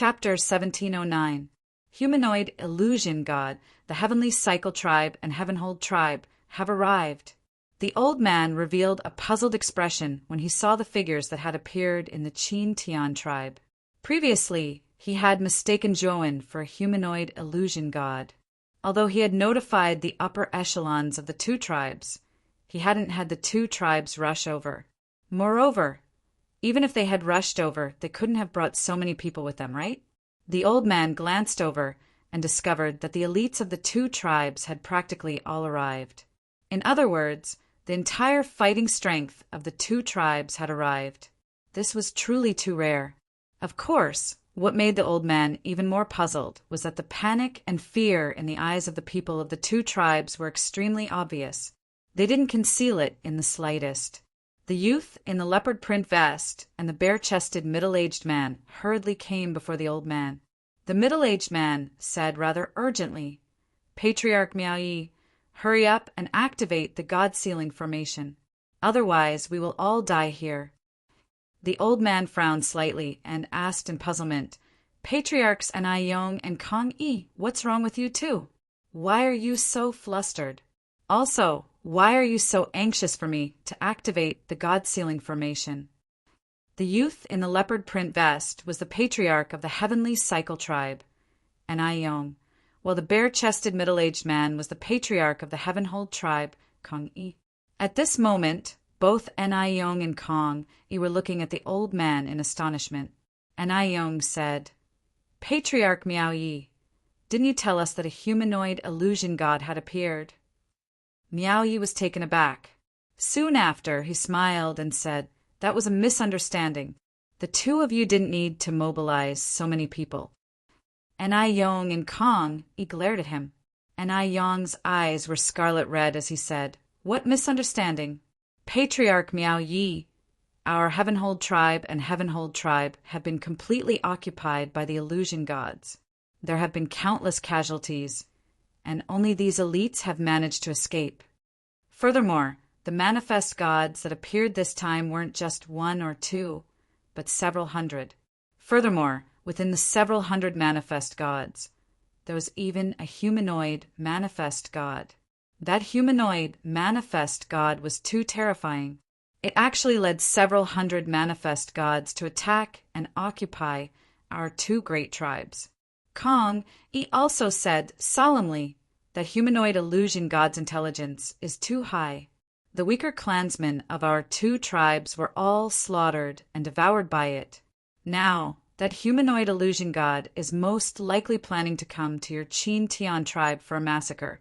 Chapter 1709. Humanoid Illusion God, the Heavenly Cycle Tribe and Heavenhold Tribe have arrived. The old man revealed a puzzled expression when he saw the figures that had appeared in the Chin Tian tribe. Previously, he had mistaken Zhouan for a humanoid illusion god. Although he had notified the upper echelons of the two tribes, he hadn't had the two tribes rush over. Moreover, even if they had rushed over, they couldn't have brought so many people with them, right? The old man glanced over and discovered that the elites of the two tribes had practically all arrived. In other words, the entire fighting strength of the two tribes had arrived. This was truly too rare. Of course, what made the old man even more puzzled was that the panic and fear in the eyes of the people of the two tribes were extremely obvious. They didn't conceal it in the slightest. The youth in the leopard print vest and the bare-chested middle-aged man hurriedly came before the old man. The middle-aged man said rather urgently, "Patriarch Miao Yi, hurry up and activate the God-sealing formation. Otherwise, we will all die here." The old man frowned slightly and asked in puzzlement, "Patriarchs and Yong and Kong Yi, what's wrong with you too? Why are you so flustered? Also, why are you so anxious for me to activate the God-sealing formation?" The youth in the leopard print vest was the patriarch of the Heavenly Cycle Tribe, and Yong, while the bare-chested middle-aged man was the patriarch of the Heavenhold Tribe, Kong Yi. At this moment, both Yong and Kong Yi were looking at the old man in astonishment. Yong said, "Patriarch Miao Yi, didn't you tell us that a humanoid illusion god had appeared?" Miao Yi was taken aback. Soon after, he smiled and said, "That was a misunderstanding. The two of you didn't need to mobilize so many people." Yong and Kong Yi glared at him. Yong's eyes were scarlet red as he said, "What misunderstanding? Patriarch Miao Yi, our Heavenhold Tribe and Heavenhold Tribe have been completely occupied by the illusion gods. There have been countless casualties, and only these elites have managed to escape. Furthermore, the manifest gods that appeared this time weren't just one or two, but several hundred. Furthermore, within the several hundred manifest gods, there was even a humanoid manifest god. That humanoid manifest god was too terrifying. It actually led several hundred manifest gods to attack and occupy our two great tribes." Kong Yi also said solemnly that humanoid illusion god's intelligence is too high. The weaker clansmen of our two tribes were all slaughtered and devoured by it. Now, that humanoid illusion god is most likely planning to come to your Chin Tian tribe for a massacre.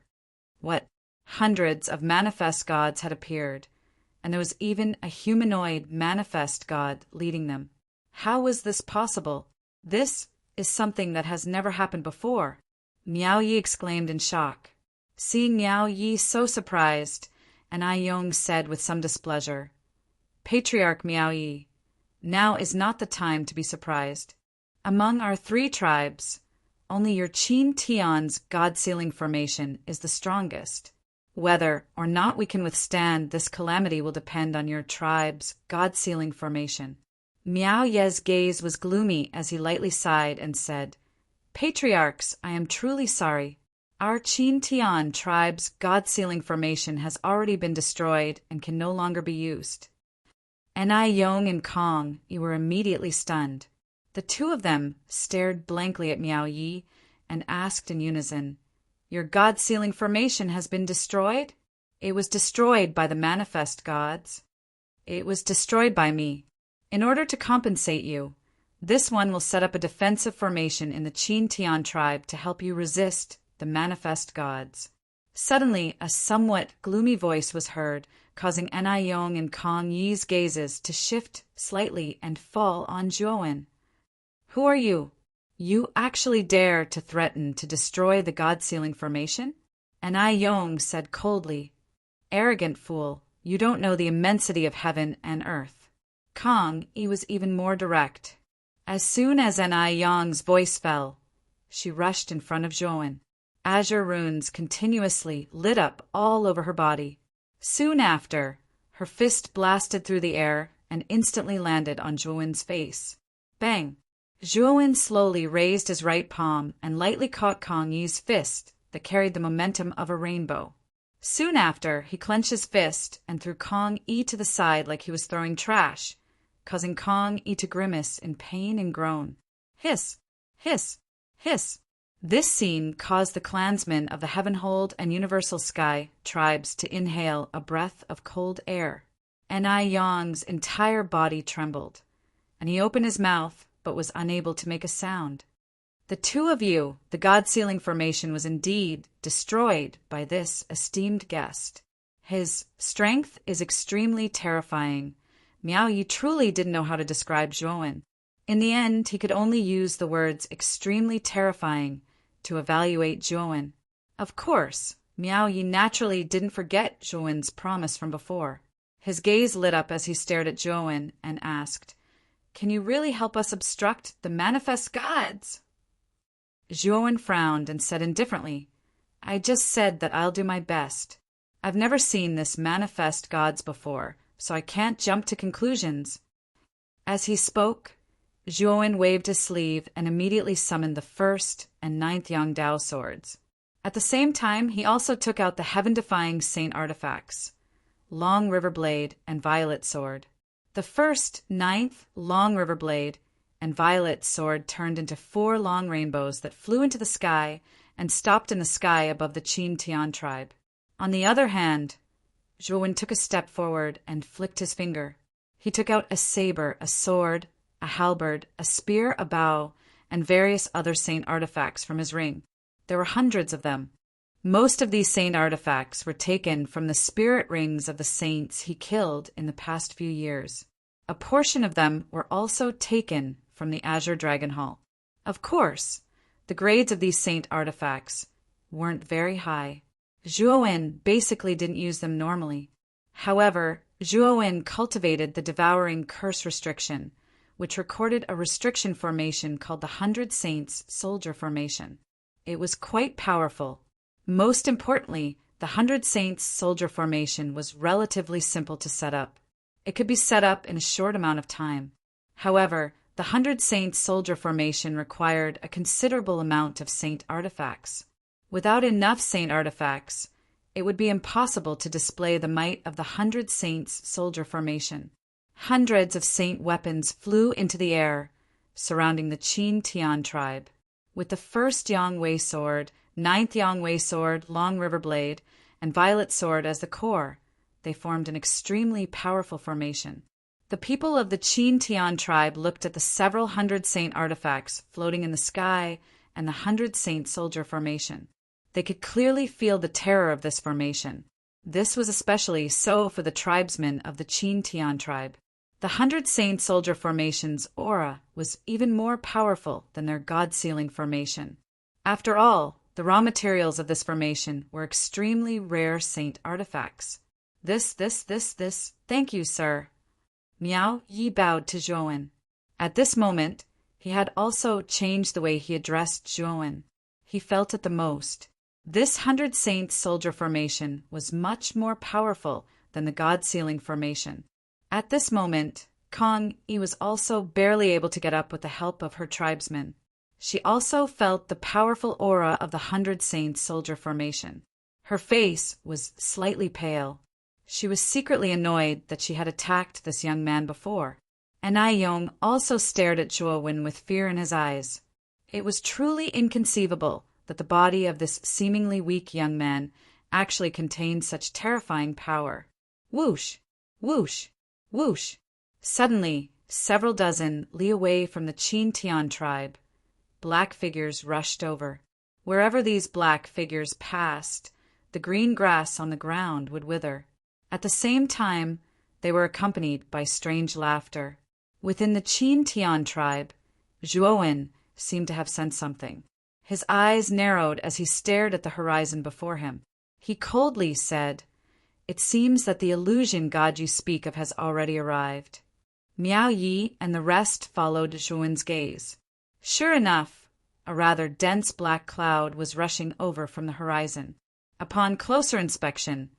What? Hundreds of manifest gods had appeared, and there was even a humanoid manifest god leading them. How was this possible? This is something that has never happened before, Miao Yi exclaimed in shock. Seeing Miao Yi so surprised, Yong said with some displeasure, "Patriarch Miao Yi, now is not the time to be surprised. Among our three tribes, only your Chin Tian's God-sealing formation is the strongest. Whether or not we can withstand this calamity will depend on your tribe's God-sealing formation." Miao Ye's gaze was gloomy as he lightly sighed and said, "Patriarchs, I am truly sorry. Our Chin Tian tribe's God-sealing formation has already been destroyed and can no longer be used." Yong and Kong Yi were immediately stunned. The two of them stared blankly at Miao Yi and asked in unison, "Your God-sealing formation has been destroyed?" "It was destroyed by the manifest gods." "It was destroyed by me. In order to compensate you, this one will set up a defensive formation in the Chin Tian tribe to help you resist the manifest gods." Suddenly, a somewhat gloomy voice was heard, causing Yong and Kong Yi's gazes to shift slightly and fall on Zhouan. "Who are you? You actually dare to threaten to destroy the God-sealing formation?" Yong said coldly, "Arrogant fool, you don't know the immensity of heaven and earth." Kong Yi was even more direct. As soon as Yong's voice fell, she rushed in front of Zhouan. Azure runes continuously lit up all over her body. Soon after, her fist blasted through the air and instantly landed on Zhouan's face. Bang! Zhuowen slowly raised his right palm and lightly caught Kong Yi's fist that carried the momentum of a rainbow. Soon after, he clenched his fist and threw Kong Yi to the side like he was throwing trash, causing Kong Yi to grimace in pain and groan. Hiss! Hiss! Hiss! This scene caused the clansmen of the Heavenhold and Universal Sky tribes to inhale a breath of cold air. Anai Yong's entire body trembled, and he opened his mouth but was unable to make a sound. The two of you, the God-sealing formation was indeed destroyed by this esteemed guest. His strength is extremely terrifying. Miao Yi truly didn't know how to describe Zhuowen. In the end, he could only use the words extremely terrifying to evaluate Zhuowen. Of course, Miao Yi naturally didn't forget Zhuowen's promise from before. His gaze lit up as he stared at Zhuowen and asked, "Can you really help us obstruct the manifest gods?" Zhuowen frowned and said indifferently, "I just said that I'll do my best. I've never seen this manifest gods before, so I can't jump to conclusions." As he spoke, Zhuowen waved his sleeve and immediately summoned the 1st and 9th Yangdao swords. At the same time, he also took out the heaven-defying saint artifacts, Long River Blade and Violet Sword. The 1st, 9th, Long River Blade and Violet Sword turned into 4 long rainbows that flew into the sky and stopped in the sky above the Qin Tian tribe. On the other hand, Zhuowen took a step forward and flicked his finger. He took out a saber, a sword, a halberd, a spear, a bow, and various other saint artifacts from his ring. There were hundreds of them. Most of these saint artifacts were taken from the spirit rings of the saints he killed in the past few years. A portion of them were also taken from the Azure Dragon Hall. Of course, the grades of these saint artifacts weren't very high. Zhuowen basically didn't use them normally. However, Zhuowen cultivated the Devouring Curse restriction, which recorded a restriction formation called the 100 Saints Soldier Formation. It was quite powerful. Most importantly, the 100 Saints Soldier Formation was relatively simple to set up. It could be set up in a short amount of time. However, the 100 Saints Soldier Formation required a considerable amount of saint artifacts. Without enough saint artifacts, it would be impossible to display the might of the 100 Saints Soldier Formation. Hundreds of saint weapons flew into the air, surrounding the Qin Tian tribe. With the 1st Yangwei Sword, 9th Yangwei Sword, Long River Blade, and Violet Sword as the core, they formed an extremely powerful formation. The people of the Qin Tian tribe looked at the several hundred saint artifacts floating in the sky and the 100 Saint Soldier Formation. They could clearly feel the terror of this formation. This was especially so for the tribesmen of the Qin Tian tribe. The 100 Saint Soldier Formation's aura was even more powerful than their God-sealing formation. After all, the raw materials of this formation were extremely rare saint artifacts. This, thank you, sir. Miao Yi bowed to Zhuowen. At this moment, he had also changed the way he addressed Zhuowen. He felt it the most. This 100 Saint Soldier Formation was much more powerful than the God-sealing formation. At this moment, Kong Yi was also barely able to get up with the help of her tribesmen. She also felt the powerful aura of the 100 Saint Soldier Formation. Her face was slightly pale. She was secretly annoyed that she had attacked this young man before. And Yong also stared at Zhuowen with fear in his eyes. It was truly inconceivable that the body of this seemingly weak young man actually contained such terrifying power. Whoosh! Whoosh! Whoosh! Suddenly, several dozen li away from the Qin Tian tribe, black figures rushed over. Wherever these black figures passed, the green grass on the ground would wither. At the same time, they were accompanied by strange laughter. Within the Qin Tian tribe, Zhuowen seemed to have sensed something. His eyes narrowed as he stared at the horizon before him. He coldly said, "It seems that the illusion god you speak of has already arrived." Miao Yi and the rest followed Zhuowen's gaze. Sure enough, a rather dense black cloud was rushing over from the horizon. Upon closer inspection,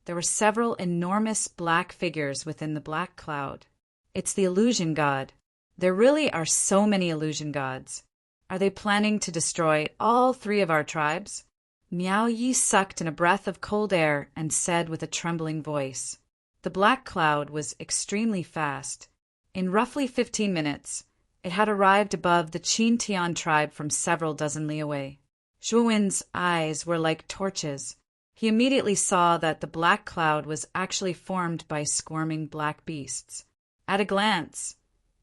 there were several enormous black figures within the black cloud. "It's the illusion god," There really are so many illusion gods. Are they planning to destroy all 3 of our tribes? Miao Yi sucked in a breath of cold air and said with a trembling voice. The black cloud was extremely fast. In roughly 15 minutes, it had arrived above the Qin Tian tribe from several dozen li away. Zhuowen's eyes were like torches. He immediately saw that the black cloud was actually formed by squirming black beasts. At a glance,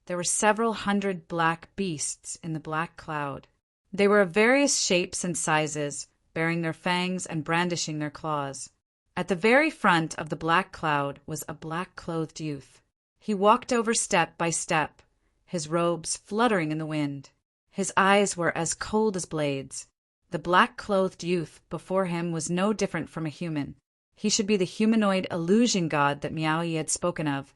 there were several hundred black beasts in the black cloud. They were of various shapes and sizes, bearing their fangs and brandishing their claws. At the very front of the black cloud was a black-clothed youth. He walked over step by step, his robes fluttering in the wind. His eyes were as cold as blades. The black-clothed youth before him was no different from a human. He should be the humanoid illusion god that Miao Yi had spoken of,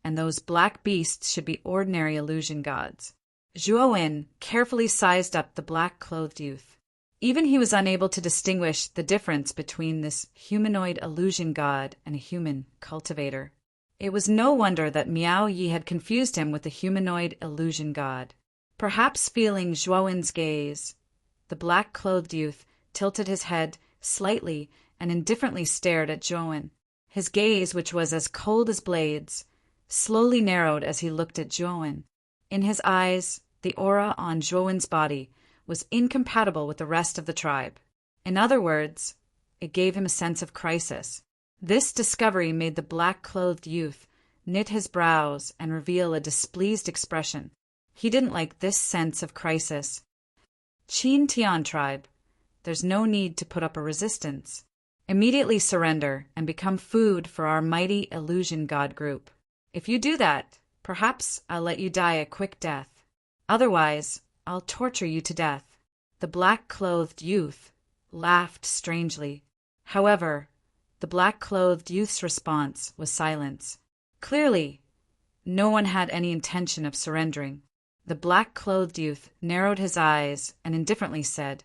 and those black beasts should be ordinary illusion gods. Zhuowen carefully sized up the black-clothed youth. Even he was unable to distinguish the difference between this humanoid illusion god and a human cultivator. It was no wonder that Miao Yi had confused him with the humanoid illusion god. Perhaps feeling Zhuowen's gaze, the black-clothed youth tilted his head slightly and indifferently stared at Zhuowen. His gaze, which was as cold as blades, slowly narrowed as he looked at Zhuowen. In his eyes, the aura on Zhuowen's body was incompatible with the rest of the tribe. In other words, it gave him a sense of crisis. This discovery made the black-clothed youth knit his brows and reveal a displeased expression. He didn't like this sense of crisis. Qin Tian tribe, there's no need to put up a resistance. Immediately surrender and become food for our mighty illusion god group. If you do that, perhaps I'll let you die a quick death. Otherwise, I'll torture you to death. The black-clothed youth laughed strangely. However, the black-clothed youth's response was silence. Clearly, no one had any intention of surrendering. The black-clothed youth narrowed his eyes and indifferently said,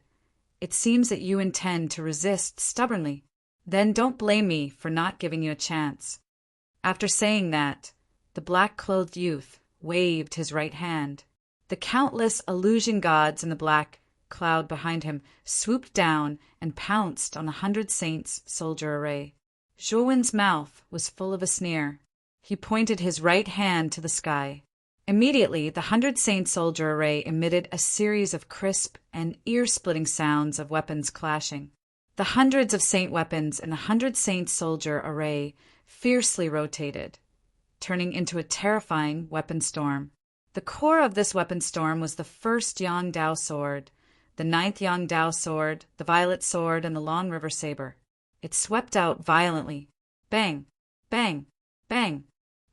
"It seems that you intend to resist stubbornly. Then don't blame me for not giving you a chance." After saying that, the black-clothed youth waved his right hand. The countless illusion gods in the black cloud behind him swooped down and pounced on the 100 Saints soldier array. Zhuowen's mouth was full of a sneer. He pointed his right hand to the sky. Immediately, the 100 Saint soldier array emitted a series of crisp and ear-splitting sounds of weapons clashing. The hundreds of Saint weapons in the 100 Saint soldier array fiercely rotated, turning into a terrifying weapon storm. The core of this weapon storm was the first Yangdao sword, the 9th Yangdao sword, the violet sword, and the long river saber. It swept out violently. Bang! Bang! Bang!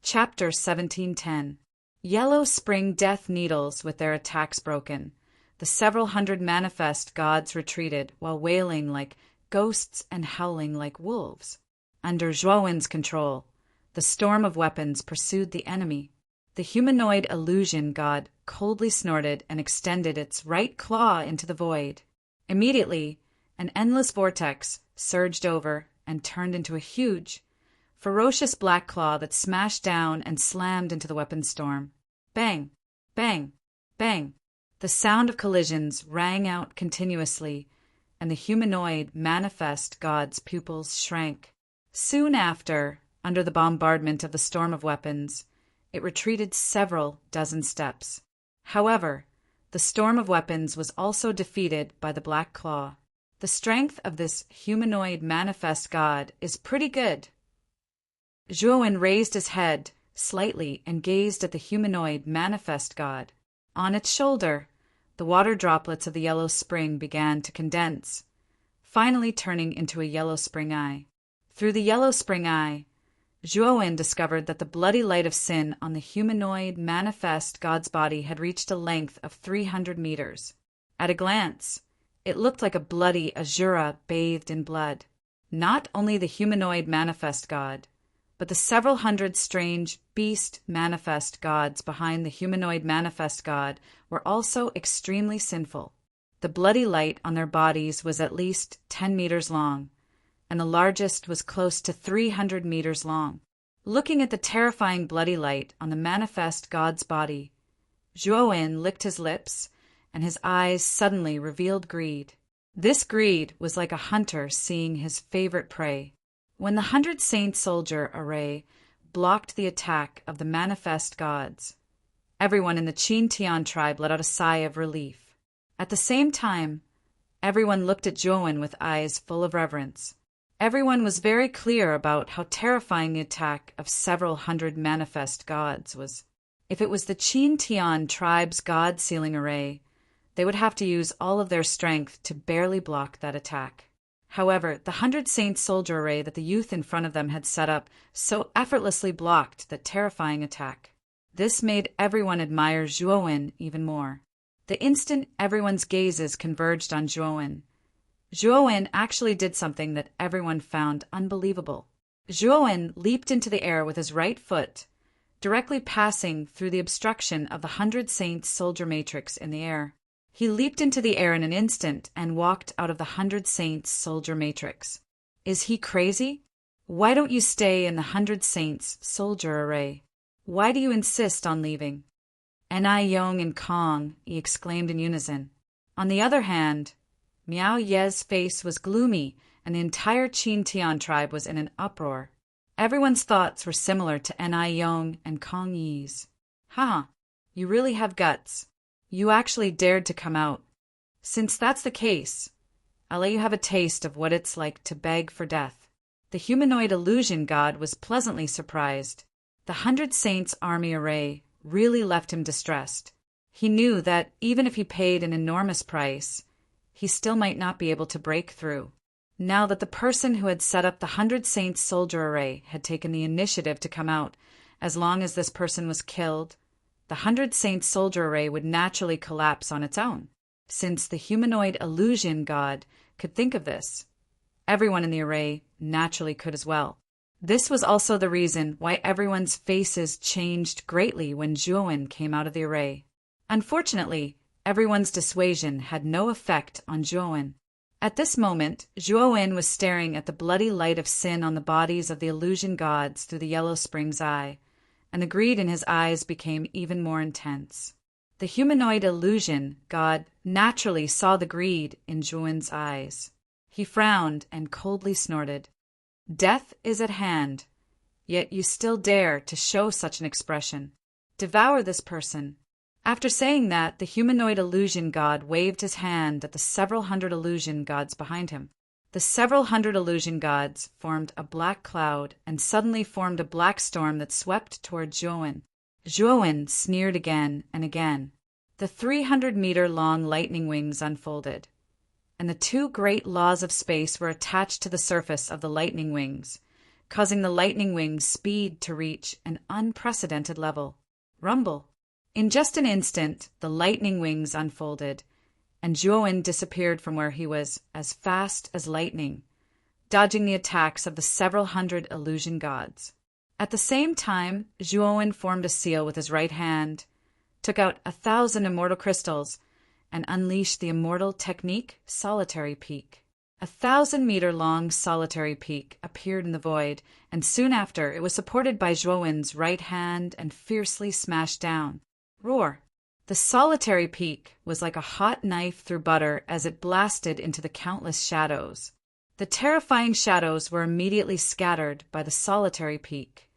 Chapter 1710. Yellow spring death needles with their attacks broken. The several hundred manifest gods retreated while wailing like ghosts and howling like wolves. Under Zhuowen's control, the storm of weapons pursued the enemy. The humanoid illusion god coldly snorted and extended its right claw into the void. Immediately, an endless vortex surged over and turned into a huge, ferocious black claw that smashed down and slammed into the weapon storm. Bang! Bang! Bang! The sound of collisions rang out continuously, and the humanoid manifest god's pupils shrank. Soon after, under the bombardment of the storm of weapons, it retreated several dozen steps. However, the storm of weapons was also defeated by the Black Claw. The strength of this humanoid manifest god is pretty good. Zhuowen raised his head slightly and gazed at the humanoid manifest god. On its shoulder, the water droplets of the yellow spring began to condense, finally turning into a yellow spring eye. Through the yellow spring eye, Zhuowen discovered that the bloody light of sin on the humanoid manifest god's body had reached a length of 300 meters. At a glance, it looked like a bloody azura bathed in blood. Not only the humanoid manifest god, but the several hundred strange beast manifest gods behind the humanoid manifest god were also extremely sinful. The bloody light on their bodies was at least 10 meters long, and the largest was close to 300 meters long. Looking at the terrifying bloody light on the manifest god's body, Zhuowen licked his lips, and his eyes suddenly revealed greed. This greed was like a hunter seeing his favorite prey. When the 100 Saint Soldier array blocked the attack of the manifest gods, everyone in the Qin Tian tribe let out a sigh of relief. At the same time, everyone looked at Zhuowen with eyes full of reverence. Everyone was very clear about how terrifying the attack of several hundred manifest gods was. If it was the Qin Tian tribe's god-sealing array, they would have to use all of their strength to barely block that attack. However, the 100 Saint Soldier array that the youth in front of them had set up so effortlessly blocked that terrifying attack. This made everyone admire Zhuowen even more. The instant everyone's gazes converged on Zhuowen, Zhuowen actually did something that everyone found unbelievable. Zhuowen leaped into the air with his right foot, directly passing through the obstruction of the 100 Saint Soldier matrix in the air. He leaped into the air in an instant and walked out of the 100 Saints Soldier matrix. Is he crazy? Why don't you stay in the 100 Saints Soldier array? Why do you insist on leaving? Ni Yong and Kong, he exclaimed in unison. On the other hand, Miao Ye's face was gloomy, and the entire Qin Tian tribe was in an uproar. Everyone's thoughts were similar to Ni Yong and Kong Yi's. Ha! You really have guts. You actually dared to come out. Since that's the case, I'll let you have a taste of what it's like to beg for death. The humanoid illusion god was pleasantly surprised. The 100 Saints army array really left him distressed. He knew that even if he paid an enormous price, he still might not be able to break through. Now that the person who had set up the 100 Saints Soldier array had taken the initiative to come out, as long as this person was killed, the 100 Saints Soldier array would naturally collapse on its own. Since the humanoid illusion god could think of this, everyone in the array naturally could as well. This was also the reason why everyone's faces changed greatly when Zhuowen came out of the array. Unfortunately, everyone's dissuasion had no effect on Zhuowen. At this moment, Zhuowen was staring at the bloody light of sin on the bodies of the illusion gods through the yellow spring's eye, and the greed in his eyes became even more intense. The humanoid illusion god naturally saw the greed in Zhuowen's eyes. He frowned and coldly snorted. Death is at hand, yet you still dare to show such an expression. Devour this person. After saying that, the humanoid illusion god waved his hand at the several hundred illusion gods behind him. The several hundred illusion gods formed a black cloud and suddenly formed a black storm that swept toward Zhuowen. Zhuowen sneered again and again. The 300-meter-long lightning wings unfolded, and the two great laws of space were attached to the surface of the lightning wings, causing the lightning wings' speed to reach an unprecedented level. Rumble. In just an instant, the lightning wings unfolded, and Zhuowen disappeared from where he was as fast as lightning, dodging the attacks of the several hundred illusion gods. At the same time, Zhuowen formed a seal with his right hand, took out 1,000 immortal crystals, and unleashed the immortal technique Solitary Peak. 1,000-meter-long Solitary Peak appeared in the void, and soon after it was supported by Zhuowen's right hand and fiercely smashed down. Roar! The Solitary Peak was like a hot knife through butter as it blasted into the countless shadows. The terrifying shadows were immediately scattered by the Solitary Peak,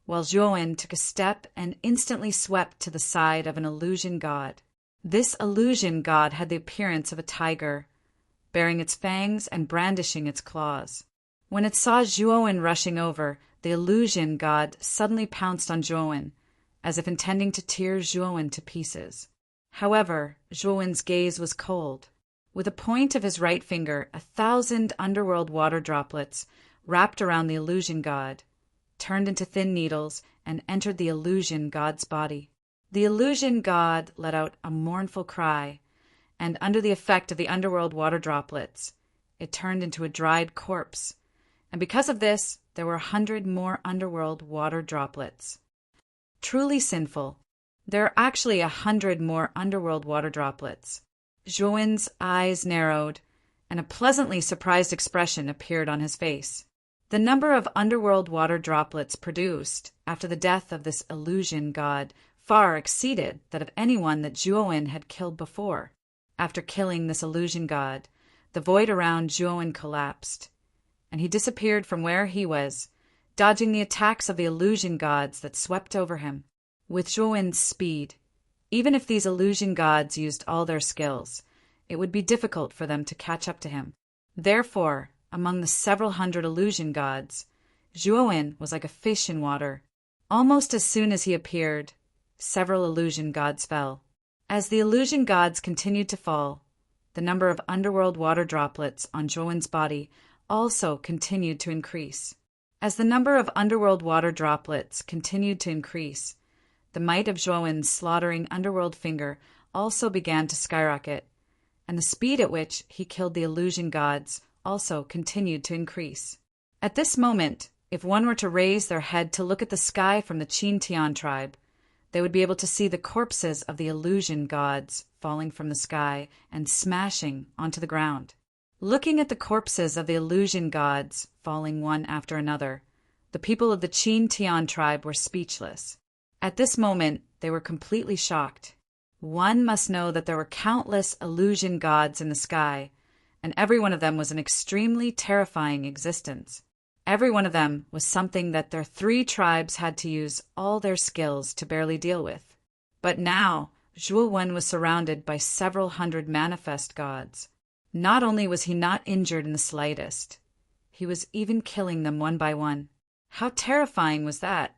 while Zhuowen took a step and instantly swept to the side of an illusion god. This illusion god had the appearance of a tiger, baring its fangs and brandishing its claws. When it saw Zhuowen rushing over, the illusion god suddenly pounced on Zhuowen, as if intending to tear Zhuowen to pieces. However, Zhuowen's gaze was cold. With a point of his right finger, 1,000 underworld water droplets wrapped around the illusion god, turned into thin needles, and entered the illusion god's body. The illusion god let out a mournful cry, and under the effect of the underworld water droplets, it turned into a dried corpse, and because of this, there were 100 more underworld water droplets. Truly sinful. There are actually 100 more underworld water droplets. Zhuowen's eyes narrowed, and a pleasantly surprised expression appeared on his face. The number of underworld water droplets produced after the death of this illusion god far exceeded that of anyone that Zhuowen had killed before. After killing this illusion god, the void around Zhuowen collapsed, and he disappeared from where he was, dodging the attacks of the illusion gods that swept over him. With Zhuowen's speed, even if these illusion gods used all their skills, it would be difficult for them to catch up to him. Therefore, among the several hundred illusion gods, Zhuowen was like a fish in water. Almost as soon as he appeared, several illusion gods fell. As the illusion gods continued to fall, the number of underworld water droplets on Zhuowen's body also continued to increase. As the number of underworld water droplets continued to increase, the might of Zhuowen's slaughtering underworld finger also began to skyrocket, and the speed at which he killed the illusion gods also continued to increase. At this moment, if one were to raise their head to look at the sky from the Qin-Tian tribe, they would be able to see the corpses of the illusion gods falling from the sky and smashing onto the ground. Looking at the corpses of the illusion gods falling one after another, the people of the Qin-Tian tribe were speechless. At this moment, they were completely shocked. One must know that there were countless illusion gods in the sky, and every one of them was an extremely terrifying existence. Every one of them was something that their 3 tribes had to use all their skills to barely deal with. But now, Zhuowen was surrounded by several hundred manifest gods. Not only was he not injured in the slightest, he was even killing them one by one. How terrifying was that?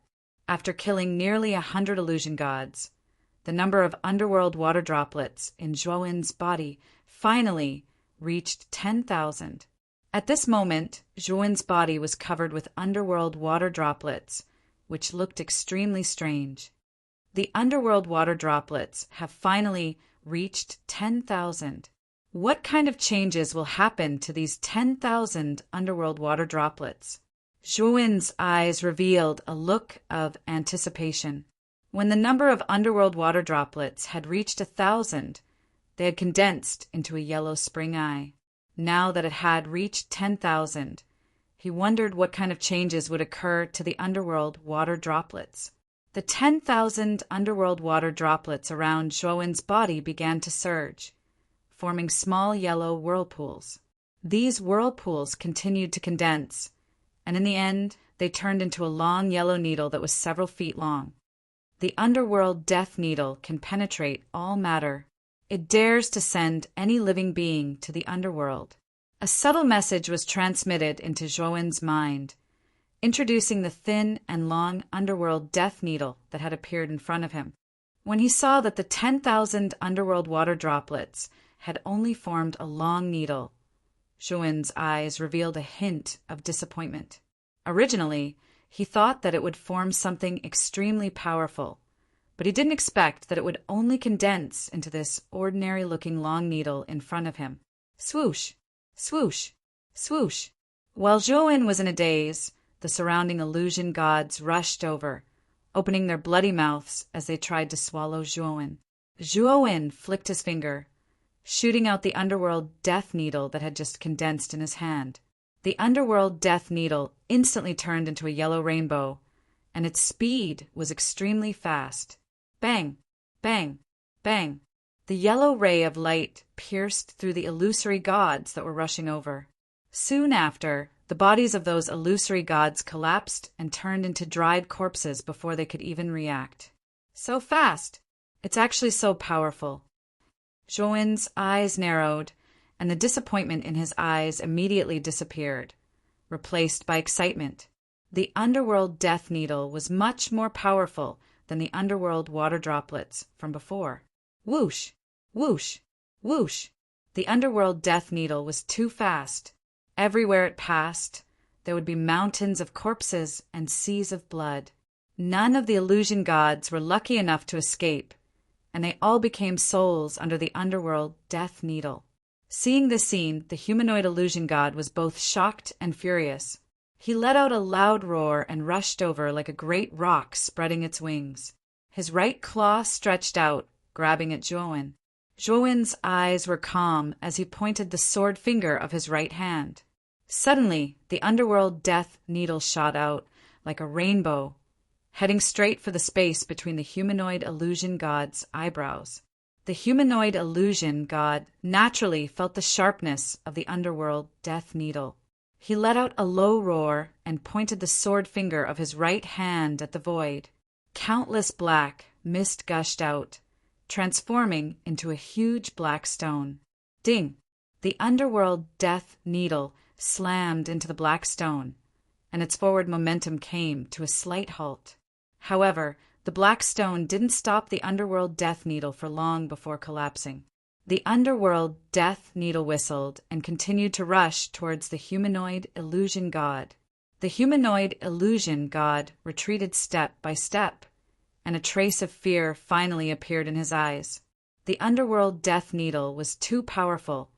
After killing nearly 100 illusion gods, the number of underworld water droplets in Zhuowen's body finally reached 10,000. At this moment, Zhuowen's body was covered with underworld water droplets, which looked extremely strange. The underworld water droplets have finally reached 10,000. What kind of changes will happen to these 10,000 underworld water droplets? Zhuowen's eyes revealed a look of anticipation. When the number of underworld water droplets had reached 1,000, they had condensed into a yellow spring eye. Now that it had reached 10,000, he wondered what kind of changes would occur to the underworld water droplets. The 10,000 underworld water droplets around Zhuowen's body began to surge, forming small yellow whirlpools. These whirlpools continued to condense, and in the end, they turned into a long yellow needle that was several feet long. The underworld death needle can penetrate all matter. It dares to send any living being to the underworld. A subtle message was transmitted into Zhuowen's mind, introducing the thin and long underworld death needle that had appeared in front of him. When he saw that the 10,000 underworld water droplets had only formed a long needle, Zhuowen's eyes revealed a hint of disappointment. Originally, he thought that it would form something extremely powerful, but he didn't expect that it would only condense into this ordinary-looking long needle in front of him. Swoosh, swoosh, swoosh. While Zhuowen was in a daze, the surrounding illusion gods rushed over, opening their bloody mouths as they tried to swallow Zhuowen. Zhuowen flicked his finger, shooting out the underworld death needle that had just condensed in his hand. The underworld death needle instantly turned into a yellow rainbow, and its speed was extremely fast. Bang, bang, bang. The yellow ray of light pierced through the illusory gods that were rushing over. Soon after, the bodies of those illusory gods collapsed and turned into dried corpses before they could even react. So fast! It's actually so powerful. Zhuowen's eyes narrowed, and the disappointment in his eyes immediately disappeared, replaced by excitement. The underworld death needle was much more powerful than the underworld water droplets from before. Whoosh, whoosh, whoosh. The underworld death needle was too fast. Everywhere it passed, there would be mountains of corpses and seas of blood. None of the illusion gods were lucky enough to escape, and they all became souls under the underworld death needle. Seeing this scene, the humanoid illusion god was both shocked and furious. He let out a loud roar and rushed over like a great rock spreading its wings. His right claw stretched out, grabbing at Zhuowen. Zhuowen's eyes were calm as he pointed the sword finger of his right hand. Suddenly, the underworld death needle shot out like a rainbow, heading straight for the space between the humanoid illusion god's eyebrows. The humanoid illusion god naturally felt the sharpness of the underworld death needle. He let out a low roar and pointed the sword finger of his right hand at the void. Countless black mist gushed out, transforming into a huge black stone. Ding! The underworld death needle slammed into the black stone, and its forward momentum came to a slight halt. However, the black stone didn't stop the underworld death needle for long before collapsing. The underworld death needle whistled and continued to rush towards the humanoid illusion god. The humanoid illusion god retreated step by step, and a trace of fear finally appeared in his eyes. The underworld death needle was too powerful,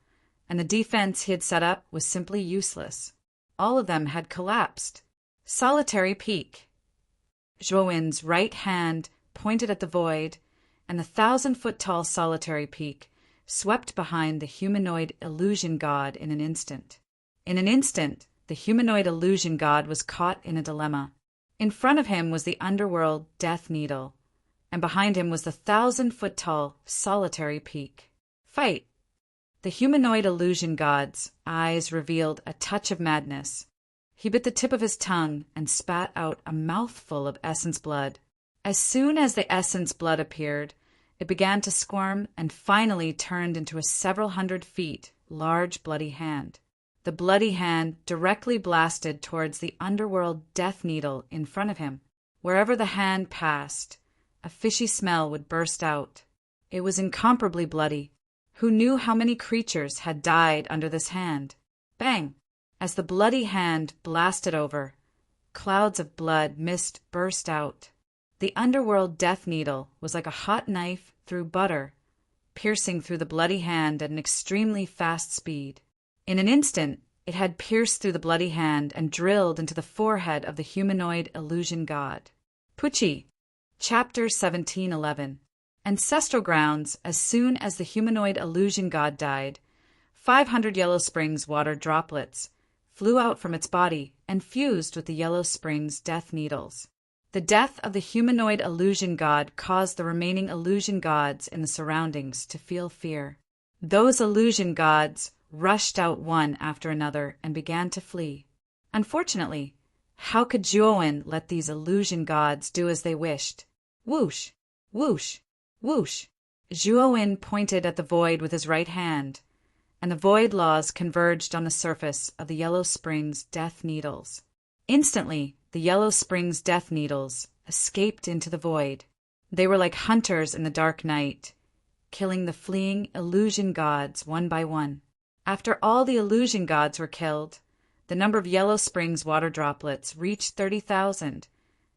and the defense he had set up was simply useless. All of them had collapsed. Solitary peak. Zhuowen's right hand pointed at the void, and the 1,000-foot-tall solitary peak swept behind the humanoid illusion god in an instant. In an instant, the humanoid illusion god was caught in a dilemma. In front of him was the underworld death needle, and behind him was the 1,000-foot-tall solitary peak. Fight! The humanoid illusion god's eyes revealed a touch of madness. He bit the tip of his tongue and spat out a mouthful of essence blood. As soon as the essence blood appeared, it began to squirm and finally turned into a several hundred feet large bloody hand. The bloody hand directly blasted towards the underworld death needle in front of him. Wherever the hand passed, a fishy smell would burst out. It was incomparably bloody. Who knew how many creatures had died under this hand? Bang! As the bloody hand blasted over, clouds of blood mist burst out. The underworld death needle was like a hot knife through butter, piercing through the bloody hand at an extremely fast speed. In an instant, it had pierced through the bloody hand and drilled into the forehead of the humanoid illusion god. Pucci, Chapter 1711. Ancestral grounds. As soon as the humanoid illusion god died, 500 Yellow Springs water droplets flew out from its body and fused with the Yellow Springs death needles. The death of the humanoid illusion god caused the remaining illusion gods in the surroundings to feel fear. Those illusion gods rushed out one after another and began to flee. Unfortunately, how could Zhuowen let these illusion gods do as they wished? Whoosh! Whoosh! Whoosh! Zhuowen pointed at the void with his right hand, and the void laws converged on the surface of the Yellow Springs death needles. Instantly, the Yellow Springs death needles escaped into the void. They were like hunters in the dark night, killing the fleeing illusion gods one by one. After all the illusion gods were killed, the number of Yellow Springs water droplets reached 30,000,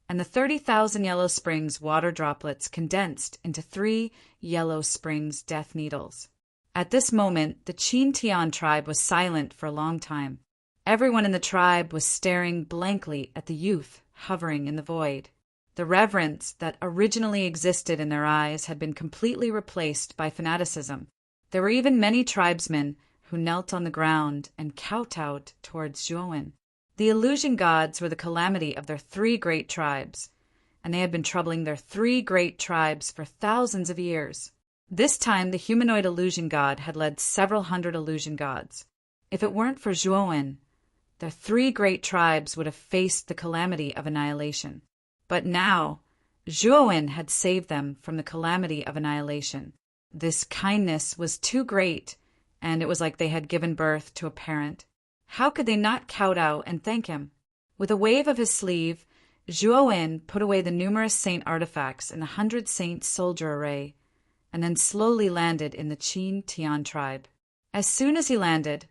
and the 30,000 Yellow Springs water droplets condensed into 3 Yellow Springs death needles. At this moment, the Qin Tian tribe was silent for a long time. Everyone in the tribe was staring blankly at the youth hovering in the void. The reverence that originally existed in their eyes had been completely replaced by fanaticism. There were even many tribesmen who knelt on the ground and kowtowed towards Zhuowen. The illusion gods were the calamity of their 3 great tribes, and they had been troubling their 3 great tribes for thousands of years. This time the humanoid illusion god had led several hundred illusion gods. If it weren't for Zhuowen, their 3 great tribes would have faced the calamity of annihilation. But now, Zhuowen had saved them from the calamity of annihilation. This kindness was too great, and it was like they had given birth to a parent. How could they not kowtow and thank him? With a wave of his sleeve, Zhuowen put away the numerous saint artifacts in the 100-saint soldier array, and then slowly landed in the Qin Tian tribe. As soon as he landed,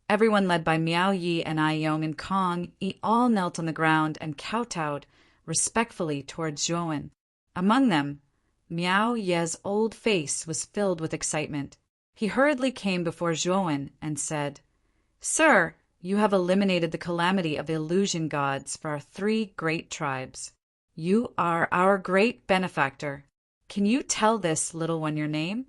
everyone led by Miao Yi and Ai Yong and Kong all knelt on the ground and kowtowed respectfully towards Zhuowen. Among them, Miao Ye's old face was filled with excitement. He hurriedly came before Zhuowen and said, "Sir, you have eliminated the calamity of the illusion gods for our 3 great tribes. You are our great benefactor. Can you tell this little one your name?"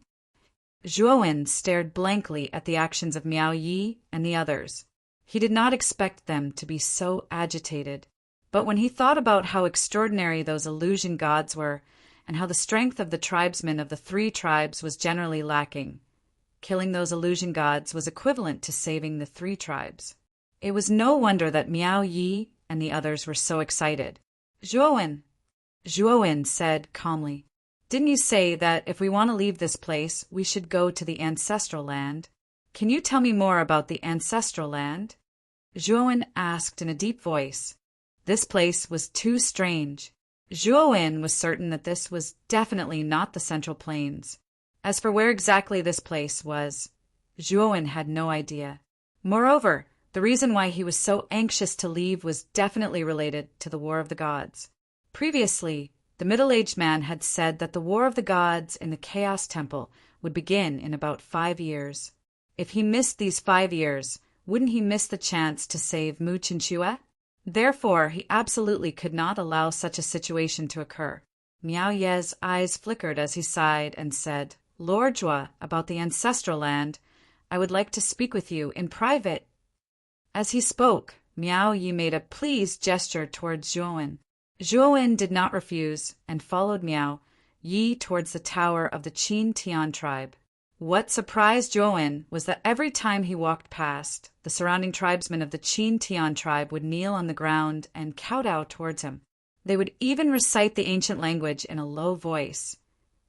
Zhuowen stared blankly at the actions of Miao Yi and the others. He did not expect them to be so agitated. But when he thought about how extraordinary those illusion gods were, and how the strength of the tribesmen of the three tribes was generally lacking, killing those illusion gods was equivalent to saving the three tribes. It was no wonder that Miao Yi and the others were so excited. Zhuowen said calmly, "Didn't you say that if we want to leave this place, we should go to the ancestral land? Can you tell me more about the ancestral land?" Zhuowen asked in a deep voice. This place was too strange. Zhuowen was certain that this was definitely not the Central Plains. As for where exactly this place was, Zhuowen had no idea. Moreover, the reason why he was so anxious to leave was definitely related to the War of the Gods. Previously, the middle-aged man had said that the War of the Gods in the Chaos Temple would begin in about 5 years. If he missed these 5 years, wouldn't he miss the chance to save Mu Chinchua? Therefore, he absolutely could not allow such a situation to occur. Miao Ye's eyes flickered as he sighed and said, "Lord Zhua, about the ancestral land, I would like to speak with you in private." As he spoke, Miao Yi made a pleased gesture towards Zhuowen. Zhuowen did not refuse and followed Miao Yi towards the tower of the Qin Tian tribe. What surprised Zhuowen was that every time he walked past, the surrounding tribesmen of the Qin Tian tribe would kneel on the ground and kowtow towards him. They would even recite the ancient language in a low voice,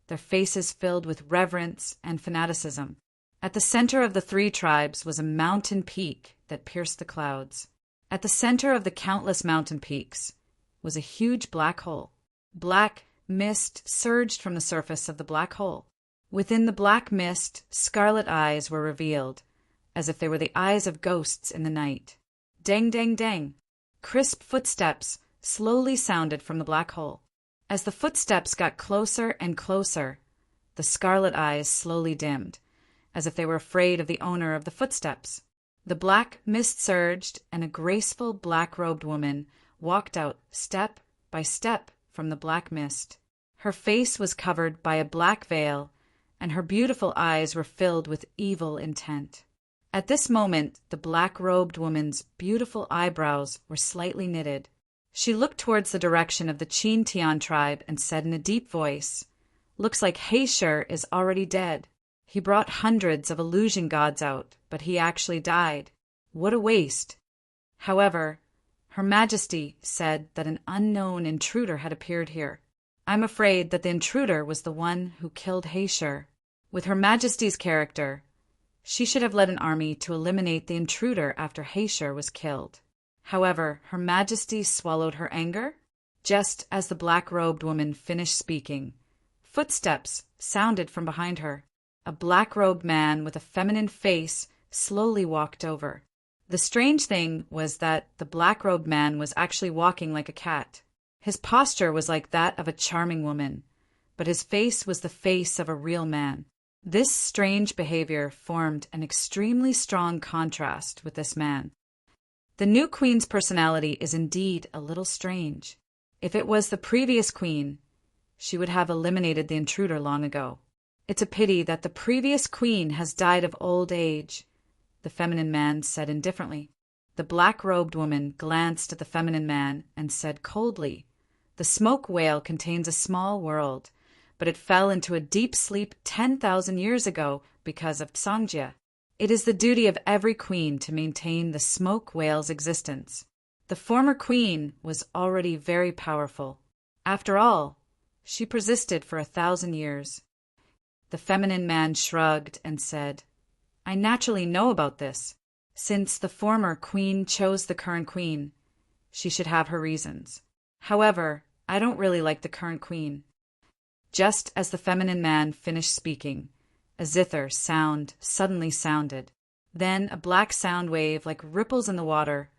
their faces filled with reverence and fanaticism. At the center of the three tribes was a mountain peak that pierced the clouds. At the center of the countless mountain peaks was a huge black hole. Black mist surged from the surface of the black hole. Within the black mist, scarlet eyes were revealed, as if they were the eyes of ghosts in the night. Dang, dang, dang. Crisp footsteps slowly sounded from the black hole. As the footsteps got closer and closer, the scarlet eyes slowly dimmed, as if they were afraid of the owner of the footsteps. The black mist surged, and a graceful black-robed woman walked out step by step from the black mist. Her face was covered by a black veil, and her beautiful eyes were filled with evil intent. At this moment, the black-robed woman's beautiful eyebrows were slightly knitted. She looked towards the direction of the Qin Tian tribe and said in a deep voice, "Looks like Heisher is already dead. He brought hundreds of illusion gods out, but he actually died. What a waste." However, Her Majesty said that an unknown intruder had appeared here. I'm afraid that the intruder was the one who killed Heisher. With Her Majesty's character, she should have led an army to eliminate the intruder after Heisher was killed. However, Her Majesty swallowed her anger. Just as the black-robed woman finished speaking, footsteps sounded from behind her. A black-robed man with a feminine face slowly walked over. The strange thing was that the black-robed man was actually walking like a cat. His posture was like that of a charming woman, but his face was the face of a real man. This strange behavior formed an extremely strong contrast with this man. The new queen's personality is indeed a little strange. If it was the previous queen, she would have eliminated the intruder long ago. It's a pity that the previous queen has died of old age, the feminine man said indifferently. The black-robed woman glanced at the feminine man and said coldly, "The smoke whale contains a small world, but it fell into a deep sleep 10,000 years ago because of Sangja. It is the duty of every queen to maintain the smoke whale's existence. The former queen was already very powerful. After all, she persisted for 1,000 years." The feminine man shrugged and said, "I naturally know about this. Since the former queen chose the current queen, she should have her reasons. However, I don't really like the current queen." Just as the feminine man finished speaking, a zither sound suddenly sounded. Then a black sound wave, like ripples in the water,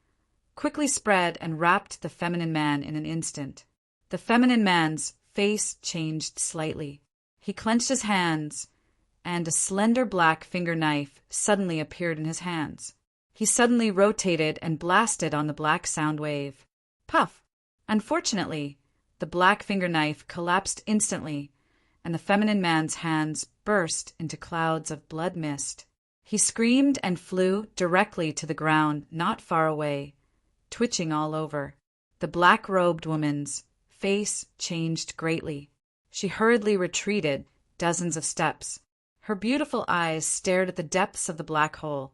quickly spread and wrapped the feminine man in an instant. The feminine man's face changed slightly. He clenched his hands, and a slender black finger knife suddenly appeared in his hands. He suddenly rotated and blasted on the black sound wave. Puff! Unfortunately, the black finger knife collapsed instantly, and the feminine man's hands burst into clouds of blood mist. He screamed and flew directly to the ground not far away, twitching all over. The black-robed woman's face changed greatly. She hurriedly retreated dozens of steps. Her beautiful eyes stared at the depths of the black hole,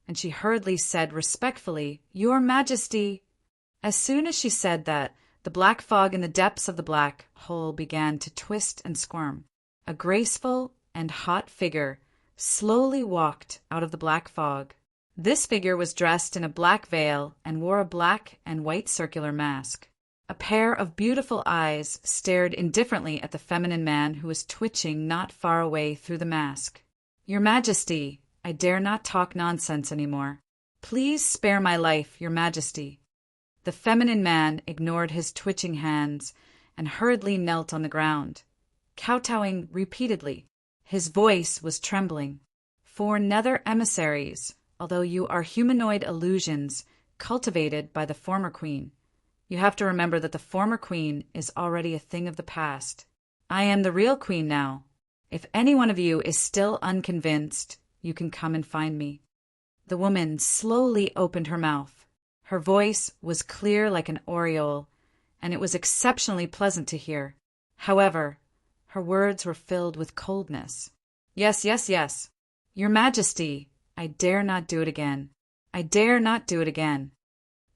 and she hurriedly said respectfully, "Your Majesty." As soon as she said that, the black fog in the depths of the black hole began to twist and squirm. A graceful and hot figure slowly walked out of the black fog. This figure was dressed in a black veil and wore a black and white circular mask. A pair of beautiful eyes stared indifferently at the feminine man who was twitching not far away through the mask. "Your Majesty, I dare not talk nonsense anymore. Please spare my life, Your Majesty." The feminine man ignored his twitching hands and hurriedly knelt on the ground, kowtowing repeatedly. His voice was trembling. "For nether emissaries, although you are humanoid illusions cultivated by the former queen, you have to remember that the former queen is already a thing of the past. I am the real queen now. If any one of you is still unconvinced, you can come and find me." The woman slowly opened her mouth. Her voice was clear like an aureole, and it was exceptionally pleasant to hear. However, her words were filled with coldness. "Yes, yes, yes. Your Majesty, I dare not do it again. I dare not do it again."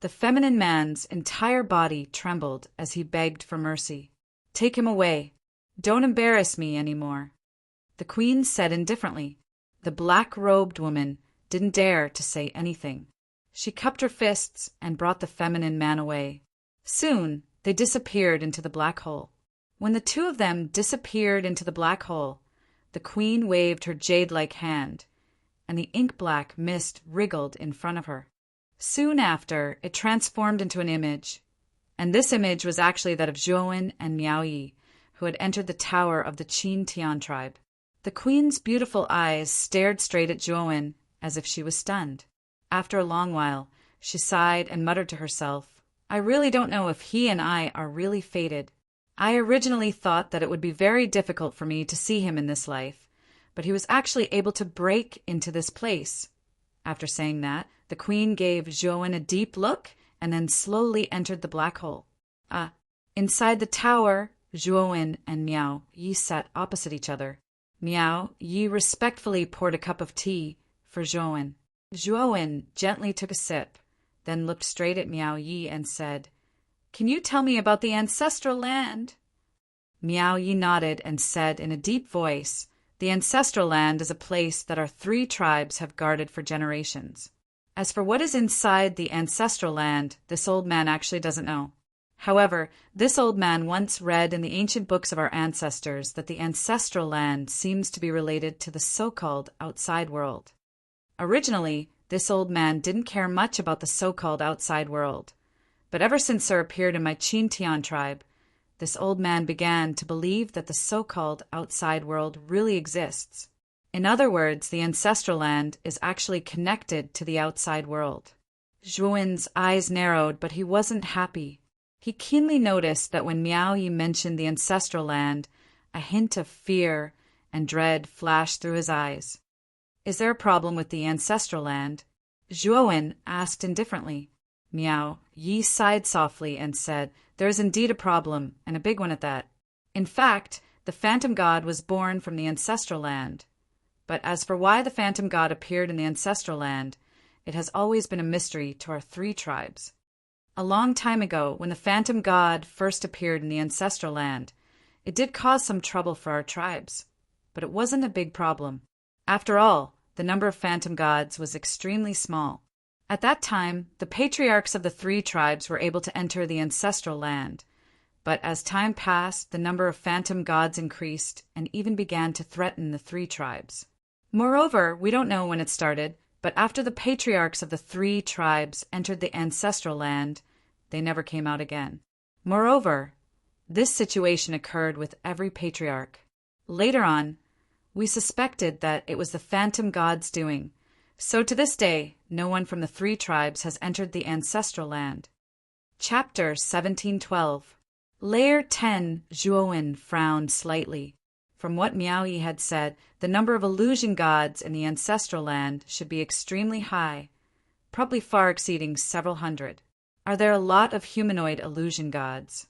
The feminine man's entire body trembled as he begged for mercy. "Take him away. Don't embarrass me any more." The queen said indifferently. The black-robed woman didn't dare to say anything. She cupped her fists and brought the feminine man away. Soon they disappeared into the black hole. When the two of them disappeared into the black hole, the queen waved her jade-like hand, and the ink-black mist wriggled in front of her. Soon after, it transformed into an image, and this image was actually that of Zhuowen and Miao Yi, who had entered the tower of the Qin Tian tribe. The queen's beautiful eyes stared straight at Zhuowen as if she was stunned. After a long while, she sighed and muttered to herself, "I really don't know if he and I are really fated. I originally thought that it would be very difficult for me to see him in this life, but he was actually able to break into this place." After saying that, the queen gave Zhuowen a deep look and then slowly entered the black hole. Inside the tower, Zhuowen and Miao Yi sat opposite each other. Miao Yi respectfully poured a cup of tea for Zhuowen. Zhuowen gently took a sip, then looked straight at Miao Yi and said, "Can you tell me about the ancestral land?" Miao Yi nodded and said in a deep voice, "The ancestral land is a place that our three tribes have guarded for generations. As for what is inside the ancestral land, this old man actually doesn't know. However, this old man once read in the ancient books of our ancestors that the ancestral land seems to be related to the so-called outside world. Originally, this old man didn't care much about the so-called outside world, but ever since there appeared in my Qin Tian tribe, this old man began to believe that the so-called outside world really exists. In other words, the ancestral land is actually connected to the outside world." Zhuowen's eyes narrowed, but he wasn't happy. He keenly noticed that when Miao Yi mentioned the ancestral land, a hint of fear and dread flashed through his eyes. "Is there a problem with the ancestral land?" Zhuowen asked indifferently. Miao Yi sighed softly and said, "There is indeed a problem, and a big one at that. In fact, the phantom god was born from the ancestral land. But as for why the phantom god appeared in the ancestral land, it has always been a mystery to our three tribes. A long time ago, when the phantom god first appeared in the ancestral land, it did cause some trouble for our tribes, but it wasn't a big problem. After all, the number of phantom gods was extremely small. At that time, the patriarchs of the three tribes were able to enter the ancestral land, but as time passed, the number of phantom gods increased and even began to threaten the three tribes. Moreover, we don't know when it started, but after the patriarchs of the three tribes entered the ancestral land, they never came out again. Moreover, this situation occurred with every patriarch. Later on, we suspected that it was the phantom god's doing, so to this day, no one from the three tribes has entered the ancestral land. Chapter 1712. Layer 10. Zhuowen frowned slightly. From what Miao Yi had said, the number of illusion gods in the ancestral land should be extremely high, probably far exceeding several hundred. Are there a lot of humanoid illusion gods?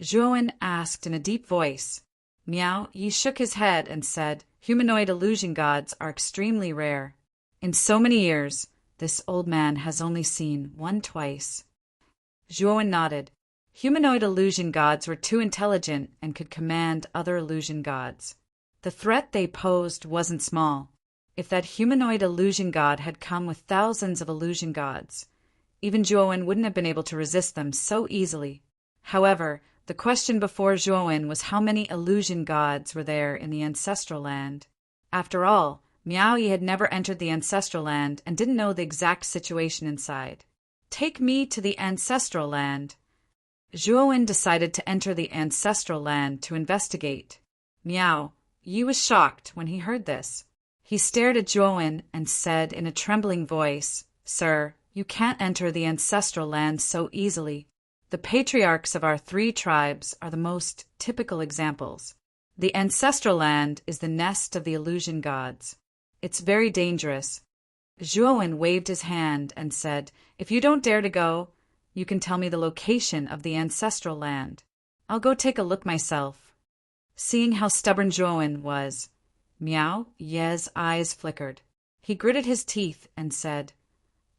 Zhuowen asked in a deep voice. Miao Yi shook his head and said, humanoid illusion gods are extremely rare. In so many years, this old man has only seen one twice. Zhuowen nodded. Humanoid illusion gods were too intelligent and could command other illusion gods. The threat they posed wasn't small. If that humanoid illusion god had come with thousands of illusion gods, even Zhuowen wouldn't have been able to resist them so easily. However, the question before Zhuowen was how many illusion gods were there in the ancestral land. After all, Miao Yi had never entered the ancestral land and didn't know the exact situation inside. Take me to the ancestral land. Zhuowen decided to enter the ancestral land to investigate. Miao Yi was shocked when he heard this. He stared at Zhuowen and said in a trembling voice, Sir, you can't enter the ancestral land so easily. The patriarchs of our 3 tribes are the most typical examples. The ancestral land is the nest of the illusion gods. It's very dangerous. Zhuowen waved his hand and said, If you don't dare to go, you can tell me the location of the ancestral land. I'll go take a look myself. Seeing how stubborn Zhuowen was, Miao Ye's eyes flickered. He gritted his teeth and said,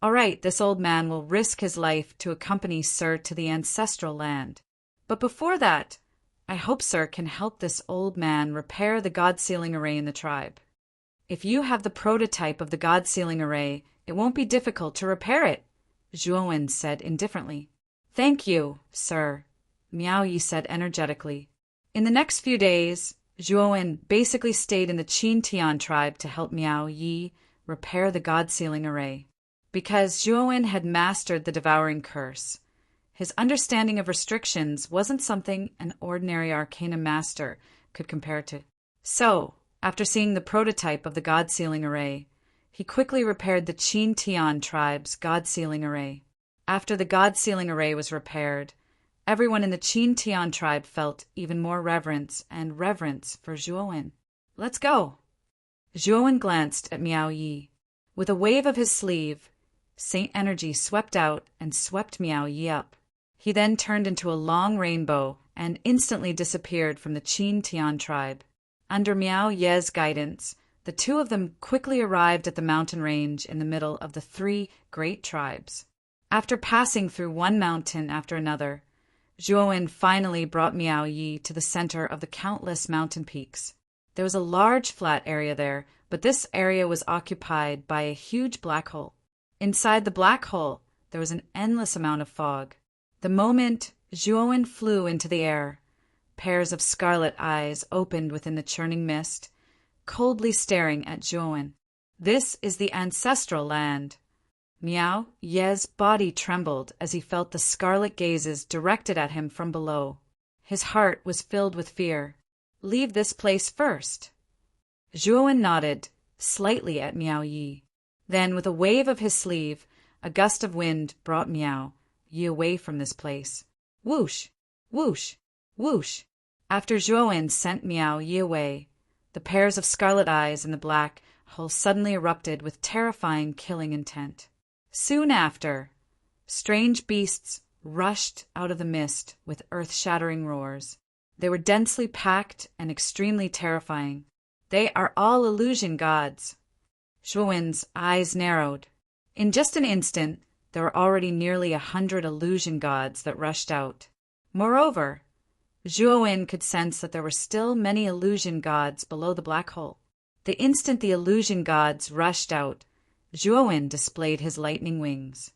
All right, this old man will risk his life to accompany Sir to the ancestral land. But before that, I hope Sir can help this old man repair the God-sealing array in the tribe. If you have the prototype of the God-sealing array, it won't be difficult to repair it, Zhuowen said indifferently. Thank you, Sir, Miao Yi said energetically. In the next few days, Zhuowen basically stayed in the Qin Tian tribe to help Miao Yi repair the God-sealing array. Because Zhuowen had mastered the devouring curse, his understanding of restrictions wasn't something an ordinary arcana master could compare to. So, after seeing the prototype of the God-sealing array, he quickly repaired the Qin Tian tribe's God-sealing array. After the God-sealing array was repaired, everyone in the Qin Tian tribe felt even more reverence for Zhuowen. Let's go. Zhuowen glanced at Miao Yi. With a wave of his sleeve, Saint Energy swept out and swept Miao Yi up. He then turned into a long rainbow and instantly disappeared from the Qin Tian tribe. Under Miao Ye's guidance, the 2 of them quickly arrived at the mountain range in the middle of the 3 great tribes. After passing through one mountain after another, Zhuowen finally brought Miao Yi to the center of the countless mountain peaks. There was a large flat area there, but this area was occupied by a huge black hole. Inside the black hole, there was an endless amount of fog. The moment Zhuowen flew into the air, pairs of scarlet eyes opened within the churning mist, coldly staring at Zhuowen. This is the ancestral land. Miao Ye's body trembled as he felt the scarlet gazes directed at him from below. His heart was filled with fear. Leave this place first. Zhuowen nodded slightly at Miao Yi. Then, with a wave of his sleeve, a gust of wind brought Miao Yi away from this place. Whoosh! Whoosh! Whoosh! After Zhuowen sent Miao Yi away, the pairs of scarlet eyes in the black hole suddenly erupted with terrifying killing intent. Soon after, strange beasts rushed out of the mist with earth-shattering roars. They were densely packed and extremely terrifying. They are all illusion gods. Zhuowen's eyes narrowed. In just an instant, there were already nearly 100 illusion gods that rushed out. Moreover, Zhuowen could sense that there were still many illusion gods below the black hole. The instant the illusion gods rushed out, Zhuowen displayed his lightning wings.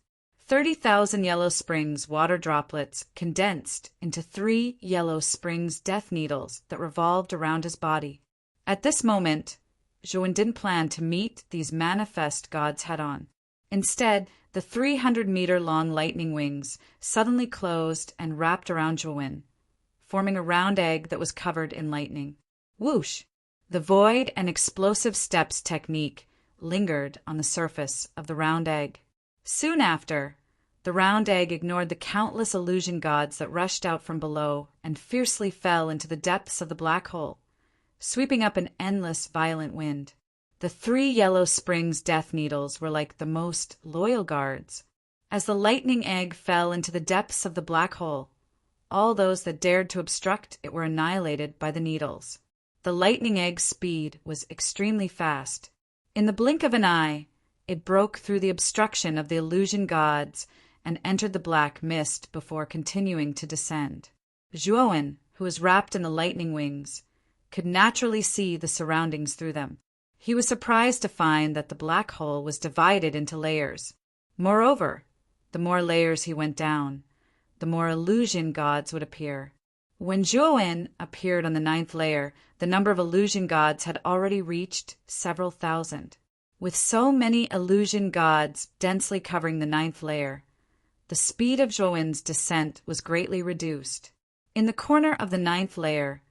30,000 yellow springs water droplets condensed into 3 yellow springs death needles that revolved around his body. At this moment, Zhuowen didn't plan to meet these manifest gods head-on. Instead, the 300-meter-long lightning wings suddenly closed and wrapped around Zhuowen, forming a round egg that was covered in lightning. Whoosh! The void and explosive steps technique lingered on the surface of the round egg. Soon after, the round egg ignored the countless illusion gods that rushed out from below and fiercely fell into the depths of the black hole, sweeping up an endless violent wind. The 3 yellow springs death needles were like the most loyal guards. As the lightning egg fell into the depths of the black hole, all those that dared to obstruct it were annihilated by the needles. The lightning egg's speed was extremely fast. In the blink of an eye, it broke through the obstruction of the illusion gods and entered the black mist before continuing to descend. Zhuowen, who was wrapped in the lightning wings, could naturally see the surroundings through them. He was surprised to find that the black hole was divided into layers. Moreover, the more layers he went down, the more illusion gods would appear. When Zhuowen appeared on the 9th layer, the number of illusion gods had already reached several thousand. With so many illusion gods densely covering the 9th layer, the speed of Zhuowen's descent was greatly reduced. In the corner of the 9th layer,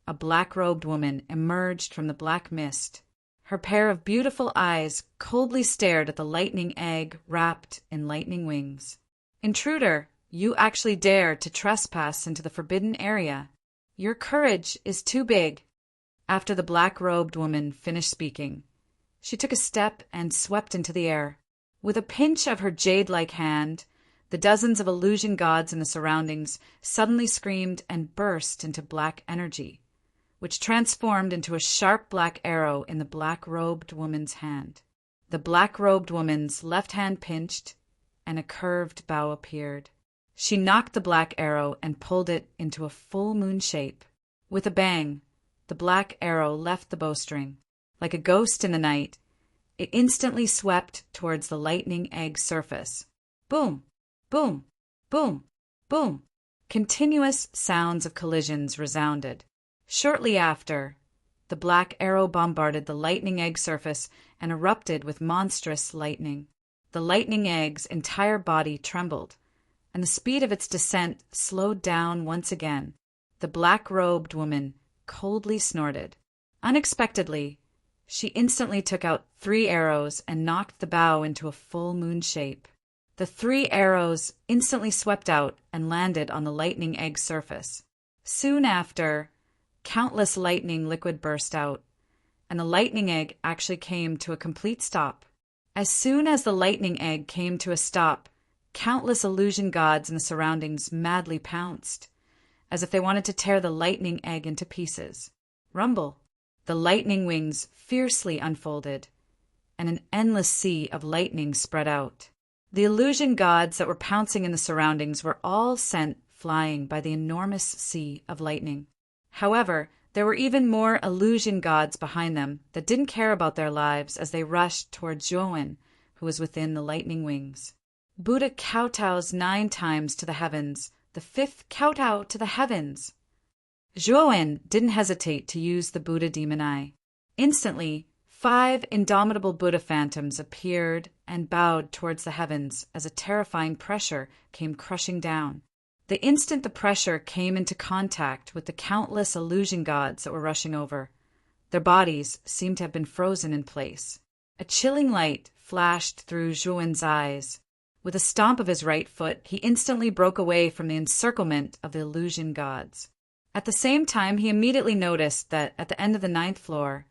a black-robed woman emerged from the black mist. Her pair of beautiful eyes coldly stared at the lightning egg wrapped in lightning wings. "Intruder, you actually dare to trespass into the forbidden area. Your courage is too big." After the black-robed woman finished speaking, she took a step and swept into the air. With a pinch of her jade-like hand, the dozens of illusion gods in the surroundings suddenly screamed and burst into black energy, which transformed into a sharp black arrow in the black-robed woman's hand. The black-robed woman's left hand pinched, and a curved bow appeared. She knocked the black arrow and pulled it into a full moon shape. With a bang, the black arrow left the bowstring. Like a ghost in the night, it instantly swept towards the lightning egg's surface. Boom! Boom! Boom! Boom! Continuous sounds of collisions resounded. Shortly after, the black arrow bombarded the lightning egg surface and erupted with monstrous lightning. The lightning egg's entire body trembled, and the speed of its descent slowed down once again. The black-robed woman coldly snorted. Unexpectedly, she instantly took out 3 arrows and knocked the bow into a full moon shape. The 3 arrows instantly swept out and landed on the lightning egg's surface. Soon after, countless lightning liquid burst out, and the lightning egg actually came to a complete stop. As soon as the lightning egg came to a stop, countless illusion gods in the surroundings madly pounced, as if they wanted to tear the lightning egg into pieces. Rumble! The lightning wings fiercely unfolded, and an endless sea of lightning spread out. The illusion gods that were pouncing in the surroundings were all sent flying by the enormous sea of lightning. However, there were even more illusion gods behind them that didn't care about their lives as they rushed toward Zhuowen, who was within the lightning wings. Buddha kowtows 9 times to the heavens, the 5th kowtow to the heavens. Zhuowen didn't hesitate to use the Buddha demon eye. Instantly, 5 indomitable Buddha phantoms appeared and bowed towards the heavens as a terrifying pressure came crushing down. The instant the pressure came into contact with the countless illusion gods that were rushing over, their bodies seemed to have been frozen in place. A chilling light flashed through Zhuowen's eyes. With a stomp of his right foot, he instantly broke away from the encirclement of the illusion gods. At the same time, he immediately noticed that at the end of the 9th floor,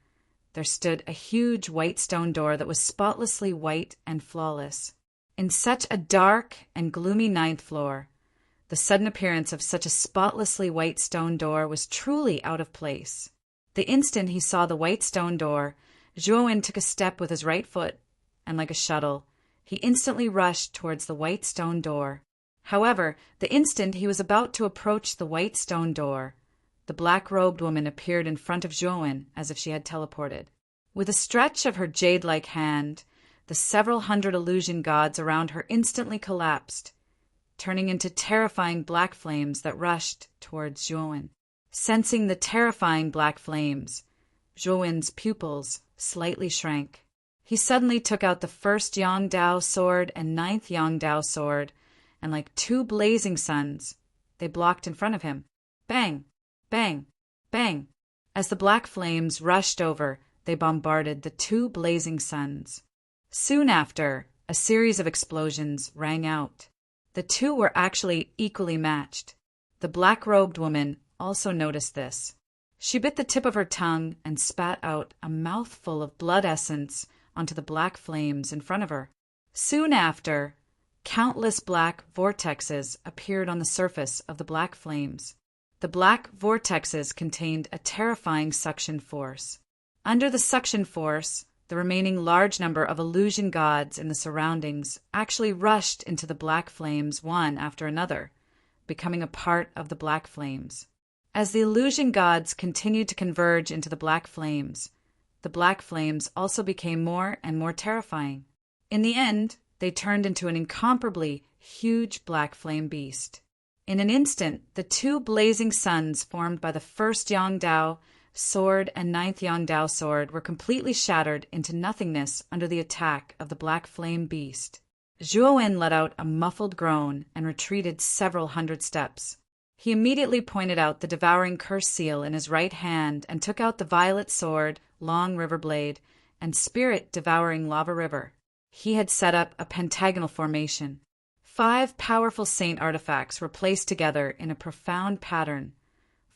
there stood a huge white stone door that was spotlessly white and flawless. In such a dark and gloomy 9th floor, the sudden appearance of such a spotlessly white stone door was truly out of place. The instant he saw the white stone door, Zhuowen took a step with his right foot, and like a shuttle, he instantly rushed towards the white stone door. However, the instant he was about to approach the white stone door, the black-robed woman appeared in front of Zhuowen as if she had teleported. With a stretch of her jade-like hand, the several hundred illusion gods around her instantly collapsed, turning into terrifying black flames that rushed towards Zhuowen. Sensing the terrifying black flames, Zhuowen's pupils slightly shrank. He suddenly took out the 1st Yangdao sword and 9th Yangdao sword, and like 2 blazing suns, they blocked in front of him. Bang! Bang! Bang! As the black flames rushed over, they bombarded the 2 blazing suns. Soon after, a series of explosions rang out. The 2 were actually equally matched. The black-robed woman also noticed this. She bit the tip of her tongue and spat out a mouthful of blood essence onto the black flames in front of her. Soon after, Countless black vortexes appeared on the surface of the black flames. The black vortexes contained a terrifying suction force. Under the suction force, the remaining large number of illusion gods in the surroundings actually rushed into the black flames one after another, becoming a part of the black flames. As the illusion gods continued to converge into the black flames also became more and more terrifying. In the end, they turned into an incomparably huge black flame beast. In an instant, the two blazing suns formed by the first Yangdao sword and ninth Yangdao sword were completely shattered into nothingness under the attack of the black flame beast. Zhuowen let out a muffled groan and retreated several hundred steps. He immediately pointed out the devouring curse seal in his right hand and took out the violet sword, long river blade, and spirit-devouring lava river. He had set up a pentagonal formation. 5 powerful saint artifacts were placed together in a profound pattern,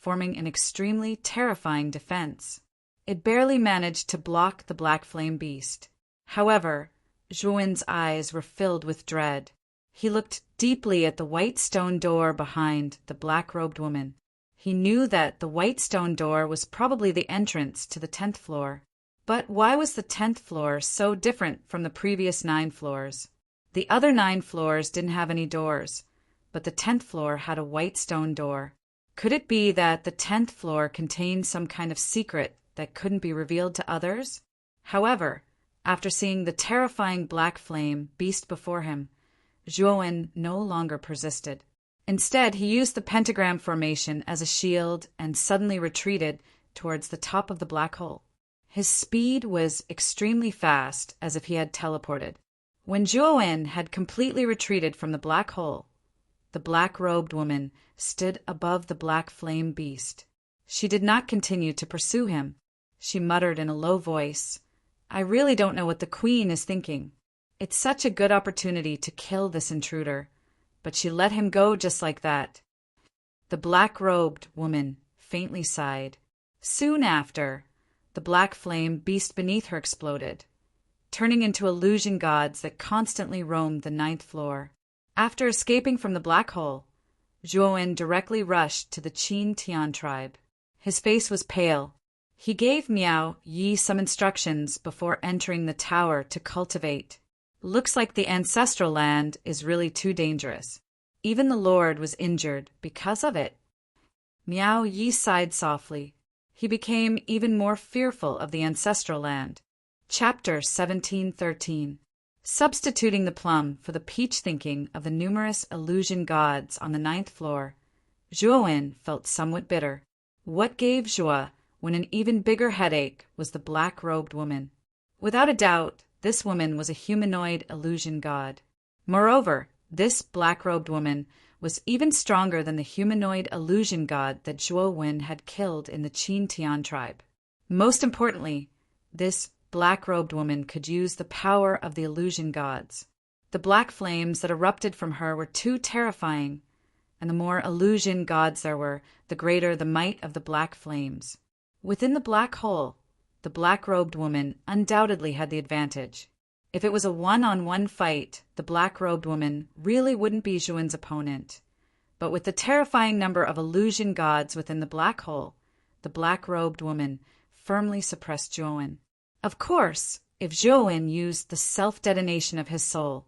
forming an extremely terrifying defense. It barely managed to block the black flame beast. However, Zhuowen's eyes were filled with dread. He looked deeply at the white stone door behind the black-robed woman. He knew that the white stone door was probably the entrance to the 10th floor. But why was the 10th floor so different from the previous 9 floors? The other 9 floors didn't have any doors, but the 10th floor had a white stone door. Could it be that the 10th floor contained some kind of secret that couldn't be revealed to others? However, after seeing the terrifying black flame beast before him, Zhuowen no longer persisted. Instead, he used the pentagram formation as a shield and suddenly retreated towards the top of the black hole. His speed was extremely fast, as if he had teleported. When Zhuowen had completely retreated from the black hole, the black-robed woman stood above the black flame beast. She did not continue to pursue him. She muttered in a low voice, "I really don't know what the queen is thinking. It's such a good opportunity to kill this intruder." But she let him go just like that. The black-robed woman faintly sighed. Soon after, the black flame beast beneath her exploded, turning into illusion gods that constantly roamed the 9th floor. After escaping from the black hole, Zhuowen directly rushed to the Qin Tian tribe. His face was pale. He gave Miao Yi some instructions before entering the tower to cultivate. Looks like the ancestral land is really too dangerous. Even the Lord was injured because of it. Miao Yi sighed softly. He became even more fearful of the ancestral land. Chapter 1713. Substituting the plum for the peach thinking of the numerous illusion gods on the 9th floor, Zhuowen felt somewhat bitter. What gave Zhuo when an even bigger headache was the black-robed woman? Without a doubt, this woman was a humanoid illusion god. Moreover, this black-robed woman was even stronger than the humanoid illusion god that Zhuowen had killed in the Qin Tian tribe. Most importantly, this black-robed woman could use the power of the illusion gods. The black flames that erupted from her were too terrifying, and the more illusion gods there were, the greater the might of the black flames. Within the black hole, the black-robed woman undoubtedly had the advantage. If it was a one-on-one fight, the black-robed woman really wouldn't be Zhuowen's opponent. But with the terrifying number of illusion gods within the black hole, the black-robed woman firmly suppressed Zhuowen. Of course, if Zhuowen used the self-detonation of his soul,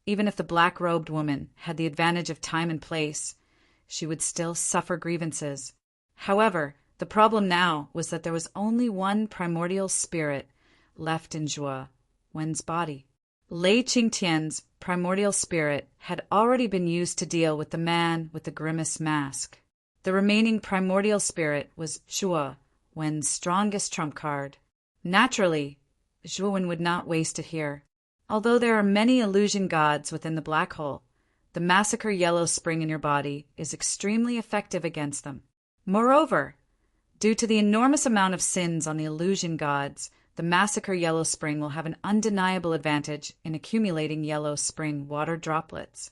even if the black-robed woman had the advantage of time and place, she would still suffer grievances. However, the problem now was that there was only one primordial spirit left in Zhuowen's body. Lei Qingtian's primordial spirit had already been used to deal with the man with the grimace mask. The remaining primordial spirit was Zhuowen's strongest trump card. Naturally, Zhuowen would not waste it here. Although there are many illusion gods within the black hole, the massacre yellow spring in your body is extremely effective against them. Moreover, due to the enormous amount of sins on the illusion gods, the massacre yellow spring will have an undeniable advantage in accumulating yellow spring water droplets.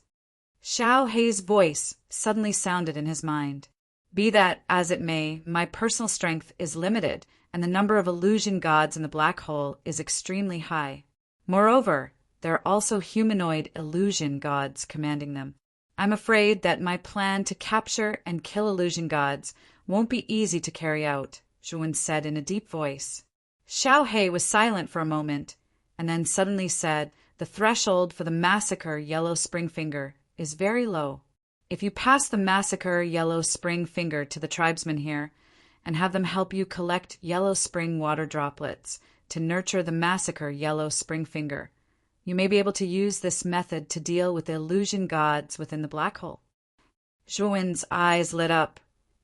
Xiao Hei's voice suddenly sounded in his mind. Be that as it may, my personal strength is limited, and the number of illusion gods in the black hole is extremely high. Moreover, there are also humanoid illusion gods commanding them. I'm afraid that my plan to capture and kill illusion gods won't be easy to carry out, Zhuan said in a deep voice. Xiao He was silent for a moment, and then suddenly said, "The threshold for the massacre Yellow Spring Finger is very low. If you pass the massacre Yellow Spring Finger to the tribesmen here, and have them help you collect Yellow Spring water droplets to nurture the massacre Yellow Spring Finger, you may be able to use this method to deal with the illusion gods within the black hole." Zhuan's eyes lit up,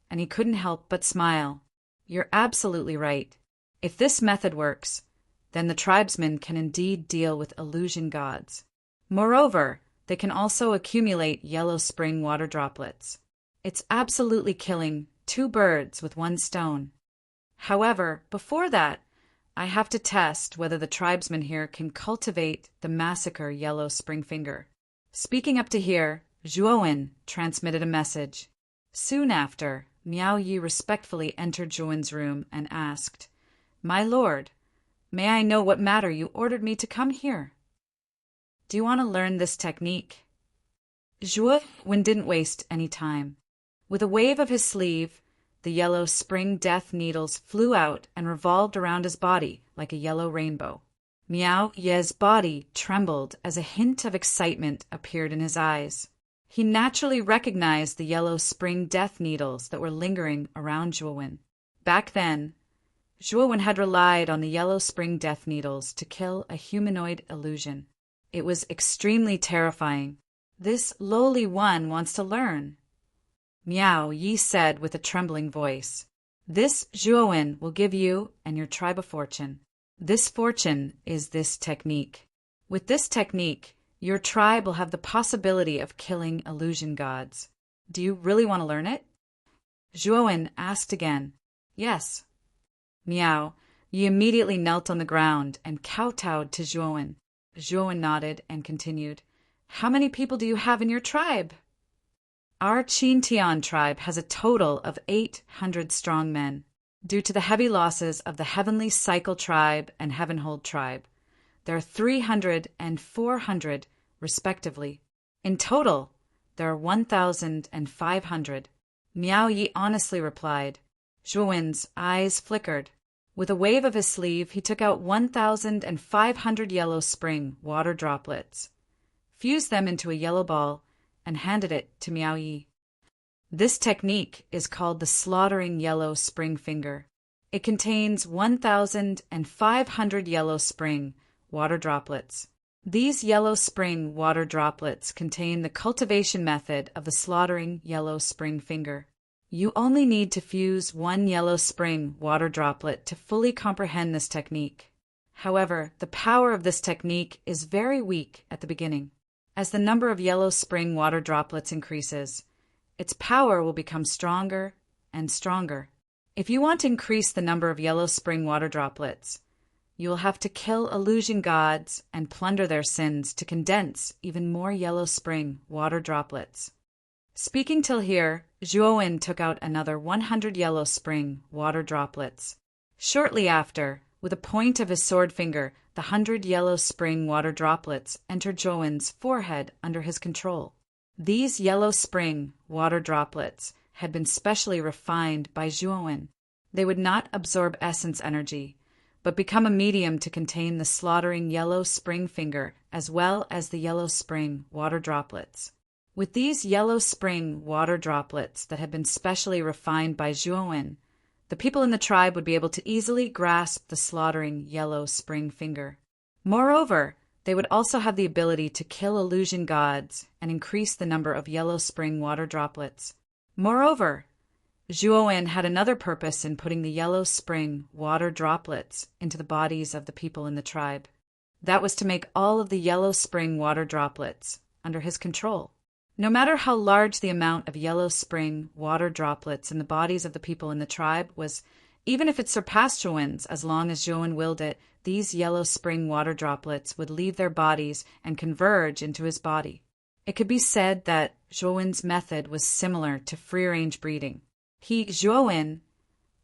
and he couldn't help but smile. "You're absolutely right. If this method works, then the tribesmen can indeed deal with illusion gods. Moreover, they can also accumulate Yellow Spring water droplets. It's absolutely killing 2 birds with 1 stone. However, before that, I have to test whether the tribesmen here can cultivate the massacre Yellow Spring Finger." Speaking up to here, Zhuowen transmitted a message. Soon after, Miao Yi respectfully entered Zhuowen's room and asked, "My lord, may I know what matter you ordered me to come here?" "Do you want to learn this technique?" Zhuowen didn't waste any time. With a wave of his sleeve, the yellow spring death needles flew out and revolved around his body like a yellow rainbow. Miao Ye's body trembled as a hint of excitement appeared in his eyes. He naturally recognized the yellow spring death needles that were lingering around Zhuowen. Back then, Zhuowen had relied on the yellow spring death needles to kill a humanoid illusion. It was extremely terrifying. "This lowly one wants to learn," Miao Yi said with a trembling voice. "This Zhuowen will give you and your tribe a fortune. This fortune is this technique. With this technique, your tribe will have the possibility of killing illusion gods. Do you really want to learn it?" Zhuowen asked again. "Yes." Miao Yi immediately knelt on the ground and kowtowed to Zhuowen. Zhuowen nodded and continued, "How many people do you have in your tribe?" "Our Qintian tribe has a total of 800 strong men. Due to the heavy losses of the Heavenly Cycle tribe and Heavenhold tribe, there are 300 and 400 respectively. In total, there are 1,500. Miao Yi honestly replied. Zhuowen's eyes flickered. With a wave of his sleeve, he took out 1,500 yellow spring water droplets, fused them into a yellow ball, and handed it to Miao Yi. This technique is called the slaughtering yellow spring finger. It contains 1,500 yellow spring water droplets. These yellow spring water droplets contain the cultivation method of the slaughtering yellow spring finger. You only need to fuse 1 yellow spring water droplet to fully comprehend this technique. However, the power of this technique is very weak at the beginning. As the number of yellow spring water droplets increases, its power will become stronger and stronger. If you want to increase the number of yellow spring water droplets, you will have to kill illusion gods and plunder their sins to condense even more yellow spring water droplets. Speaking till here, Zhuowen took out another 100 yellow spring water droplets. Shortly after, with a point of his sword finger, the 100 yellow spring water droplets entered Zhuowen's forehead under his control. These yellow spring water droplets had been specially refined by Zhuowen. They would not absorb essence energy, but become a medium to contain the slaughtering yellow spring finger as well as the yellow spring water droplets. With these yellow spring water droplets that had been specially refined by Zhuowen, the people in the tribe would be able to easily grasp the slaughtering yellow spring finger. Moreover, they would also have the ability to kill illusion gods and increase the number of yellow spring water droplets. Moreover, Zhuowen had another purpose in putting the yellow spring water droplets into the bodies of the people in the tribe. That was to make all of the yellow spring water droplets under his control. No matter how large the amount of yellow spring water droplets in the bodies of the people in the tribe was, even if it surpassed Zhuowen's, as long as Zhuowen willed it, these yellow spring water droplets would leave their bodies and converge into his body. It could be said that Zhuowen's method was similar to free-range breeding. Zhuowen,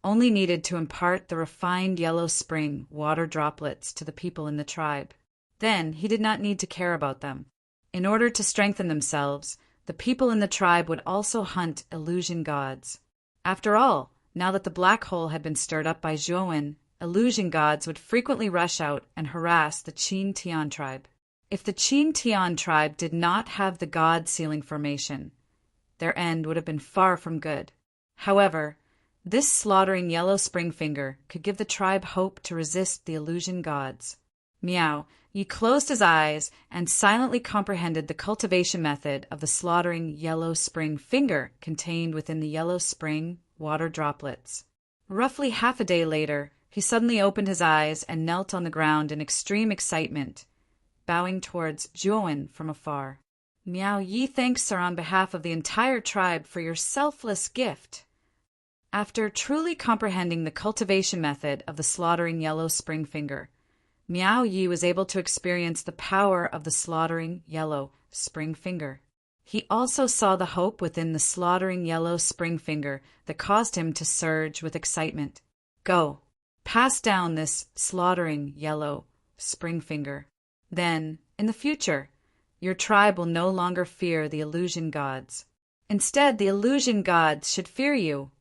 only needed to impart the refined yellow spring water droplets to the people in the tribe. Then he did not need to care about them. In order to strengthen themselves, the people in the tribe would also hunt illusion gods. After all, now that the black hole had been stirred up by Zhuowen, illusion gods would frequently rush out and harass the Qin Tian tribe. If the Qin Tian tribe did not have the god sealing formation, their end would have been far from good. However, this slaughtering yellow spring finger could give the tribe hope to resist the illusion gods. Miao Yi closed his eyes and silently comprehended the cultivation method of the slaughtering yellow spring finger contained within the yellow spring water droplets. Roughly half a day later, he suddenly opened his eyes and knelt on the ground in extreme excitement, bowing towards Zhuowen from afar. Miao Yi thanks her on behalf of the entire tribe for your selfless gift. After truly comprehending the cultivation method of the slaughtering yellow spring finger, Miao Yi was able to experience the power of the slaughtering yellow spring finger. He also saw the hope within the slaughtering yellow spring finger that caused him to surge with excitement. Go, pass down this slaughtering yellow spring finger. Then, in the future, your tribe will no longer fear the illusion gods. Instead, the illusion gods should fear you,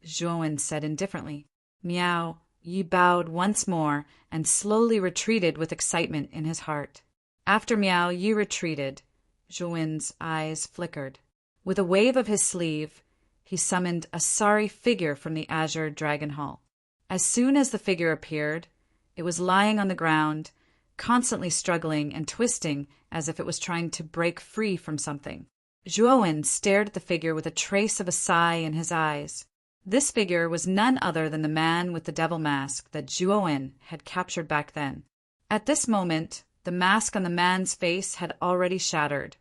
Zhuowen said indifferently. Miao Yi bowed once more and slowly retreated with excitement in his heart. After Miao Yi retreated, Zhuowen's eyes flickered. With a wave of his sleeve, he summoned a sorry figure from the azure dragon hall. As soon as the figure appeared, it was lying on the ground, constantly struggling and twisting as if it was trying to break free from something. Zhuowen stared at the figure with a trace of a sigh in his eyes. This figure was none other than the man with the devil mask that Zhuowen had captured back then. At this moment, the mask on the man's face had already shattered,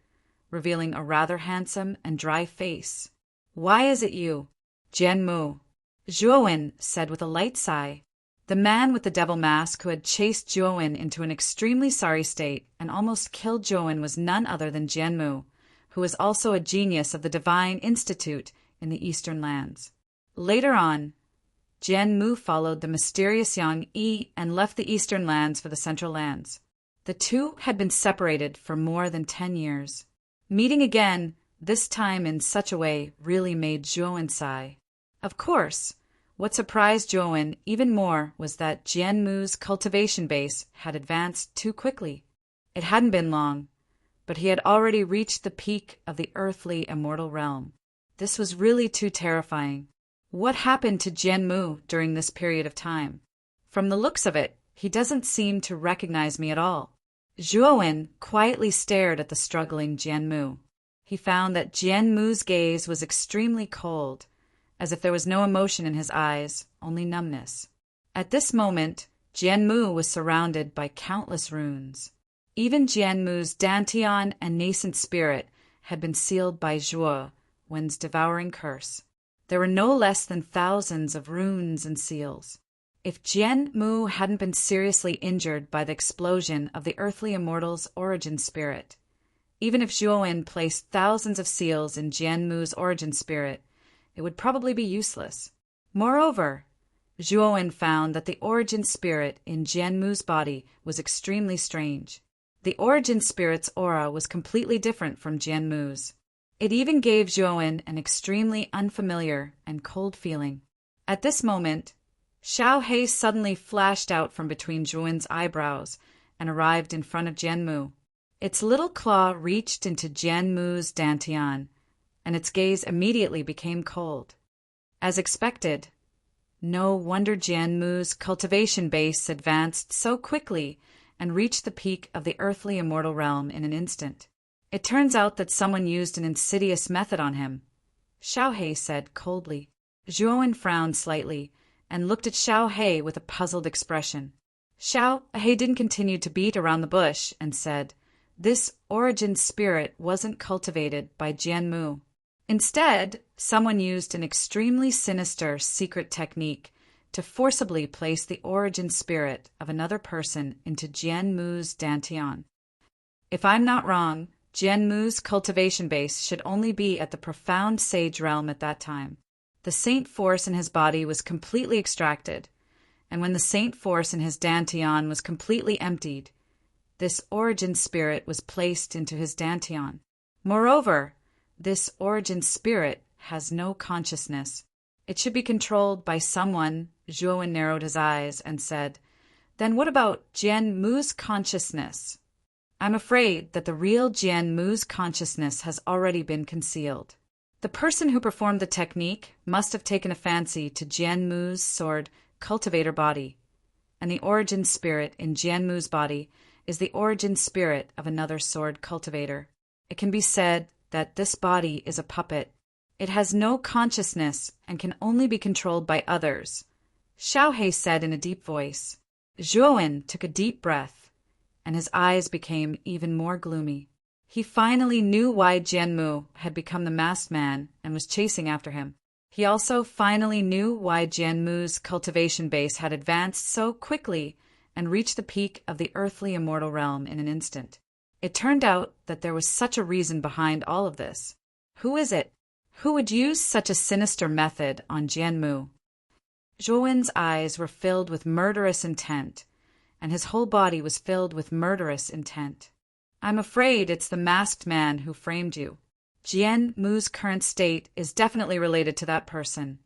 revealing a rather handsome and dry face. Why is it you? Jianmu, Zhuowen said with a light sigh. The man with the devil mask who had chased Zhuowen into an extremely sorry state and almost killed Zhuowen was none other than Jianmu, who was also a genius of the Divine Institute in the Eastern lands. Later on, Jianmu followed the mysterious Yang Yi and left the Eastern lands for the Central lands. The two had been separated for more than 10 years. Meeting again, this time in such a way, really made Zhuowen sigh. Of course, what surprised Zhuowen even more was that Jianmu's cultivation base had advanced too quickly. It hadn't been long, but he had already reached the peak of the earthly immortal realm. This was really too terrifying. What happened to Jianmu during this period of time? From the looks of it, he doesn't seem to recognize me at all. Zhuowen quietly stared at the struggling Jianmu. He found that Jianmu's gaze was extremely cold, as if there was no emotion in his eyes, only numbness. At this moment, Jianmu was surrounded by countless runes. Even Jianmu's Dantian and nascent spirit had been sealed by Zhuowen's devouring curse. There were no less than thousands of runes and seals. If Jianmu hadn't been seriously injured by the explosion of the earthly immortal's origin spirit, even if Zhuowen placed thousands of seals in Jianmu's origin spirit, it would probably be useless. Moreover, Zhuowen found that the origin spirit in Jianmu's body was extremely strange. The origin spirit's aura was completely different from Jianmu's. It even gave Zhuowen an extremely unfamiliar and cold feeling. At this moment, Xiao He suddenly flashed out from between Zhuowen's eyebrows and arrived in front of Jianmu. Its little claw reached into Jianmu's dantian, and its gaze immediately became cold. As expected, no wonder Jianmu's cultivation base advanced so quickly and reached the peak of the earthly immortal realm in an instant. It turns out that someone used an insidious method on him, Xiao He said coldly. Zhuowen frowned slightly and looked at Xiao He with a puzzled expression. Xiao He didn't continue to beat around the bush and said, "This origin spirit wasn't cultivated by Jianmu. Instead, someone used an extremely sinister secret technique to forcibly place the origin spirit of another person into Jianmu's dantian. If I'm not wrong, Jianmu's cultivation base should only be at the profound sage realm at that time. The saint force in his body was completely extracted, and when the saint force in his dantian was completely emptied, this origin spirit was placed into his dantian. Moreover, this origin spirit has no consciousness. It should be controlled by someone. Zhuowen narrowed his eyes and said, "Then what about Jian Mu's consciousness?" "I'm afraid that the real Jian Mu's consciousness has already been concealed. The person who performed the technique must have taken a fancy to Jian Mu's sword cultivator body, and the origin spirit in Jian Mu's body is the origin spirit of another sword cultivator. It can be said that this body is a puppet. It has no consciousness and can only be controlled by others," Xiaohei said in a deep voice. Zhuowen took a deep breath, and his eyes became even more gloomy. He finally knew why Jian Mu had become the masked man and was chasing after him. He also finally knew why Jian Mu's cultivation base had advanced so quickly and reached the peak of the earthly immortal realm in an instant. It turned out that there was such a reason behind all of this. Who is it? Who would use such a sinister method on Jian Mu? Zhuowen's eyes were filled with murderous intent, and his whole body was filled with murderous intent. "I'm afraid it's the masked man who framed you. Jian Mu's current state is definitely related to that person,"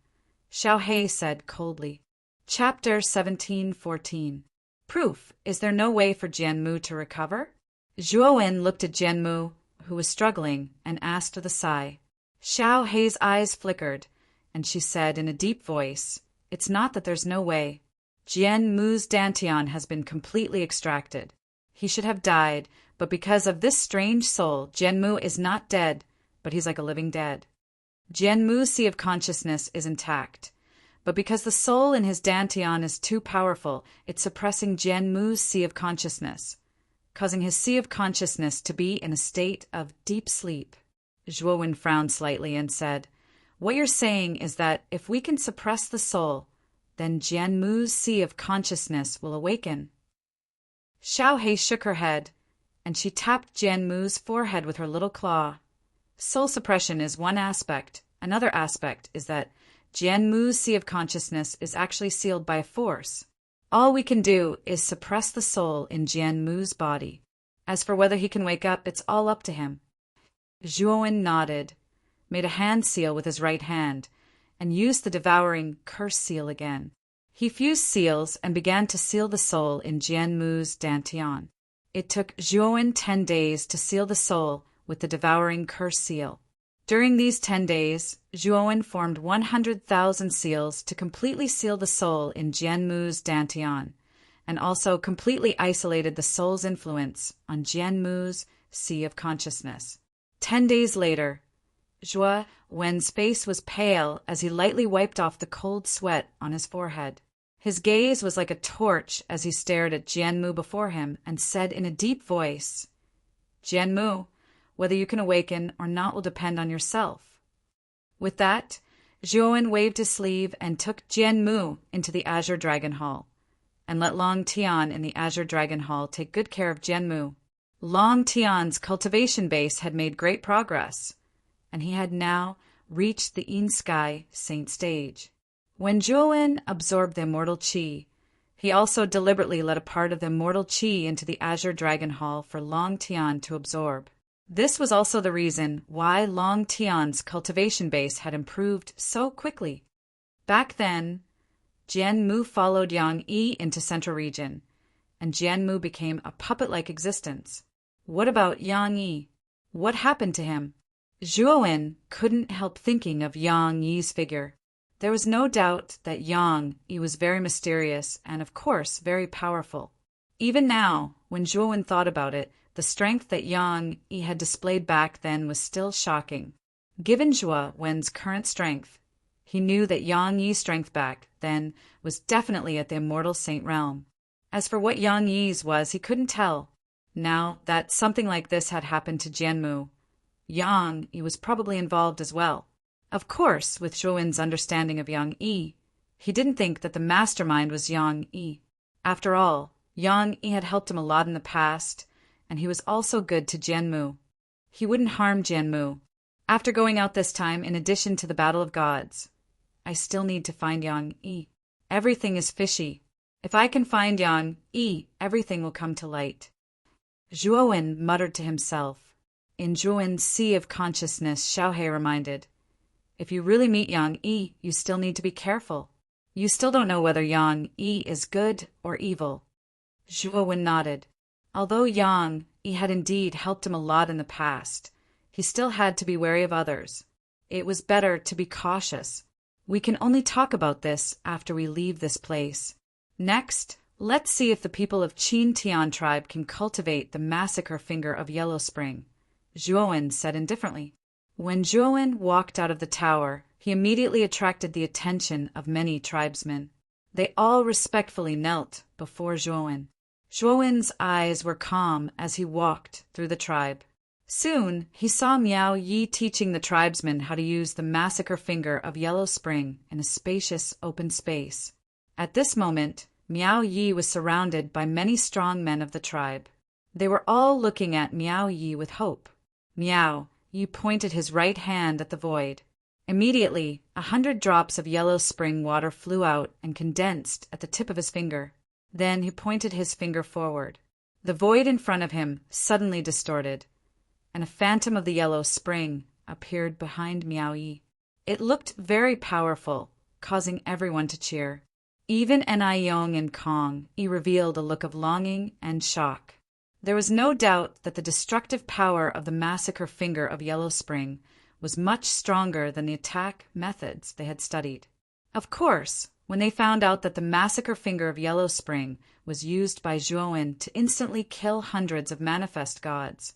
Xiaohei said coldly. Chapter 17:14. Proof. Is there no way for Jian Mu to recover? Zhuowen looked at Jian Mu, who was struggling, and asked with a sigh. Xiaohei's eyes flickered, and she said in a deep voice, "It's not that there's no way. Jian Mu's dantian has been completely extracted. He should have died, but because of this strange soul, Jian Mu is not dead, but he's like a living dead. Jian Mu's sea of consciousness is intact, but because the soul in his dantian is too powerful, it's suppressing Jian Mu's sea of consciousness, causing his sea of consciousness to be in a state of deep sleep." Zhuowen frowned slightly and said, "What you're saying is that if we can suppress the soul, then Jian Mu's sea of consciousness will awaken." Xiaohei shook her head, and she tapped Jian Mu's forehead with her little claw. "Soul suppression is one aspect. Another aspect is that Jian Mu's sea of consciousness is actually sealed by a force. All we can do is suppress the soul in Jian Mu's body. As for whether he can wake up, it's all up to him." Zhuowen nodded, made a hand seal with his right hand, and used the devouring curse seal again. He fused seals and began to seal the soul in Jian Mu's dantian. It took Zhuowen 10 days to seal the soul with the devouring curse seal. During these 10 days, Zhuowen formed 100,000 seals to completely seal the soul in Jian Mu's dantian, and also completely isolated the soul's influence on Jian Mu's sea of consciousness. 10 days later, Zhuowen's face was pale as he lightly wiped off the cold sweat on his forehead. His gaze was like a torch as he stared at Jian Mu before him and said in a deep voice, "Jian Mu, whether you can awaken or not will depend on yourself." With that, Zhuowen waved his sleeve and took Jian Mu into the Azure Dragon Hall, and let Long Tian in the Azure Dragon Hall take good care of Jian Mu. Long Tian's cultivation base had made great progress, and he had now reached the In-Sky Saint stage. When Zhuowen absorbed the immortal qi, he also deliberately let a part of the immortal qi into the Azure Dragon Hall for Long Tian to absorb. This was also the reason why Long Tian's cultivation base had improved so quickly. Back then, Jian Mu followed Yang Yi into Central Region, and Jian Mu became a puppet-like existence. What about Yang Yi? What happened to him? Zhuowen couldn't help thinking of Yang Yi's figure. There was no doubt that Yang Yi was very mysterious and, of course, very powerful. Even now, when Zhuowen thought about it, the strength that Yang Yi had displayed back then was still shocking. Given Zhuowen's current strength, he knew that Yang Yi's strength back then was definitely at the immortal saint realm. As for what Yang Yi's was, he couldn't tell. Now that something like this had happened to Jian Mu, Yang Yi was probably involved as well. Of course, with Zhuowen's understanding of Yang Yi, he didn't think that the mastermind was Yang Yi. After all, Yang Yi had helped him a lot in the past, and he was also good to Jian Mu. He wouldn't harm Jian Mu. After going out this time, in addition to the Battle of Gods, I still need to find Yang Yi. Everything is fishy. If I can find Yang Yi, everything will come to light. Zhuowen muttered to himself. In Zhuowen's sea of consciousness, Xiaohe reminded, if you really meet Yang Yi, you still need to be careful. You still don't know whether Yang Yi is good or evil. Zhuowen nodded. Although Yang Yi had indeed helped him a lot in the past, he still had to be wary of others. It was better to be cautious. We can only talk about this after we leave this place. Next, let's see if the people of Qin Tian tribe can cultivate the massacre finger of Yellow Spring, Zhuowen said indifferently. When Zhuowen walked out of the tower, he immediately attracted the attention of many tribesmen. They all respectfully knelt before Zhuowen. Zhuowen's eyes were calm as he walked through the tribe. Soon, he saw Miao Yi teaching the tribesmen how to use the massacre finger of Yellow Spring in a spacious open space. At this moment, Miao Yi was surrounded by many strong men of the tribe. They were all looking at Miao Yi with hope. Miao Yi pointed his right hand at the void. Immediately, 100 drops of Yellow Spring water flew out and condensed at the tip of his finger. Then he pointed his finger forward. The void in front of him suddenly distorted, and a phantom of the Yellow Spring appeared behind Miao Yi. It looked very powerful, causing everyone to cheer. Even Anai and Kong Yi revealed a look of longing and shock. There was no doubt that the destructive power of the massacre finger of Yellow Spring was much stronger than the attack methods they had studied. Of course, when they found out that the massacre finger of Yellow Spring was used by Zhuowen to instantly kill hundreds of manifest gods,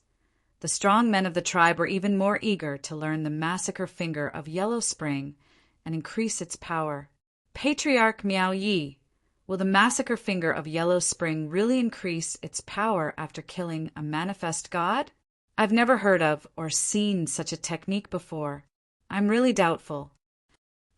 the strong men of the tribe were even more eager to learn the massacre finger of Yellow Spring and increase its power. Patriarch Miao Yi, will the massacre finger of Yellow Spring really increase its power after killing a manifest god? I've never heard of or seen such a technique before. I'm really doubtful.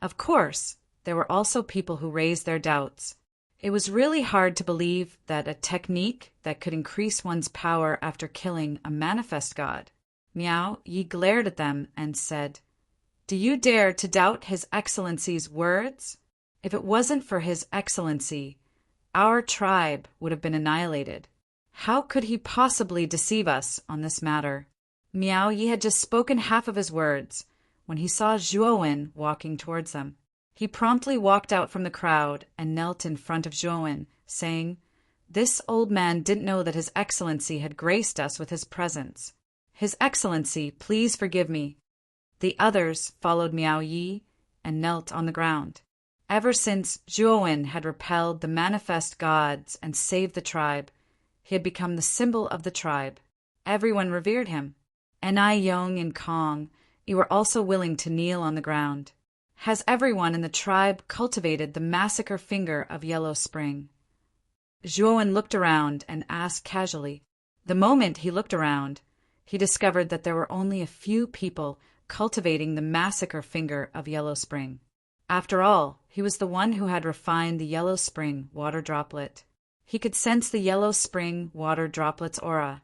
Of course, there were also people who raised their doubts. It was really hard to believe that a technique that could increase one's power after killing a manifest god. Miao Yi glared at them and said, "Do you dare to doubt His Excellency's words? If it wasn't for His Excellency, our tribe would have been annihilated. How could he possibly deceive us on this matter?" Miao Yi had just spoken half of his words when he saw Zhuowen walking towards them. He promptly walked out from the crowd and knelt in front of Zhuowen, saying, "This old man didn't know that His Excellency had graced us with his presence. His Excellency, please forgive me." The others followed Miao Yi and knelt on the ground. Ever since Zhuowen had repelled the manifest gods and saved the tribe, he had become the symbol of the tribe. Everyone revered him. Anai Yong and Kong Yi were also willing to kneel on the ground. Has everyone in the tribe cultivated the massacre finger of Yellow Spring? Zhuowen looked around and asked casually. The moment he looked around, he discovered that there were only a few people cultivating the massacre finger of Yellow Spring. After all, he was the one who had refined the Yellow Spring water droplet. He could sense the Yellow Spring water droplet's aura,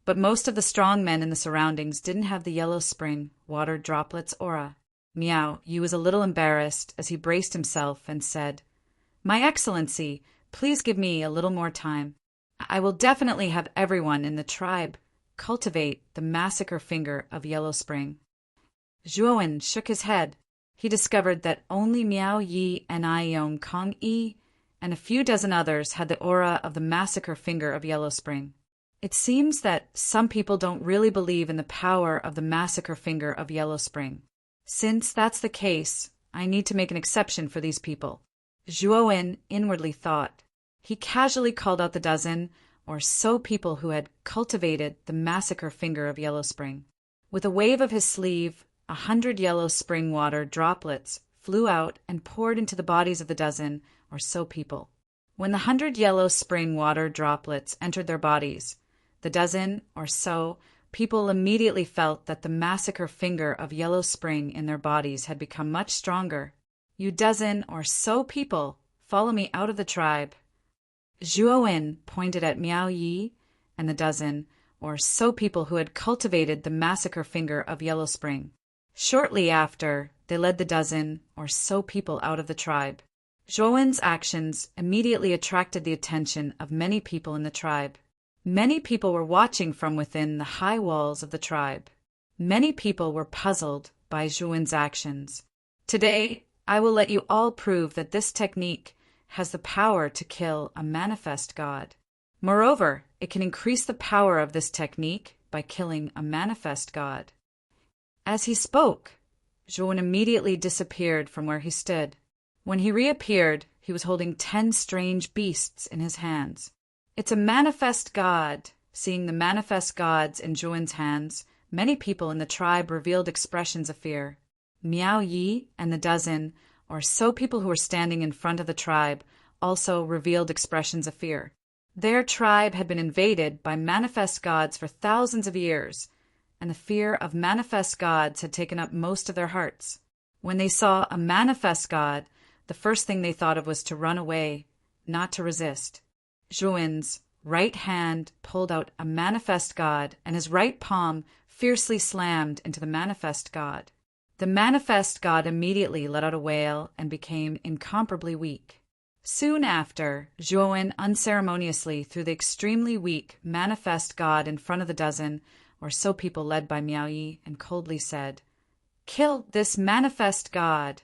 but most of the strong men in the surroundings didn't have the Yellow Spring water droplet's aura. Miao Yi was a little embarrassed as he braced himself and said, "My Excellency, please give me a little more time. I will definitely have everyone in the tribe cultivate the massacre finger of Yellow Spring." Zhuowen shook his head. He discovered that only Miao Yi and Aiyong Kong Yi and a few dozen others had the aura of the massacre finger of Yellow Spring. It seems that some people don't really believe in the power of the massacre finger of Yellow Spring. Since that's the case, I need to make an exception for these people. Zhuowen inwardly thought. He casually called out the dozen or so people who had cultivated the massacre finger of Yellow Spring. With a wave of his sleeve, 100 Yellow Spring water droplets flew out and poured into the bodies of the dozen or so people. When the 100 Yellow Spring water droplets entered their bodies, the dozen or so people immediately felt that the massacre finger of Yellow Spring in their bodies had become much stronger. "You dozen or so people, follow me out of the tribe." Zhuowen pointed at Miao Yi and the dozen or so people who had cultivated the massacre finger of Yellow Spring. Shortly after, they led the dozen or so people out of the tribe. Zhuowen's actions immediately attracted the attention of many people in the tribe. Many people were watching from within the high walls of the tribe. Many people were puzzled by Zhuan's actions. Today, I will let you all prove that this technique has the power to kill a manifest god. Moreover, it can increase the power of this technique by killing a manifest god. As he spoke, Zhuan immediately disappeared from where he stood. When he reappeared, he was holding 10 strange beasts in his hands. It's a manifest god. Seeing the manifest gods in Zhuan's hands, many people in the tribe revealed expressions of fear. Miao Yi and the dozen, or so people who were standing in front of the tribe, also revealed expressions of fear. Their tribe had been invaded by manifest gods for thousands of years, and the fear of manifest gods had taken up most of their hearts. When they saw a manifest god, the first thing they thought of was to run away, not to resist. Zhuan's right hand pulled out a manifest god, and his right palm fiercely slammed into the manifest god. The manifest god immediately let out a wail and became incomparably weak. Soon after, Zhuan unceremoniously threw the extremely weak manifest god in front of the dozen, or so people led by Miao Yi, and coldly said, "Kill this manifest god."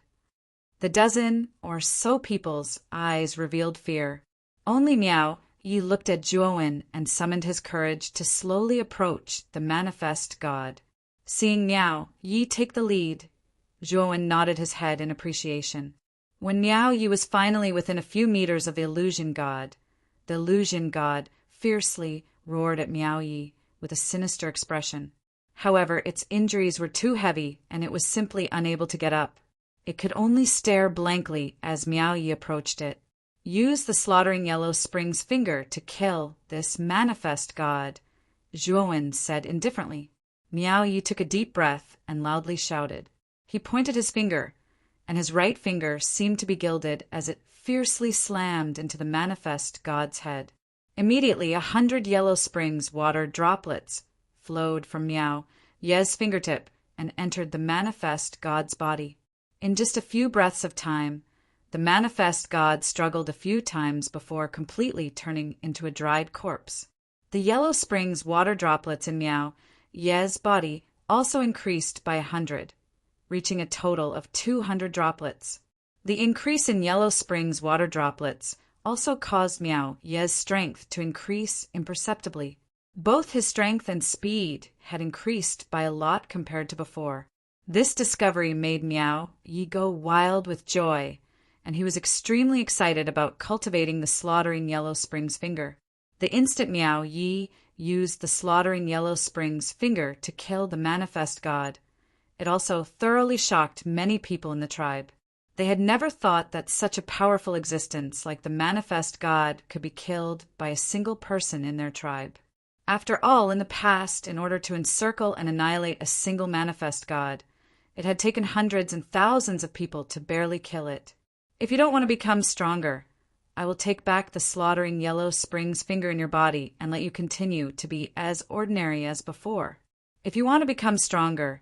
The dozen, or so people's, eyes revealed fear. Only Miao Yi looked at Zhuan and summoned his courage to slowly approach the manifest god. Seeing Miao Yi take the lead, Zhuan nodded his head in appreciation. When Miao Yi was finally within a few meters of the illusion god fiercely roared at Miao Yi with a sinister expression. However, its injuries were too heavy, and it was simply unable to get up. It could only stare blankly as Miao Yi approached it. "Use the slaughtering yellow spring's finger to kill this manifest god," Zhuan said indifferently. Miao Yi took a deep breath and loudly shouted. He pointed his finger, and his right finger seemed to be gilded as it fiercely slammed into the manifest god's head. Immediately 100 yellow springs water droplets flowed from Miao Yi's fingertip and entered the manifest god's body. In just a few breaths of time, the manifest god struggled a few times before completely turning into a dried corpse. The yellow springs water droplets in Miao Yi's body also increased by 100, reaching a total of 200 droplets. The increase in yellow springs water droplets also caused Miao Yi's strength to increase imperceptibly. Both his strength and speed had increased by a lot compared to before. This discovery made Miao Yi go wild with joy, and he was extremely excited about cultivating the slaughtering yellow springs finger. The instant Miao Yi used the slaughtering yellow springs finger to kill the manifest god, it also thoroughly shocked many people in the tribe. They had never thought that such a powerful existence like the manifest god could be killed by a single person in their tribe. After all, in the past, in order to encircle and annihilate a single manifest god, it had taken hundreds and thousands of people to barely kill it. If you don't want to become stronger, I will take back the slaughtering yellow springs finger in your body and let you continue to be as ordinary as before. If you want to become stronger,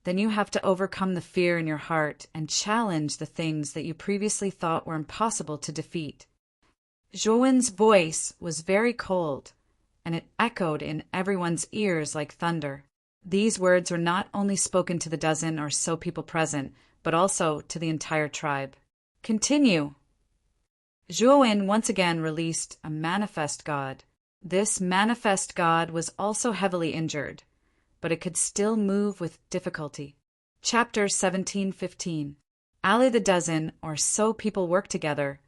then you have to overcome the fear in your heart and challenge the things that you previously thought were impossible to defeat. Zhuan's voice was very cold, and it echoed in everyone's ears like thunder. These words were not only spoken to the dozen or so people present, but also to the entire tribe. Continue. Zhuan once again released a manifest god. This manifest god was also heavily injured, but it could still move with difficulty. Chapter 17:15. Ali the dozen or so people worked together,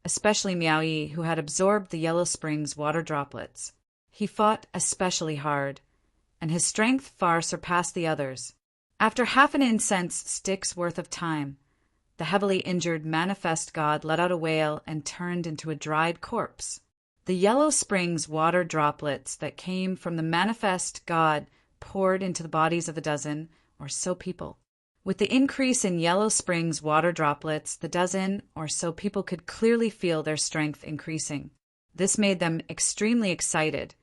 especially Miao Yi, who had absorbed the yellow springs water droplets. He fought especially hard, and his strength far surpassed the others. After half an incense stick's worth of time, the heavily injured manifest god let out a wail and turned into a dried corpse. The yellow springs water droplets that came from the manifest god poured into the bodies of the dozen or so people. With the increase in yellow springs water droplets, the dozen or so people could clearly feel their strength increasing. This made them extremely excited,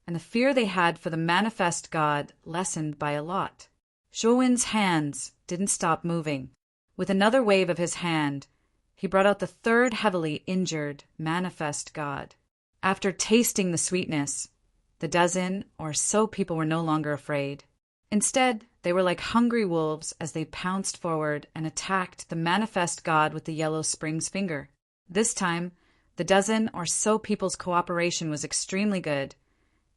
and the fear they had for the manifest god lessened by a lot. Zhuan's hands didn't stop moving. With another wave of his hand, he brought out the third heavily injured manifest god. After tasting the sweetness, The dozen or so people were no longer afraid. Instead, they were like hungry wolves as they pounced forward and attacked the manifest god with the yellow spring's finger. This time, the dozen or so people's cooperation was extremely good,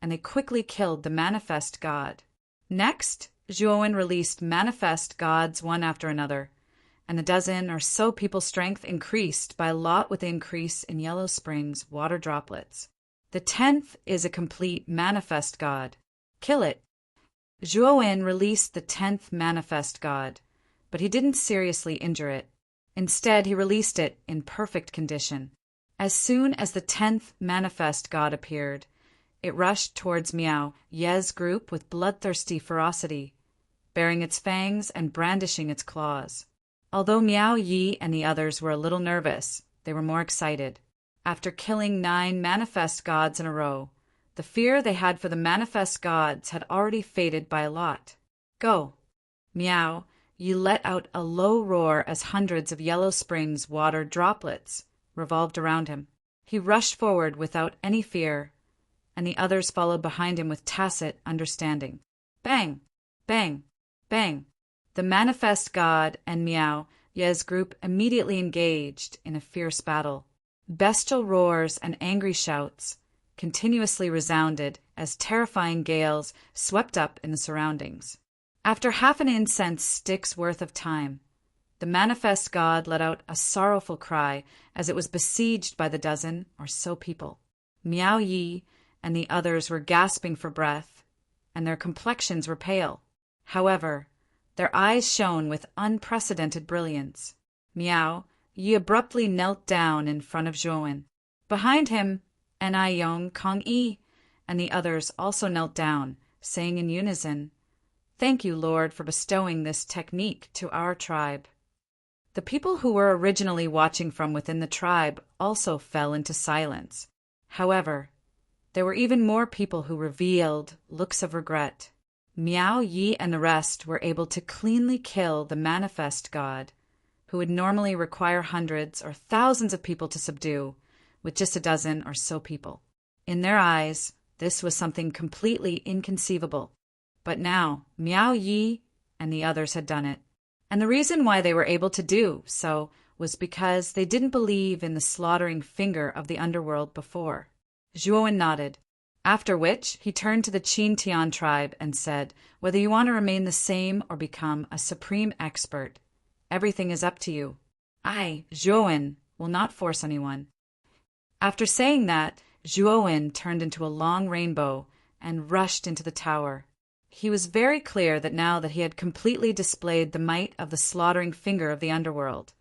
and they quickly killed the manifest god. Next, Zhuowen released manifest gods one after another, and the dozen or so people's strength increased by a lot with the increase in Yellow Spring's water droplets. The 10th is a complete manifest god. Kill it. Zhuowen released the 10th manifest god, but he didn't seriously injure it. Instead, he released it in perfect condition. As soon as the 10th manifest god appeared, it rushed towards Miao Ye's group with bloodthirsty ferocity, baring its fangs and brandishing its claws. Although Miao Yi and the others were a little nervous, they were more excited. After killing 9 manifest gods in a row, the fear they had for the manifest gods had already faded by a lot. Go! Miao Yi let out a low roar as hundreds of Yellow Spring's water droplets revolved around him. He rushed forward without any fear, and the others followed behind him with tacit understanding. Bang! Bang! Bang! The manifest god and Miao Ye's group immediately engaged in a fierce battle. Bestial roars and angry shouts continuously resounded as terrifying gales swept up in the surroundings. After half an incense stick's worth of time, the manifest god let out a sorrowful cry as it was besieged by the dozen or so people. Miao Yi and the others were gasping for breath, and their complexions were pale. However, their eyes shone with unprecedented brilliance. Miao Yi abruptly knelt down in front of Zhuowen. Behind him, Anai Yong, Kong Yi, and the others also knelt down, saying in unison, "Thank you, Lord, for bestowing this technique to our tribe." The people who were originally watching from within the tribe also fell into silence. However, there were even more people who revealed looks of regret. Miao Yi and the rest were able to cleanly kill the manifest god, who would normally require hundreds or thousands of people to subdue, with just a dozen or so people. In their eyes, this was something completely inconceivable. But now, Miao Yi and the others had done it. And the reason why they were able to do so was because they didn't believe in the slaughtering finger of the underworld before. Zhuowen nodded, after which he turned to the Qin-Tian tribe and said, "Whether you want to remain the same or become a supreme expert, everything is up to you. I, Zhuowen, will not force anyone." After saying that, Zhuowen turned into a long rainbow and rushed into the tower. He was very clear that now that he had completely displayed the might of the slaughtering finger of the underworld,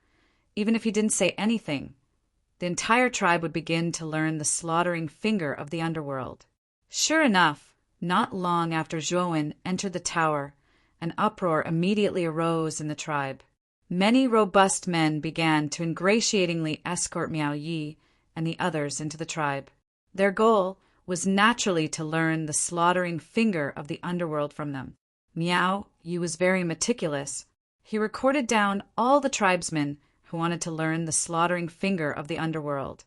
even if he didn't say anything, the entire tribe would begin to learn the slaughtering finger of the underworld. Sure enough, not long after Zhuowen entered the tower, an uproar immediately arose in the tribe. Many robust men began to ingratiatingly escort Miao Yi and the others into the tribe. Their goal was naturally to learn the slaughtering finger of the underworld from them. Miao Yi was very meticulous. He recorded down all the tribesmen who wanted to learn the slaughtering finger of the underworld,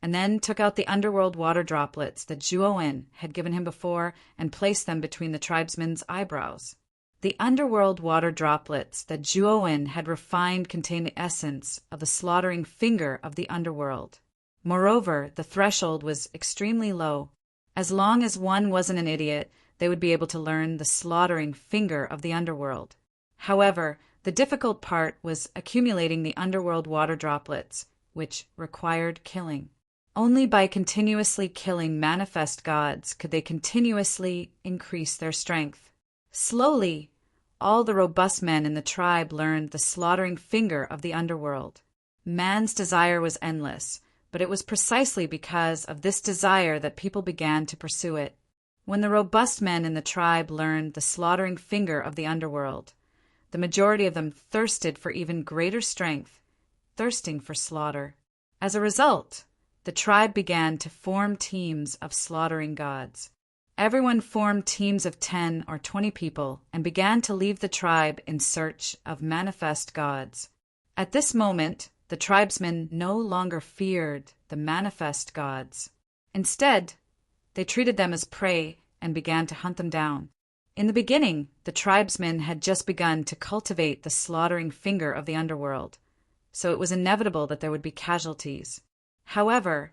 and then took out the underworld water droplets that Zhuowen had given him before and placed them between the tribesmen's eyebrows. The underworld water droplets that Zhuowen had refined contained the essence of the slaughtering finger of the underworld. Moreover, the threshold was extremely low. As long as one wasn't an idiot, they would be able to learn the slaughtering finger of the underworld. However, the difficult part was accumulating the underworld water droplets, which required killing. Only by continuously killing manifest gods could they continuously increase their strength. Slowly, all the robust men in the tribe learned the slaughtering finger of the underworld. Man's desire was endless, but it was precisely because of this desire that people began to pursue it. When the robust men in the tribe learned the slaughtering finger of the underworld, the majority of them thirsted for even greater strength, thirsting for slaughter. As a result, the tribe began to form teams of slaughtering gods. Everyone formed teams of 10 or 20 people and began to leave the tribe in search of manifest gods. At this moment, the tribesmen no longer feared the manifest gods. Instead, They treated them as prey and began to hunt them down. In the beginning, the tribesmen had just begun to cultivate the slaughtering finger of the underworld, so it was inevitable that there would be casualties. However,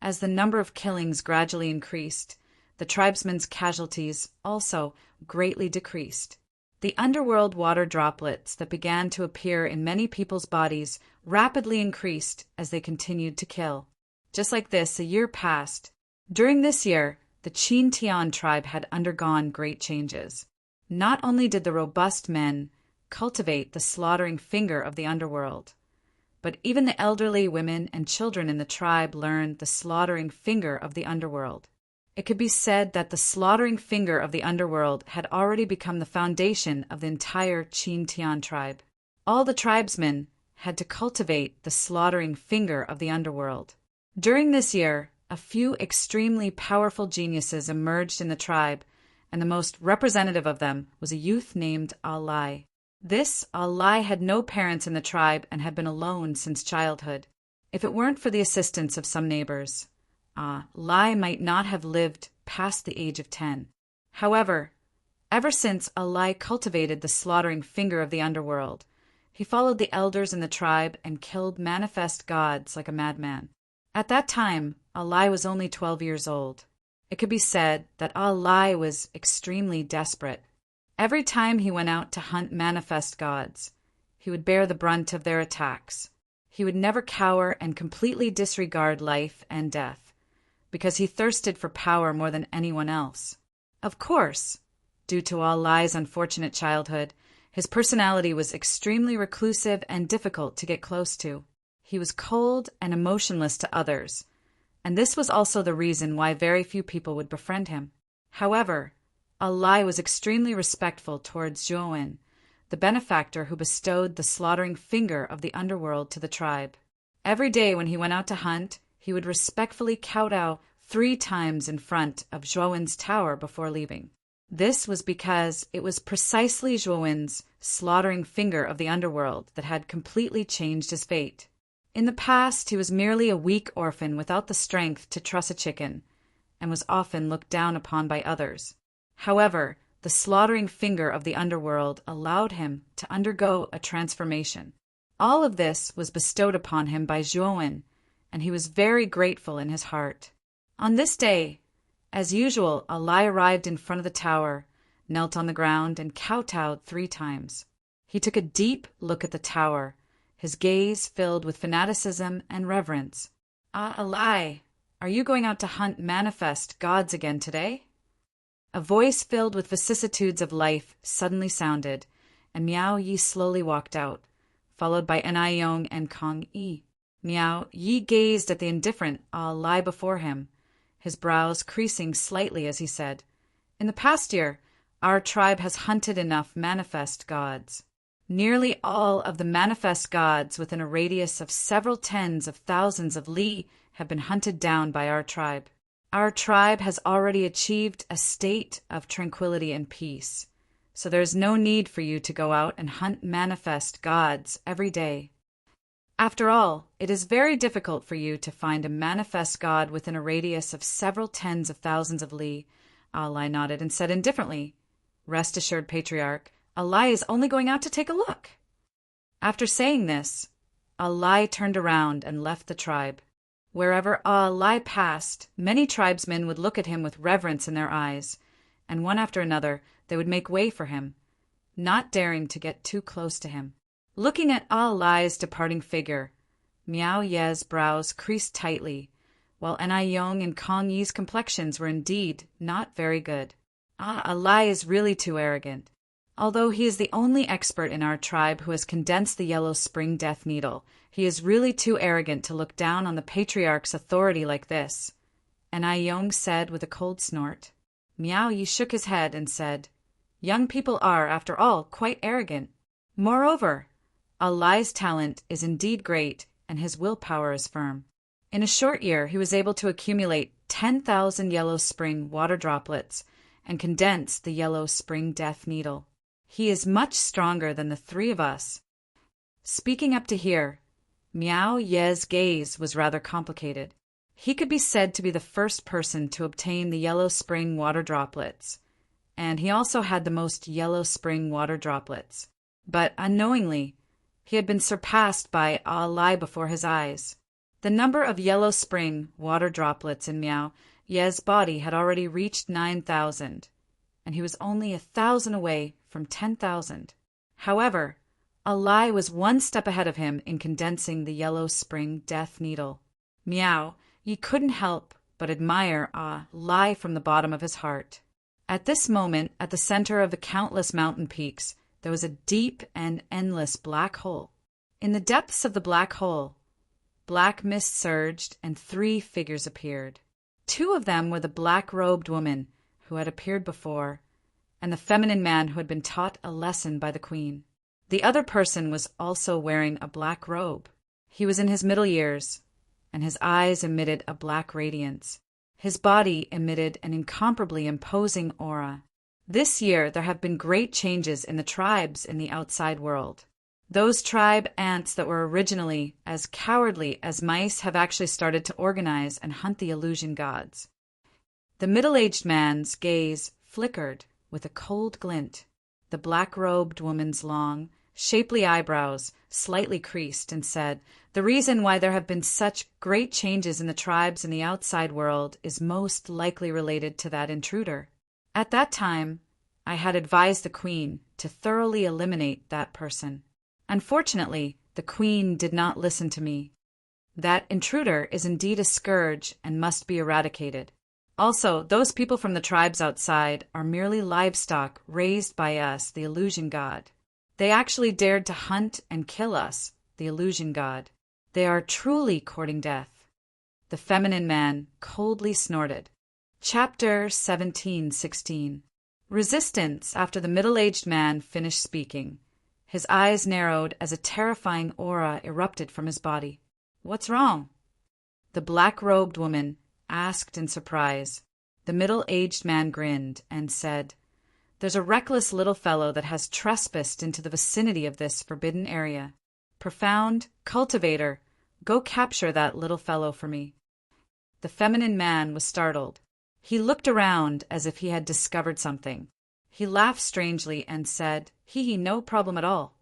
as the number of killings gradually increased, the tribesmen's casualties also greatly decreased. The underworld water droplets that began to appear in many people's bodies rapidly increased as they continued to kill. Just like this, a year passed. During this year, the Chin-Tian tribe had undergone great changes. Not only did the robust men cultivate the slaughtering finger of the underworld, but even the elderly women and children in the tribe learned the slaughtering finger of the underworld. It could be said that the slaughtering finger of the underworld had already become the foundation of the entire Chin-Tian tribe. All the tribesmen had to cultivate the slaughtering finger of the underworld. During this year, a few extremely powerful geniuses emerged in the tribe, and the most representative of them was a youth named Alai. This Alai had no parents in the tribe and had been alone since childhood. If it weren't for the assistance of some neighbors, Alai might not have lived past the age of 10. However, ever since Alai cultivated the slaughtering finger of the underworld, he followed the elders in the tribe and killed manifest gods like a madman. At that time, Alai was only 12 years old. It could be said that Alai was extremely desperate. Every time he went out to hunt manifest gods, he would bear the brunt of their attacks. He would never cower and completely disregard life and death, because he thirsted for power more than anyone else. Of course, due to Alai's unfortunate childhood, his personality was extremely reclusive and difficult to get close to. He was cold and emotionless to others, and this was also the reason why very few people would befriend him. However, Alai was extremely respectful towards Zhuowen, the benefactor who bestowed the slaughtering finger of the underworld to the tribe. Every day when he went out to hunt, he would respectfully kowtow 3 times in front of Zhuowen's tower before leaving. This was because it was precisely Zhuowen's slaughtering finger of the underworld that had completely changed his fate. In the past, he was merely a weak orphan without the strength to truss a chicken, and was often looked down upon by others. However, the slaughtering finger of the underworld allowed him to undergo a transformation. All of this was bestowed upon him by Zhuowen, and he was very grateful in his heart. On this day, as usual, Alai arrived in front of the tower, knelt on the ground, and kowtowed 3 times. He took a deep look at the tower, his gaze filled with fanaticism and reverence. Alai, are you going out to hunt manifest gods again today? A voice filled with vicissitudes of life suddenly sounded, and Miao Yi slowly walked out, followed by Enai and Kong Yi. Miao Yi gazed at the indifferent Alai before him, his brows creasing slightly as he said, "In the past year, our tribe has hunted enough manifest gods. Nearly all of the manifest gods within a radius of several tens of thousands of li have been hunted down by our tribe. Our tribe has already achieved a state of tranquility and peace, so there is no need for you to go out and hunt manifest gods every day. After all, it is very difficult for you to find a manifest god within a radius of several tens of thousands of li." Alai nodded and said indifferently, "Rest assured, Patriarch, Alai is only going out to take a look." After saying this, Alai turned around and left the tribe. Wherever Alai passed, many tribesmen would look at him with reverence in their eyes, and one after another they would make way for him, not daring to get too close to him. Looking at Alai's departing figure, Miao Ye's brows creased tightly, while Enai and Kong Yi's complexions were indeed not very good. Alai is really too arrogant. Although he is the only expert in our tribe who has condensed the yellow spring death needle, he is really too arrogant to look down on the Patriarch's authority like this," Enai said with a cold snort. Miao Yi shook his head and said, "Young people are, after all, quite arrogant. Moreover, Alai's talent is indeed great, and his willpower is firm. In a short year, he was able to accumulate 10,000 yellow spring water droplets and condense the yellow spring death needle. He is much stronger than the 3 of us." Speaking up to here, Miao Ye's gaze was rather complicated. He could be said to be the first person to obtain the yellow spring water droplets, and he also had the most yellow spring water droplets. But unknowingly, he had been surpassed by Lie before his eyes. The number of yellow spring water droplets in Miao Ye's body had already reached 9,000, and he was only 1,000 away from 10,000. However, Lie was one step ahead of him in condensing the yellow spring death needle. Miao Ye couldn't help but admire Lie from the bottom of his heart. At this moment, at the center of the countless mountain peaks, there was a deep and endless black hole. In the depths of the black hole, black mist surged and 3 figures appeared. 2 of them were the black-robed woman who had appeared before, and the feminine man who had been taught a lesson by the queen. The other person was also wearing a black robe. He was in his middle years, and his eyes emitted a black radiance. His body emitted an incomparably imposing aura. This year there have been great changes in the tribes in the outside world. Those tribe ants that were originally as cowardly as mice have actually started to organize and hunt the illusion gods. The middle-aged man's gaze flickered with a cold glint. The black-robed woman's long, shapely eyebrows slightly creased and said, "The reason why there have been such great changes in the tribes in the outside world is most likely related to that intruder. At that time, I had advised the queen to thoroughly eliminate that person. Unfortunately, the queen did not listen to me. That intruder is indeed a scourge and must be eradicated. Also, those people from the tribes outside are merely livestock raised by us, the illusion god. They actually dared to hunt and kill us, the illusion god. They are truly courting death." The feminine man coldly snorted. Chapter 17:16. Resistance. After the middle-aged man finished speaking, his eyes narrowed as a terrifying aura erupted from his body. "What's wrong?" the black-robed woman asked in surprise. The middle-aged man grinned and said, "There's a reckless little fellow that has trespassed into the vicinity of this forbidden area. Profound, cultivator, go capture that little fellow for me." The feminine man was startled. He looked around as if he had discovered something. He laughed strangely and said, "Hee, no problem at all."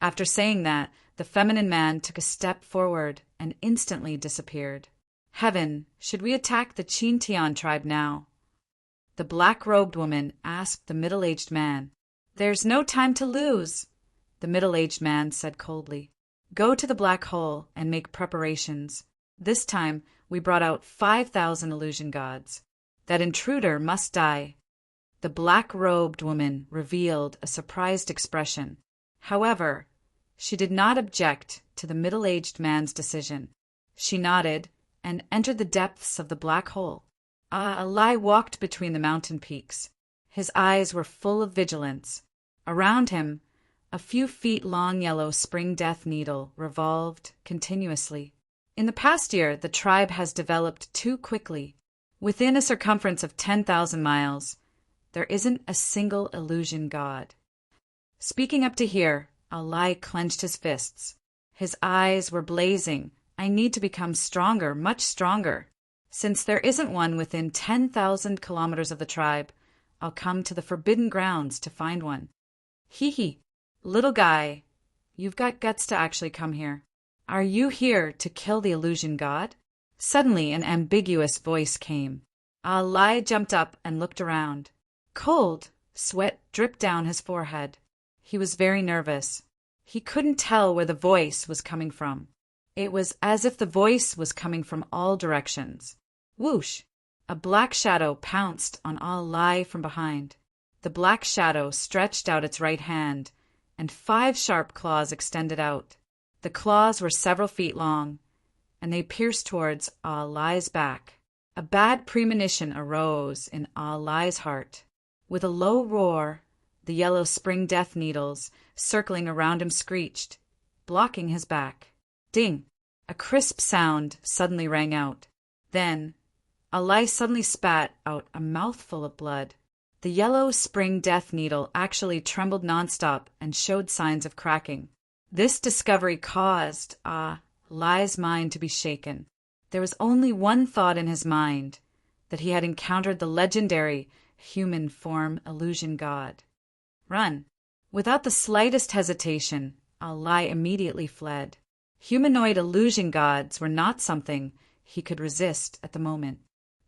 After saying that, the feminine man took a step forward and instantly disappeared. "Heaven, should we attack the Chintian tribe now?" the black-robed woman asked the middle-aged man. "There's no time to lose," the middle-aged man said coldly. "Go to the black hole and make preparations. This time we brought out 5,000 illusion gods. That intruder must die." The black-robed woman revealed a surprised expression. However, she did not object to the middle-aged man's decision. She nodded and entered the depths of the black hole. Lie walked between the mountain peaks. His eyes were full of vigilance. Around him, a few feet long yellow spring death needle revolved continuously. In the past year, the tribe has developed too quickly. Within a circumference of 10,000 miles, there isn't a single illusion god. Speaking up to here, Lie clenched his fists. His eyes were blazing. "I need to become stronger, much stronger. Since there isn't one within 10,000 kilometers of the tribe, I'll come to the forbidden grounds to find one." "Hee, little guy, you've got guts to actually come here. Are you here to kill the illusion god?" Suddenly an ambiguous voice came. Lie jumped up and looked around. Cold sweat dripped down his forehead. He was very nervous. He couldn't tell where the voice was coming from. It was as if the voice was coming from all directions. Whoosh! A black shadow pounced on Lie from behind. The black shadow stretched out its right hand, and 5 sharp claws extended out. The claws were several feet long, and they pierced towards Lie's back. A bad premonition arose in Lie's heart. With a low roar, the yellow spring death needles circling around him screeched, blocking his back. Ding! A crisp sound suddenly rang out. Then, Lie suddenly spat out a mouthful of blood. The yellow spring death needle actually trembled nonstop and showed signs of cracking. This discovery caused Lie's mind to be shaken. There was only one thought in his mind, that he had encountered the legendary human form illusion god. Run! Without the slightest hesitation, Allah immediately fled. Humanoid illusion gods were not something he could resist at the moment.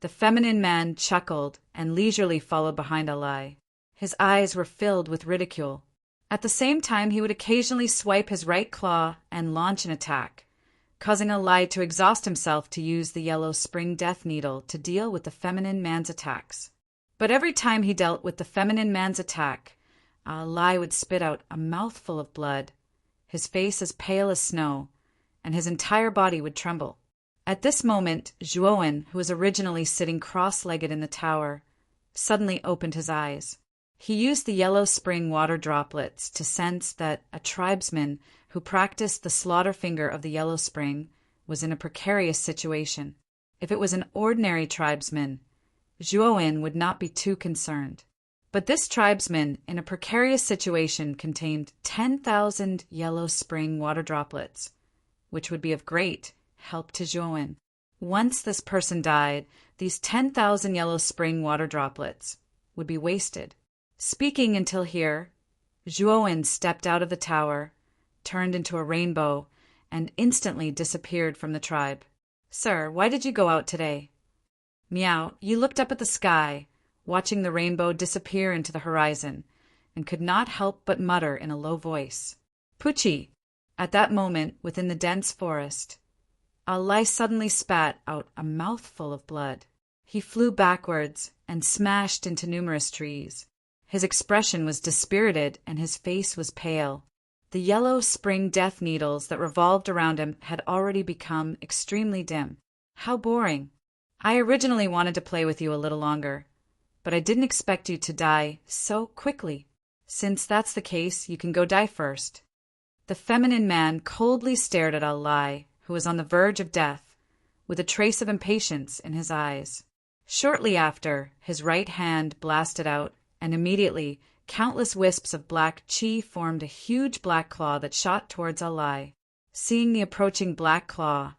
The feminine man chuckled and leisurely followed behind Allah. His eyes were filled with ridicule. At the same time, he would occasionally swipe his right claw and launch an attack, causing Allah to exhaust himself to use the yellow spring death needle to deal with the feminine man's attacks. But every time he dealt with the feminine man's attack, Allah would spit out a mouthful of blood, his face as pale as snow, and his entire body would tremble. At this moment, Zhuowen, who was originally sitting cross-legged in the tower, suddenly opened his eyes. He used the yellow spring water droplets to sense that a tribesman who practiced the slaughter finger of the yellow spring was in a precarious situation. If it was an ordinary tribesman, Zhuowen would not be too concerned. But this tribesman in a precarious situation contained 10,000 yellow spring water droplets, which would be of great help to Zhuowen. Once this person died, these 10,000 yellow spring water droplets would be wasted. Speaking until here, Zhuowen stepped out of the tower, turned into a rainbow, and instantly disappeared from the tribe. "Sir, why did you go out today?" Meow, you looked up at the sky, watching the rainbow disappear into the horizon, and could not help but mutter in a low voice, "Pucci!" At that moment, within the dense forest, Allah suddenly spat out a mouthful of blood. He flew backwards and smashed into numerous trees. His expression was dispirited and his face was pale. The yellow spring death needles that revolved around him had already become extremely dim. How boring! I originally wanted to play with you a little longer, but I didn't expect you to die so quickly. Since that's the case, you can go die first. The feminine man coldly stared at Allah, who was on the verge of death, with a trace of impatience in his eyes. Shortly after, his right hand blasted out, and immediately countless wisps of black chi formed a huge black claw that shot towards Allah. Seeing the approaching black claw,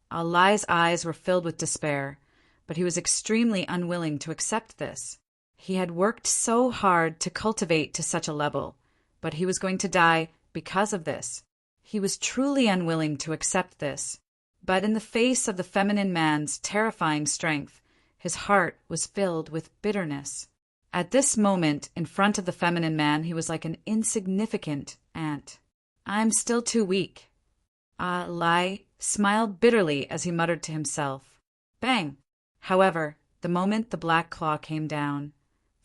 Allah's eyes were filled with despair, but he was extremely unwilling to accept this. He had worked so hard to cultivate to such a level, but he was going to die because of this. He was truly unwilling to accept this, but in the face of the feminine man's terrifying strength, his heart was filled with bitterness. At this moment, in front of the feminine man, he was like an insignificant ant. "I'm still too weak." Allah smiled bitterly as he muttered to himself. Bang! However, the moment the black claw came down,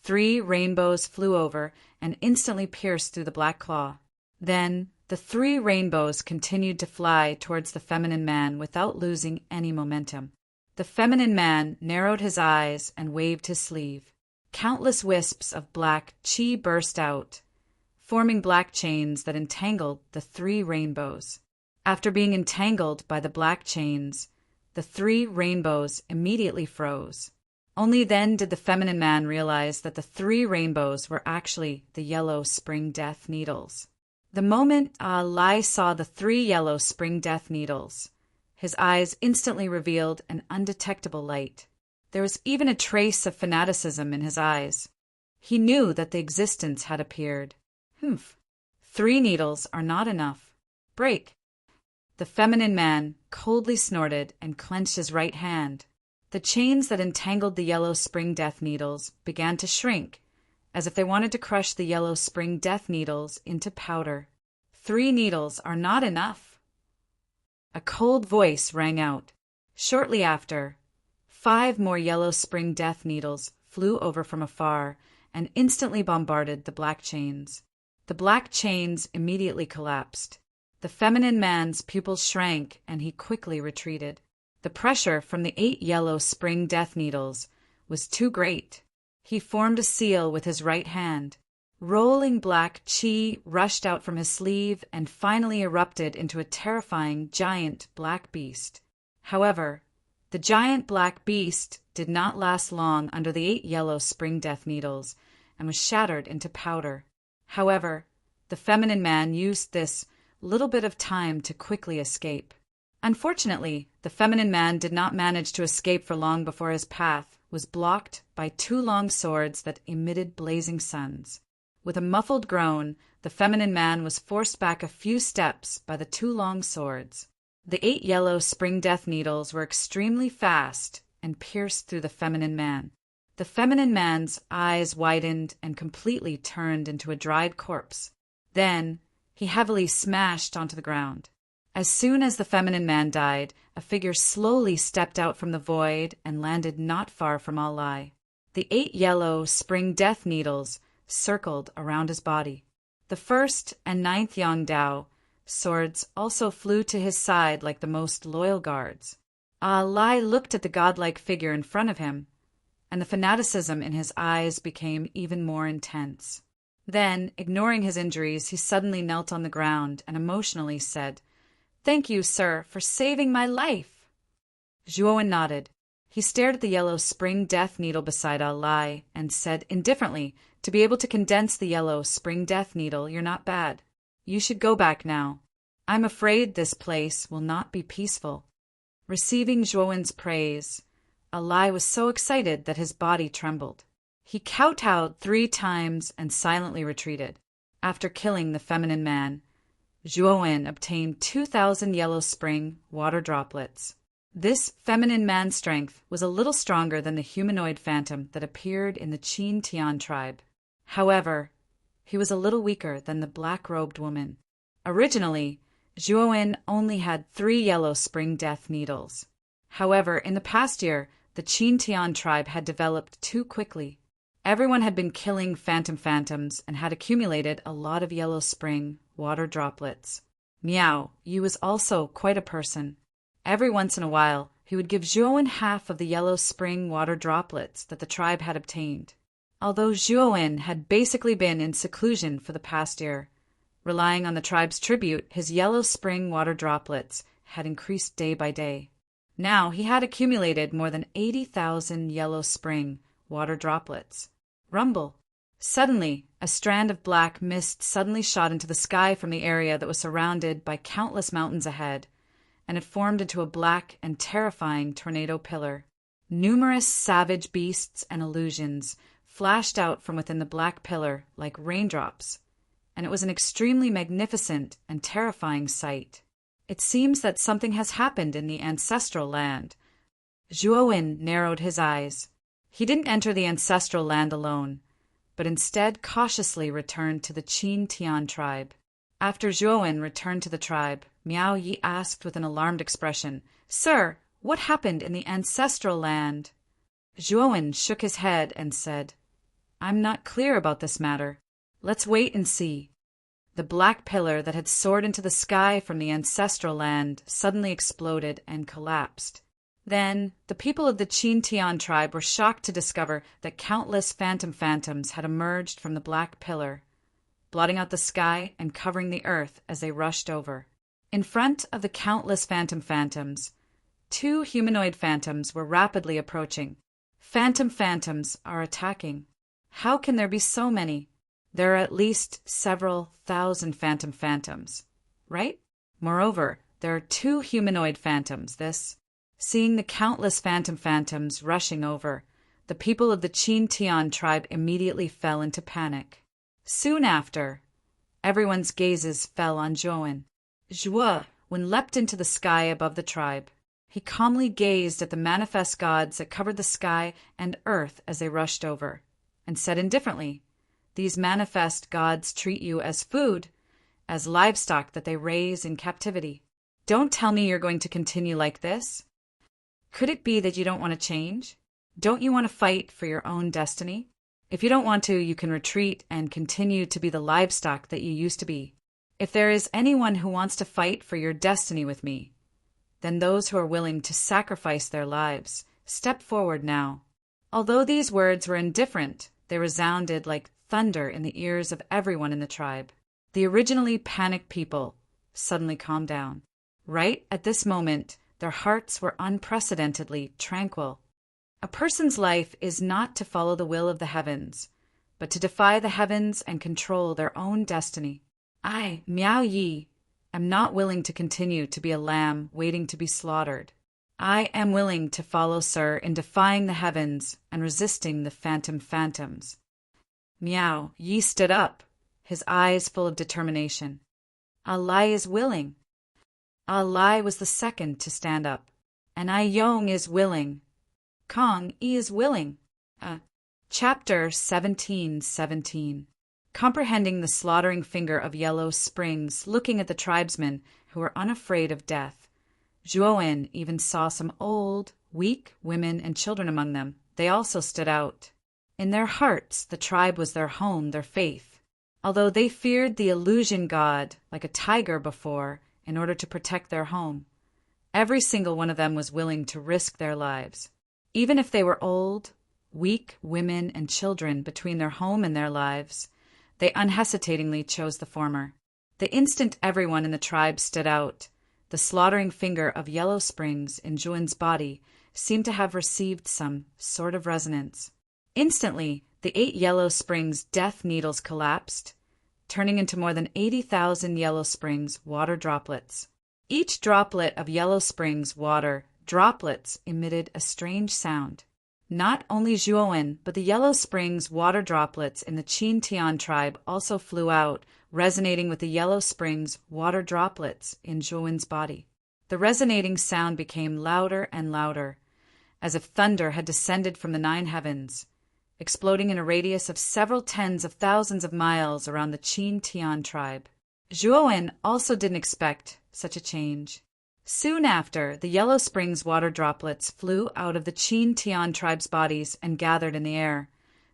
3 rainbows flew over and instantly pierced through the black claw. Then the 3 rainbows continued to fly towards the feminine man without losing any momentum. The feminine man narrowed his eyes and waved his sleeve. Countless wisps of black chi burst out, forming black chains that entangled the 3 rainbows. After being entangled by the black chains, the 3 rainbows immediately froze. Only then did the feminine man realize that the 3 rainbows were actually the yellow spring death needles. The moment Allah saw the 3 yellow spring death needles, his eyes instantly revealed an undetectable light. There was even a trace of fanaticism in his eyes. He knew that the existence had appeared. 3 needles are not enough. Break! The feminine man coldly snorted and clenched his right hand. The chains that entangled the yellow spring death needles began to shrink, as if they wanted to crush the yellow spring death needles into powder. 3 needles are not enough. A cold voice rang out. Shortly after, 5 more yellow spring death needles flew over from afar and instantly bombarded the black chains. The black chains immediately collapsed. The feminine man's pupils shrank and he quickly retreated. The pressure from the 8 yellow spring death needles was too great. He formed a seal with his right hand. Rolling black chi rushed out from his sleeve and finally erupted into a terrifying giant black beast. However, the giant black beast did not last long under the 8 yellow spring death needles and was shattered into powder. However, the feminine man used this little bit of time to quickly escape. Unfortunately, the feminine man did not manage to escape for long before his path was blocked by two long swords that emitted blazing suns. With a muffled groan, the feminine man was forced back a few steps by the two long swords. The 8 yellow spring death needles were extremely fast and pierced through the feminine man. The feminine man's eyes widened and completely turned into a dried corpse. Then he heavily smashed onto the ground. As soon as the feminine man died, a figure slowly stepped out from the void and landed not far from Allah. The 8 yellow spring death needles circled around his body. The 1st and 9th Yongdao swords also flew to his side like the most loyal guards. Allah looked at the godlike figure in front of him, and the fanaticism in his eyes became even more intense. Then, ignoring his injuries, he suddenly knelt on the ground and emotionally said, "Thank you, sir, for saving my life." Zhuowen nodded. He stared at the yellow spring death needle beside Allah and said indifferently, "To be able to condense the yellow spring death needle, you're not bad. You should go back now. I'm afraid this place will not be peaceful." Receiving Zhuowen's praise, Allah was so excited that his body trembled. He kowtowed 3 times and silently retreated. After killing the feminine man, Zhuowen obtained 2,000 yellow spring water droplets. This feminine man's strength was a little stronger than the humanoid phantom that appeared in the Qin Tian tribe. However, he was a little weaker than the black-robed woman. Originally, Zhuowen only had 3 yellow spring death needles. However, in the past year, the Qin Tian tribe had developed too quickly. Everyone had been killing phantoms and had accumulated a lot of yellow spring water droplets. Miao Yu was also quite a person. Every once in a while, he would give Zhuowen half of the yellow spring water droplets that the tribe had obtained. Although Zhuowen had basically been in seclusion for the past year, relying on the tribe's tribute, his yellow spring water droplets had increased day by day. Now he had accumulated more than 80,000 yellow spring water droplets. Rumble. Suddenly, a strand of black mist suddenly shot into the sky from the area that was surrounded by countless mountains ahead, and it formed into a black and terrifying tornado pillar. Numerous savage beasts and illusions flashed out from within the black pillar like raindrops, and it was an extremely magnificent and terrifying sight. It seems that something has happened in the ancestral land. Zhuowen narrowed his eyes. He didn't enter the ancestral land alone, but instead cautiously returned to the Qin Tian tribe. After Zhuowen returned to the tribe, Miao Yi asked with an alarmed expression, "Sir, what happened in the ancestral land?" Zhuowen shook his head and said, "I'm not clear about this matter. Let's wait and see." The black pillar that had soared into the sky from the ancestral land suddenly exploded and collapsed. Then, the people of the Qin Tian tribe were shocked to discover that countless phantoms had emerged from the black pillar, blotting out the sky and covering the earth as they rushed over. In front of the countless phantoms, 2 humanoid phantoms were rapidly approaching. Phantoms are attacking. How can there be so many? There are at least several thousand phantoms, right? Moreover, there are 2 humanoid phantoms. Seeing the countless phantoms rushing over, the people of the Qin Tian tribe immediately fell into panic. Soon after, everyone's gazes fell on Zhuowen. Zhuowen leapt into the sky above the tribe. He calmly gazed at the manifest gods that covered the sky and earth as they rushed over, and said indifferently, "These manifest gods treat you as food, as livestock that they raise in captivity. Don't tell me you're going to continue like this. Could it be that you don't want to change? Don't you want to fight for your own destiny? If you don't want to, you can retreat and continue to be the livestock that you used to be. If there is anyone who wants to fight for your destiny with me, then those who are willing to sacrifice their lives, step forward now." Although these words were indifferent, they resounded like thunder in the ears of everyone in the tribe. The originally panicked people suddenly calmed down. Right at this moment, their hearts were unprecedentedly tranquil. A person's life is not to follow the will of the heavens, but to defy the heavens and control their own destiny. I, Miao Yi, am not willing to continue to be a lamb waiting to be slaughtered. I am willing to follow Sir in defying the heavens and resisting the phantoms. Meow, Yi stood up, his eyes full of determination. Ah Lai is willing. Ah Lai was the second to stand up. And I Yong is willing. Kong Yi is willing. Chapter 17:17. Comprehending the slaughtering finger of Yellow Springs, looking at the tribesmen who were unafraid of death. Zhuowen even saw some old, weak women and children among them. They also stood out. In their hearts, the tribe was their home, their faith. Although they feared the illusion god like a tiger before in order to protect their home, every single one of them was willing to risk their lives. Even if they were old, weak women and children between their home and their lives, they unhesitatingly chose the former. The instant everyone in the tribe stood out, the slaughtering finger of Yellow Springs in Zhuan's body seemed to have received some sort of resonance. Instantly, the 8 Yellow Springs death needles collapsed, turning into more than 80,000 Yellow Springs water droplets. Each droplet of Yellow Springs water droplets emitted a strange sound. Not only Zhuowen, but the Yellow Springs water droplets in the Qin Tian tribe also flew out, resonating with the Yellow Springs water droplets in Zhuowen's body. The resonating sound became louder and louder, as if thunder had descended from the 9 heavens, exploding in a radius of several tens of thousands of miles around the Qin Tian tribe. Zhuowen also didn't expect such a change. Soon after, the Yellow Springs water droplets flew out of the Qin Tian tribe's bodies and gathered in the air,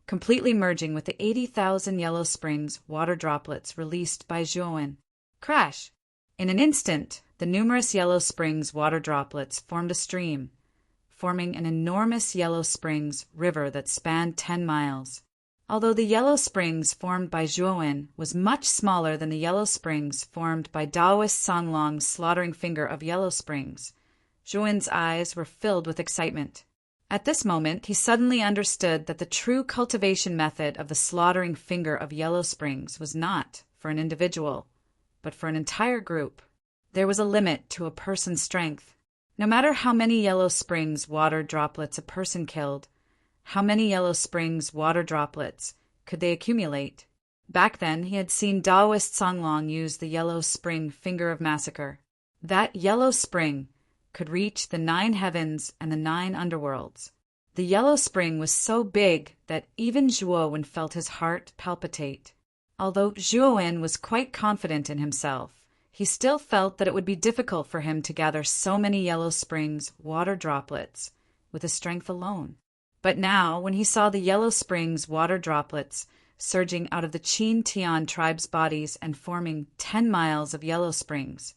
completely merging with the 80,000 Yellow Springs water droplets released by Zhuowen. Crash! In an instant, the numerous Yellow Springs water droplets formed a stream, forming an enormous Yellow Springs river that spanned 10 miles. Although the Yellow Springs formed by Zhuowen was much smaller than the Yellow Springs formed by Taoist Songlong's slaughtering finger of Yellow Springs, Zhuowen's eyes were filled with excitement. At this moment, he suddenly understood that the true cultivation method of the slaughtering finger of Yellow Springs was not for an individual, but for an entire group. There was a limit to a person's strength. No matter how many Yellow Springs water droplets a person killed, how many Yellow Springs water droplets could they accumulate? Back then, he had seen Taoist Songlong use the Yellow Spring finger of massacre. That Yellow Spring could reach the 9 heavens and the 9 underworlds. The Yellow Spring was so big that even Zhuowen felt his heart palpitate. Although Zhuowen was quite confident in himself, he still felt that it would be difficult for him to gather so many Yellow Springs water droplets with his strength alone. But now, when he saw the Yellow Springs water droplets surging out of the Qin Tian tribe's bodies and forming 10 miles of Yellow Springs,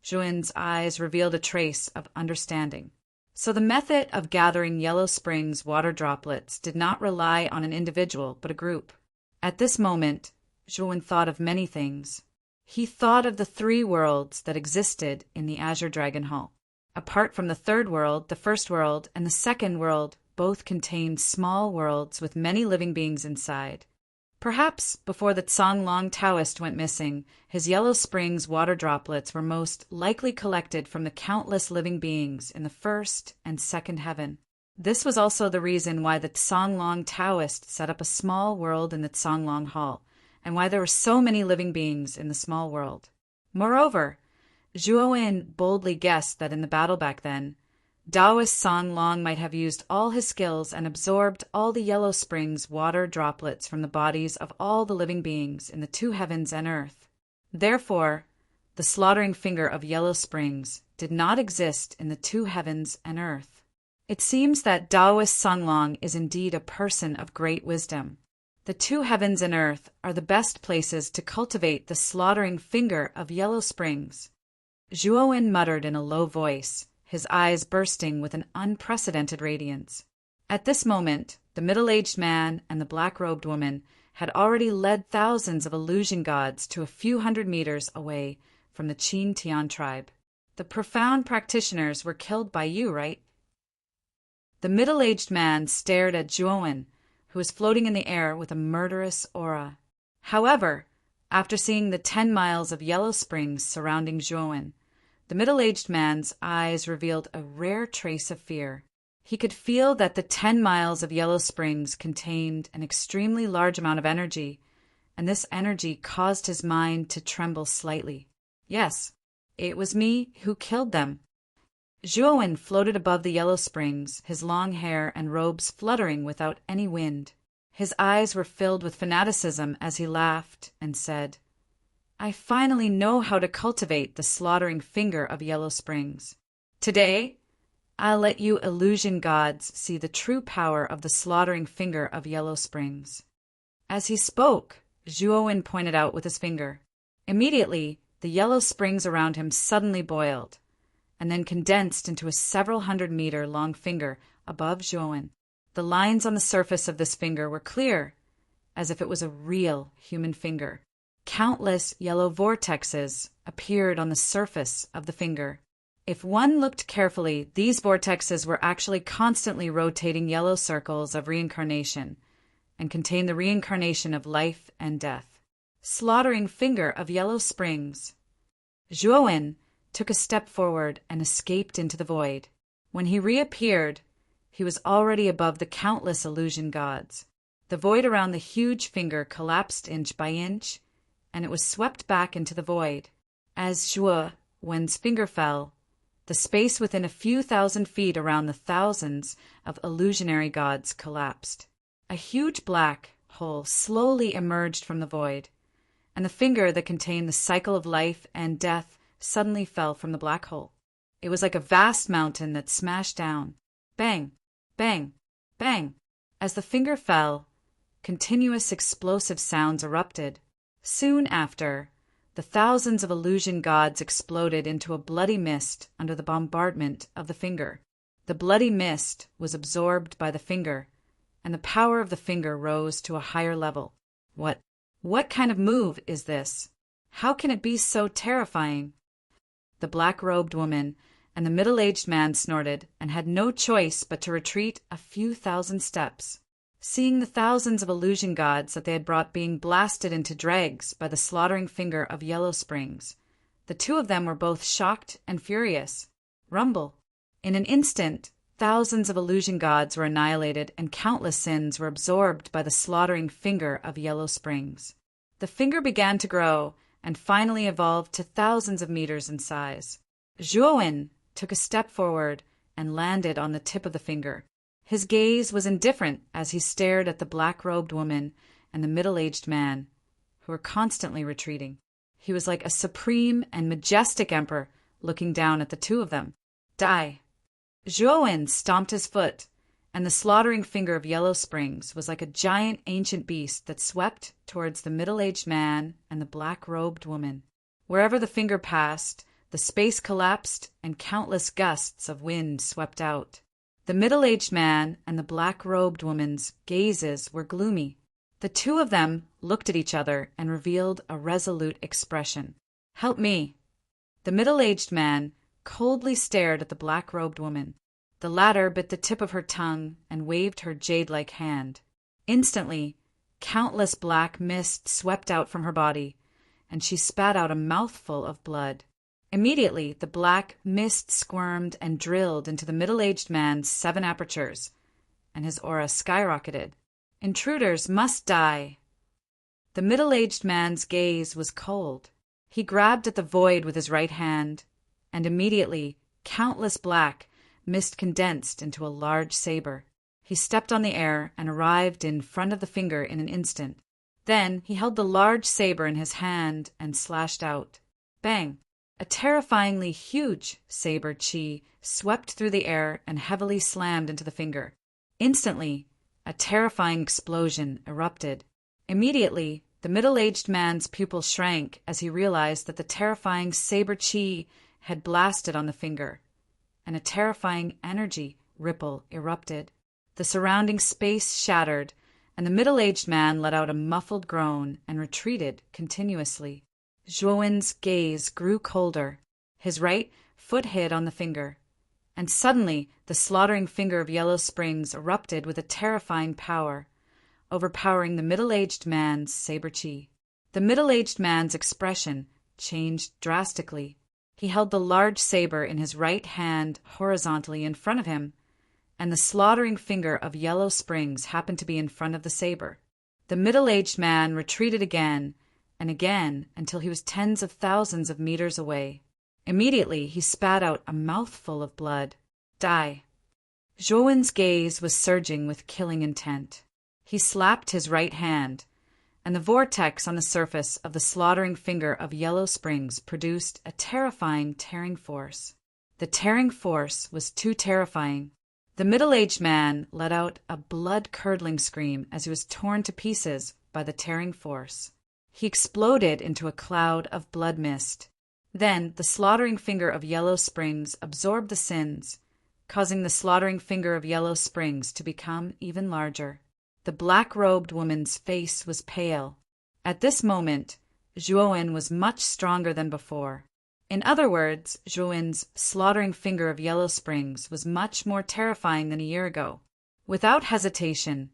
Zhuowen's eyes revealed a trace of understanding. So the method of gathering Yellow Springs water droplets did not rely on an individual, but a group. At this moment, Zhuowen thought of many things. He thought of the 3 worlds that existed in the Azure Dragon Hall. Apart from the 3rd world, the 1st world, and the 2nd world both contained small worlds with many living beings inside. Perhaps before the Songlong Taoist went missing, his Yellow Springs water droplets were most likely collected from the countless living beings in the 1st and 2nd heaven. This was also the reason why the Songlong Taoist set up a small world in the Songlong Hall, and why there were so many living beings in the small world. Moreover, Zhuowen boldly guessed that in the battle back then, Taoist Songlong might have used all his skills and absorbed all the Yellow Springs water droplets from the bodies of all the living beings in the 2 heavens and earth. Therefore, the slaughtering finger of Yellow Springs did not exist in the 2 heavens and earth. It seems that Taoist Songlong is indeed a person of great wisdom. The 2 heavens and earth are the best places to cultivate the slaughtering finger of Yellow Springs. Zhuowen muttered in a low voice, his eyes bursting with an unprecedented radiance. At this moment, the middle-aged man and the black-robed woman had already led thousands of illusion gods to a few hundred meters away from the Qin Tian tribe. The profound practitioners were killed by you, right? The middle-aged man stared at Zhuowen, who was floating in the air with a murderous aura. However, After seeing the 10 miles of yellow springs surrounding Zhuowen, the middle-aged man's eyes revealed a rare trace of fear. He could feel that the 10 miles of yellow springs contained an extremely large amount of energy, and this energy caused his mind to tremble slightly. Yes, it was me who killed them. Zhuowen floated above the yellow springs, his long hair and robes fluttering without any wind. His eyes were filled with fanaticism as he laughed and said, "I finally know how to cultivate the slaughtering finger of yellow springs. Today, I'll let you illusion gods see the true power of the slaughtering finger of yellow springs." As he spoke, Zhuowen pointed out with his finger. Immediately, the yellow springs around him suddenly boiled, and then condensed into a several hundred-meter-long finger above Zhuowen. The lines on the surface of this finger were clear, as if it was a real human finger. Countless yellow vortexes appeared on the surface of the finger. If one looked carefully, these vortexes were actually constantly rotating yellow circles of reincarnation and contained the reincarnation of life and death. Slaughtering finger of yellow springs. Zhuowen took a step forward and escaped into the void. When he reappeared, he was already above the countless illusion gods. The void around the huge finger collapsed inch by inch, and it was swept back into the void. As Zhuowen's finger fell, the space within a few thousand feet around the thousands of illusionary gods collapsed. A huge black hole slowly emerged from the void, and the finger that contained the cycle of life and death suddenly fell from the black hole. It was like a vast mountain that smashed down. Bang, bang, bang. As the finger fell, continuous explosive sounds erupted. Soon after, the thousands of illusion gods exploded into a bloody mist under the bombardment of the finger. The bloody mist was absorbed by the finger, and the power of the finger rose to a higher level. What kind of move is this? How can it be so terrifying? The black-robed woman and the middle-aged man snorted and had no choice but to retreat a few thousand steps. Seeing the thousands of illusion gods that they had brought being blasted into dregs by the slaughtering finger of yellow springs, the two of them were both shocked and furious. Rumble. In an instant, thousands of illusion gods were annihilated and countless sins were absorbed by the slaughtering finger of yellow springs. The finger began to grow and finally evolved to thousands of meters in size. Zhuowen took a step forward and landed on the tip of the finger. His gaze was indifferent as he stared at the black-robed woman and the middle-aged man, who were constantly retreating. He was like a supreme and majestic emperor looking down at the two of them. Die. Zhuowen stomped his foot, and the slaughtering finger of yellow springs was like a giant ancient beast that swept towards the middle-aged man and the black-robed woman. Wherever the finger passed, the space collapsed and countless gusts of wind swept out. The middle-aged man and the black-robed woman's gazes were gloomy. The two of them looked at each other and revealed a resolute expression. "Help me." The middle-aged man coldly stared at the black-robed woman. The latter bit the tip of her tongue and waved her jade-like hand. Instantly, countless black mist swept out from her body, and she spat out a mouthful of blood. Immediately, the black mist squirmed and drilled into the middle-aged man's 7 apertures, and his aura skyrocketed. Intruders must die. The middle-aged man's gaze was cold. He grabbed at the void with his right hand, and immediately, countless black mist condensed into a large saber. He stepped on the air and arrived in front of the finger in an instant. Then he held the large saber in his hand and slashed out. Bang! A terrifyingly huge saber chi swept through the air and heavily slammed into the finger. Instantly, a terrifying explosion erupted. Immediately, the middle-aged man's pupil shrank as he realized that the terrifying saber chi had blasted on the finger, and a terrifying energy ripple erupted. The surrounding space shattered, and the middle-aged man let out a muffled groan and retreated continuously. Zhuowen's gaze grew colder. His right foot hid on the finger, and suddenly the slaughtering finger of yellow springs erupted with a terrifying power, overpowering the middle-aged man's saber chi. The middle-aged man's expression changed drastically. He held the large saber in his right hand horizontally in front of him, and the slaughtering finger of Yellow Springs happened to be in front of the saber. The middle-aged man retreated again and again until he was tens of thousands of meters away. Immediately he spat out a mouthful of blood. Die. Zhuowen's gaze was surging with killing intent. He slapped his right hand, and the vortex on the surface of the slaughtering finger of Yellow Springs produced a terrifying tearing force. The tearing force was too terrifying. The middle-aged man let out a blood-curdling scream as he was torn to pieces by the tearing force. He exploded into a cloud of blood mist. Then the slaughtering finger of Yellow Springs absorbed the sins, causing the slaughtering finger of Yellow Springs to become even larger. The black-robed woman's face was pale. At this moment, Zhuowen was much stronger than before. In other words, Zhuowen's slaughtering finger of Yellow Springs was much more terrifying than a year ago. Without hesitation,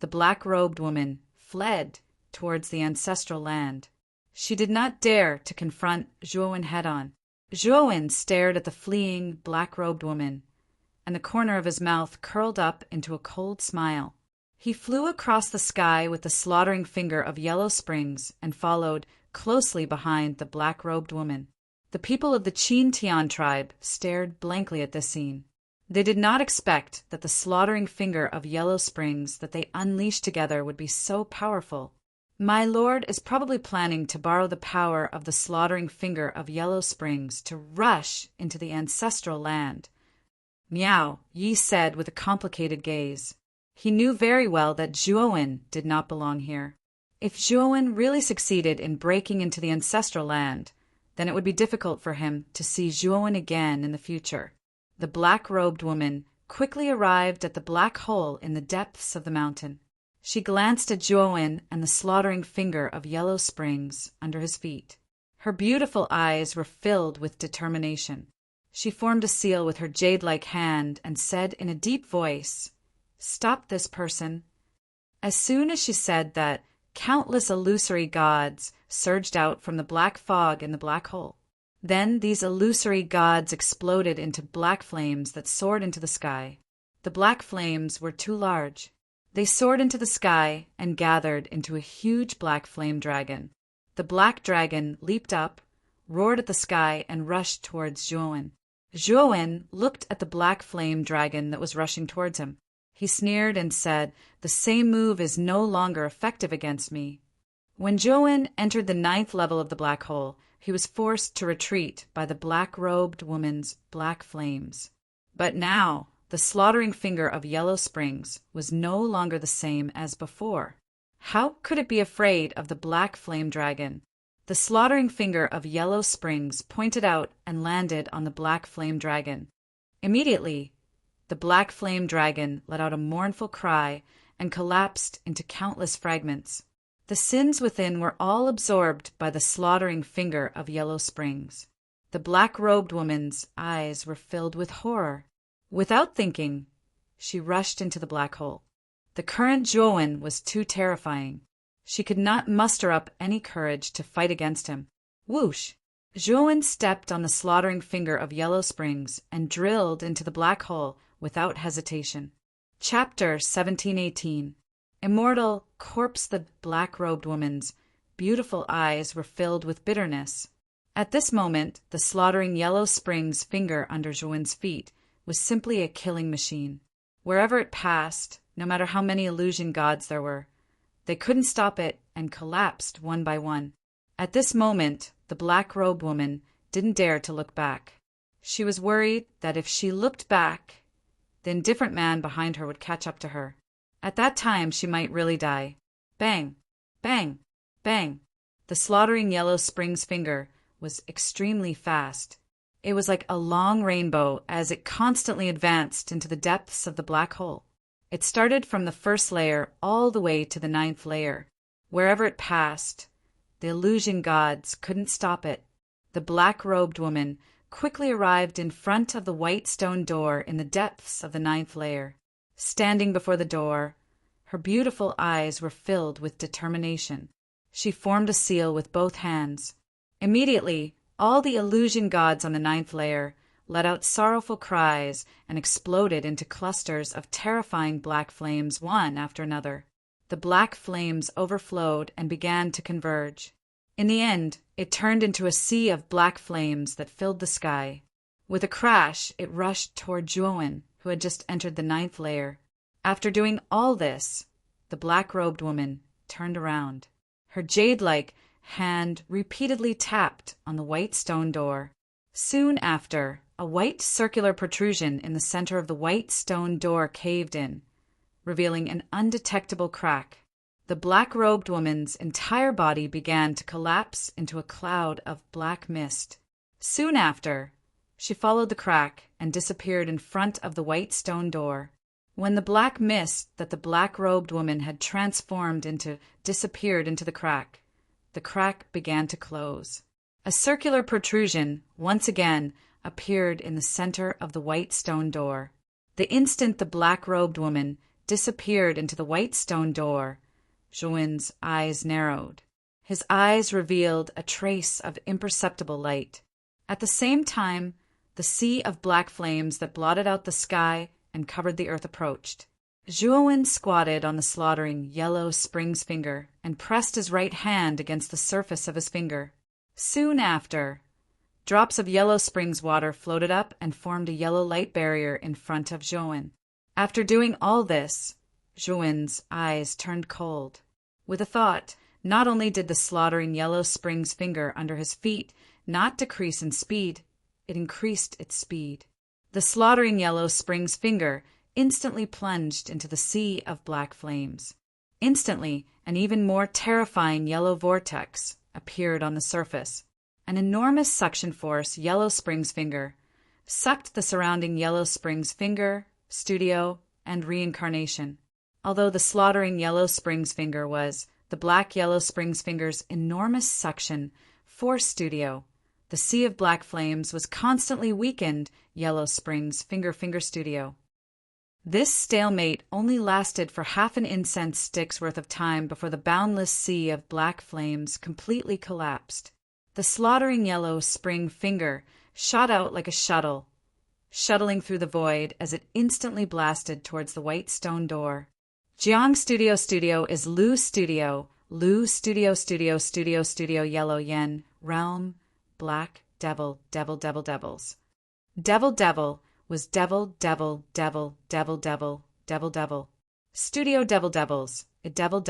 the black-robed woman fled towards the ancestral land. She did not dare to confront Zhuowen head-on. Zhuowen stared at the fleeing black-robed woman, and the corner of his mouth curled up into a cold smile. He flew across the sky with the slaughtering finger of Yellow Springs and followed closely behind the black-robed woman. The people of the Qin-Tian tribe stared blankly at this scene. They did not expect that the slaughtering finger of Yellow Springs that they unleashed together would be so powerful. My lord is probably planning to borrow the power of the slaughtering finger of Yellow Springs to rush into the ancestral land. Meow, Yi said with a complicated gaze. He knew very well that Zhuowen did not belong here. If Zhuowen really succeeded in breaking into the ancestral land, then it would be difficult for him to see Zhuowen again in the future. The black-robed woman quickly arrived at the black hole in the depths of the mountain. She glanced at Zhuowen and the slaughtering finger of Yellow Springs under his feet. Her beautiful eyes were filled with determination. She formed a seal with her jade-like hand and said in a deep voice, "Stop this person." As soon as she said that, countless illusory gods surged out from the black fog in the black hole. Then these illusory gods exploded into black flames that soared into the sky. The black flames were too large. They soared into the sky and gathered into a huge black flame dragon. The black dragon leaped up, roared at the sky, and rushed towards Zhuowen. Zhuowen looked at the black flame dragon that was rushing towards him. He sneered and said, "The same move is no longer effective against me." When Zhuowen entered the 9th level of the black hole, he was forced to retreat by the black-robed woman's black flames. But now, the slaughtering finger of Yellow Springs was no longer the same as before. How could it be afraid of the black flame dragon? The slaughtering finger of Yellow Springs pointed out and landed on the black flame dragon. Immediately, the black flame dragon let out a mournful cry and collapsed into countless fragments. The sins within were all absorbed by the slaughtering finger of Yellow Springs. The black-robed woman's eyes were filled with horror. Without thinking, she rushed into the black hole. The current Zhuowen was too terrifying. She could not muster up any courage to fight against him. Whoosh! Zhuowen stepped on the slaughtering finger of Yellow Springs and drilled into the black hole without hesitation. Chapter 1718. Immortal corpse. The black-robed woman's beautiful eyes were filled with bitterness. At this moment, the slaughtering Yellow Springs finger under Zhuowen's feet was simply a killing machine. Wherever it passed, no matter how many illusion gods there were, they couldn't stop it and collapsed one by one. At this moment, the black-robed woman didn't dare to look back. She was worried that if she looked back, the indifferent man behind her would catch up to her. At that time, she might really die. Bang! Bang! Bang! The slaughtering Yellow Springs finger was extremely fast. It was like a long rainbow as it constantly advanced into the depths of the black hole. It started from the first layer all the way to the 9th layer. Wherever it passed, the illusion gods couldn't stop it. The black-robed woman quickly arrived in front of the white stone door in the depths of the 9th layer. Standing before the door, her beautiful eyes were filled with determination. She formed a seal with both hands. Immediately, all the illusion gods on the 9th layer let out sorrowful cries and exploded into clusters of terrifying black flames one after another. The black flames overflowed and began to converge. In the end, it turned into a sea of black flames that filled the sky. With a crash, it rushed toward Zhuowen, who had just entered the 9th layer. After doing all this, the black-robed woman turned around. Her jade-like hand repeatedly tapped on the white stone door. Soon after, a white circular protrusion in the center of the white stone door caved in, revealing an undetectable crack. The black-robed woman's entire body began to collapse into a cloud of black mist. Soon after, she followed the crack and disappeared in front of the white stone door. When the black mist that the black-robed woman had transformed into disappeared into the crack began to close. A circular protrusion, once again, appeared in the center of the white stone door. The instant the black-robed woman disappeared into the white stone door, Zhuowen's eyes narrowed. His eyes revealed a trace of imperceptible light. At the same time, the sea of black flames that blotted out the sky and covered the earth approached. Zhuowen squatted on the slaughtering yellow spring's finger and pressed his right hand against the surface of his finger. Soon after, drops of yellow spring's water floated up and formed a yellow light barrier in front of Zhuowen. After doing all this, Zhuowen's eyes turned cold. With a thought, not only did the slaughtering yellow spring's finger under his feet not decrease in speed, it increased its speed. The slaughtering yellow spring's finger instantly plunged into the sea of black flames. Instantly, an even more terrifying yellow vortex appeared on the surface. An enormous suction force, Yellow Spring's finger, sucked the surrounding Yellow Spring's finger, studio, and reincarnation. Although the slaughtering Yellow Spring's finger was the black Yellow Spring's finger's enormous suction force studio, the sea of black flames was constantly weakened Yellow Spring's finger studio. This stalemate only lasted for half an incense stick's worth of time before the boundless sea of black flames completely collapsed. The slaughtering Yellow Spring finger shot out like a shuttle, shuttling through the void as it instantly blasted towards the white stone door. Jiang Studio is Lu Studio Yellow Yen, Realm, Black, Devil, Devils. Devil was Devil. Studio Devils, a Devil,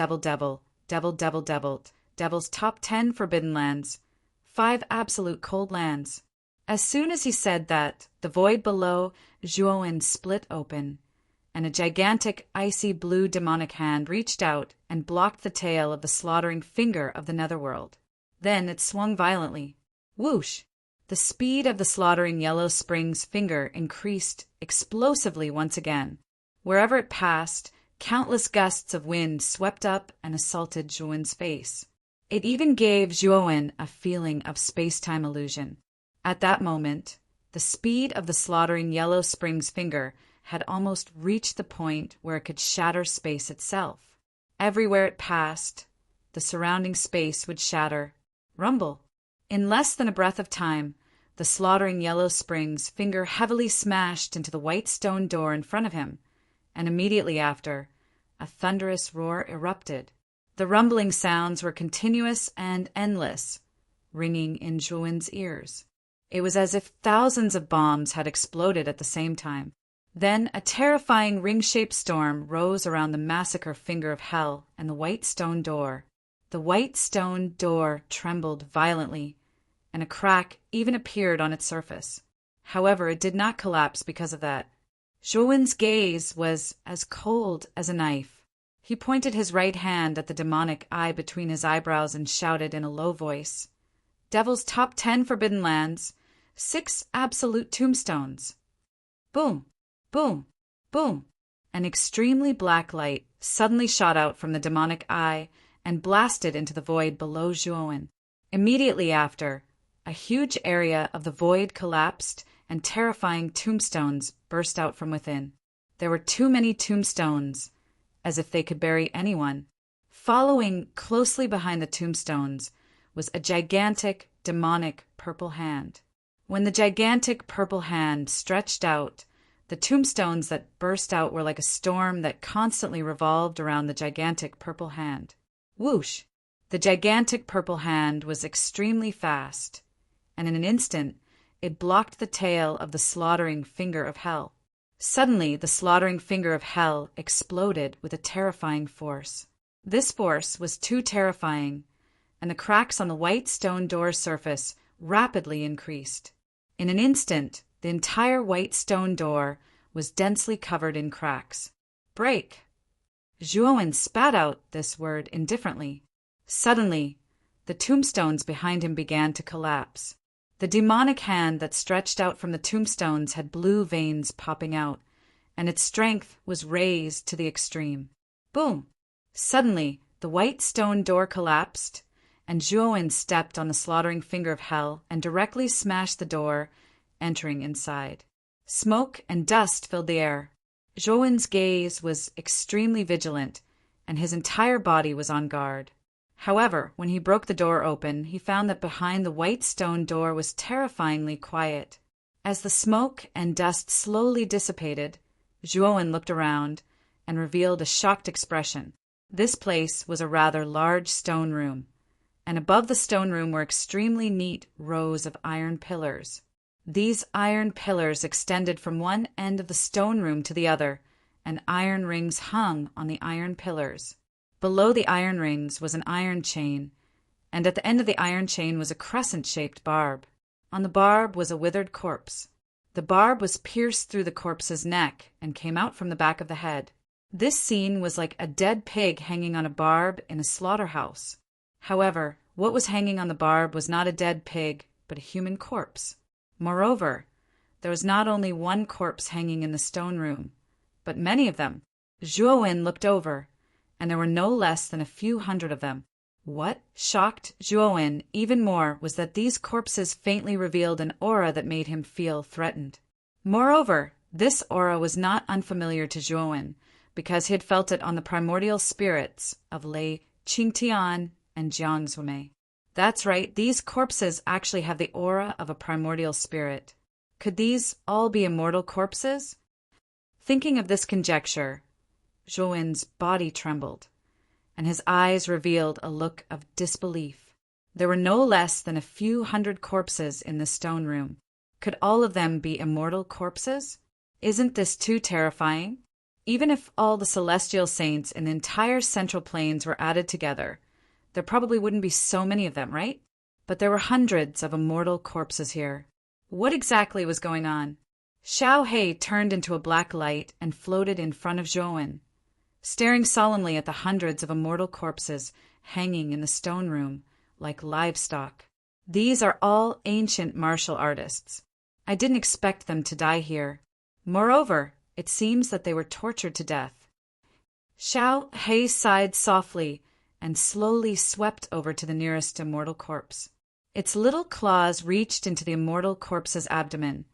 Devil's top 10 forbidden lands, 5 absolute cold lands. As soon as he said that, the void below Zhuowen split open, and a gigantic icy blue demonic hand reached out and blocked the tail of the slaughtering finger of the netherworld. Then it swung violently. Whoosh! The speed of the slaughtering Yellow Spring's finger increased explosively once again. Wherever it passed, countless gusts of wind swept up and assaulted Zhuowen's face. It even gave Zhuowen a feeling of space-time illusion. At that moment, the speed of the slaughtering Yellow Spring's finger had almost reached the point where it could shatter space itself. Everywhere it passed, the surrounding space would shatter, rumble. In less than a breath of time, the slaughtering Yellow Spring's finger heavily smashed into the white stone door in front of him, and immediately after, a thunderous roar erupted. The rumbling sounds were continuous and endless, ringing in Zhuowen's ears. It was as if thousands of bombs had exploded at the same time. Then a terrifying ring-shaped storm rose around the massacre finger of hell and the white stone door. The white stone door trembled violently, and a crack even appeared on its surface. However, it did not collapse because of that. Zhuowen's gaze was as cold as a knife. He pointed his right hand at the demonic eye between his eyebrows and shouted in a low voice, "Devil's top 10 forbidden lands, 6 absolute tombstones." Boom, boom, boom. An extremely black light suddenly shot out from the demonic eye and blasted into the void below Zhuowen. Immediately after, a huge area of the void collapsed and terrifying tombstones burst out from within. There were too many tombstones, as if they could bury anyone. Following closely behind the tombstones was a gigantic, demonic purple hand. When the gigantic purple hand stretched out, the tombstones that burst out were like a storm that constantly revolved around the gigantic purple hand. Whoosh! The gigantic purple hand was extremely fast, and in an instant it blocked the tail of the slaughtering finger of hell. Suddenly, the slaughtering finger of hell exploded with a terrifying force. This force was too terrifying, and the cracks on the white stone door surface rapidly increased. In an instant, the entire white stone door was densely covered in cracks. Break! Zhuowen spat out this word indifferently. Suddenly, the tombstones behind him began to collapse. The demonic hand that stretched out from the tombstones had blue veins popping out, and its strength was raised to the extreme. Boom! Suddenly, the white stone door collapsed, and Zhuowen stepped on the slaughtering finger of hell and directly smashed the door, entering inside. Smoke and dust filled the air. Zhuowen's gaze was extremely vigilant, and his entire body was on guard. However, when he broke the door open, he found that behind the white stone door was terrifyingly quiet. As the smoke and dust slowly dissipated, Zhuowen looked around and revealed a shocked expression. This place was a rather large stone room, and above the stone room were extremely neat rows of iron pillars. These iron pillars extended from one end of the stone room to the other, and iron rings hung on the iron pillars. Below the iron rings was an iron chain, and at the end of the iron chain was a crescent-shaped barb. On the barb was a withered corpse. The barb was pierced through the corpse's neck and came out from the back of the head. This scene was like a dead pig hanging on a barb in a slaughterhouse. However, what was hanging on the barb was not a dead pig, but a human corpse. Moreover, there was not only one corpse hanging in the stone room, but many of them. Zhuowen looked over, and there were no less than a few hundred of them. What shocked Zhuowen even more was that these corpses faintly revealed an aura that made him feel threatened. Moreover, this aura was not unfamiliar to Zhuowen, because he had felt it on the primordial spirits of Lei Qingtian and Jiangzuomei. That's right, these corpses actually have the aura of a primordial spirit. Could these all be immortal corpses? Thinking of this conjecture, Zhuowen's body trembled, and his eyes revealed a look of disbelief. There were no less than a few hundred corpses in the stone room. Could all of them be immortal corpses? Isn't this too terrifying? Even if all the celestial saints in the entire central plains were added together, there probably wouldn't be so many of them, right? But there were hundreds of immortal corpses here. What exactly was going on? Xiao He turned into a black light and floated in front of Zhuowen, staring solemnly at the hundreds of immortal corpses hanging in the stone room like livestock. These are all ancient martial artists. I didn't expect them to die here. Moreover, it seems that they were tortured to death. Xiao He sighed softly and slowly swept over to the nearest immortal corpse. Its little claws reached into the immortal corpse's abdomen,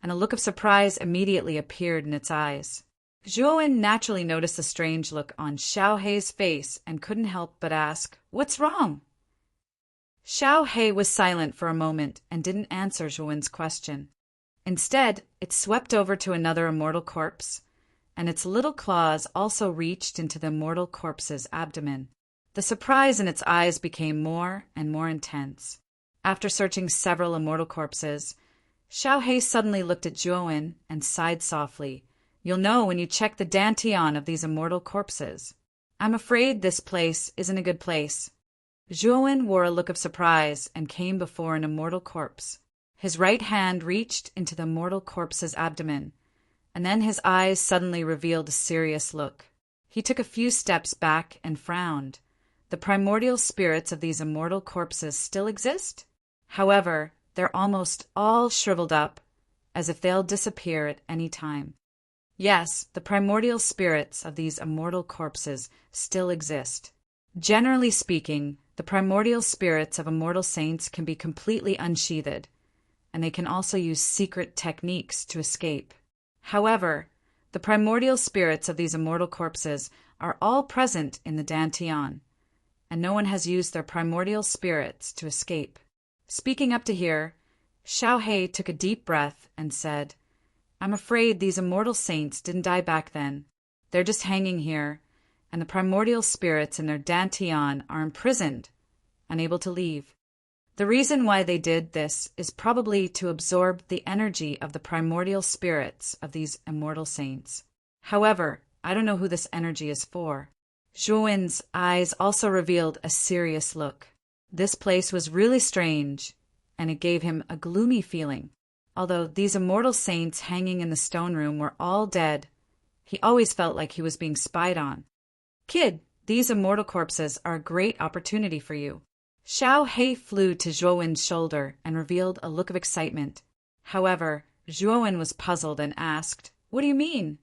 and a look of surprise immediately appeared in its eyes. Zhuowen naturally noticed the strange look on Xiao He's face and couldn't help but ask, "What's wrong?" Xiao He was silent for a moment and didn't answer Zhuowen's question. Instead, it swept over to another immortal corpse, and its little claws also reached into the immortal corpse's abdomen. The surprise in its eyes became more and more intense. After searching several immortal corpses, Xiao He suddenly looked at Zhuowen and sighed softly. "You'll know when you check the dantian of these immortal corpses. I'm afraid this place isn't a good place." Zhuowen wore a look of surprise and came before an immortal corpse. His right hand reached into the immortal corpse's abdomen, and then his eyes suddenly revealed a serious look. He took a few steps back and frowned. The primordial spirits of these immortal corpses still exist? However, they're almost all shriveled up, as if they'll disappear at any time. Yes, the primordial spirits of these immortal corpses still exist. Generally speaking, the primordial spirits of immortal saints can be completely unsheathed, and they can also use secret techniques to escape. However, the primordial spirits of these immortal corpses are all present in the dantian, and no one has used their primordial spirits to escape. Speaking up to here, Xiao He took a deep breath and said, I'm afraid these immortal saints didn't die back then. They're just hanging here, and the primordial spirits in their dantian are imprisoned, unable to leave. The reason why they did this is probably to absorb the energy of the primordial spirits of these immortal saints. However, I don't know who this energy is for. Zhuowen's eyes also revealed a serious look. This place was really strange, and it gave him a gloomy feeling. Although these immortal saints hanging in the stone room were all dead, he always felt like he was being spied on. Kid, these immortal corpses are a great opportunity for you. Xiao He flew to Zhuowen's shoulder and revealed a look of excitement. However, Zhuowen was puzzled and asked, What do you mean?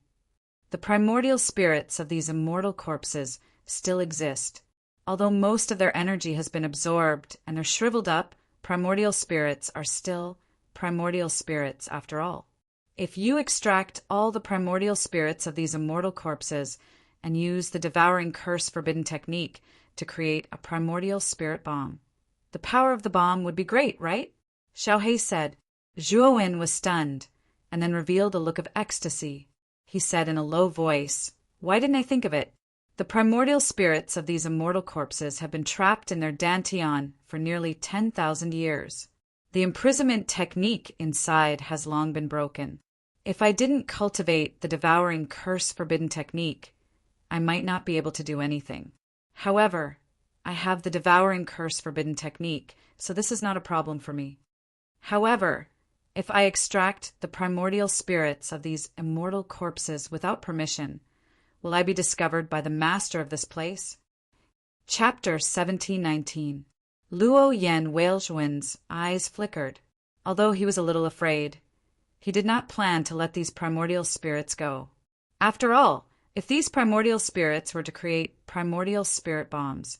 The primordial spirits of these immortal corpses still exist. Although most of their energy has been absorbed and they're shriveled up, primordial spirits are still primordial spirits after all. If you extract all the primordial spirits of these immortal corpses and use the devouring curse forbidden technique to create a primordial spirit bomb, the power of the bomb would be great, right? Xiao He said. Zhuowen was stunned and then revealed a look of ecstasy. He said in a low voice, Why didn't I think of it? The primordial spirits of these immortal corpses have been trapped in their dantian for nearly 10,000 years. The imprisonment technique inside has long been broken. If I didn't cultivate the devouring curse forbidden technique, I might not be able to do anything. However, I have the devouring curse forbidden technique, so this is not a problem for me. However, if I extract the primordial spirits of these immortal corpses without permission, will I be discovered by the master of this place? Chapter 1719. Luo Yan Weilzhuan's eyes flickered. Although he was a little afraid, he did not plan to let these primordial spirits go. After all, if these primordial spirits were to create primordial spirit bombs,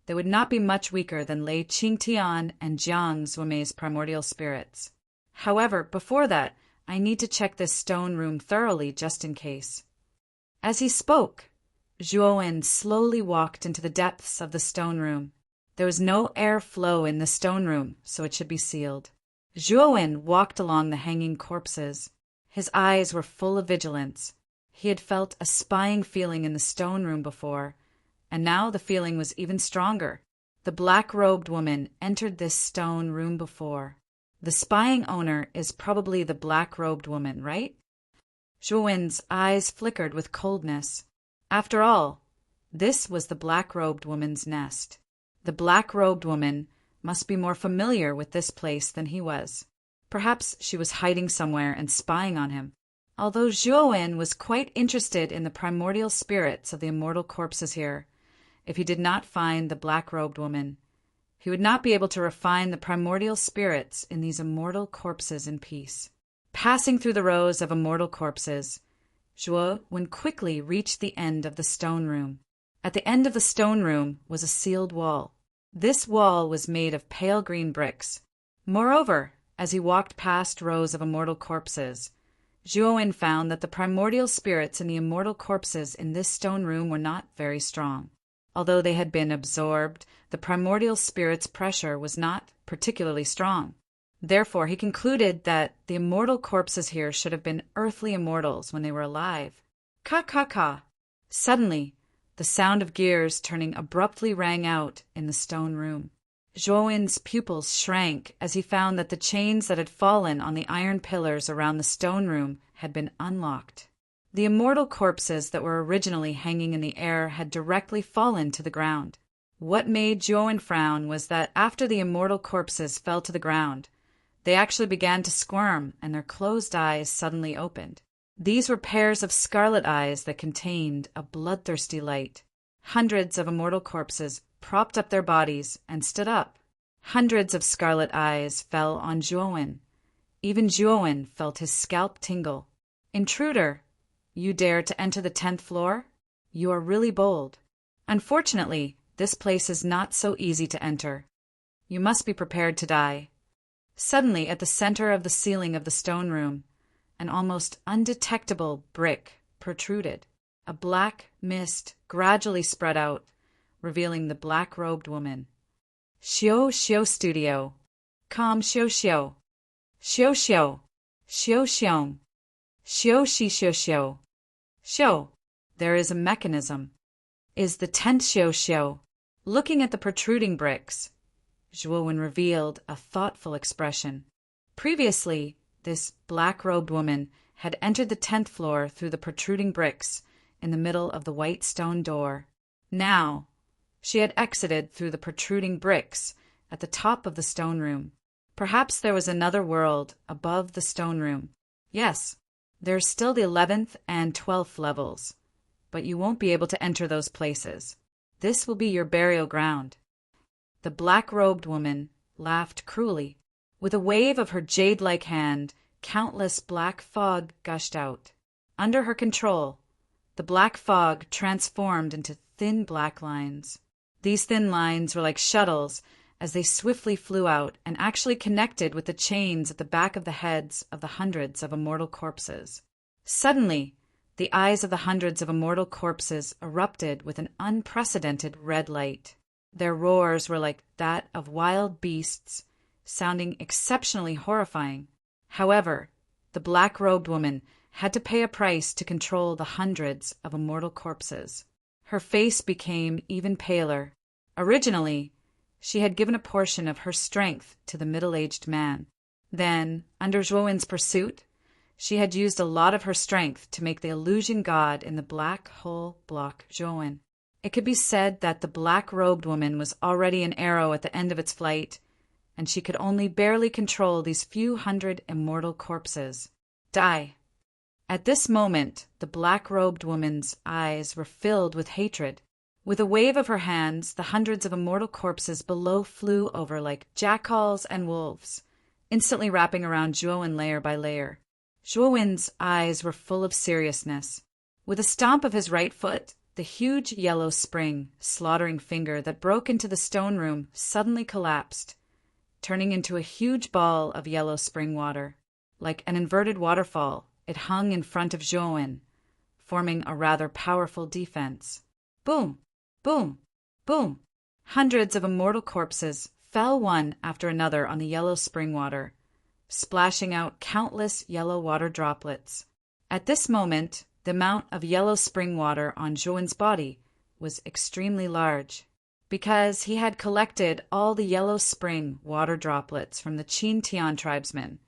they would not be much weaker than Lei Qingtian and Jiang Zuomei's primordial spirits. However, before that, I need to check this stone room thoroughly just in case. As he spoke, Zhuowen slowly walked into the depths of the stone room. There was no air flow in the stone room, so it should be sealed. Zhuowen walked along the hanging corpses. His eyes were full of vigilance. He had felt a spying feeling in the stone room before, and now the feeling was even stronger. The black-robed woman entered this stone room before. The spying owner is probably the black-robed woman, right? Zhuowen's eyes flickered with coldness. After all, this was the black-robed woman's nest. The black-robed woman must be more familiar with this place than he was. Perhaps she was hiding somewhere and spying on him. Although Zhuowen was quite interested in the primordial spirits of the immortal corpses here, if he did not find the black-robed woman, he would not be able to refine the primordial spirits in these immortal corpses in peace. Passing through the rows of immortal corpses, Zhuowen quickly reached the end of the stone room. At the end of the stone room was a sealed wall. This wall was made of pale green bricks. Moreover, as he walked past rows of immortal corpses, Zhuowen found that the primordial spirits in the immortal corpses in this stone room were not very strong. Although they had been absorbed, the primordial spirit's pressure was not particularly strong. Therefore, he concluded that the immortal corpses here should have been earthly immortals when they were alive. Ka-ka-ka! Suddenly, the sound of gears turning abruptly rang out in the stone room. Zhuowen's pupils shrank as he found that the chains that had fallen on the iron pillars around the stone room had been unlocked. The immortal corpses that were originally hanging in the air had directly fallen to the ground. What made Zhuowen frown was that after the immortal corpses fell to the ground, they actually began to squirm and their closed eyes suddenly opened. These were pairs of scarlet eyes that contained a bloodthirsty light. Hundreds of immortal corpses propped up their bodies and stood up. Hundreds of scarlet eyes fell on Zhuowen. Even Zhuowen felt his scalp tingle. Intruder, you dare to enter the 10th floor? You are really bold. Unfortunately, this place is not so easy to enter. You must be prepared to die. Suddenly, at the center of the ceiling of the stone room, an almost undetectable brick protruded. A black mist gradually spread out, revealing the black-robed woman. Xiao Xiao Studio. Com Xiao Xiao. Xiao Xiao. Xiao Xiong. Xiao Xi Xiao Xiao. Xiao. There is a mechanism. Is the tent Xiao Xiao. Looking at the protruding bricks, Zhuowen revealed a thoughtful expression. Previously, this black-robed woman had entered the 10th floor through the protruding bricks in the middle of the white stone door. Now, she had exited through the protruding bricks at the top of the stone room. Perhaps there was another world above the stone room. Yes, there's still the 11th and 12th levels, but you won't be able to enter those places. This will be your burial ground. The black-robed woman laughed cruelly. With a wave of her jade-like hand, countless black fog gushed out. Under her control, the black fog transformed into thin black lines. These thin lines were like shuttles as they swiftly flew out and actually connected with the chains at the back of the heads of the hundreds of immortal corpses. Suddenly, the eyes of the hundreds of immortal corpses erupted with an unprecedented red light. Their roars were like that of wild beasts, sounding exceptionally horrifying. However, the black-robed woman had to pay a price to control the hundreds of immortal corpses. Her face became even paler. Originally, she had given a portion of her strength to the middle-aged man. Then, under Zhuowen's pursuit, she had used a lot of her strength to make the illusion god in the black hole block Zhuowen. It could be said that the black-robed woman was already an arrow at the end of its flight, and she could only barely control these few hundred immortal corpses. Die! At this moment, the black-robed woman's eyes were filled with hatred. With a wave of her hands, the hundreds of immortal corpses below flew over like jackals and wolves, instantly wrapping around Zhuowen layer by layer. Zhuowen's eyes were full of seriousness. With a stomp of his right foot, the huge yellow spring, slaughtering finger that broke into the stone room suddenly collapsed, turning into a huge ball of yellow spring water. Like an inverted waterfall, it hung in front of Zhuowen, forming a rather powerful defense. Boom! Boom! Boom! Hundreds of immortal corpses fell one after another on the yellow spring water, splashing out countless yellow water droplets. At this moment, the amount of yellow spring water on Zhuowen's body was extremely large. Because he had collected all the yellow spring water droplets from the Qin Tian tribesmen,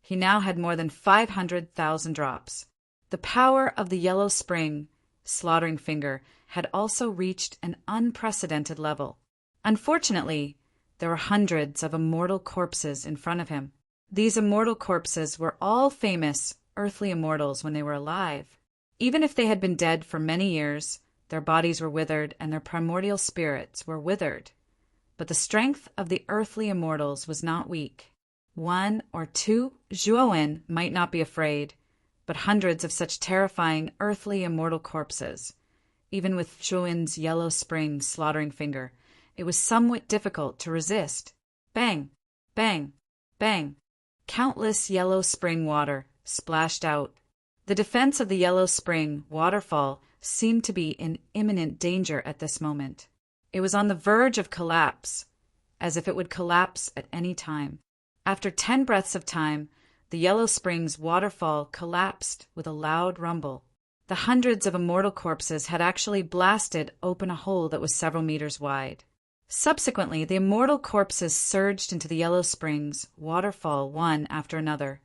he now had more than 500,000 drops. The power of the yellow spring, slaughtering finger, had also reached an unprecedented level. Unfortunately, there were hundreds of immortal corpses in front of him. These immortal corpses were all famous earthly immortals when they were alive. Even if they had been dead for many years, their bodies were withered and their primordial spirits were withered. But the strength of the earthly immortals was not weak. One or two, Zhuowen might not be afraid, but hundreds of such terrifying earthly immortal corpses. Even with Zhuowen's yellow spring slaughtering finger, it was somewhat difficult to resist. Bang! Bang! Bang! Countless yellow spring water splashed out. The defense of the yellow spring waterfall seemed to be in imminent danger at this moment. It was on the verge of collapse, as if it would collapse at any time. After 10 breaths of time, the yellow spring's waterfall collapsed with a loud rumble. The hundreds of immortal corpses had actually blasted open a hole that was several meters wide. Subsequently, the immortal corpses surged into the yellow springs waterfall one after another,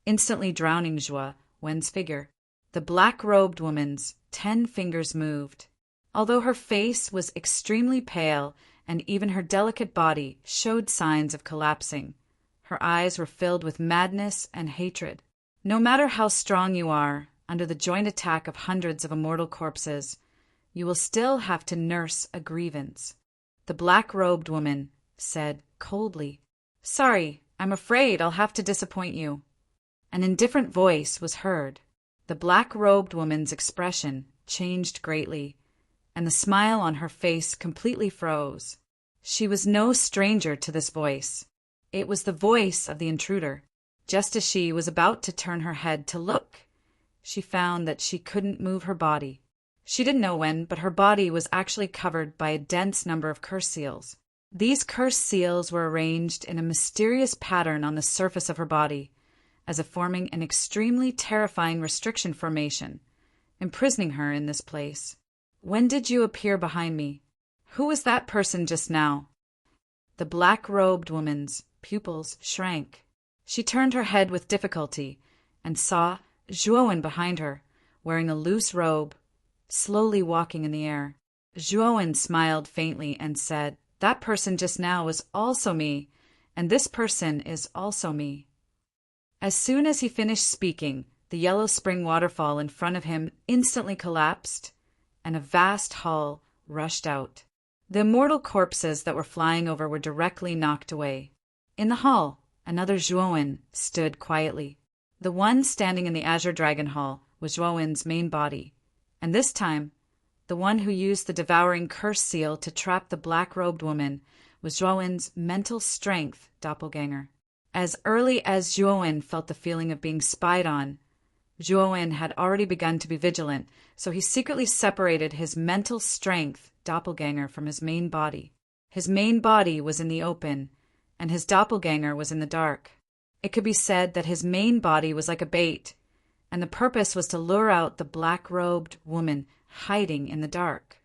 instantly drowning Zhuowen's figure. The black-robed woman's 10 fingers moved. Although her face was extremely pale and even her delicate body showed signs of collapsing, her eyes were filled with madness and hatred. No matter how strong you are, under the joint attack of hundreds of immortal corpses, you will still have to nurse a grievance. The black-robed woman said coldly, "Sorry, I'm afraid I'll have to disappoint you." An indifferent voice was heard. The black-robed woman's expression changed greatly, and the smile on her face completely froze. She was no stranger to this voice. It was the voice of the intruder. Just as she was about to turn her head to look, she found that she couldn't move her body. She didn't know when, but her body was actually covered by a dense number of curse seals. These curse seals were arranged in a mysterious pattern on the surface of her body, as if forming an extremely terrifying restriction formation, imprisoning her in this place. When did you appear behind me? Who was that person just now? The black-robed woman's pupils shrank. She turned her head with difficulty and saw Zhuowen behind her, wearing a loose robe, slowly walking in the air. Zhuowen smiled faintly and said, "That person just now was also me, and this person is also me." As soon as he finished speaking, the yellow spring waterfall in front of him instantly collapsed, and a vast hall rushed out. The immortal corpses that were flying over were directly knocked away. In the hall, another Zhuowen stood quietly. The one standing in the Azure Dragon Hall was Zhuowen's main body, and this time, the one who used the devouring curse seal to trap the black-robed woman was Zhuowen's mental strength doppelganger. As early as Zhuowen felt the feeling of being spied on, Zhuowen had already begun to be vigilant, so he secretly separated his mental strength doppelganger from his main body. His main body was in the open, and his doppelganger was in the dark. It could be said that his main body was like a bait, and the purpose was to lure out the black-robed woman hiding in the dark,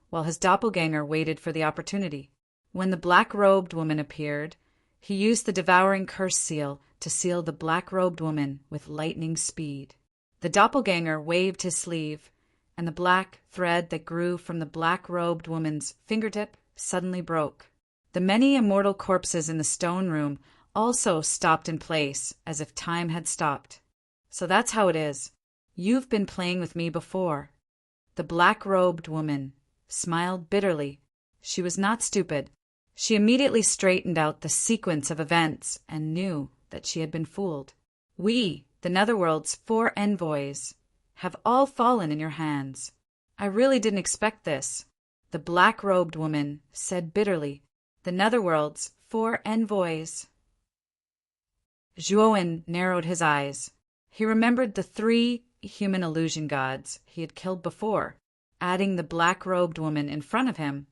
while his doppelganger waited for the opportunity. When the black-robed woman appeared, he used the devouring curse seal to seal the black-robed woman with lightning speed. The doppelganger waved his sleeve, and the black thread that grew from the black-robed woman's fingertip suddenly broke. The many immortal corpses in the stone room also stopped in place, as if time had stopped. So that's how it is. You've been playing with me before. The black-robed woman smiled bitterly. She was not stupid. She immediately straightened out the sequence of events and knew that she had been fooled. We, the Netherworld's 4 envoys, have all fallen in your hands. I really didn't expect this, the black-robed woman said bitterly. The Netherworld's 4 envoys. Zhuowen narrowed his eyes. He remembered the 3 human illusion gods he had killed before. Adding the black-robed woman in front of him,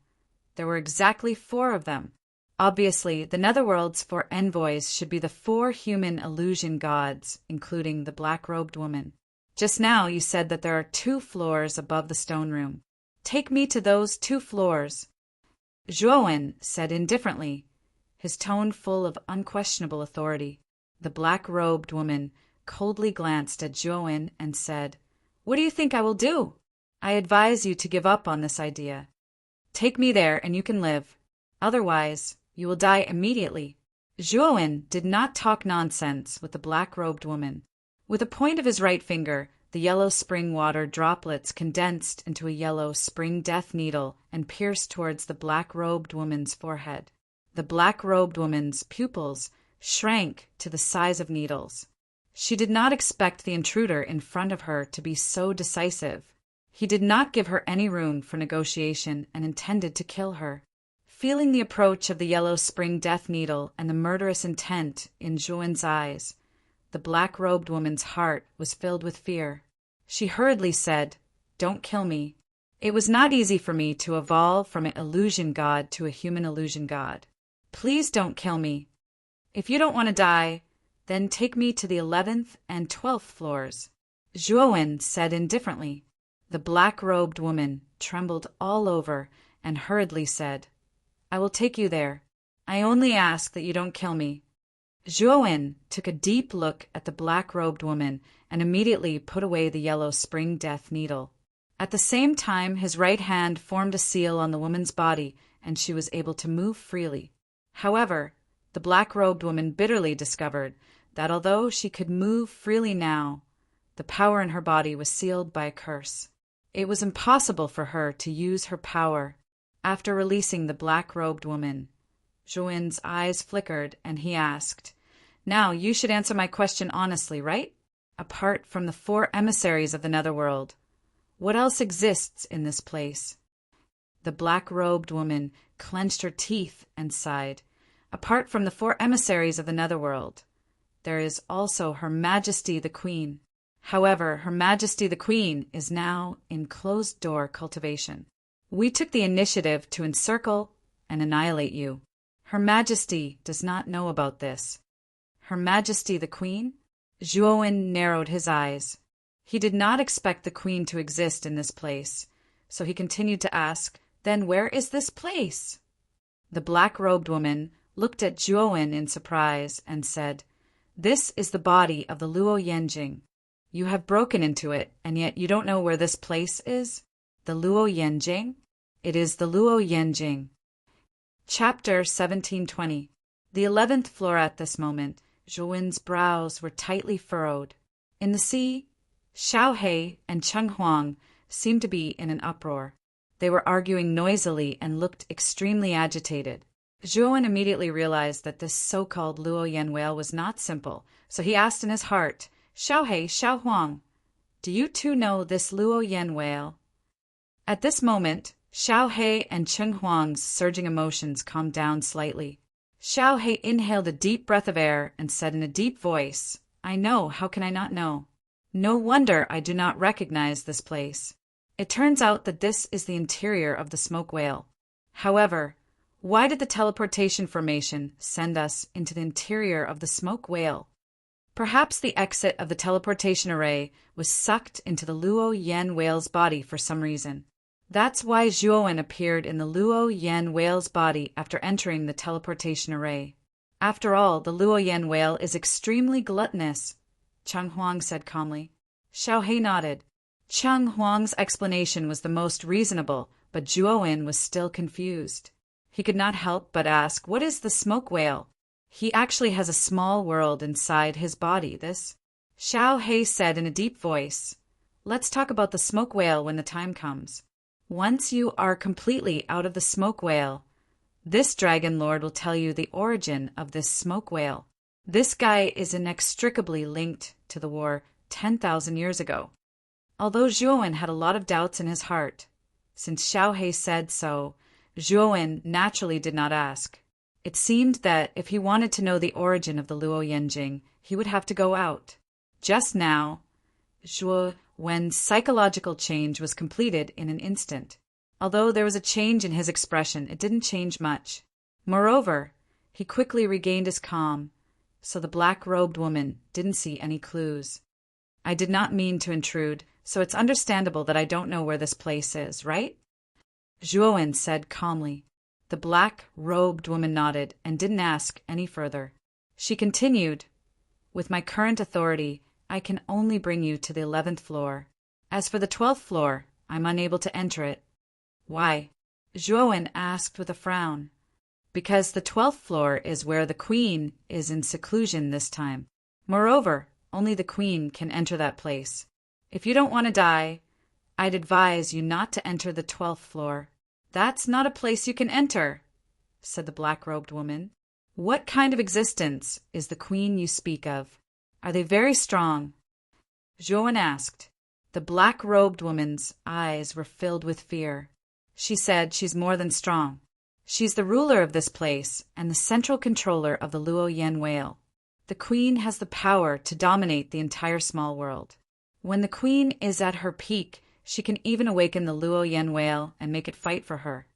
there were exactly 4 of them. Obviously, the Netherworld's 4 envoys should be the 4 human illusion gods, including the black-robed woman. Just now you said that there are 2 floors above the stone room. Take me to those 2 floors. Zhuowen said indifferently, his tone full of unquestionable authority. The black-robed woman coldly glanced at Zhuowen and said, "What do you think I will do? I advise you to give up on this idea. Take me there and you can live. Otherwise, you will die immediately." Zhuowen did not talk nonsense with the black-robed woman. With the point of his right finger, the yellow spring water droplets condensed into a yellow spring death needle and pierced towards the black-robed woman's forehead. The black-robed woman's pupils shrank to the size of needles. She did not expect the intruder in front of her to be so decisive. He did not give her any room for negotiation and intended to kill her. Feeling the approach of the yellow spring death needle and the murderous intent in Zhuowen's eyes, the black-robed woman's heart was filled with fear. She hurriedly said, "Don't kill me. It was not easy for me to evolve from an illusion god to a human illusion god. Please don't kill me. If you don't want to die, then take me to the 11th and 12th floors." Zhuowen said indifferently. The black-robed woman trembled all over and hurriedly said, "I will take you there. I only ask that you don't kill me." Zhuowen took a deep look at the black-robed woman and immediately put away the yellow spring death needle. At the same time, his right hand formed a seal on the woman's body, and she was able to move freely. However, the black-robed woman bitterly discovered that although she could move freely now, the power in her body was sealed by a curse. It was impossible for her to use her power. After releasing the black-robed woman, Zhuowen's eyes flickered, and he asked, "Now you should answer my question honestly, right? Apart from the 4 emissaries of the Netherworld, what else exists in this place?" The black-robed woman clenched her teeth and sighed. "Apart from the 4 emissaries of the Netherworld, there is also Her Majesty the Queen. However, Her Majesty the Queen is now in closed-door cultivation. We took the initiative to encircle and annihilate you. Her Majesty does not know about this. Her Majesty the Queen? Zhuowen narrowed his eyes. He did not expect the Queen to exist in this place, so he continued to ask, "Then where is this place?" The black-robed woman looked at Zhuowen in surprise and said, "This is the body of the Luo Yenjing. You have broken into it, and yet you don't know where this place is? The Luo Yenjing? It is the Luo Yenjing." Chapter 1720. The 11th floor. At this moment, Zhuowen's brows were tightly furrowed. In the sea, Xiao He and Cheng Huang seemed to be in an uproar. They were arguing noisily and looked extremely agitated. Zhuowen immediately realized that this so-called Luo Yen whale was not simple, so he asked in his heart, "Xiao He, Xiao Huang, do you two know this Luo Yen whale?" At this moment, Xiao He and Cheng Huang's surging emotions calmed down slightly. Xiao He inhaled a deep breath of air and said in a deep voice, "I know, how can I not know? No wonder I do not recognize this place. It turns out that this is the interior of the smoke whale. However, why did the teleportation formation send us into the interior of the smoke whale? Perhaps the exit of the teleportation array was sucked into the Luo Yen whale's body for some reason. That's why Zhuowen appeared in the Luo Yen whale's body after entering the teleportation array. After all, the Luo Yen whale is extremely gluttonous," Cheng Huang said calmly. Xiao He nodded. Cheng Huang's explanation was the most reasonable, but Zhuowen was still confused. He could not help but ask, "What is the smoke whale? He actually has a small world inside his body, this." Xiao He said in a deep voice, "Let's talk about the smoke whale when the time comes. Once you are completely out of the smoke whale, this dragon lord will tell you the origin of this smoke whale. This guy is inextricably linked to the war 10,000 years ago." Although Zhuowen had a lot of doubts in his heart, since Xiao He said so, Zhuowen naturally did not ask. It seemed that if he wanted to know the origin of the Luo Yenjing, he would have to go out. Just now, Zhuowen's psychological change was completed in an instant. Although there was a change in his expression, it didn't change much. Moreover, he quickly regained his calm, so the black-robed woman didn't see any clues. "I did not mean to intrude, so it's understandable that I don't know where this place is, right?" Zhuowen said calmly. The black-robed woman nodded and didn't ask any further. She continued, "With my current authority, I can only bring you to the 11th floor. As for the 12th floor, I'm unable to enter it." "Why?" Zhuowen asked with a frown. "Because the 12th floor is where the Queen is in seclusion this time. Moreover, only the Queen can enter that place. If you don't want to die, I'd advise you not to enter the 12th floor." "That's not a place you can enter," said the black-robed woman. "What kind of existence is the Queen you speak of? Are they very strong?" Zhuowen asked. The black-robed woman's eyes were filled with fear. She said, "She's more than strong. She's the ruler of this place and the central controller of the Luo Yen whale. The Queen has the power to dominate the entire small world. When the Queen is at her peak, she can even awaken the Luo Yen whale and make it fight for her.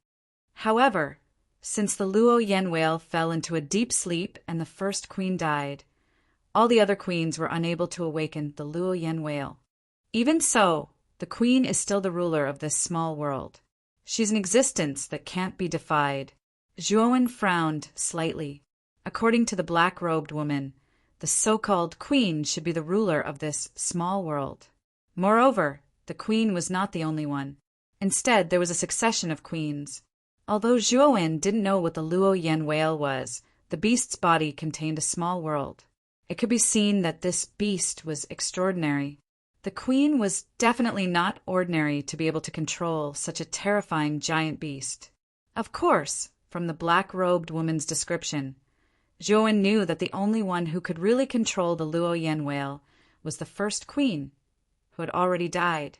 However, since the Luo Yen whale fell into a deep sleep and the first queen died, all the other queens were unable to awaken the Luo Yen whale. Even so, the Queen is still the ruler of this small world. She's an existence that can't be defied." Zhuowen frowned slightly. According to the black-robed woman, the so-called Queen should be the ruler of this small world. Moreover, the Queen was not the only one. Instead, there was a succession of queens. Although Zhuowen didn't know what the Luo Yen whale was, the beast's body contained a small world. It could be seen that this beast was extraordinary. The Queen was definitely not ordinary to be able to control such a terrifying giant beast. Of course, from the black-robed woman's description, Zhuowen knew that the only one who could really control the Luo Yen whale was the first queen, who had already died.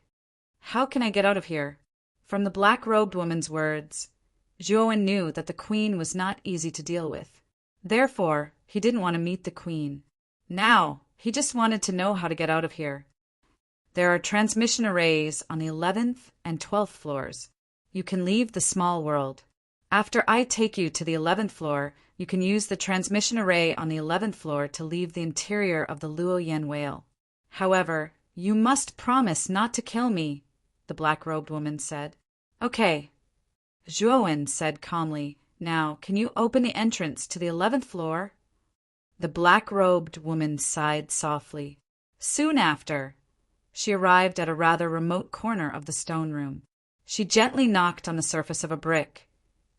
"How can I get out of here?" From the black-robed woman's words, Zhuowen knew that the Queen was not easy to deal with. Therefore, he didn't want to meet the Queen. Now, he just wanted to know how to get out of here. There are transmission arrays on the 11th and 12th floors. You can leave the small world. After I take you to the 11th floor, you can use the transmission array on the 11th floor to leave the interior of the Luoyan whale. However, you must promise not to kill me, the black-robed woman said. Okay, Zhuowen said calmly. Now, can you open the entrance to the 11th floor? The black-robed woman sighed softly. Soon after, she arrived at a rather remote corner of the stone room. She gently knocked on the surface of a brick,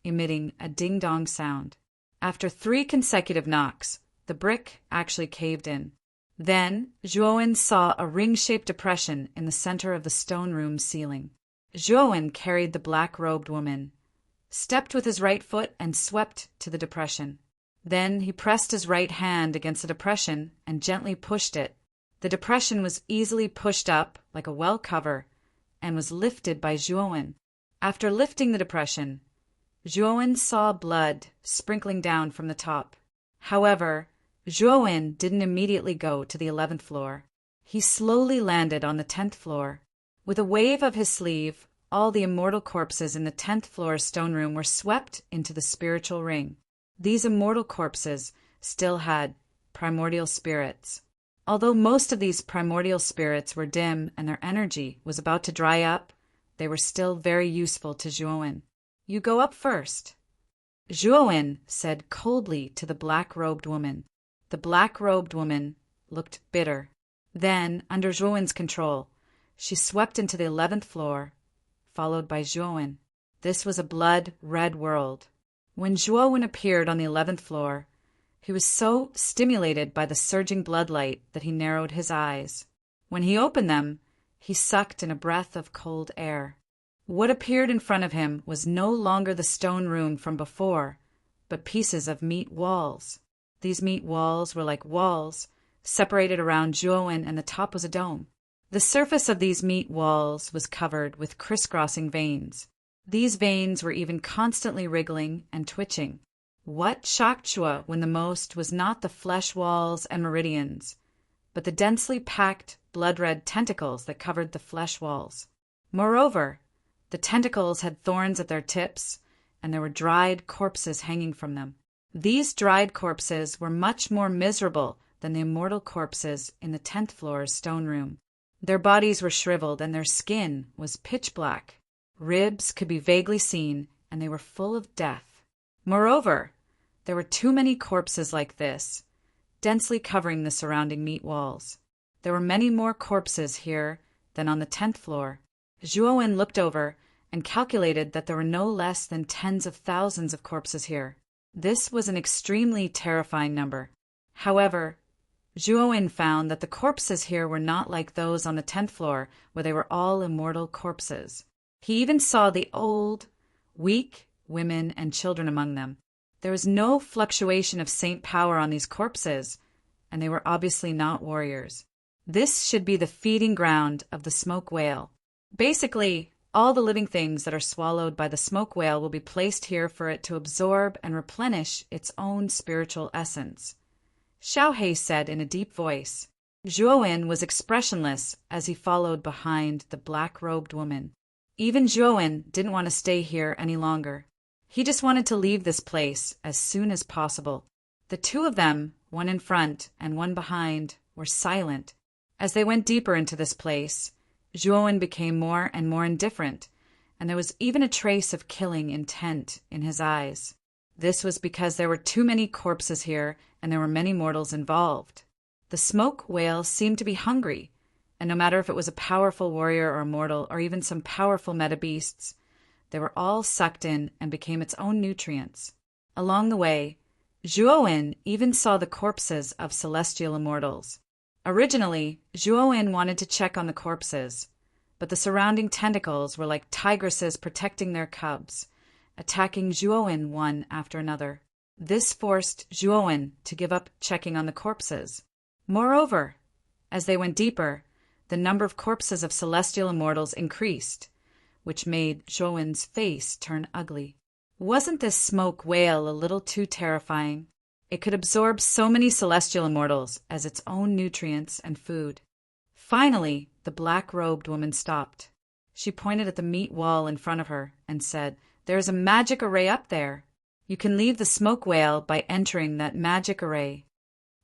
emitting a ding-dong sound. After 3 consecutive knocks, the brick actually caved in. Then, Zhuowen saw a ring-shaped depression in the center of the stone room ceiling. Zhuowen carried the black-robed woman, stepped with his right foot and swept to the depression. Then he pressed his right hand against the depression and gently pushed it. The depression was easily pushed up like a well cover and was lifted by Zhuowen. After lifting the depression, Zhuowen saw blood sprinkling down from the top. However, Zhuowen didn't immediately go to the 11th floor. He slowly landed on the 10th floor. With a wave of his sleeve, all the immortal corpses in the 10th floor stone room were swept into the spiritual ring. These immortal corpses still had primordial spirits. Although most of these primordial spirits were dim and their energy was about to dry up, they were still very useful to Zhuowen. You go up first, Zhuowen said coldly to the black-robed woman. The black-robed woman looked bitter. Then, under Zhuowen's control, she swept into the 11th floor, followed by Zhuowen. This was a blood-red world. When Zhuowen appeared on the 11th floor, he was so stimulated by the surging bloodlight that he narrowed his eyes. When he opened them, he sucked in a breath of cold air. What appeared in front of him was no longer the stone room from before, but pieces of meat walls. These meat walls were like walls, separated around Zhuowen, and the top was a dome. The surface of these meat walls was covered with crisscrossing veins. These veins were even constantly wriggling and twitching. What shocked Zhuowen the most was not the flesh walls and meridians, but the densely packed, blood-red tentacles that covered the flesh walls. Moreover, the tentacles had thorns at their tips, and there were dried corpses hanging from them. These dried corpses were much more miserable than the immortal corpses in the 10th floor stone room. Their bodies were shriveled, and their skin was pitch black. Ribs could be vaguely seen, and they were full of death. Moreover, there were too many corpses like this, densely covering the surrounding meat walls. There were many more corpses here than on the 10th floor. Zhuowen looked over and calculated that there were no less than tens of thousands of corpses here. This was an extremely terrifying number. However, Zhuowen found that the corpses here were not like those on the 10th floor, where they were all immortal corpses. He even saw the old, weak women and children among them. There was no fluctuation of saint power on these corpses, and they were obviously not warriors. This should be the feeding ground of the smoke whale. Basically, all the living things that are swallowed by the smoke whale will be placed here for it to absorb and replenish its own spiritual essence. Xiaohei said in a deep voice. Zhuowen was expressionless as he followed behind the black-robed woman. Even Zhuowen didn't want to stay here any longer. He just wanted to leave this place as soon as possible. The two of them, one in front and one behind, were silent. As they went deeper into this place, Zhuowen became more and more indifferent, and there was even a trace of killing intent in his eyes. This was because there were too many corpses here, and there were many mortals involved. The smoke whale seemed to be hungry, and no matter if it was a powerful warrior or a mortal, or even some powerful meta-beasts, they were all sucked in and became its own nutrients. Along the way, Zhuowen even saw the corpses of celestial immortals. Originally, Zhuowen wanted to check on the corpses, but the surrounding tentacles were like tigresses protecting their cubs, attacking Zhuowen one after another. This forced Zhuowen to give up checking on the corpses. Moreover, as they went deeper, the number of corpses of celestial immortals increased, which made Zhuowen's face turn ugly. Wasn't this smoke whale a little too terrifying? It could absorb so many celestial immortals as its own nutrients and food. Finally, the black-robed woman stopped. She pointed at the meat wall in front of her and said, "There is a magic array up there. You can leave the smoke whale by entering that magic array.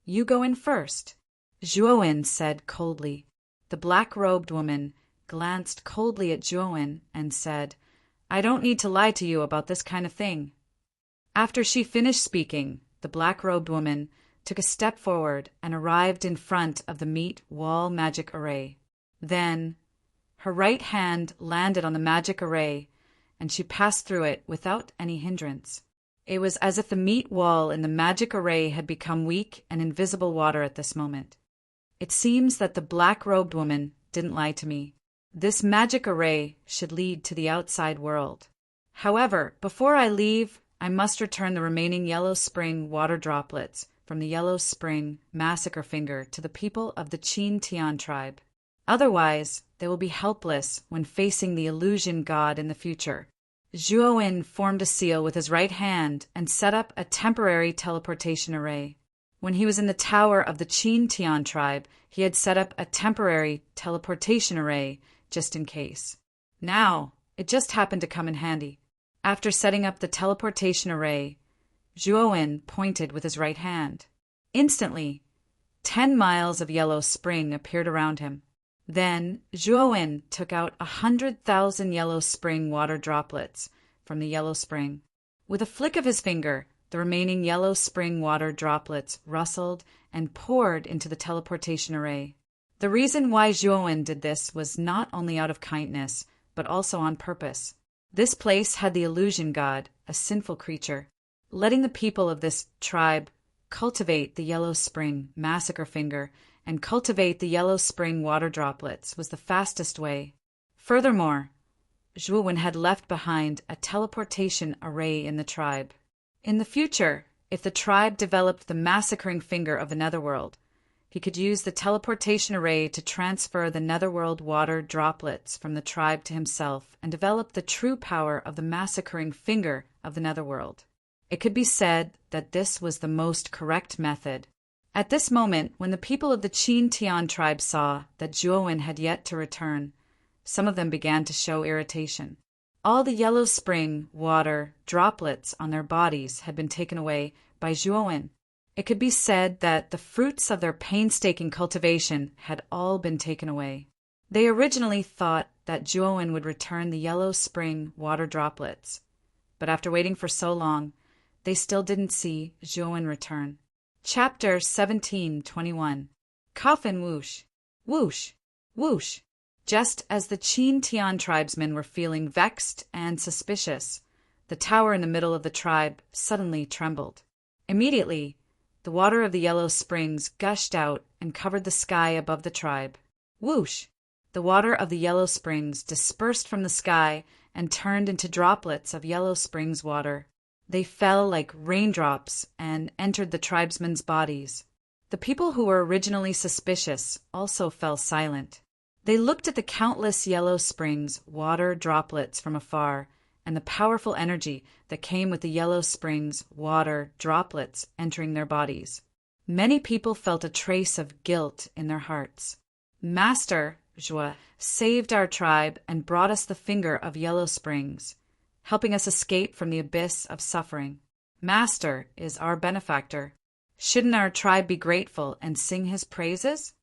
You go in first." Zhuowen said coldly. The black-robed woman glanced coldly at Zhuowen and said, "I don't need to lie to you about this kind of thing." After she finished speaking, the black-robed woman took a step forward and arrived in front of the meat wall magic array. Then her right hand landed on the magic array, and she passed through it without any hindrance. It was as if the meat wall in the magic array had become weak and invisible water at this moment. It seems that the black-robed woman didn't lie to me. This magic array should lead to the outside world. However, before I leave, I must return the remaining Yellow Spring water droplets from the Yellow Spring massacre finger to the people of the Qin Tian tribe. Otherwise, they will be helpless when facing the illusion god in the future. Zhuowen formed a seal with his right hand and set up a temporary teleportation array. When he was in the tower of the Qin Tian tribe, he had set up a temporary teleportation array just in case. Now, it just happened to come in handy. After setting up the teleportation array, Zhuowen pointed with his right hand. Instantly, 10 miles of Yellow Spring appeared around him. Then Zhuowen took out 100,000 Yellow Spring water droplets from the Yellow Spring. With a flick of his finger, the remaining Yellow Spring water droplets rustled and poured into the teleportation array. The reason why Zhuowen did this was not only out of kindness, but also on purpose. This place had the illusion god, a sinful creature. Letting the people of this tribe cultivate the Yellow Spring massacre finger and cultivate the Yellow Spring water droplets was the fastest way. Furthermore, Zhuowen had left behind a teleportation array in the tribe. In the future, if the tribe developed the massacring finger of the netherworld, he could use the teleportation array to transfer the netherworld water droplets from the tribe to himself and develop the true power of the massacring finger of the netherworld. It could be said that this was the most correct method. At this moment, when the people of the Qin Tian tribe saw that Zhuowen had yet to return, some of them began to show irritation. All the Yellow Spring water droplets on their bodies had been taken away by Zhuowen. It could be said that the fruits of their painstaking cultivation had all been taken away. They originally thought that Zhuowen would return the Yellow Spring water droplets, but after waiting for so long, they still didn't see Zhuowen return. Chapter 17:21. Coffin whoosh, whoosh, whoosh. Just as the Qin Tian tribesmen were feeling vexed and suspicious, the tower in the middle of the tribe suddenly trembled. Immediately, the water of the Yellow Springs gushed out and covered the sky above the tribe. Whoosh! The water of the Yellow Springs dispersed from the sky and turned into droplets of Yellow Springs water. They fell like raindrops and entered the tribesmen's bodies. The people who were originally suspicious also fell silent. They looked at the countless Yellow Springs water droplets from afar and the powerful energy that came with the Yellow Springs water droplets entering their bodies. Many people felt a trace of guilt in their hearts. Master, Zhuo, saved our tribe and brought us the finger of Yellow Springs, helping us escape from the abyss of suffering. Master is our benefactor. Shouldn't our tribe be grateful and sing his praises?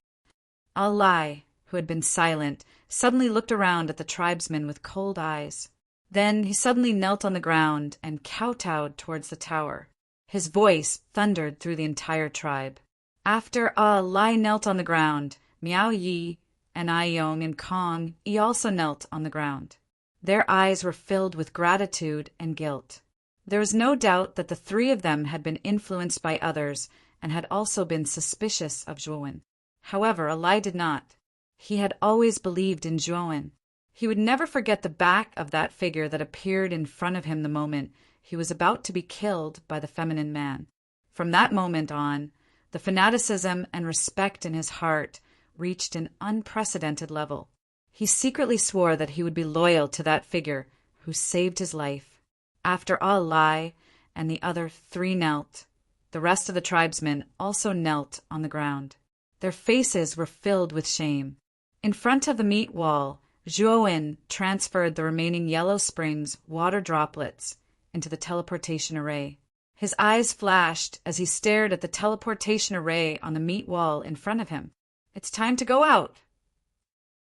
Alai, who had been silent, suddenly looked around at the tribesmen with cold eyes. Then he suddenly knelt on the ground and kowtowed towards the tower. His voice thundered through the entire tribe. After Alai knelt on the ground, Miao Yi and Aiyong and Kong also knelt on the ground. Their eyes were filled with gratitude and guilt. There was no doubt that the three of them had been influenced by others and had also been suspicious of Zhuowen. However, Alai did not. He had always believed in Zhuowen. He would never forget the back of that figure that appeared in front of him the moment he was about to be killed by the feminine man. From that moment on, the fanaticism and respect in his heart reached an unprecedented level. He secretly swore that he would be loyal to that figure who saved his life. After Alai and the other three knelt, the rest of the tribesmen also knelt on the ground. Their faces were filled with shame. In front of the meat wall, Zhuowen transferred the remaining yellow springs water droplets into the teleportation array. His eyes flashed as he stared at the teleportation array on the meat wall in front of him. "It's time to go out,"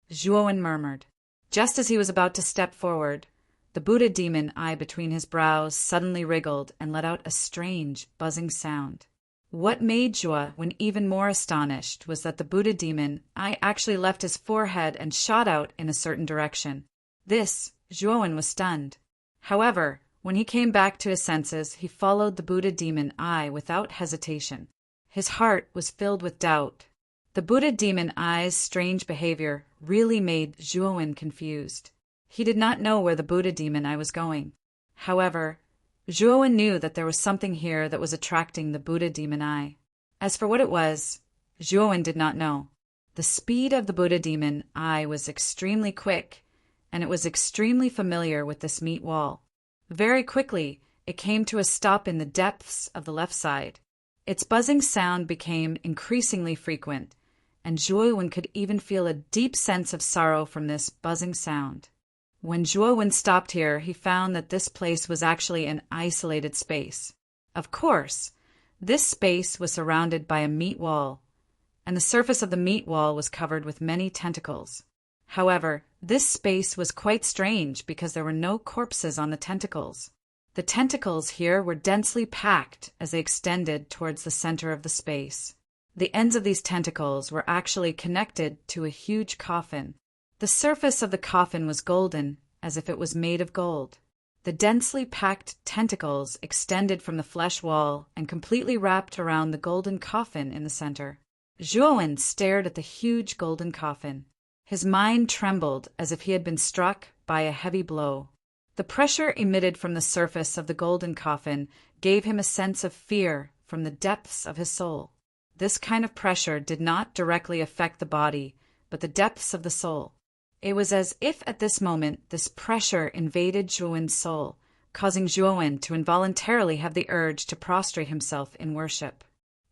Zhuowen murmured. Just as he was about to step forward, the Buddha demon eye between his brows suddenly wriggled and let out a strange, buzzing sound. What made Zhuowen even more astonished was that the Buddha demon eye actually left his forehead and shot out in a certain direction. This, Zhuowen was stunned. However, when he came back to his senses, he followed the Buddha demon eye without hesitation. His heart was filled with doubt. The Buddha demon eye's strange behavior really made Zhuowen confused. He did not know where the Buddha demon eye was going. However, Zhuowen knew that there was something here that was attracting the Buddha demon eye. As for what it was, Zhuowen did not know. The speed of the Buddha demon eye was extremely quick, and it was extremely familiar with this meat wall. Very quickly, it came to a stop in the depths of the left side. Its buzzing sound became increasingly frequent, and Zhuowen could even feel a deep sense of sorrow from this buzzing sound. When Zhuowen stopped here, he found that this place was actually an isolated space. Of course, this space was surrounded by a meat wall, and the surface of the meat wall was covered with many tentacles. However, this space was quite strange because there were no corpses on the tentacles. The tentacles here were densely packed as they extended towards the center of the space. The ends of these tentacles were actually connected to a huge coffin. The surface of the coffin was golden, as if it was made of gold. The densely packed tentacles extended from the flesh wall and completely wrapped around the golden coffin in the center. Zhuowen stared at the huge golden coffin. His mind trembled as if he had been struck by a heavy blow. The pressure emitted from the surface of the golden coffin gave him a sense of fear from the depths of his soul. This kind of pressure did not directly affect the body, but the depths of the soul. It was as if at this moment this pressure invaded Zhuowen's soul, causing Zhuowen to involuntarily have the urge to prostrate himself in worship.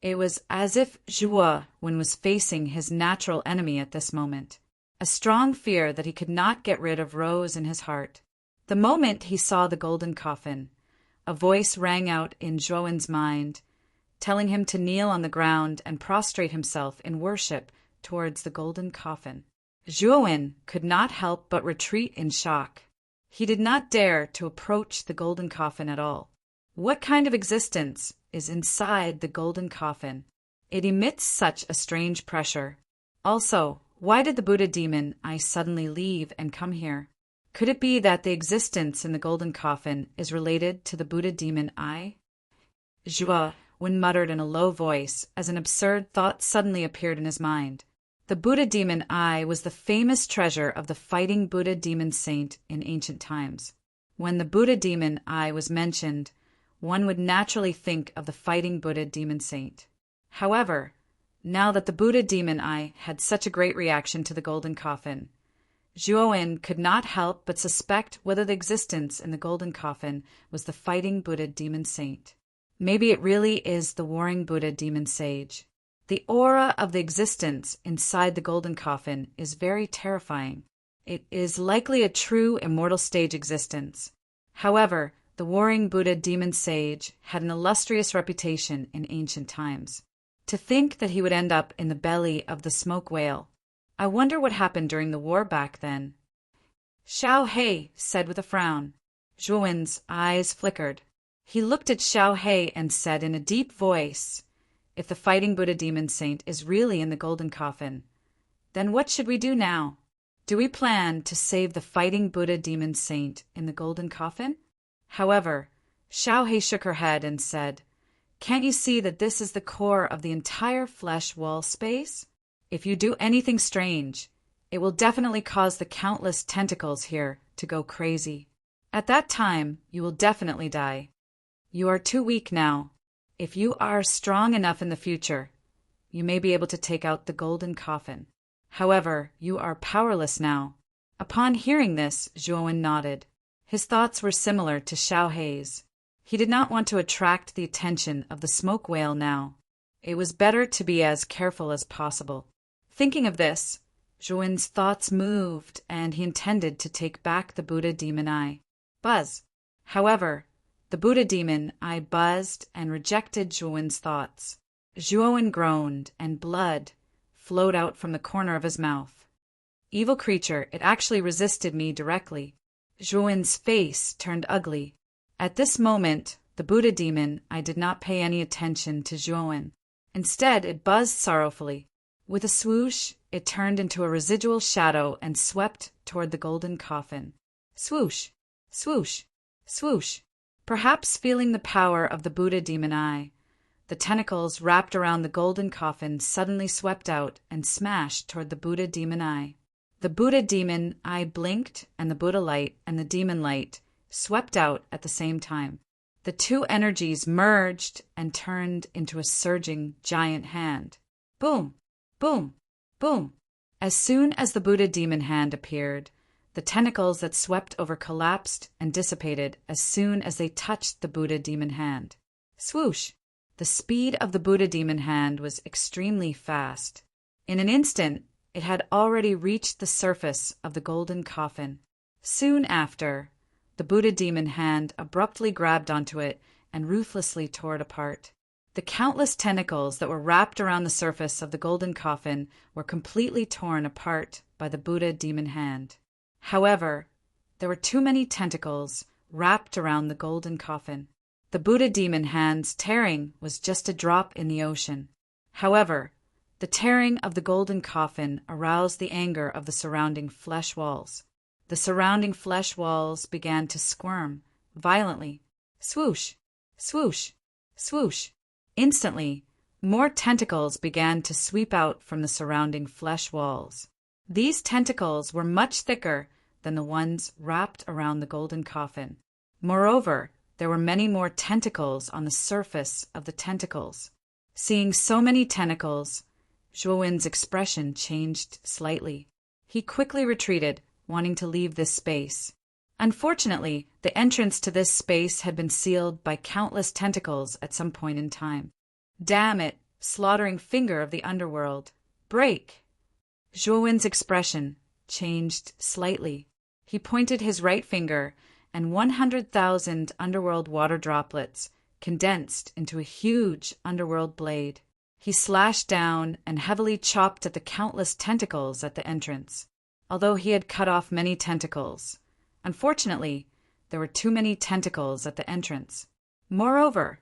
It was as if Zhuowen was facing his natural enemy at this moment. A strong fear that he could not get rid of rose in his heart. The moment he saw the golden coffin, a voice rang out in Zhuowen's mind, telling him to kneel on the ground and prostrate himself in worship towards the golden coffin. Zhuowen could not help but retreat in shock. He did not dare to approach the golden coffin at all. What kind of existence is inside the golden coffin? It emits such a strange pressure. Also, why did the Buddha demon eye suddenly leave and come here? Could it be that the existence in the golden coffin is related to the Buddha demon eye? Zhuowen muttered in a low voice as an absurd thought suddenly appeared in his mind. The Buddha demon eye was the famous treasure of the fighting Buddha demon saint in ancient times. When the Buddha demon eye was mentioned, one would naturally think of the fighting Buddha demon saint. However, now that the Buddha demon eye had such a great reaction to the golden coffin, Zhuowen could not help but suspect whether the existence in the golden coffin was the fighting Buddha demon saint. Maybe it really is the warring Buddha demon sage. The aura of the existence inside the golden coffin is very terrifying. It is likely a true immortal stage existence. However, the warring Buddha demon sage had an illustrious reputation in ancient times. To think that he would end up in the belly of the smoke whale. I wonder what happened during the war back then. Xiao He said with a frown. Zhuowen's eyes flickered. He looked at Xiao He and said in a deep voice, "If the fighting Buddha demon saint is really in the golden coffin, then what should we do now? Do we plan to save the fighting Buddha demon saint in the golden coffin?" However, Xiao He shook her head and said, "Can't you see that this is the core of the entire flesh wall space? If you do anything strange, it will definitely cause the countless tentacles here to go crazy. At that time, you will definitely die. You are too weak now. If you are strong enough in the future, you may be able to take out the golden coffin. However, you are powerless now." Upon hearing this, Zhuowen nodded. His thoughts were similar to Xiao He's. He did not want to attract the attention of the smoke whale now. It was better to be as careful as possible. Thinking of this, Zhuowen's thoughts moved, and he intended to take back the Buddha demon eye. Buzz! However, the Buddha demon eye buzzed and rejected Zhuowen's thoughts. Zhuowen groaned, and blood flowed out from the corner of his mouth. Evil creature, it actually resisted me directly. Zhuowen's face turned ugly. At this moment, the Buddha demon eye did not pay any attention to Zhuowen. Instead, it buzzed sorrowfully. With a swoosh, it turned into a residual shadow and swept toward the golden coffin. Swoosh! Swoosh! Swoosh! Perhaps feeling the power of the Buddha demon eye, the tentacles wrapped around the golden coffin suddenly swept out and smashed toward the Buddha demon eye. The Buddha demon eye blinked, and the Buddha light and the demon light swept out at the same time. The two energies merged and turned into a surging giant hand. Boom! Boom! Boom! As soon as the Buddha demon hand appeared, the tentacles that swept over collapsed and dissipated as soon as they touched the Buddha demon hand. Swoosh! The speed of the Buddha demon hand was extremely fast. In an instant, it had already reached the surface of the golden coffin. Soon after, the Buddha demon hand abruptly grabbed onto it and ruthlessly tore it apart. The countless tentacles that were wrapped around the surface of the golden coffin were completely torn apart by the Buddha demon hand. However, there were too many tentacles wrapped around the golden coffin. The Buddha demon hand's tearing was just a drop in the ocean. However, the tearing of the golden coffin aroused the anger of the surrounding flesh walls. The surrounding flesh walls began to squirm violently. Swoosh! Swoosh! Swoosh! Instantly, more tentacles began to sweep out from the surrounding flesh walls. These tentacles were much thicker than the ones wrapped around the golden coffin. Moreover, there were many more tentacles on the surface of the tentacles. Seeing so many tentacles, Zhuowen's expression changed slightly. He quickly retreated, wanting to leave this space. Unfortunately, the entrance to this space had been sealed by countless tentacles at some point in time. Damn it, slaughtering finger of the underworld. Break! Zhuowen's expression changed slightly. He pointed his right finger, and 100,000 underworld water droplets condensed into a huge underworld blade. He slashed down and heavily chopped at the countless tentacles at the entrance. Although he had cut off many tentacles, unfortunately, there were too many tentacles at the entrance. Moreover,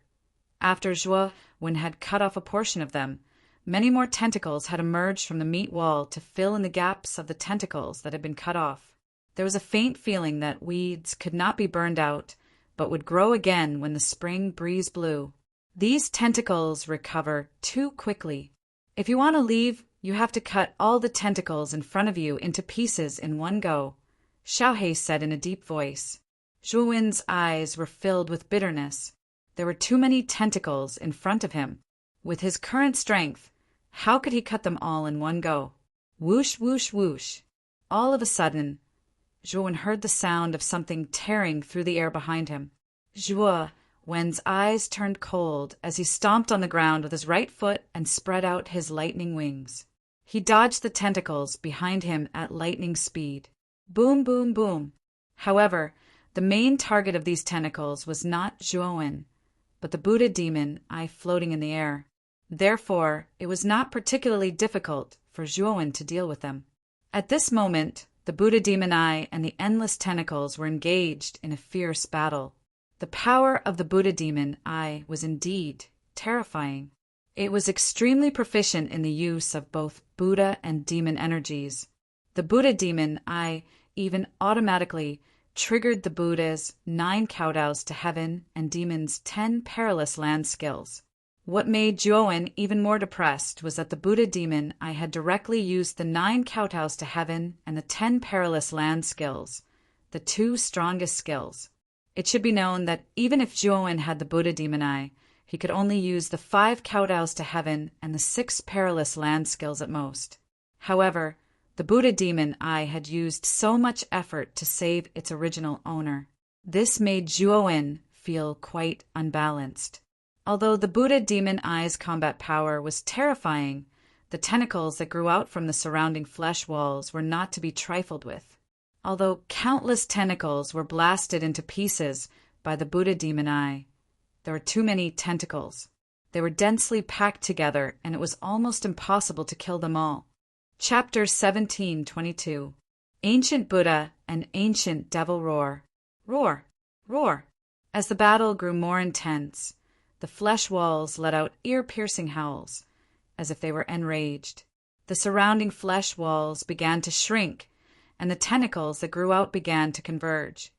after Zhuowen had cut off a portion of them, many more tentacles had emerged from the meat wall to fill in the gaps of the tentacles that had been cut off. There was a faint feeling that weeds could not be burned out, but would grow again when the spring breeze blew. These tentacles recover too quickly. If you want to leave, you have to cut all the tentacles in front of you into pieces in one go, Xiaohei said in a deep voice. Zhuowen's eyes were filled with bitterness. There were too many tentacles in front of him. With his current strength, how could he cut them all in one go? Whoosh, whoosh, whoosh. All of a sudden, Zhuowen heard the sound of something tearing through the air behind him. Zhuowen's eyes turned cold as he stomped on the ground with his right foot and spread out his lightning wings. He dodged the tentacles behind him at lightning speed. Boom, boom, boom. However, the main target of these tentacles was not Zhuowen, but the Buddha demon eye floating in the air. Therefore, it was not particularly difficult for Zhuowen to deal with them. At this moment, the Buddha demon eye and the endless tentacles were engaged in a fierce battle. The power of the Buddha demon eye was indeed terrifying. It was extremely proficient in the use of both Buddha and demon energies. The Buddha demon eye even automatically triggered the Buddha's 9 kowtows to heaven and demon's 10 perilous land skills. What made Zhuowen even more depressed was that the Buddha demon eye had directly used the 9 kowtows to heaven and the 10 perilous land skills, the 2 strongest skills. It should be known that even if Zhuowen had the Buddha demon eye, he could only use the 5 kowtows to heaven and the 6 perilous land skills at most. However, the Buddha demon eye had used so much effort to save its original owner. This made Zhuowen feel quite unbalanced. Although the Buddha demon eye's combat power was terrifying, The tentacles that grew out from the surrounding flesh walls were not to be trifled with. Although countless tentacles were blasted into pieces by the Buddha demon eye, there were too many tentacles. They were densely packed together, and it was almost impossible to kill them all. Chapter 17:22. Ancient Buddha and Ancient Devil Roar. Roar! Roar! As the battle grew more intense, the flesh walls let out ear-piercing howls, as if they were enraged. The surrounding flesh walls began to shrink, and the tentacles that grew out began to converge,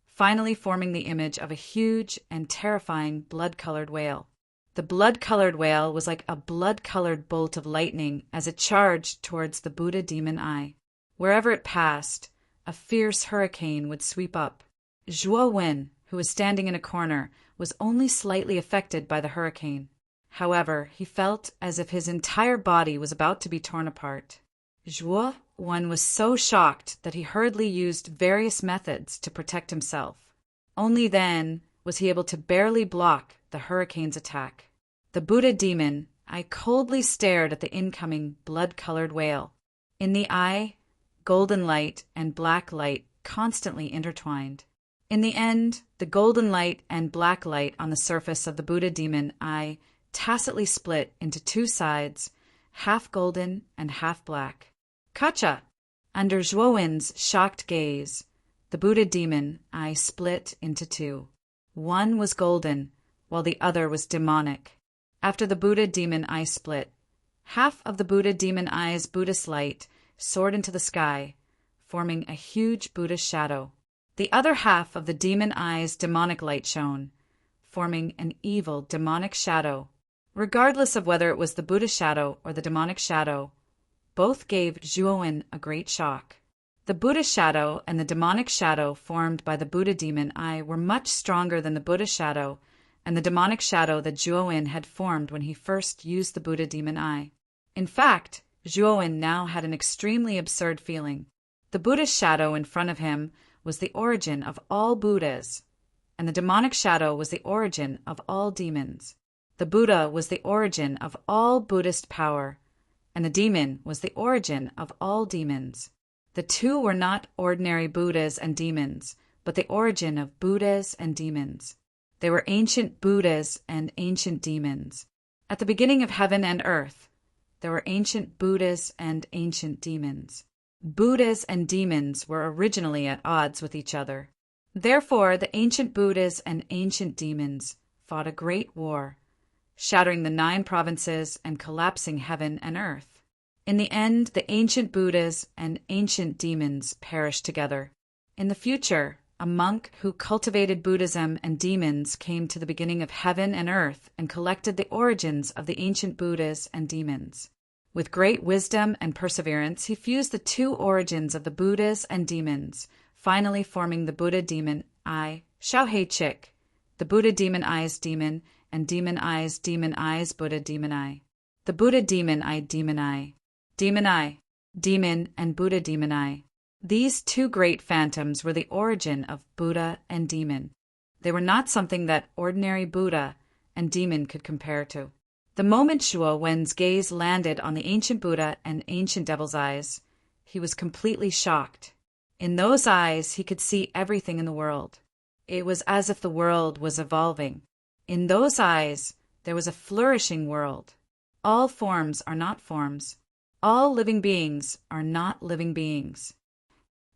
finally forming the image of a huge and terrifying blood-colored whale. The blood-colored whale was like a blood-colored bolt of lightning as it charged towards the Buddha demon eye. Wherever it passed, a fierce hurricane would sweep up. Zhuo Wen, who was standing in a corner, was only slightly affected by the hurricane. However, he felt as if his entire body was about to be torn apart. Zhuo Wen was so shocked that he hurriedly used various methods to protect himself. Only then was he able to barely block the hurricane's attack. The Buddha demon eye coldly stared at the incoming blood-colored whale. In the eye, golden light and black light constantly intertwined. In the end, the golden light and black light on the surface of the Buddha demon eye tacitly split into two sides, half golden and half black. Kacha! Under Zhuowen's shocked gaze, the Buddha demon eye split into two. One was golden, while the other was demonic. After the Buddha demon eye split, half of the Buddha demon eye's Buddhist light soared into the sky, forming a huge Buddhist shadow. The other half of the demon eye's demonic light shone, forming an evil demonic shadow. Regardless of whether it was the Buddha shadow or the demonic shadow, both gave Zhuowen a great shock. The Buddha shadow and the demonic shadow formed by the Buddha demon eye were much stronger than the Buddha shadow and the demonic shadow that Zhuowen had formed when he first used the Buddha demon eye. In fact, Zhuowen now had an extremely absurd feeling. The Buddha shadow in front of him was the origin of all Buddhas, and the demonic shadow was the origin of all demons. The Buddha was the origin of all Buddhist power, and the demon was the origin of all demons. The two were not ordinary Buddhas and demons, but the origin of Buddhas and demons. They were ancient Buddhas and ancient demons. At the beginning of heaven and earth, there were ancient Buddhas and ancient demons. Buddhas and demons were originally at odds with each other. Therefore, the ancient Buddhas and ancient demons fought a great war, shattering the 9 provinces and collapsing heaven and earth. In the end, the ancient Buddhas and ancient demons perished together. In the future, a monk who cultivated Buddhism and demons came to the beginning of heaven and earth and collected the origins of the ancient Buddhas and demons. With great wisdom and perseverance, he fused the two origins of the Buddhas and demons, finally forming the Buddha demon eye, Xiaohei Chik, the Buddha demon eye's demon, and demon eye's Buddha demon eye. The Buddha demon eye, demon eye, demon and Buddha demon eye. These two great phantoms were the origin of Buddha and demon. They were not something that ordinary Buddha and demon could compare to. The moment Zhuo Wen's gaze landed on the ancient Buddha and ancient devil's eyes, he was completely shocked. In those eyes, he could see everything in the world. It was as if the world was evolving. In those eyes, there was a flourishing world. All forms are not forms. All living beings are not living beings.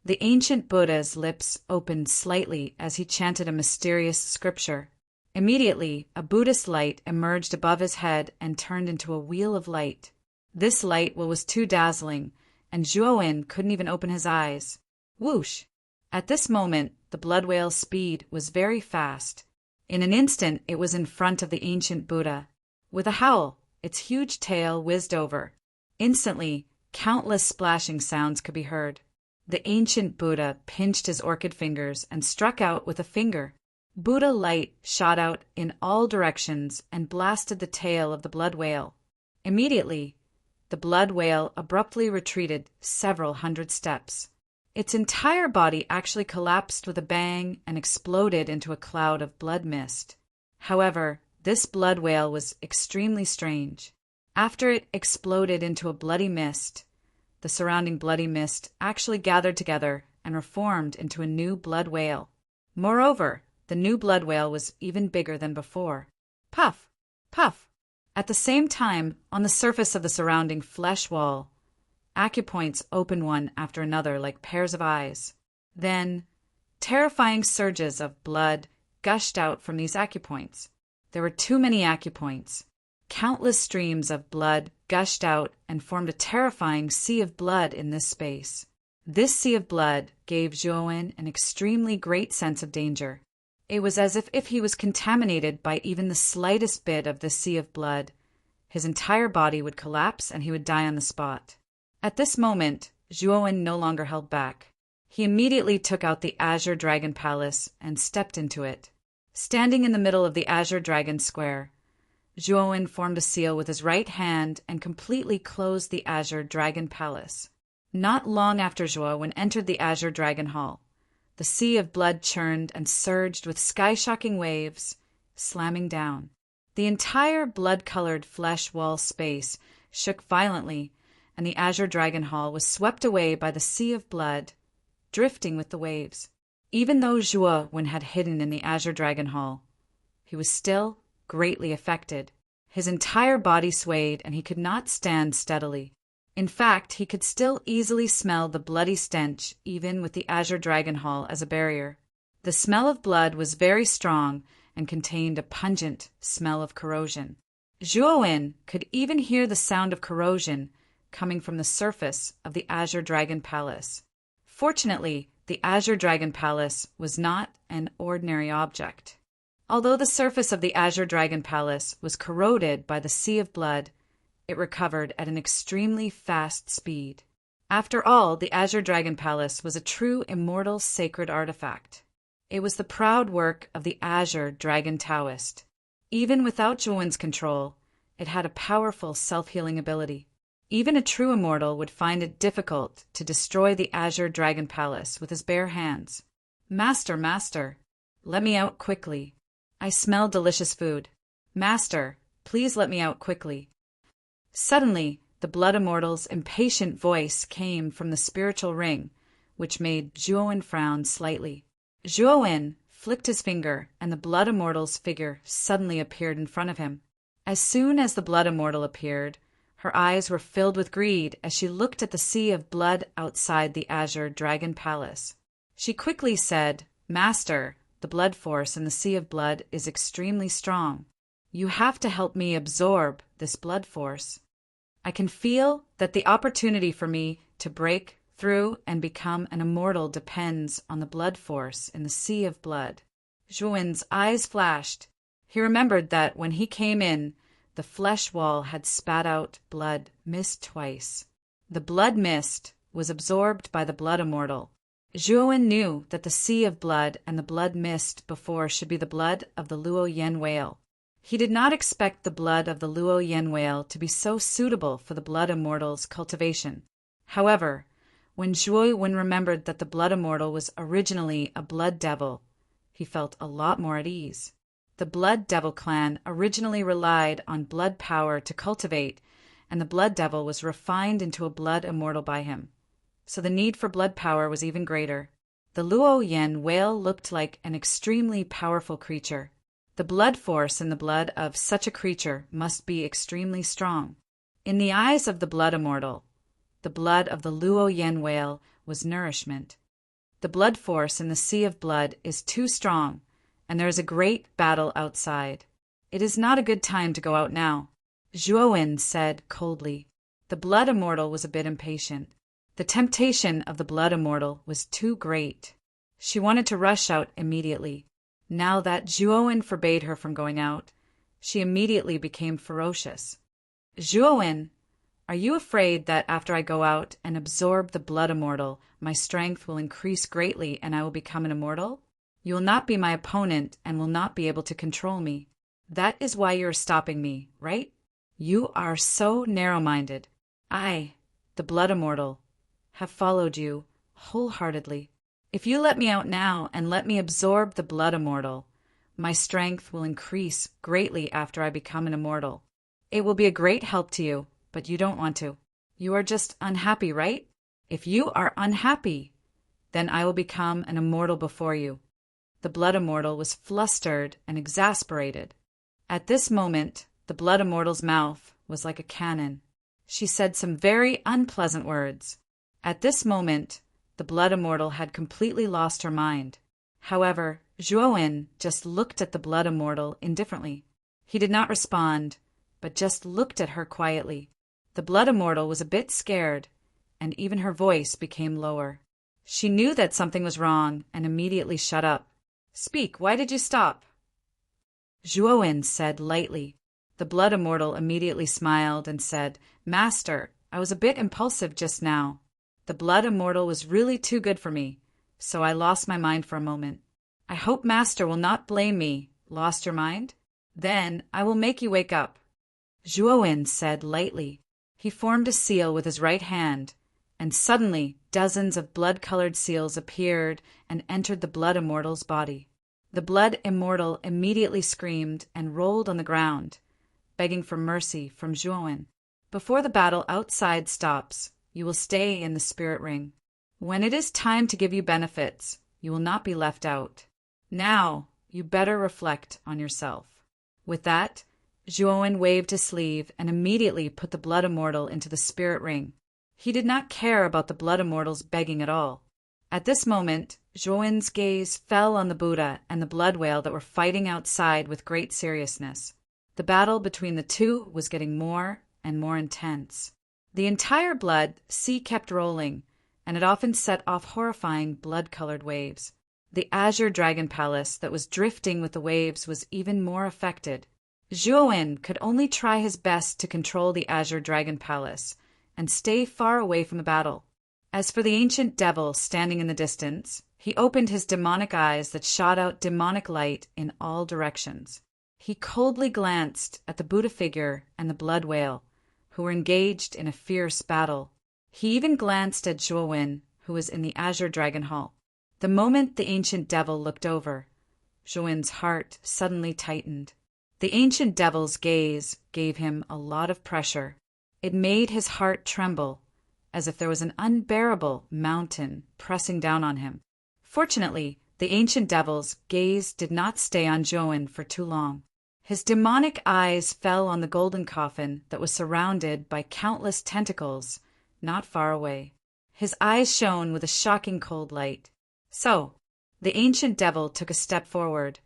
The ancient Buddha's lips opened slightly as he chanted a mysterious scripture. Immediately, a Buddhist light emerged above his head and turned into a wheel of light. This light was too dazzling, and Zhuowen couldn't even open his eyes. Whoosh! At this moment, the blood whale's speed was very fast. In an instant, it was in front of the ancient Buddha. With a howl, its huge tail whizzed over. Instantly, countless splashing sounds could be heard. The ancient Buddha pinched his orchid fingers and struck out with a finger. Buddha light shot out in all directions and blasted the tail of the blood whale. Immediately, the blood whale abruptly retreated several hundred steps. Its entire body actually collapsed with a bang and exploded into a cloud of blood mist. However, this blood whale was extremely strange. After it exploded into a bloody mist, the surrounding bloody mist actually gathered together and reformed into a new blood whale. Moreover, the new blood whale was even bigger than before. Puff! Puff! At the same time, on the surface of the surrounding flesh wall, acupoints opened one after another like pairs of eyes. Then, terrifying surges of blood gushed out from these acupoints. There were too many acupoints. Countless streams of blood gushed out and formed a terrifying sea of blood in this space. This sea of blood gave Zhuowen an extremely great sense of danger. It was as if he was contaminated by even the slightest bit of this sea of blood. His entire body would collapse and he would die on the spot. At this moment, Zhuowen no longer held back. He immediately took out the Azure Dragon Palace and stepped into it. Standing in the middle of the Azure Dragon Square, Zhuowen formed a seal with his right hand and completely closed the Azure Dragon Palace. Not long after Zhuowen entered the Azure Dragon Hall, the sea of blood churned and surged with sky-shocking waves, slamming down. The entire blood-colored flesh wall space shook violently, and the Azure Dragon Hall was swept away by the sea of blood, drifting with the waves. Even though Zhuowen had hidden in the Azure Dragon Hall, he was still greatly affected. His entire body swayed, and he could not stand steadily. In fact, he could still easily smell the bloody stench, even with the Azure Dragon Hall as a barrier. The smell of blood was very strong and contained a pungent smell of corrosion. Zhuowen could even hear the sound of corrosion coming from the surface of the Azure Dragon Palace. Fortunately, the Azure Dragon Palace was not an ordinary object. Although the surface of the Azure Dragon Palace was corroded by the sea of blood, it recovered at an extremely fast speed. After all, the Azure Dragon Palace was a true immortal sacred artifact. It was the proud work of the Azure Dragon Taoist. Even without Zhuowen's control, it had a powerful self-healing ability. Even a true immortal would find it difficult to destroy the Azure Dragon Palace with his bare hands. Master, master, let me out quickly. I smell delicious food. Master, please let me out quickly. Suddenly, the Blood Immortal's impatient voice came from the spiritual ring, which made Zhuowen frown slightly. Zhuowen flicked his finger, and the Blood Immortal's figure suddenly appeared in front of him. As soon as the Blood Immortal appeared, her eyes were filled with greed as she looked at the sea of blood outside the Azure Dragon Palace. She quickly said, "Master, the blood force in the sea of blood is extremely strong. You have to help me absorb this blood force. I can feel that the opportunity for me to break through and become an immortal depends on the blood force in the sea of blood." Zhuowen's eyes flashed. He remembered that when he came in, the flesh wall had spat out blood mist twice. The blood mist was absorbed by the Blood Immortal. Zhuowen knew that the sea of blood and the blood mist before should be the blood of the Luo Yen whale. He did not expect the blood of the Luo Yen whale to be so suitable for the Blood Immortal's cultivation. However, when Zhuowen remembered that the Blood Immortal was originally a blood devil, he felt a lot more at ease. The Blood Devil clan originally relied on blood power to cultivate, and the Blood Devil was refined into a Blood Immortal by him. So the need for blood power was even greater. The Luo Yen whale looked like an extremely powerful creature. The blood force in the blood of such a creature must be extremely strong. In the eyes of the Blood Immortal, the blood of the Luo Yen whale was nourishment. The blood force in the sea of blood is too strong, and there is a great battle outside. It is not a good time to go out now, Zhuowen said coldly. The Blood Immortal was a bit impatient. The temptation of the Blood Immortal was too great. She wanted to rush out immediately. Now that Zhuowen forbade her from going out, she immediately became ferocious. "Zhuowen, are you afraid that after I go out and absorb the Blood Immortal, my strength will increase greatly and I will become an immortal? You will not be my opponent and will not be able to control me. That is why you are stopping me, right? You are so narrow-minded. I, the Blood Immortal, have followed you wholeheartedly. If you let me out now and let me absorb the Blood Immortal, my strength will increase greatly after I become an immortal. It will be a great help to you, but you don't want to. You are just unhappy, right? If you are unhappy, then I will become an immortal before you." The Blood Immortal was flustered and exasperated. At this moment, the Blood Immortal's mouth was like a cannon. She said some very unpleasant words. At this moment, the Blood Immortal had completely lost her mind. However, Zhuowen just looked at the Blood Immortal indifferently. He did not respond, but just looked at her quietly. The Blood Immortal was a bit scared, and even her voice became lower. She knew that something was wrong and immediately shut up. "Speak, why did you stop?" Zhuowen said lightly. The Blood Immortal immediately smiled and said, "Master, I was a bit impulsive just now. The Blood Immortal was really too good for me, so I lost my mind for a moment. I hope Master will not blame me. Lost your mind? Then I will make you wake up." Zhuowen said lightly. He formed a seal with his right hand, and suddenly dozens of blood-colored seals appeared and entered the Blood Immortal's body. The Blood Immortal immediately screamed and rolled on the ground, begging for mercy from Zhuowen. "Before the battle outside stops, you will stay in the spirit ring. When it is time to give you benefits, you will not be left out. Now, you better reflect on yourself." With that, Zhuowen waved his sleeve and immediately put the Blood Immortal into the spirit ring. He did not care about the Blood Immortal's begging at all. At this moment, Zhuowen's gaze fell on the Buddha and the blood whale that were fighting outside with great seriousness. The battle between the two was getting more and more intense. The entire blood sea kept rolling, and it often set off horrifying blood-colored waves. The azure dragon palace that was drifting with the waves was even more affected. Zhuowen could only try his best to control the azure dragon palace and stay far away from the battle. As for the ancient devil standing in the distance, he opened his demonic eyes that shot out demonic light in all directions. He coldly glanced at the Buddha figure and the blood whale, who were engaged in a fierce battle. He even glanced at Zhuowen, who was in the azure dragon hall. The moment the ancient devil looked over, Zhuowen's heart suddenly tightened. The ancient devil's gaze gave him a lot of pressure. It made his heart tremble, as if there was an unbearable mountain pressing down on him. Fortunately, the ancient devil's gaze did not stay on Zhuowen for too long. His demonic eyes fell on the golden coffin that was surrounded by countless tentacles not far away. His eyes shone with a shocking cold light. So, the ancient devil took a step forward,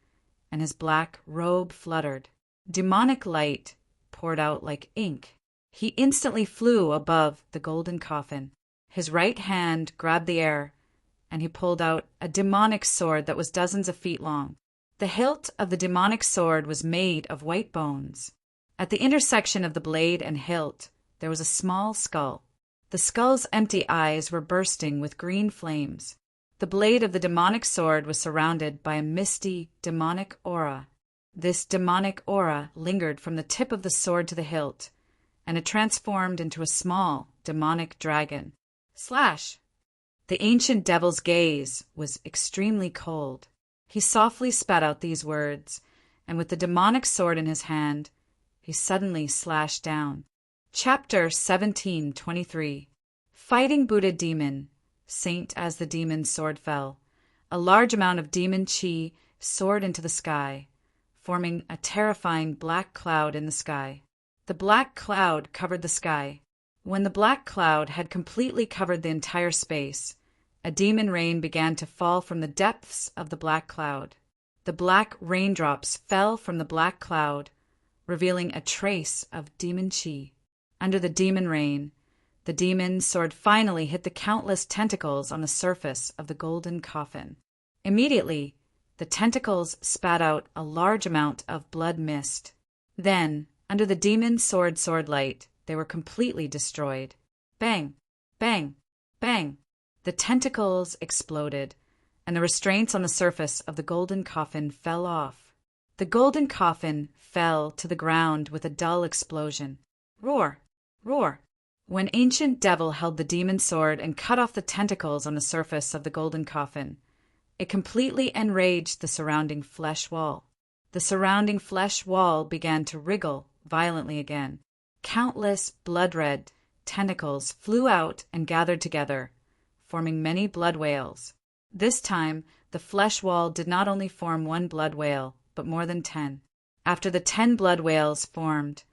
and his black robe fluttered. Demonic light poured out like ink. He instantly flew above the golden coffin. His right hand grabbed the air, and he pulled out a demonic sword that was dozens of feet long. The hilt of the demonic sword was made of white bones. At the intersection of the blade and hilt, there was a small skull. The skull's empty eyes were bursting with green flames. The blade of the demonic sword was surrounded by a misty, demonic aura. This demonic aura lingered from the tip of the sword to the hilt, and it transformed into a small, demonic dragon. Slash! The ancient devil's gaze was extremely cold. He softly spat out these words, and with the demonic sword in his hand, he suddenly slashed down. Chapter 17:23. Fighting Buddha Demon. Saint as the demon's sword fell, a large amount of demon chi soared into the sky, forming a terrifying black cloud in the sky. The black cloud covered the sky. When the black cloud had completely covered the entire space, a demon rain began to fall from the depths of the black cloud. The black raindrops fell from the black cloud, revealing a trace of demon chi. Under the demon rain, the demon's sword finally hit the countless tentacles on the surface of the golden coffin. Immediately, the tentacles spat out a large amount of blood mist. Then, under the demon's sword light, they were completely destroyed. Bang! Bang! Bang! The tentacles exploded, and the restraints on the surface of the golden coffin fell off. The golden coffin fell to the ground with a dull explosion. Roar! Roar! When Ancient Devil held the demon sword and cut off the tentacles on the surface of the golden coffin, it completely enraged the surrounding flesh wall. The surrounding flesh wall began to wriggle violently again. Countless blood-red tentacles flew out and gathered together, forming many blood whales. This time, the flesh wall did not only form one blood whale, but more than 10. After the 10 blood whales formed,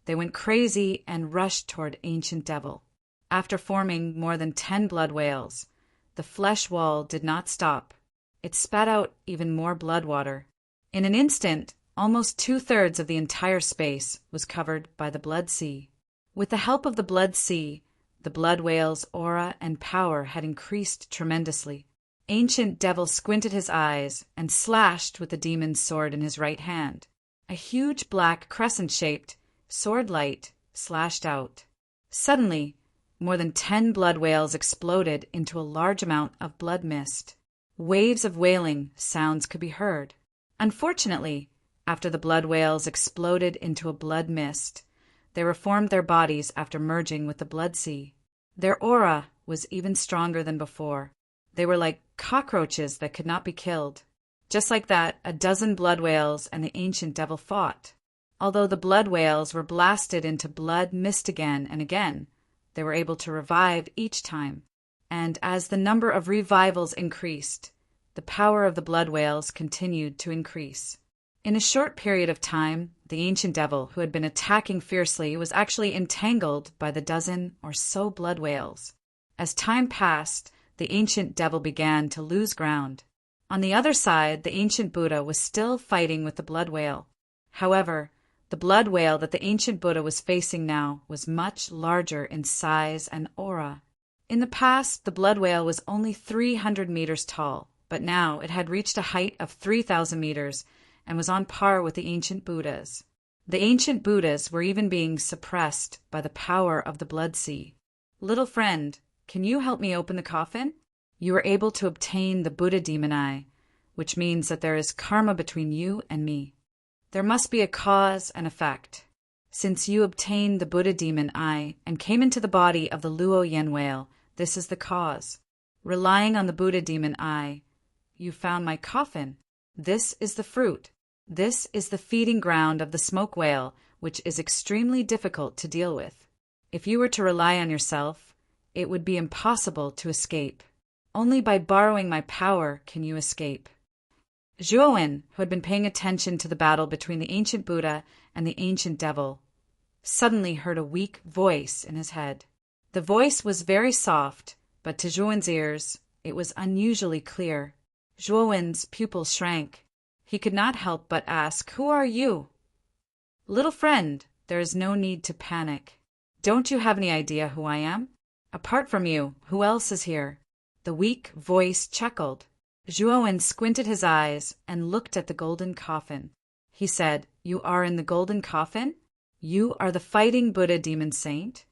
they went crazy and rushed toward Ancient Devil. After forming more than 10 blood whales, the flesh wall did not stop. It spat out even more blood water. In an instant, almost 2/3 of the entire space was covered by the blood sea. With the help of the blood sea, the blood whale's aura and power had increased tremendously. Ancient Devil squinted his eyes and slashed with the demon's sword in his right hand. A huge black crescent-shaped sword light slashed out. Suddenly, more than 10 blood whales exploded into a large amount of blood mist. Waves of wailing sounds could be heard. Unfortunately, after the blood whales exploded into a blood mist, they reformed their bodies after merging with the blood sea. Their aura was even stronger than before. They were like cockroaches that could not be killed. Just like that, a dozen blood whales and the Ancient Devil fought. Although the blood whales were blasted into blood mist again and again, they were able to revive each time. And as the number of revivals increased, the power of the blood whales continued to increase. In a short period of time, the Ancient Devil, who had been attacking fiercely, was actually entangled by the dozen or so blood whales. As time passed, the Ancient Devil began to lose ground. On the other side, the Ancient Buddha was still fighting with the blood whale. However, the blood whale that the Ancient Buddha was facing now was much larger in size and aura. In the past, the blood whale was only 300 meters tall, but now it had reached a height of 3,000 meters and was on par with the Ancient Buddhas. The Ancient Buddhas were even being suppressed by the power of the blood sea. Little friend, can you help me open the coffin? You were able to obtain the Buddha demon eye, which means that there is karma between you and me. There must be a cause and effect. Since you obtained the Buddha demon eye and came into the body of the Luo Yen whale, this is the cause. Relying on the Buddha demon eye, you found my coffin. This is the fruit. This is the feeding ground of the smoke whale, which is extremely difficult to deal with. If you were to rely on yourself, it would be impossible to escape. Only by borrowing my power can you escape. Zhuowen, who had been paying attention to the battle between the Ancient Buddha and the Ancient Devil, suddenly heard a weak voice in his head. The voice was very soft, but to Zhuowen's ears, it was unusually clear. Zhuowen's pupils shrank. He could not help but ask, "Who are you?" "Little friend, there is no need to panic. Don't you have any idea who I am? Apart from you, who else is here?" The weak voice chuckled. Zhuowen squinted his eyes and looked at the golden coffin. He said, "You are in the golden coffin? You are the fighting Buddha demon saint?"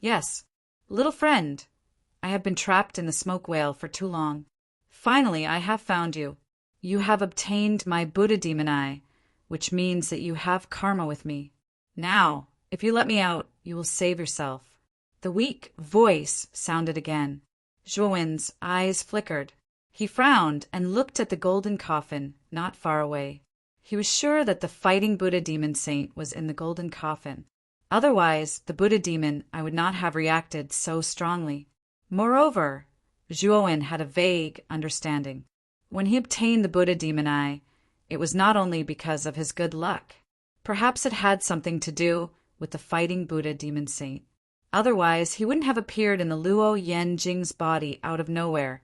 "Yes. Little friend, I have been trapped in the smoke whale for too long. Finally, I have found you. You have obtained my Buddha demon eye, which means that you have karma with me. Now, if you let me out, you will save yourself." The weak voice sounded again. Zhuowen's eyes flickered. He frowned and looked at the golden coffin not far away. He was sure that the fighting Buddha demon saint was in the golden coffin. Otherwise, the Buddha demon I would not have reacted so strongly. Moreover, Zhuowen had a vague understanding. When he obtained the Buddha demon eye, it was not only because of his good luck. Perhaps it had something to do with the fighting Buddha demon saint. Otherwise, he wouldn't have appeared in the Luo Yen Jing's body out of nowhere,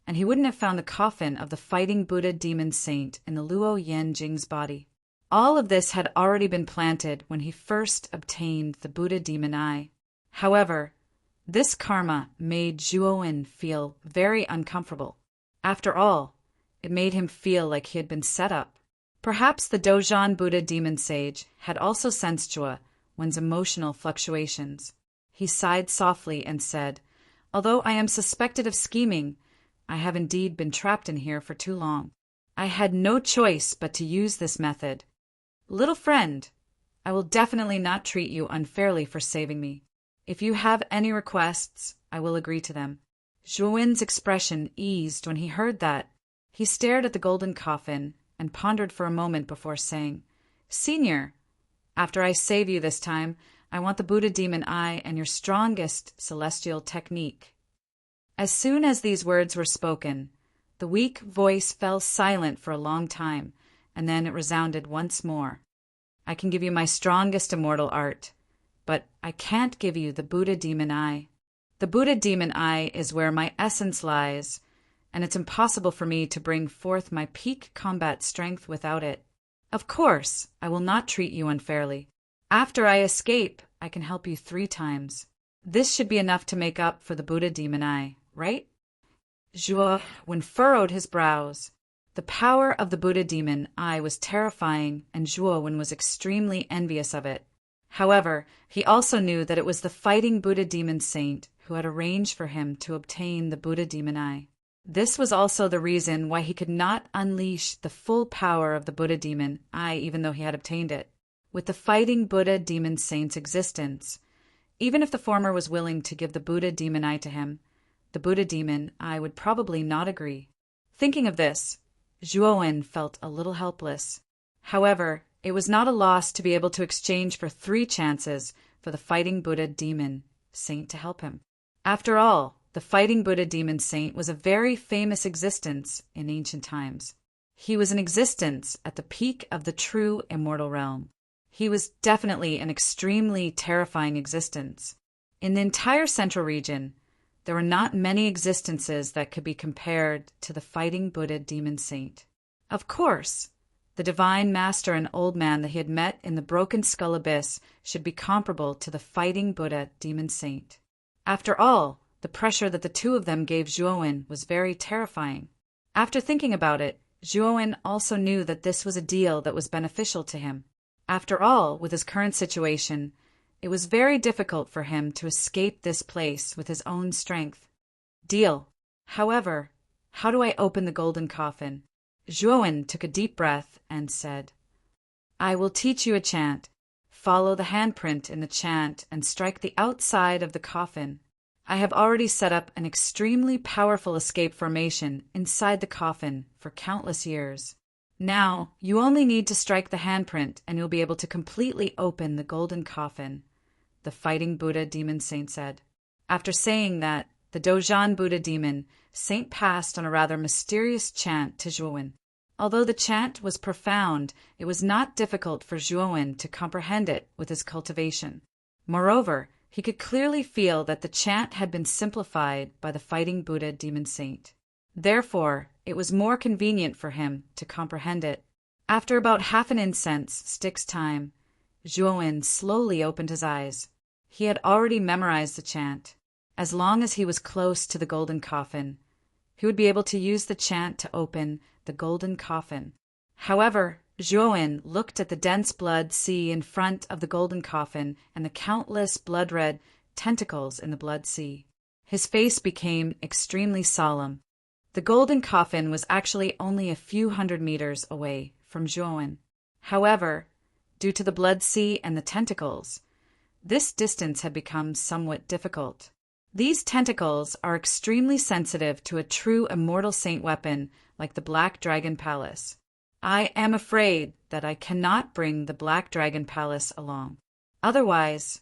and he wouldn't have found the coffin of the fighting Buddha demon saint in the Luo Yen Jing's body. All of this had already been planted when he first obtained the Buddha demon eye. However, this karma made Zhuowen feel very uncomfortable. After all, it made him feel like he had been set up. Perhaps the Dozhan Buddha demon sage had also sensed Zhuowen's emotional fluctuations. He sighed softly and said, "Although I am suspected of scheming, I have indeed been trapped in here for too long. I had no choice but to use this method. Little friend, I will definitely not treat you unfairly for saving me. If you have any requests, I will agree to them." Zhuowen's expression eased when he heard that. He stared at the golden coffin and pondered for a moment before saying, "Senior, After I save you this time, I want the Buddha demon eye and your strongest celestial technique." As soon as these words were spoken, the weak voice fell silent for a long time, and then it resounded once more. "I can give you my strongest immortal art, but I can't give you the Buddha demon eye. The Buddha demon eye is where my essence lies, and it's impossible for me to bring forth my peak combat strength without it. Of course, I will not treat you unfairly. After I escape, I can help you 3 times. This should be enough to make up for the Buddha demon eye, right?" Zhuo furrowed his brows. The power of the Buddha demon eye was terrifying, and Zhuo was extremely envious of it. However, he also knew that it was the fighting Buddha demon saint who had arranged for him to obtain the Buddha demon eye. This was also the reason why he could not unleash the full power of the Buddha demon eye even though he had obtained it. With the fighting Buddha demon saint's existence, even if the former was willing to give the Buddha demon eye to him, the Buddha demon eye would probably not agree. Thinking of this, Zhuo felt a little helpless. However, it was not a loss to be able to exchange for 3 chances for the fighting Buddha demon saint to help him. After all, the fighting Buddha demon saint was a very famous existence in ancient times. He was an existence at the peak of the true immortal realm. He was definitely an extremely terrifying existence. In the entire central region, there were not many existences that could be compared to the fighting Buddha demon saint. Of course, the divine master and old man that he had met in the broken skull abyss should be comparable to the fighting Buddha demon saint. After all, the pressure that the 2 of them gave Zhuo was very terrifying. After thinking about it, Zhuo also knew that this was a deal that was beneficial to him. After all, with his current situation, it was very difficult for him to escape this place with his own strength. Deal. However, how do I open the golden coffin? Zhuo took a deep breath and said, "I will teach you a chant. Follow the handprint in the chant and strike the outside of the coffin. I have already set up an extremely powerful escape formation inside the coffin for countless years. Now, you only need to strike the handprint and you'll be able to completely open the golden coffin," the fighting Buddha demon saint said. After saying that, the Dozhan Buddha demon saint passed on a rather mysterious chant to Zhuo. Although the chant was profound, it was not difficult for Zhuo to comprehend it with his cultivation. Moreover, he could clearly feel that the chant had been simplified by the fighting Buddha demon saint. Therefore, it was more convenient for him to comprehend it. After about half an incense stick's time, Zhuo slowly opened his eyes. He had already memorized the chant. As long as he was close to the golden coffin, he would be able to use the chant to open the golden coffin. However, Zhuo looked at the dense blood sea in front of the golden coffin and the countless blood-red tentacles in the blood sea. His face became extremely solemn. The golden coffin was actually only a few hundred meters away from Zhuo. However, due to the blood sea and the tentacles, this distance had become somewhat difficult. These tentacles are extremely sensitive to a true immortal saint weapon like the Black Dragon Palace. I am afraid that I cannot bring the Black Dragon Palace along. Otherwise,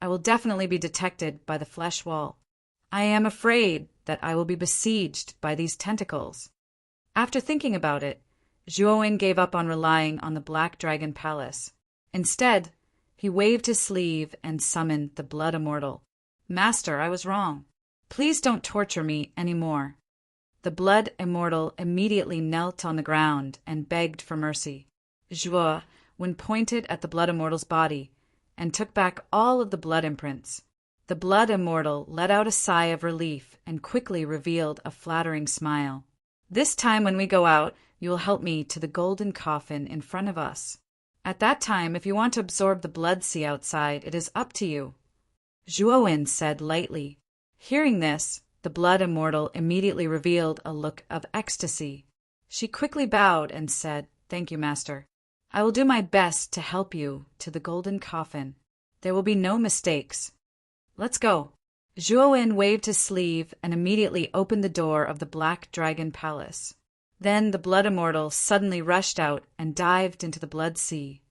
I will definitely be detected by the flesh wall. I am afraid that I will be besieged by these tentacles. After thinking about it, Zhuo gave up on relying on the Black Dragon Palace. Instead, he waved his sleeve and summoned the Blood Immortal. "Master, I was wrong. Please don't torture me anymore." The Blood Immortal immediately knelt on the ground and begged for mercy. Zhuo pointed at the Blood Immortal's body and took back all of the blood imprints. The Blood Immortal let out a sigh of relief and quickly revealed a flattering smile. "This time when we go out, you will help me to the golden coffin in front of us. At that time, if you want to absorb the blood sea outside, it is up to you," Zhuo said lightly. Hearing this, the Blood Immortal immediately revealed a look of ecstasy. She quickly bowed and said, "Thank you, Master. I will do my best to help you to the golden coffin. There will be no mistakes. Let's go." Zhuo waved his sleeve and immediately opened the door of the Black Dragon Palace. Then the Blood Immortal suddenly rushed out and dived into the blood sea.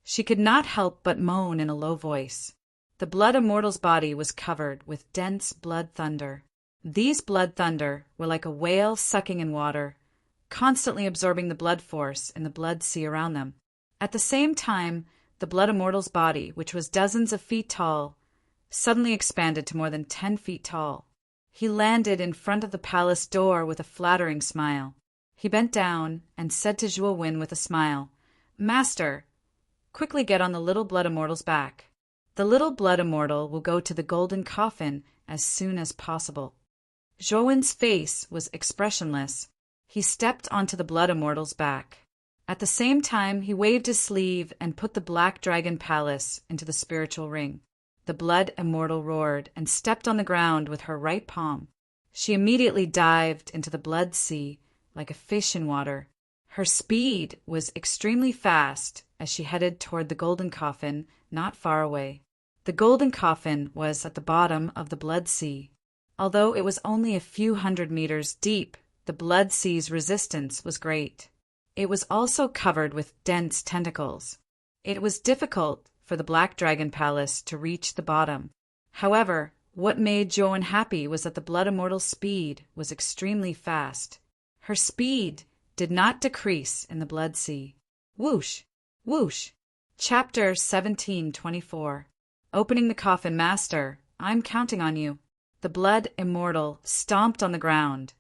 She could not help but moan in a low voice. The blood immortal's body was covered with dense blood thunder. These blood thunder were like a whale sucking in water, constantly absorbing the blood force in the blood sea around them. At the same time, the blood immortal's body, which was dozens of feet tall, suddenly expanded to more than 10 feet tall. He landed in front of the palace door with a flattering smile. He bent down and said to Zhuo with a smile, "Master, quickly get on the little blood immortal's back. The little blood immortal will go to the golden coffin as soon as possible." Zhuo's face was expressionless. He stepped onto the blood immortal's back. At the same time, he waved his sleeve and put the black dragon palace into the spiritual ring. The blood immortal roared and stepped on the ground with her right palm. She immediately dived into the blood sea like a fish in water. Her speed was extremely fast as she headed toward the golden coffin not far away. The golden coffin was at the bottom of the blood sea. Although it was only a few hundred meters deep, the blood sea's resistance was great. It was also covered with dense tentacles. It was difficult for the Black Dragon Palace to reach the bottom. However, what made Zhuo happy was that the blood immortal's speed was extremely fast. Her speed did not decrease in the blood sea. Whoosh! Whoosh! Chapter 1724. Opening the coffin, Master, I'm counting on you. The blood immortal stomped on the ground,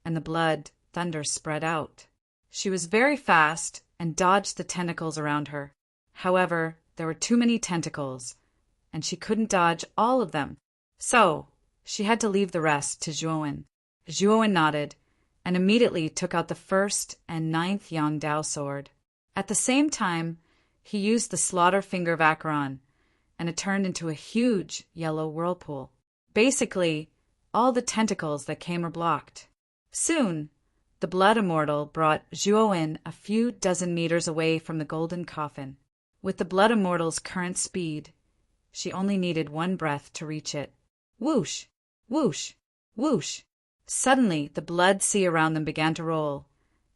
and the blood thunder spread out. She was very fast and dodged the tentacles around her. However, there were too many tentacles, and she couldn't dodge all of them. So, she had to leave the rest to Zhuo. Zhuo nodded, and immediately took out the 1st and 9th Yangdao sword. At the same time, he used the slaughter finger of Acheron, and it turned into a huge yellow whirlpool. Basically, all the tentacles that came were blocked. Soon, the blood immortal brought Zhuo a few dozen meters away from the golden coffin. With the blood immortal's current speed, she only needed one breath to reach it. Whoosh! Whoosh! Whoosh! Suddenly, the blood sea around them began to roll,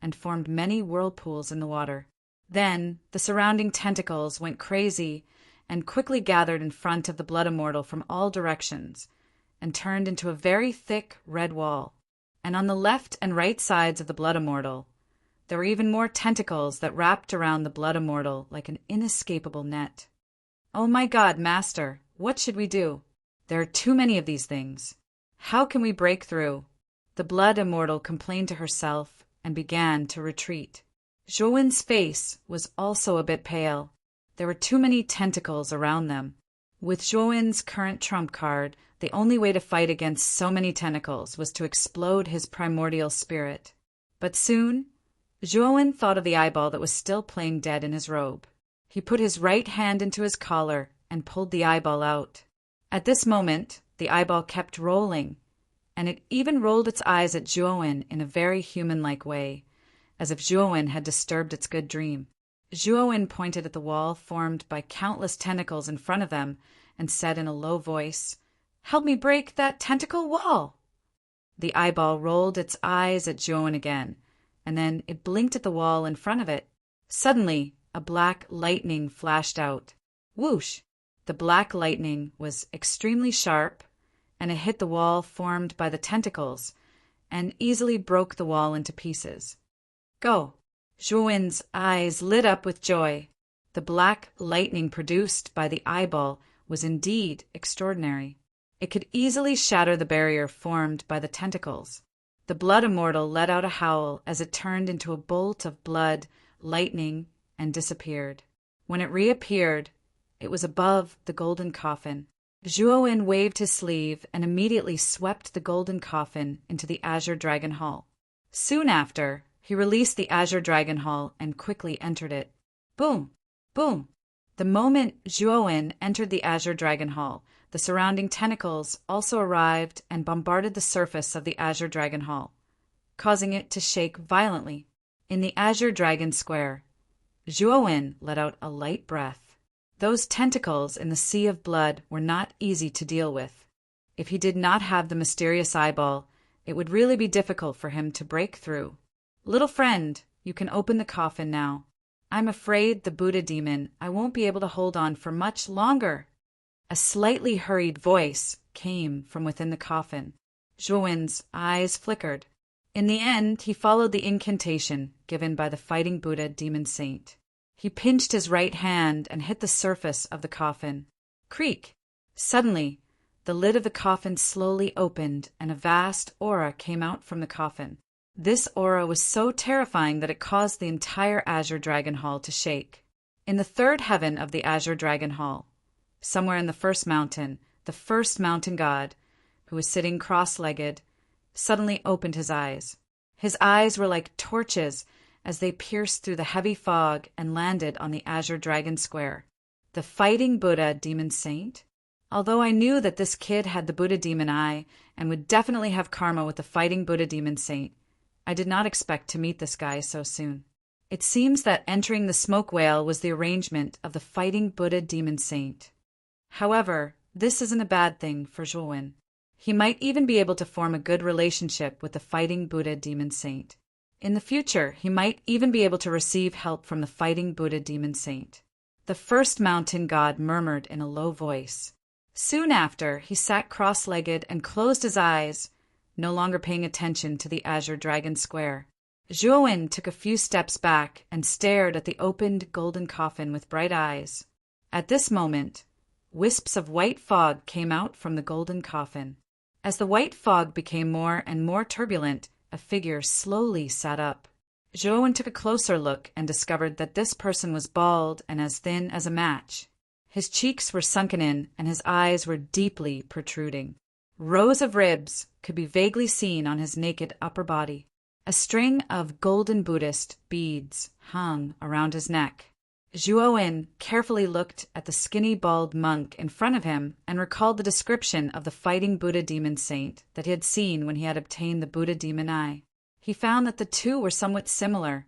and formed many whirlpools in the water. Then, the surrounding tentacles went crazy and quickly gathered in front of the blood immortal from all directions, and turned into a very thick red wall. And on the left and right sides of the blood immortal, there were even more tentacles that wrapped around the blood immortal like an inescapable net. "Oh my God, Master, what should we do? There are too many of these things. How can we break through?" The blood immortal complained to herself and began to retreat. Zhuo's face was also a bit pale. There were too many tentacles around them. With Zhuo's current trump card, the only way to fight against so many tentacles was to explode his primordial spirit. But soon, Zhuo thought of the eyeball that was still playing dead in his robe. He put his right hand into his collar and pulled the eyeball out. At this moment, the eyeball kept rolling, and it even rolled its eyes at Zhuo in a very human-like way, as if Zhuo had disturbed its good dream. Zhuo pointed at the wall formed by countless tentacles in front of them and said in a low voice, "Help me break that tentacle wall!" The eyeball rolled its eyes at Zhuo again, and then it blinked at the wall in front of it. Suddenly, a black lightning flashed out. Whoosh! The black lightning was extremely sharp, and it hit the wall formed by the tentacles and easily broke the wall into pieces. Go! Zhuo's eyes lit up with joy. The black lightning produced by the eyeball was indeed extraordinary. It could easily shatter the barrier formed by the tentacles. The blood immortal let out a howl as it turned into a bolt of blood, lightning, and disappeared. When it reappeared, it was above the golden coffin. Zhuo waved his sleeve and immediately swept the golden coffin into the Azure Dragon Hall. Soon after, he released the Azure Dragon Hall and quickly entered it. Boom! Boom! The moment Zhuo entered the Azure Dragon Hall, the surrounding tentacles also arrived and bombarded the surface of the Azure Dragon Hall, causing it to shake violently. In the Azure Dragon Square, Zhuo let out a light breath. Those tentacles in the sea of blood were not easy to deal with. If he did not have the mysterious eyeball, it would really be difficult for him to break through. "Little friend, you can open the coffin now." I'm afraid the Buddha demon, I won't be able to hold on for much longer. A slightly hurried voice came from within the coffin. Zhuowen's eyes flickered. In the end, he followed the incantation given by the Fighting Buddha demon saint. He pinched his right hand and hit the surface of the coffin. Creak! Suddenly, the lid of the coffin slowly opened and a vast aura came out from the coffin. This aura was so terrifying that it caused the entire Azure Dragon Hall to shake. In the third heaven of the Azure Dragon Hall, somewhere in the first mountain god, who was sitting cross-legged, suddenly opened his eyes. His eyes were like torches as they pierced through the heavy fog and landed on the Azure Dragon Square. The Fighting Buddha demon saint? Although I knew that this kid had the Buddha demon eye and would definitely have karma with the Fighting Buddha demon saint, I did not expect to meet this guy so soon. It seems that entering the smoke whale was the arrangement of the Fighting Buddha demon saint. However, this isn't a bad thing for Zhuowen. He might even be able to form a good relationship with the Fighting Buddha demon saint. In the future, he might even be able to receive help from the Fighting Buddha demon saint. The first mountain god murmured in a low voice. Soon after, he sat cross-legged and closed his eyes, no longer paying attention to the Azure Dragon Square. Zhuowen took a few steps back and stared at the opened golden coffin with bright eyes. At this moment, wisps of white fog came out from the golden coffin. As the white fog became more and more turbulent, a figure slowly sat up. Zhuowen took a closer look and discovered that this person was bald and as thin as a match. His cheeks were sunken in and his eyes were deeply protruding. Rows of ribs could be vaguely seen on his naked upper body. A string of golden Buddhist beads hung around his neck. Zhuowen carefully looked at the skinny bald monk in front of him and recalled the description of the Fighting Buddha demon saint that he had seen when he had obtained the Buddha demon eye. He found that the two were somewhat similar,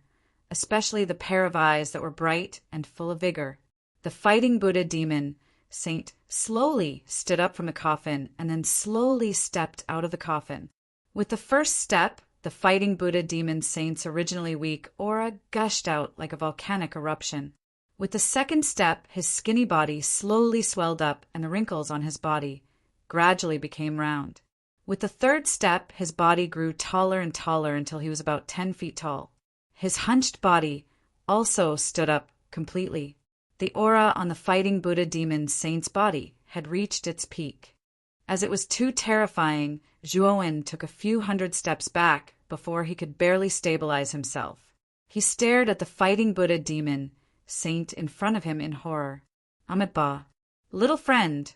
especially the pair of eyes that were bright and full of vigor. The Fighting Buddha demon saint slowly stood up from the coffin and then slowly stepped out of the coffin. With the first step, the Fighting Buddha demon saint's originally weak aura gushed out like a volcanic eruption. With the second step, his skinny body slowly swelled up and the wrinkles on his body gradually became round. With the third step, his body grew taller and taller until he was about 10 feet tall. His hunched body also stood up completely. The aura on the Fighting Buddha demon saint's body had reached its peak. As it was too terrifying, Zhuowen took a few hundred steps back before he could barely stabilize himself. He stared at the Fighting Buddha demon saint in front of him in horror. Amitabha, little friend,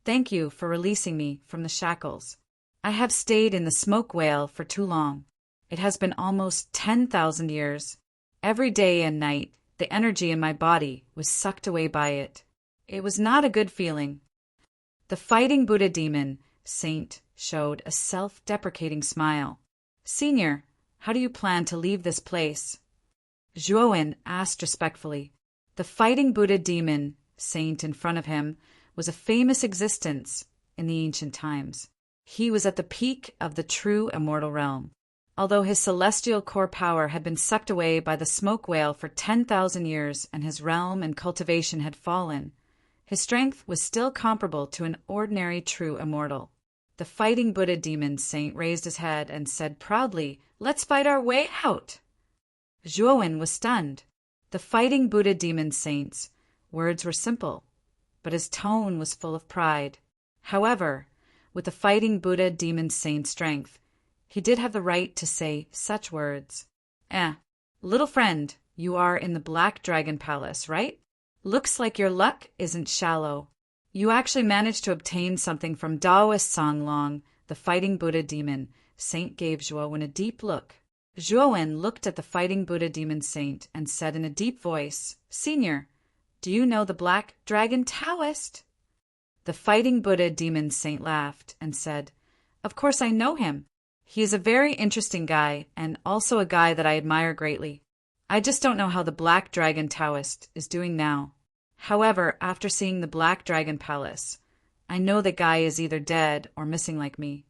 thank you for releasing me from the shackles. I have stayed in the smoke whale for too long. It has been almost 10,000 years. Every day and night, the energy in my body was sucked away by it. It was not a good feeling. The Fighting Buddha demon saint showed a self-deprecating smile. Senior, how do you plan to leave this place? Zhuowen asked respectfully. The Fighting Buddha demon saint in front of him was a famous existence in the ancient times. He was at the peak of the true immortal realm. Although his celestial core power had been sucked away by the smoke whale for 10,000 years and his realm and cultivation had fallen, his strength was still comparable to an ordinary true immortal. The Fighting Buddha demon saint raised his head and said proudly, "Let's fight our way out!" Zhuowen was stunned. The Fighting Buddha demon saint's words were simple, but his tone was full of pride. However, with the Fighting Buddha demon saint's strength, he did have the right to say such words. Little friend, you are in the Black Dragon Palace, right? Looks like your luck isn't shallow. You actually managed to obtain something from Taoist Songlong, the Fighting Buddha demon saint gave Zhuowen a deep look. Zhuowen looked at the Fighting Buddha demon saint and said in a deep voice, Senior, do you know the Black Dragon Taoist? The Fighting Buddha demon saint laughed and said, Of course I know him. He is a very interesting guy and also a guy that I admire greatly. I just don't know how the Black Dragon Taoist is doing now. However, after seeing the Black Dragon Palace, I know the guy is either dead or missing like me.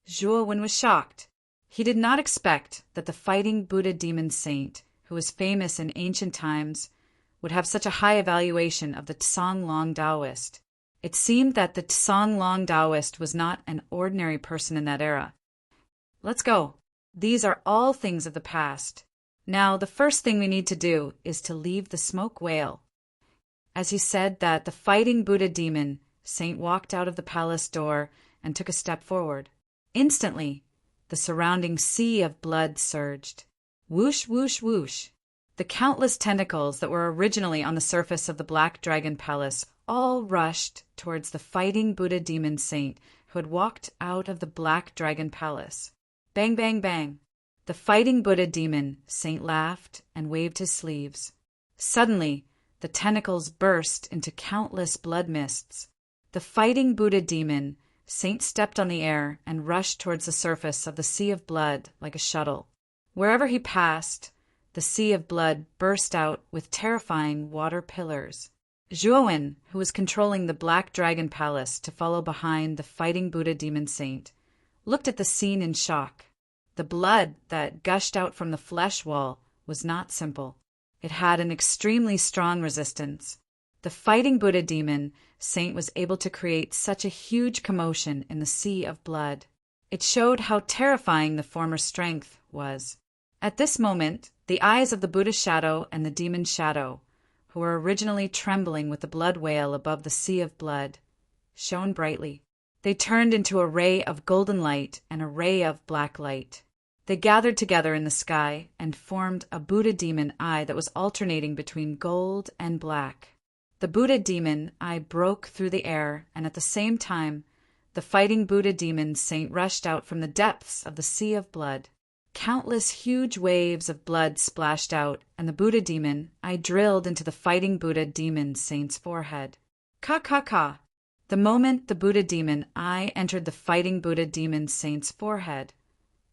Zhuowen was shocked. He did not expect that the Fighting Buddha demon saint, who was famous in ancient times, would have such a high evaluation of the Tsang-Long Taoist. It seemed that the Tsang-Long Taoist was not an ordinary person in that era. Let's go. These are all things of the past. Now, the first thing we need to do is to leave the smoke whale. As he said that, the fighting Buddha demon, Saint walked out of the palace door and took a step forward. Instantly, the surrounding sea of blood surged. Whoosh, whoosh, whoosh. The countless tentacles that were originally on the surface of the Black Dragon Palace all rushed towards the fighting Buddha demon saint who had walked out of the Black Dragon Palace. Bang, bang, bang. The fighting Buddha demon saint laughed and waved his sleeves. Suddenly, the tentacles burst into countless blood mists. The fighting Buddha demon saint stepped on the air and rushed towards the surface of the sea of blood like a shuttle. Wherever he passed, the sea of blood burst out with terrifying water pillars. Zhuowen, who was controlling the Black Dragon Palace to follow behind the fighting Buddha demon saint, looked at the scene in shock. The blood that gushed out from the flesh wall was not simple. It had an extremely strong resistance. The fighting Buddha demon saint was able to create such a huge commotion in the sea of blood. It showed how terrifying the former strength was. At this moment, the eyes of the Buddha shadow and the demon shadow, who were originally trembling with the blood whale above the sea of blood, shone brightly. They turned into a ray of golden light and a ray of black light. They gathered together in the sky and formed a Buddha demon eye that was alternating between gold and black. The Buddha demon eye broke through the air, and at the same time, the fighting Buddha demon saint rushed out from the depths of the sea of blood. Countless huge waves of blood splashed out, and the Buddha demon eye drilled into the fighting Buddha demon saint's forehead. Ka ka ka! The moment the Buddha demon eye entered the fighting Buddha demon saint's forehead,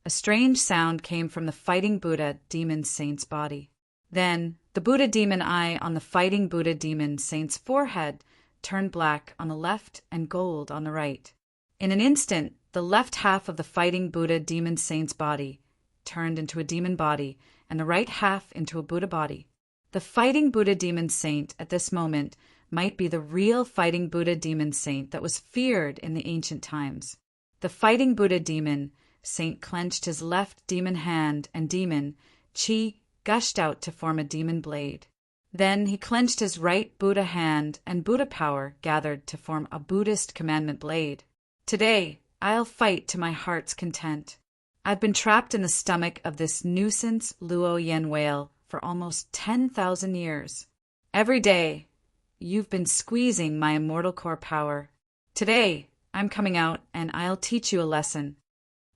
a strange sound came from the fighting Buddha demon saint's body. Then, the Buddha demon eye on the fighting Buddha demon saint's forehead turned black on the left and gold on the right. In an instant, the left half of the fighting Buddha demon saint's body turned into a demon body, and the right half into a Buddha body. The fighting Buddha demon saint at this moment might be the real fighting Buddha demon saint that was feared in the ancient times. The fighting Buddha demon saint clenched his left demon hand, and demon chi gushed out to form a demon blade. Then he clenched his right Buddha hand, and Buddha power gathered to form a Buddhist commandment blade. Today, I'll fight to my heart's content. I've been trapped in the stomach of this nuisance Luo Yen whale for almost 10,000 years. Every day, you've been squeezing my immortal core power. Today, I'm coming out and I'll teach you a lesson.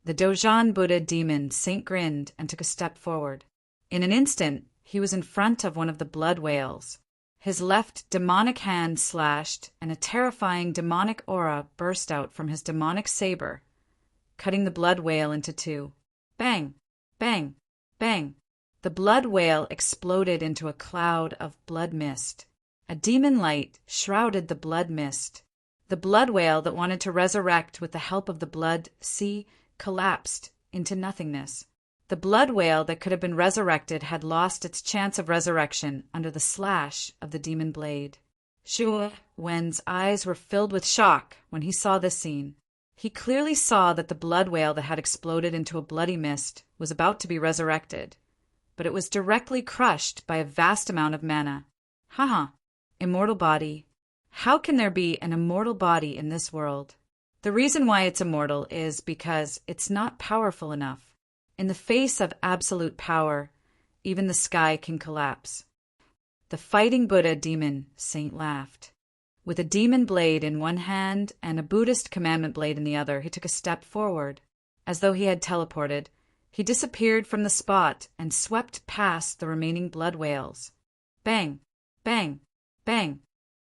The Dojan Buddha demon saint grinned and took a step forward. In an instant, he was in front of one of the blood whales. His left demonic hand slashed, and a terrifying demonic aura burst out from his demonic saber, cutting the blood whale into two. Bang! Bang! Bang! The blood whale exploded into a cloud of blood mist. A demon light shrouded the blood mist. The blood whale that wanted to resurrect with the help of the blood sea collapsed into nothingness. The blood whale that could have been resurrected had lost its chance of resurrection under the slash of the demon blade. Zhuo Wen's eyes were filled with shock when he saw this scene. He clearly saw that the blood whale that had exploded into a bloody mist was about to be resurrected, but it was directly crushed by a vast amount of mana. Haha, immortal body. How can there be an immortal body in this world? The reason why it's immortal is because it's not powerful enough. In the face of absolute power, even the sky can collapse. The fighting Buddha demon saint laughed. With a demon blade in one hand and a Buddhist commandment blade in the other, he took a step forward. As though he had teleported, he disappeared from the spot and swept past the remaining blood whales. Bang! Bang! Bang!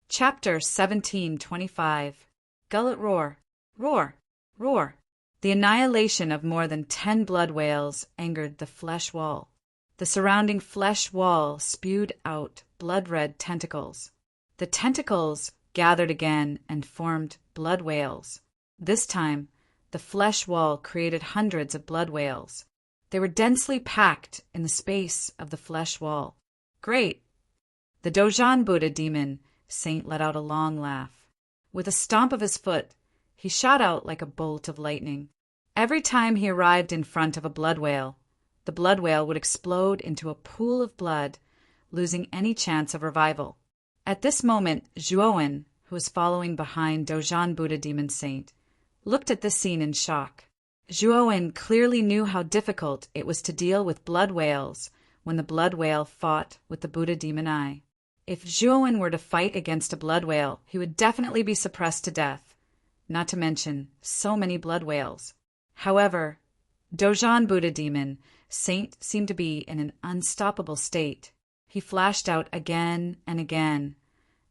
Chapter 1725. Gullet roar! Roar! Roar! The annihilation of more than 10 blood whales angered the flesh wall. The surrounding flesh wall spewed out blood-red tentacles. The tentacles gathered again and formed blood whales. This time, the flesh wall created hundreds of blood whales. They were densely packed in the space of the flesh wall. Great! The Dojan Buddha demon saint let out a long laugh. With a stomp of his foot, he shot out like a bolt of lightning. Every time he arrived in front of a blood whale, the blood whale would explode into a pool of blood, losing any chance of revival. At this moment, Zhuowen, who was following behind Dojan Buddha demon saint, looked at this scene in shock. Zhuowen clearly knew how difficult it was to deal with blood whales when the blood whale fought with the Buddha demon eye. If Zhuowen were to fight against a blood whale, he would definitely be suppressed to death, not to mention so many blood whales. However, Dojan Buddha demon saint seemed to be in an unstoppable state. He flashed out again and again,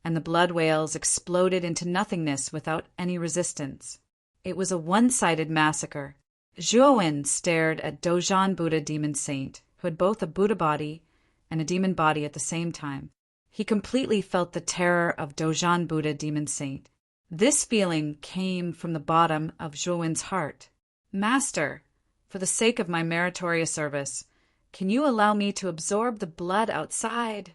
and the blood whales exploded into nothingness without any resistance. It was a one-sided massacre. Zhuowen stared at Dojan Buddha demon saint, who had both a Buddha body and a demon body at the same time. He completely felt the terror of Dojan Buddha demon saint. This feeling came from the bottom of Zhuowen's heart. Master, for the sake of my meritorious service, can you allow me to absorb the blood outside?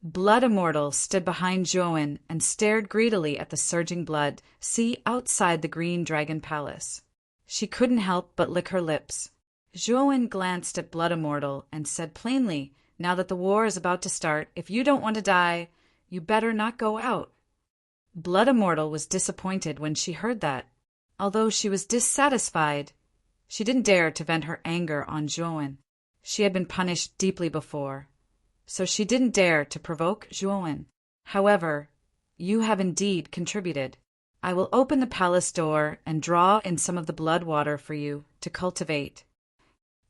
Blood Immortal stood behind Zhuowen and stared greedily at the surging blood sea outside the green dragon palace. She couldn't help but lick her lips. Zhuowen glanced at Blood Immortal and said plainly, now that the war is about to start, if you don't want to die, you better not go out. Blood Immortal was disappointed when she heard that. Although she was dissatisfied, she didn't dare to vent her anger on Zhuowen. She had been punished deeply before, so she didn't dare to provoke Zhuowen. However, you have indeed contributed. I will open the palace door and draw in some of the blood water for you to cultivate.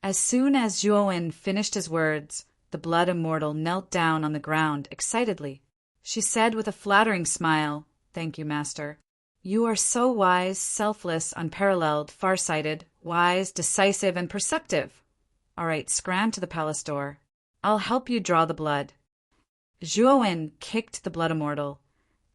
As soon as Zhuowen finished his words, the Blood Immortal knelt down on the ground excitedly. She said with a flattering smile, "Thank you, Master. You are so wise, selfless, unparalleled, farsighted, wise, decisive, and perceptive. All right, scram to the palace door. I'll help you draw the blood." Zhuowen kicked the Blood Immortal,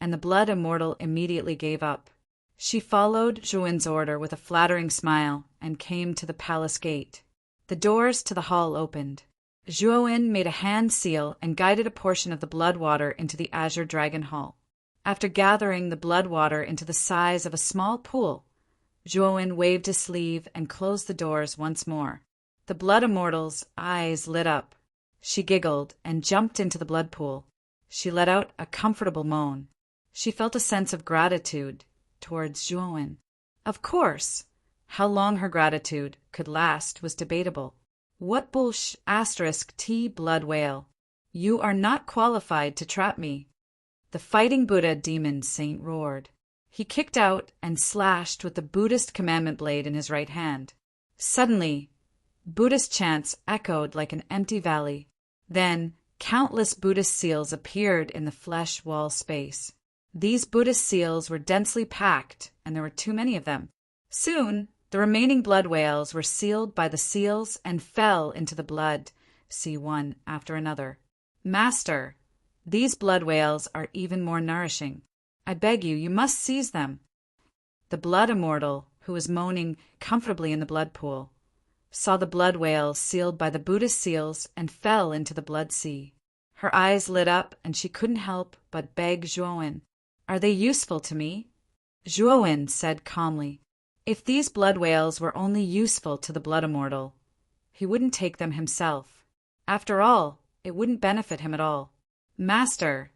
and the Blood Immortal immediately gave up. She followed Zhuowen's order with a flattering smile and came to the palace gate. The doors to the hall opened. Zhuowen made a hand seal and guided a portion of the blood water into the Azure Dragon Hall. After gathering the blood water into the size of a small pool, Zhuowen waved his sleeve and closed the doors once more. The Blood Immortal's eyes lit up. She giggled and jumped into the blood pool. She let out a comfortable moan. She felt a sense of gratitude towards Zhuowen. Of course, how long her gratitude could last was debatable. What **T blood whale? You are not qualified to trap me. The fighting Buddha demon saint roared. He kicked out and slashed with the Buddhist commandment blade in his right hand. Suddenly, Buddhist chants echoed like an empty valley. Then, countless Buddhist seals appeared in the flesh wall space. These Buddhist seals were densely packed, and there were too many of them. Soon, the remaining blood whales were sealed by the seals and fell into the blood sea one after another. Master, these blood whales are even more nourishing. I beg you, you must seize them. The Blood Immortal, who was moaning comfortably in the blood pool, saw the blood whales sealed by the Buddhist seals and fell into the blood sea. Her eyes lit up and she couldn't help but beg Zhuowen, "Are they useful to me?" Zhuowen said calmly, "If these blood whales were only useful to the Blood Immortal, he wouldn't take them himself. After all, it wouldn't benefit him at all. Master,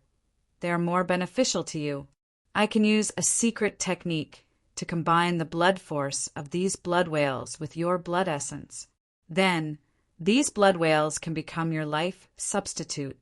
they are more beneficial to you. I can use a secret technique to combine the blood force of these blood whales with your blood essence. Then, these blood whales can become your life substitute.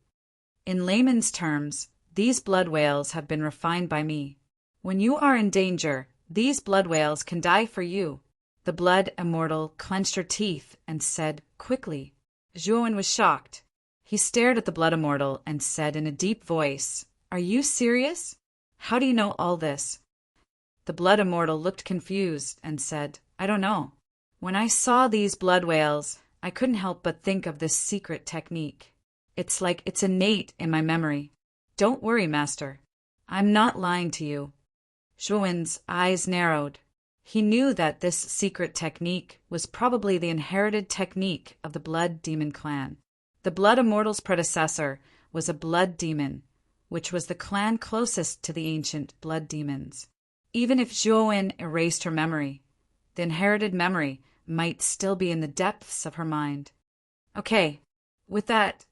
In layman's terms, these blood whales have been refined by me. When you are in danger, these blood whales can die for you." The Blood Immortal clenched her teeth and said quickly. Zhuowen was shocked. He stared at the Blood Immortal and said in a deep voice, "Are you serious? How do you know all this?" The Blood Immortal looked confused and said, "I don't know. When I saw these blood whales, I couldn't help but think of this secret technique. It's like it's innate in my memory. Don't worry, Master. I'm not lying to you." Zhuowen's eyes narrowed. He knew that this secret technique was probably the inherited technique of the Blood Demon clan. The Blood Immortal's predecessor was a blood demon, which was the clan closest to the ancient blood demons. Even if Zhuowen erased her memory, the inherited memory might still be in the depths of her mind. Okay, with that,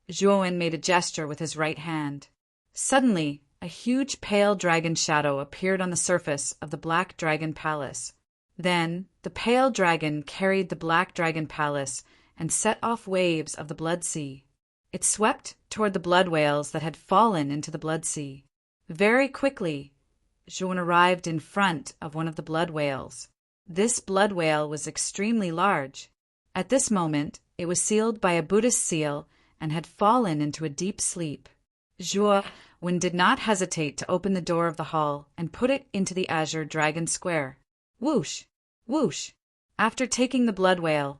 Zhuowen made a gesture with his right hand. Suddenly, a huge pale dragon shadow appeared on the surface of the Black Dragon Palace. Then, the pale dragon carried the Black Dragon Palace and set off waves of the Blood Sea. It swept toward the blood whales that had fallen into the Blood Sea. Very quickly, Zhuowen arrived in front of one of the blood whales. This blood whale was extremely large. At this moment, it was sealed by a Buddhist seal and had fallen into a deep sleep. Zhuowen did not hesitate to open the door of the hall and put it into the azure dragon square. Whoosh! Whoosh! After taking the blood whale,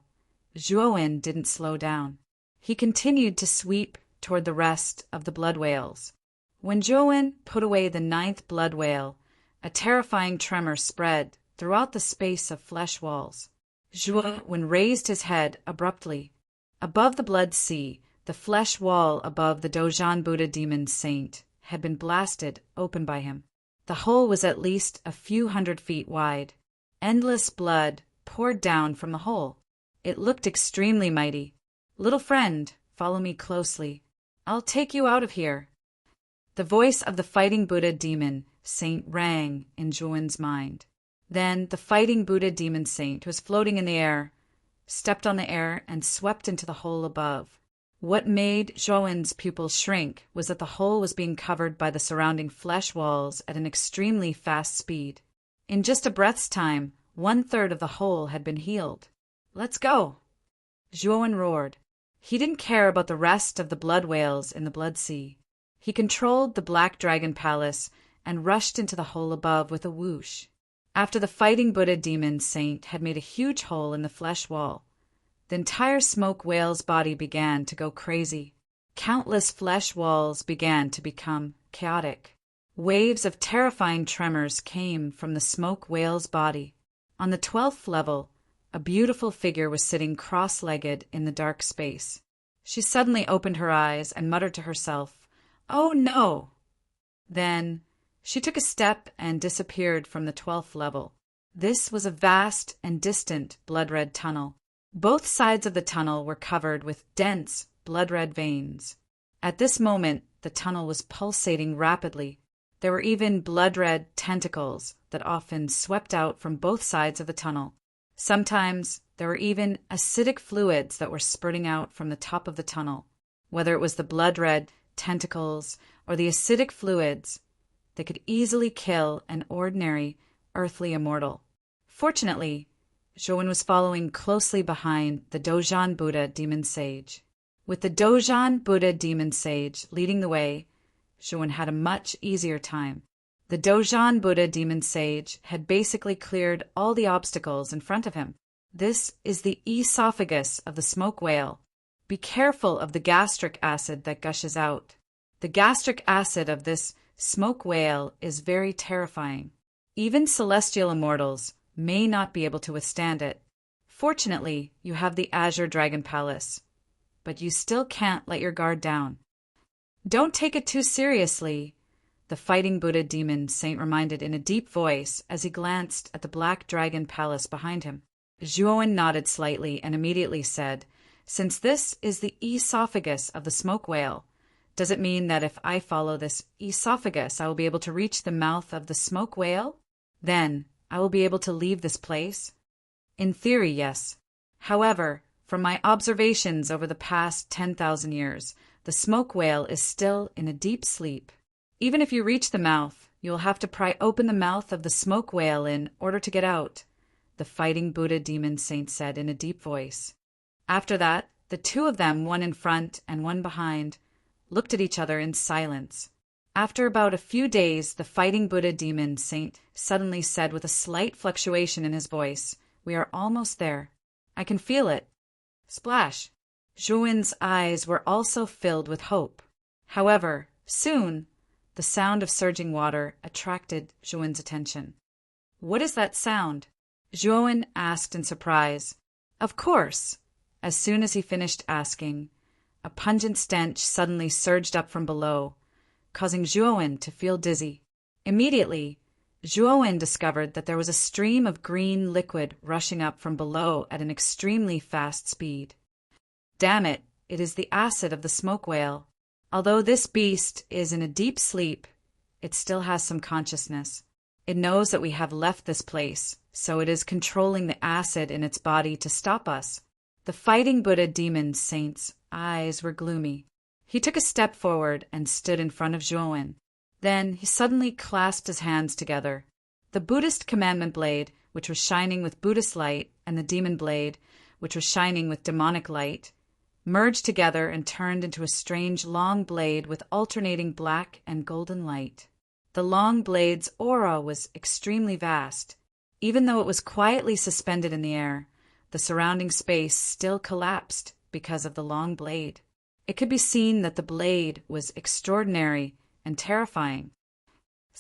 Zhuowen didn't slow down. He continued to sweep toward the rest of the blood whales. When Zhuowen put away the 9th blood whale, a terrifying tremor spread throughout the space of flesh walls. Zhuowen raised his head abruptly. Above the Blood Sea, the flesh wall above the Dozhan Buddha demon saint had been blasted open by him. The hole was at least a few 100 feet wide. Endless blood poured down from the hole. It looked extremely mighty. "Little friend, follow me closely. I'll take you out of here." The voice of the fighting Buddha demon saint rang in Zhuowen's mind. Then the fighting Buddha demon saint, who was floating in the air, stepped on the air and swept into the hole above. What made Zhuowen's pupils shrink was that the hole was being covered by the surrounding flesh walls at an extremely fast speed. In just a breath's time, 1/3 of the hole had been healed. "Let's go!" Zhuowen roared. He didn't care about the rest of the blood whales in the Blood Sea. He controlled the Black Dragon Palace and rushed into the hole above with a whoosh. After the fighting Buddha demon saint had made a huge hole in the flesh wall, the entire smoke whale's body began to go crazy. Countless flesh walls began to become chaotic. Waves of terrifying tremors came from the smoke whale's body. On the 12th level, a beautiful figure was sitting cross-legged in the dark space. She suddenly opened her eyes and muttered to herself, "Oh no!" Then she took a step and disappeared from the 12th level. This was a vast and distant blood-red tunnel. Both sides of the tunnel were covered with dense, blood-red veins. At this moment, the tunnel was pulsating rapidly. There were even blood-red tentacles that often swept out from both sides of the tunnel. Sometimes there were even acidic fluids that were spurting out from the top of the tunnel. Whether it was the blood-red tentacles or the acidic fluids, they could easily kill an ordinary earthly immortal. Fortunately, Zhuowen was following closely behind the Dozhan Buddha demon sage. With the Dozhan Buddha demon sage leading the way, Zhuowen had a much easier time. The Dozhan Buddha demon sage had basically cleared all the obstacles in front of him. This is the esophagus of the smoke whale. Be careful of the gastric acid that gushes out. The gastric acid of this smoke whale is very terrifying. Even celestial immortals may not be able to withstand it. Fortunately, you have the Azure Dragon Palace, but you still can't let your guard down. Don't take it too seriously, the fighting Buddha demon saint reminded in a deep voice as he glanced at the Black Dragon Palace behind him. Zhuowen nodded slightly and immediately said, "Since this is the esophagus of the smoke whale, does it mean that if I follow this esophagus, I will be able to reach the mouth of the smoke whale? Then I will be able to leave this place?" "In theory, yes. However, from my observations over the past 10,000 years, the smoke whale is still in a deep sleep. Even if you reach the mouth, you will have to pry open the mouth of the smoke whale in order to get out," the fighting Buddha demon saint said in a deep voice. After that, the two of them, one in front and one behind, looked at each other in silence. After about a few days, the fighting Buddha demon saint suddenly said with a slight fluctuation in his voice, "We are almost there. I can feel it." Splash! Zhuowen's eyes were also filled with hope. However, soon, the sound of surging water attracted Zhuowen's attention. What is that sound? Zhuowen asked in surprise. Of course. As soon as he finished asking, a pungent stench suddenly surged up from below, causing Zhuowen to feel dizzy. Immediately, Zhuowen discovered that there was a stream of green liquid rushing up from below at an extremely fast speed. Damn it, it is the acid of the smoke whale. Although this beast is in a deep sleep, it still has some consciousness. It knows that we have left this place, so it is controlling the acid in its body to stop us. The fighting Buddha demon saint's eyes were gloomy. He took a step forward and stood in front of Zhuowen. Then he suddenly clasped his hands together. The Buddhist commandment blade, which was shining with Buddhist light, and the demon blade, which was shining with demonic light, merged together and turned into a strange long blade with alternating black and golden light. The long blade's aura was extremely vast. Even though it was quietly suspended in the air, the surrounding space still collapsed because of the long blade. It could be seen that the blade was extraordinary and terrifying.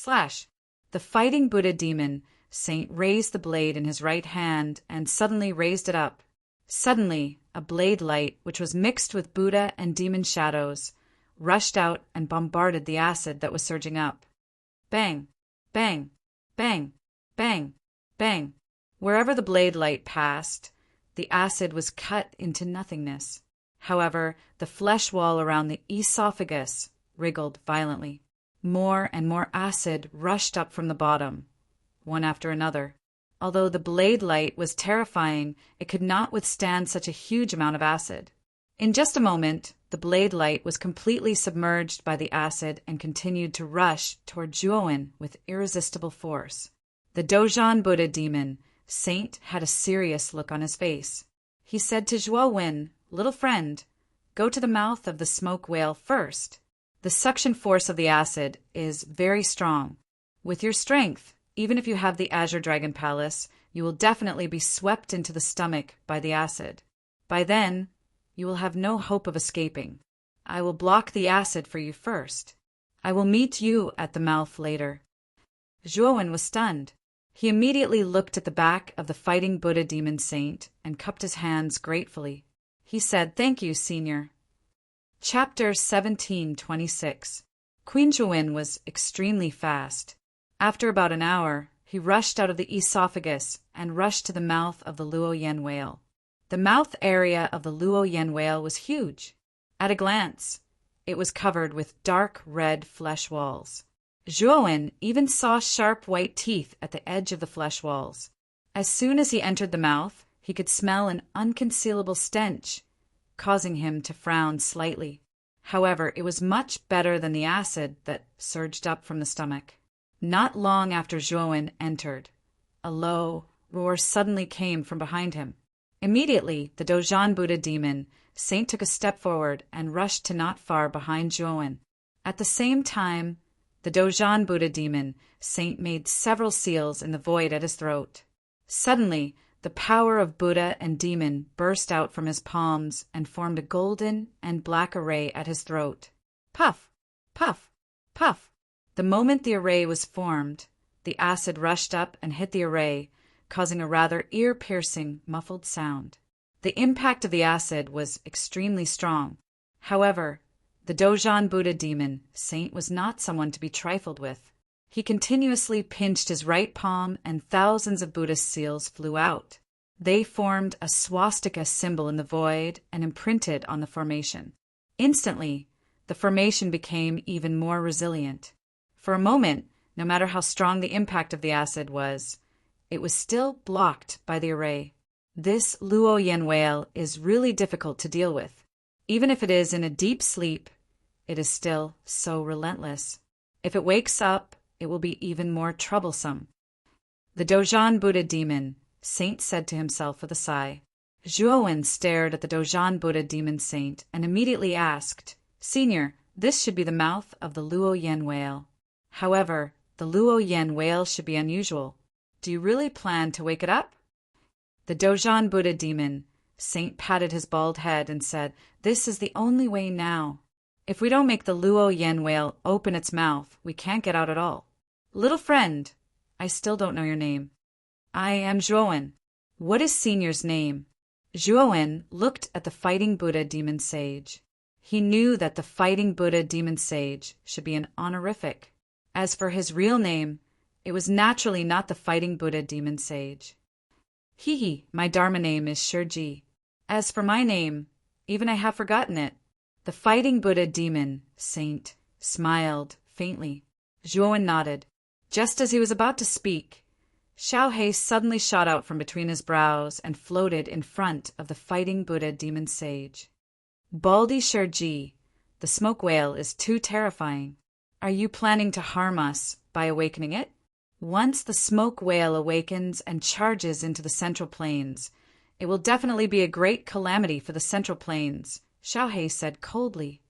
The fighting Buddha demon saint raised the blade in his right hand and suddenly raised it up. Suddenly, a blade light, which was mixed with Buddha and demon shadows, rushed out and bombarded the acid that was surging up. Bang, bang, bang, bang, bang. Wherever the blade light passed, the acid was cut into nothingness. However, the flesh wall around the esophagus wriggled violently. More and more acid rushed up from the bottom, one after another. Although the blade light was terrifying, it could not withstand such a huge amount of acid. In just a moment, the blade light was completely submerged by the acid and continued to rush toward Zhuowen with irresistible force. The Dozhan Buddha demon saint had a serious look on his face. He said to Zhuowen, "Little friend, go to the mouth of the smoke whale first. The suction force of the acid is very strong. With your strength, even if you have the Azure Dragon Palace, you will definitely be swept into the stomach by the acid. By then, you will have no hope of escaping. I will block the acid for you first. I will meet you at the mouth later." Zhuowen was stunned. He immediately looked at the back of the fighting Buddha demon saint and cupped his hands gratefully. He said, "Thank you, Senior." Chapter 1726. Queen Zhuowen was extremely fast. After about an hour, he rushed out of the esophagus and rushed to the mouth of the Luoyen whale. The mouth area of the Luoyen whale was huge. At a glance, it was covered with dark red flesh walls. Zhuowen even saw sharp white teeth at the edge of the flesh walls. As soon as he entered the mouth, he could smell an unconcealable stench, causing him to frown slightly. However, it was much better than the acid that surged up from the stomach. Not long after Zhuowen entered, a low roar suddenly came from behind him. Immediately, the Dozhan Buddha demon saint took a step forward and rushed to not far behind Zhuowen. At the same time, the Dozhan Buddha demon saint made several seals in the void at his throat. Suddenly, the power of Buddha and demon burst out from his palms and formed a golden and black array at his throat. Puff, puff, puff. The moment the array was formed, the acid rushed up and hit the array, causing a rather ear-piercing, muffled sound. The impact of the acid was extremely strong. However, the Dozhan Buddha demon saint was not someone to be trifled with. He continuously pinched his right palm and thousands of Buddhist seals flew out. They formed a swastika symbol in the void and imprinted on the formation. Instantly, the formation became even more resilient. For a moment, no matter how strong the impact of the acid was, it was still blocked by the array. This Luoyen whale is really difficult to deal with. Even if it is in a deep sleep, it is still so relentless. If it wakes up, it will be even more troublesome. The Dozhan Buddha demon saint said to himself with a sigh. Zhuowen stared at the Dozhan Buddha demon saint and immediately asked, "Senior, this should be the mouth of the Luoyen whale. However, the Luoyen whale should be unusual. Do you really plan to wake it up?" The Dozhan Buddha demon saint patted his bald head and said, "This is the only way now. If we don't make the Luoyen whale open its mouth, we can't get out at all. Little friend, I still don't know your name. I am Zhuowen. What is Senior's name? Zhuowen looked at the Fighting Buddha demon sage. He knew that the Fighting Buddha demon sage should be an honorific. As for his real name, it was naturally not the Fighting Buddha demon sage. My Dharma name is Shurji. As for my name, even I have forgotten it. The Fighting Buddha demon saint smiled faintly. Zhuowen nodded. Just as he was about to speak, Xiao He suddenly shot out from between his brows and floated in front of the Fighting Buddha demon sage. Baldy Shurji, the smoke whale is too terrifying. Are you planning to harm us by awakening it? Once the smoke whale awakens and charges into the Central Plains, it will definitely be a great calamity for the Central Plains, Xiao He said coldly.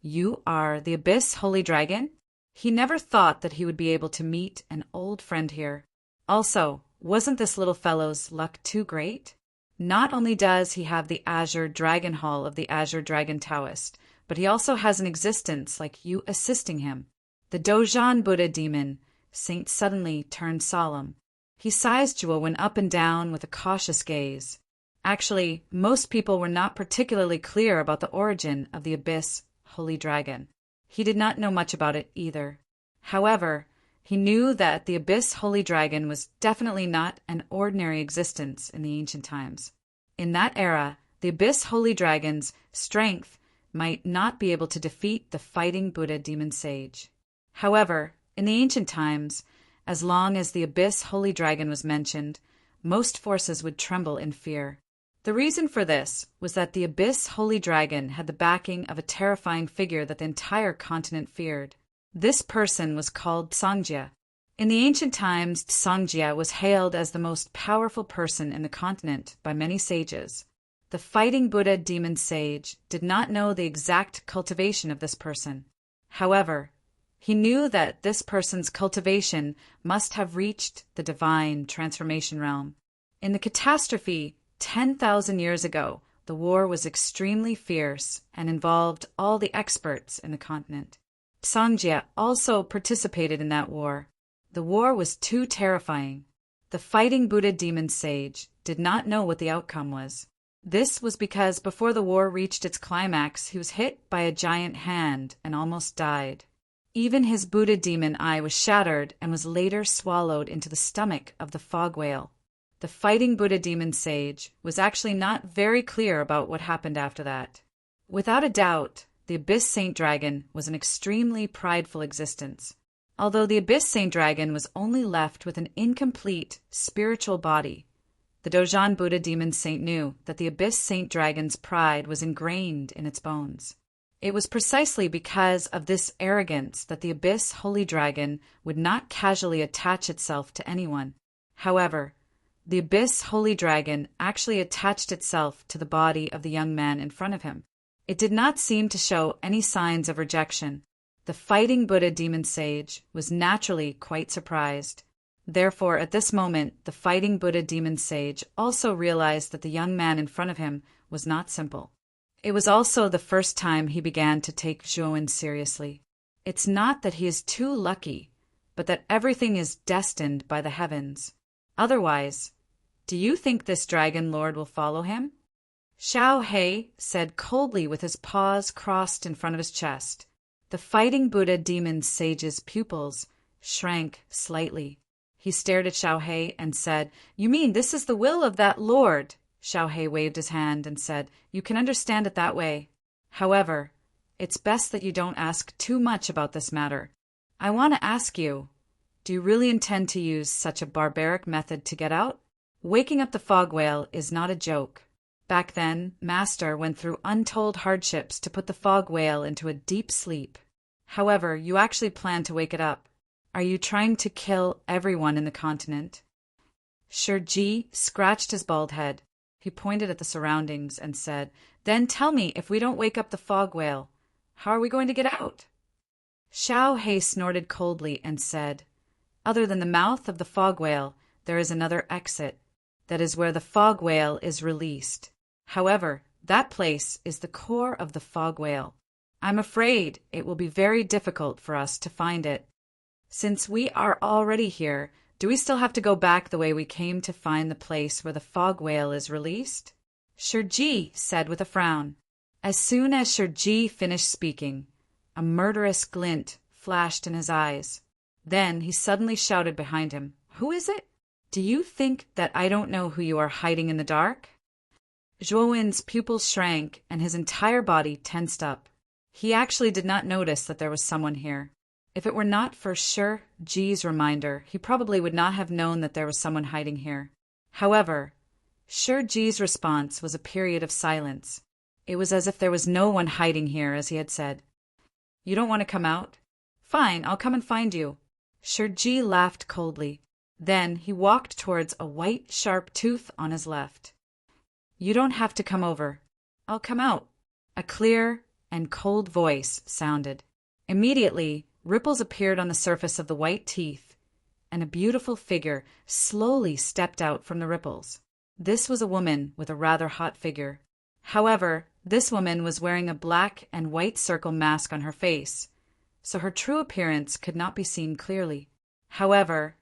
You are the Abyss Holy Dragon? He never thought that he would be able to meet an old friend here. Also, wasn't this little fellow's luck too great? Not only does he have the Azure Dragon Hall of the Azure Dragon Taoist, but he also has an existence like you assisting him. The Dozhan Buddha demon saint suddenly turned solemn. He sized Zhuowen up and down with a cautious gaze. Actually, most people were not particularly clear about the origin of the Abyss Holy Dragon. He did not know much about it either. However, he knew that the Abyss Holy Dragon was definitely not an ordinary existence in the ancient times. In that era, the Abyss Holy Dragon's strength might not be able to defeat the Fighting Buddha demon sage. However, in the ancient times, as long as the Abyss Holy Dragon was mentioned, most forces would tremble in fear. The reason for this was that the Abyss Holy Dragon had the backing of a terrifying figure that the entire continent feared. This person was called Sangya. In the ancient times, Sangya was hailed as the most powerful person in the continent by many sages. The Fighting Buddha demon sage did not know the exact cultivation of this person. However, he knew that this person's cultivation must have reached the divine transformation realm. In the catastrophe 10,000 years ago, the war was extremely fierce and involved all the experts in the continent. Sangya also participated in that war. The war was too terrifying. The Fighting Buddha demon sage did not know what the outcome was. This was because before the war reached its climax, he was hit by a giant hand and almost died. Even his Buddha demon eye was shattered and was later swallowed into the stomach of the fog whale. The Fighting Buddha demon sage was actually not very clear about what happened after that. Without a doubt, the Abyss Saint Dragon was an extremely prideful existence. Although the Abyss Saint Dragon was only left with an incomplete spiritual body, the Dozhan Buddha demon saint knew that the Abyss Saint Dragon's pride was ingrained in its bones. It was precisely because of this arrogance that the Abyss Holy Dragon would not casually attach itself to anyone. However, the Abyss Holy Dragon actually attached itself to the body of the young man in front of him. It did not seem to show any signs of rejection. The Fighting Buddha demon sage was naturally quite surprised. Therefore, at this moment, the Fighting Buddha demon sage also realized that the young man in front of him was not simple. It was also the first time he began to take Zhuowen seriously. It's not that he is too lucky, but that everything is destined by the heavens. Otherwise, do you think this dragon lord will follow him? Xiao He said coldly with his paws crossed in front of his chest. The Fighting Buddha demon sage's pupils shrank slightly. He stared at Xiao He and said, "You mean this is the will of that lord?" Xiao He waved his hand and said, "You can understand it that way. However, it's best that you don't ask too much about this matter. I want to ask you, do you really intend to use such a barbaric method to get out? Waking up the fog whale is not a joke. Back then, Master went through untold hardships to put the fog whale into a deep sleep. However, you actually plan to wake it up. Are you trying to kill everyone in the continent?" Shurji scratched his bald head. He pointed at the surroundings and said, "Then tell me, if we don't wake up the fog whale, how are we going to get out?" Xiao He snorted coldly and said, "Other than the mouth of the fog whale, there is another exit. That is where the fog whale is released. However, that place is the core of the fog whale. I'm afraid it will be very difficult for us to find it." Since we are already here, do we still have to go back the way we came to find the place where the fog whale is released? Shurji said with a frown. As soon as Shurji finished speaking, a murderous glint flashed in his eyes. Then he suddenly shouted behind him, "Who is it? Do you think that I don't know who you are hiding in the dark?" Zhuowen's pupils shrank and his entire body tensed up. He actually did not notice that there was someone here. If it were not for Shurji's reminder, he probably would not have known that there was someone hiding here. However, Shurji's response was a period of silence. It was as if there was no one hiding here, as he had said. "You don't want to come out? Fine, I'll come and find you." Shurji laughed coldly. Then he walked towards a white, sharp tooth on his left. "You don't have to come over. I'll come out." A clear and cold voice sounded. Immediately, ripples appeared on the surface of the white teeth, and a beautiful figure slowly stepped out from the ripples. This was a woman with a rather hot figure. However, this woman was wearing a black and white circle mask on her face, so her true appearance could not be seen clearly. However,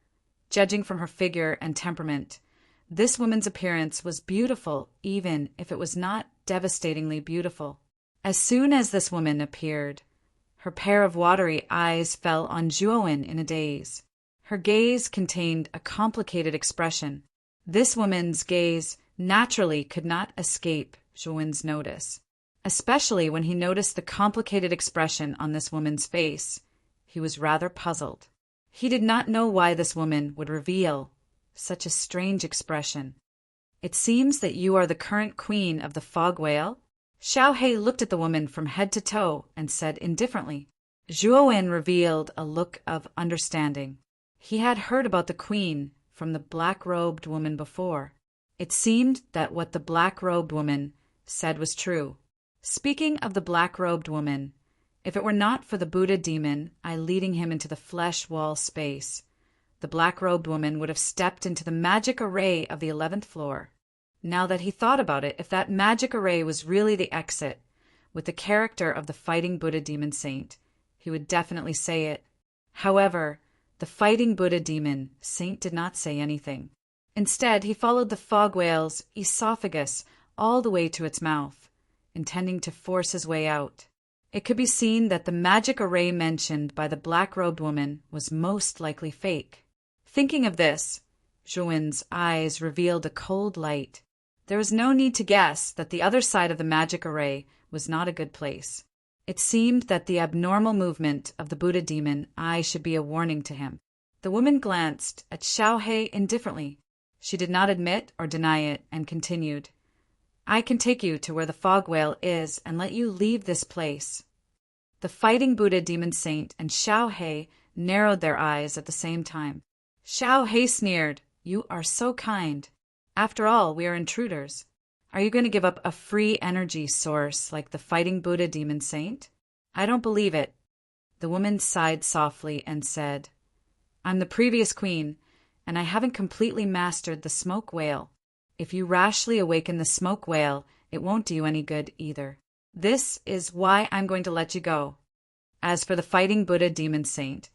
judging from her figure and temperament, this woman's appearance was beautiful, even if it was not devastatingly beautiful. As soon as this woman appeared, her pair of watery eyes fell on Zhuowen in a daze. Her gaze contained a complicated expression. This woman's gaze naturally could not escape Zhuowen's notice, especially when he noticed the complicated expression on this woman's face. He was rather puzzled. He did not know why this woman would reveal such a strange expression. "It seems that you are the current queen of the fog whale?" Xiaohe looked at the woman from head to toe and said indifferently. Zhuowen revealed a look of understanding. He had heard about the queen from the black-robed woman before. It seemed that what the black-robed woman said was true. Speaking of the black-robed woman, if it were not for the Buddha demon I leading him into the flesh wall space, the black-robed woman would have stepped into the magic array of the 11th floor. Now that he thought about it, if that magic array was really the exit, with the character of the fighting Buddha demon saint, he would definitely say it. However, the fighting Buddha demon saint did not say anything. Instead, he followed the fog whale's esophagus all the way to its mouth, intending to force his way out. It could be seen that the magic array mentioned by the black-robed woman was most likely fake. Thinking of this, Zhuowen's eyes revealed a cold light. There was no need to guess that the other side of the magic array was not a good place. It seemed that the abnormal movement of the Buddha demon eye should be a warning to him. The woman glanced at Xiaohe indifferently. She did not admit or deny it and continued, "I can take you to where the fog whale is and let you leave this place." The fighting Buddha demon saint and Xiaohe narrowed their eyes at the same time. Xiaohe sneered, "You are so kind. After all, we are intruders. Are you going to give up a free energy source like the fighting Buddha demon saint? I don't believe it." The woman sighed softly and said, "I'm the previous queen, and I haven't completely mastered the smoke whale. If you rashly awaken the smoke whale, it won't do you any good either. This is why I'm going to let you go." As for the fighting Buddha demon saint,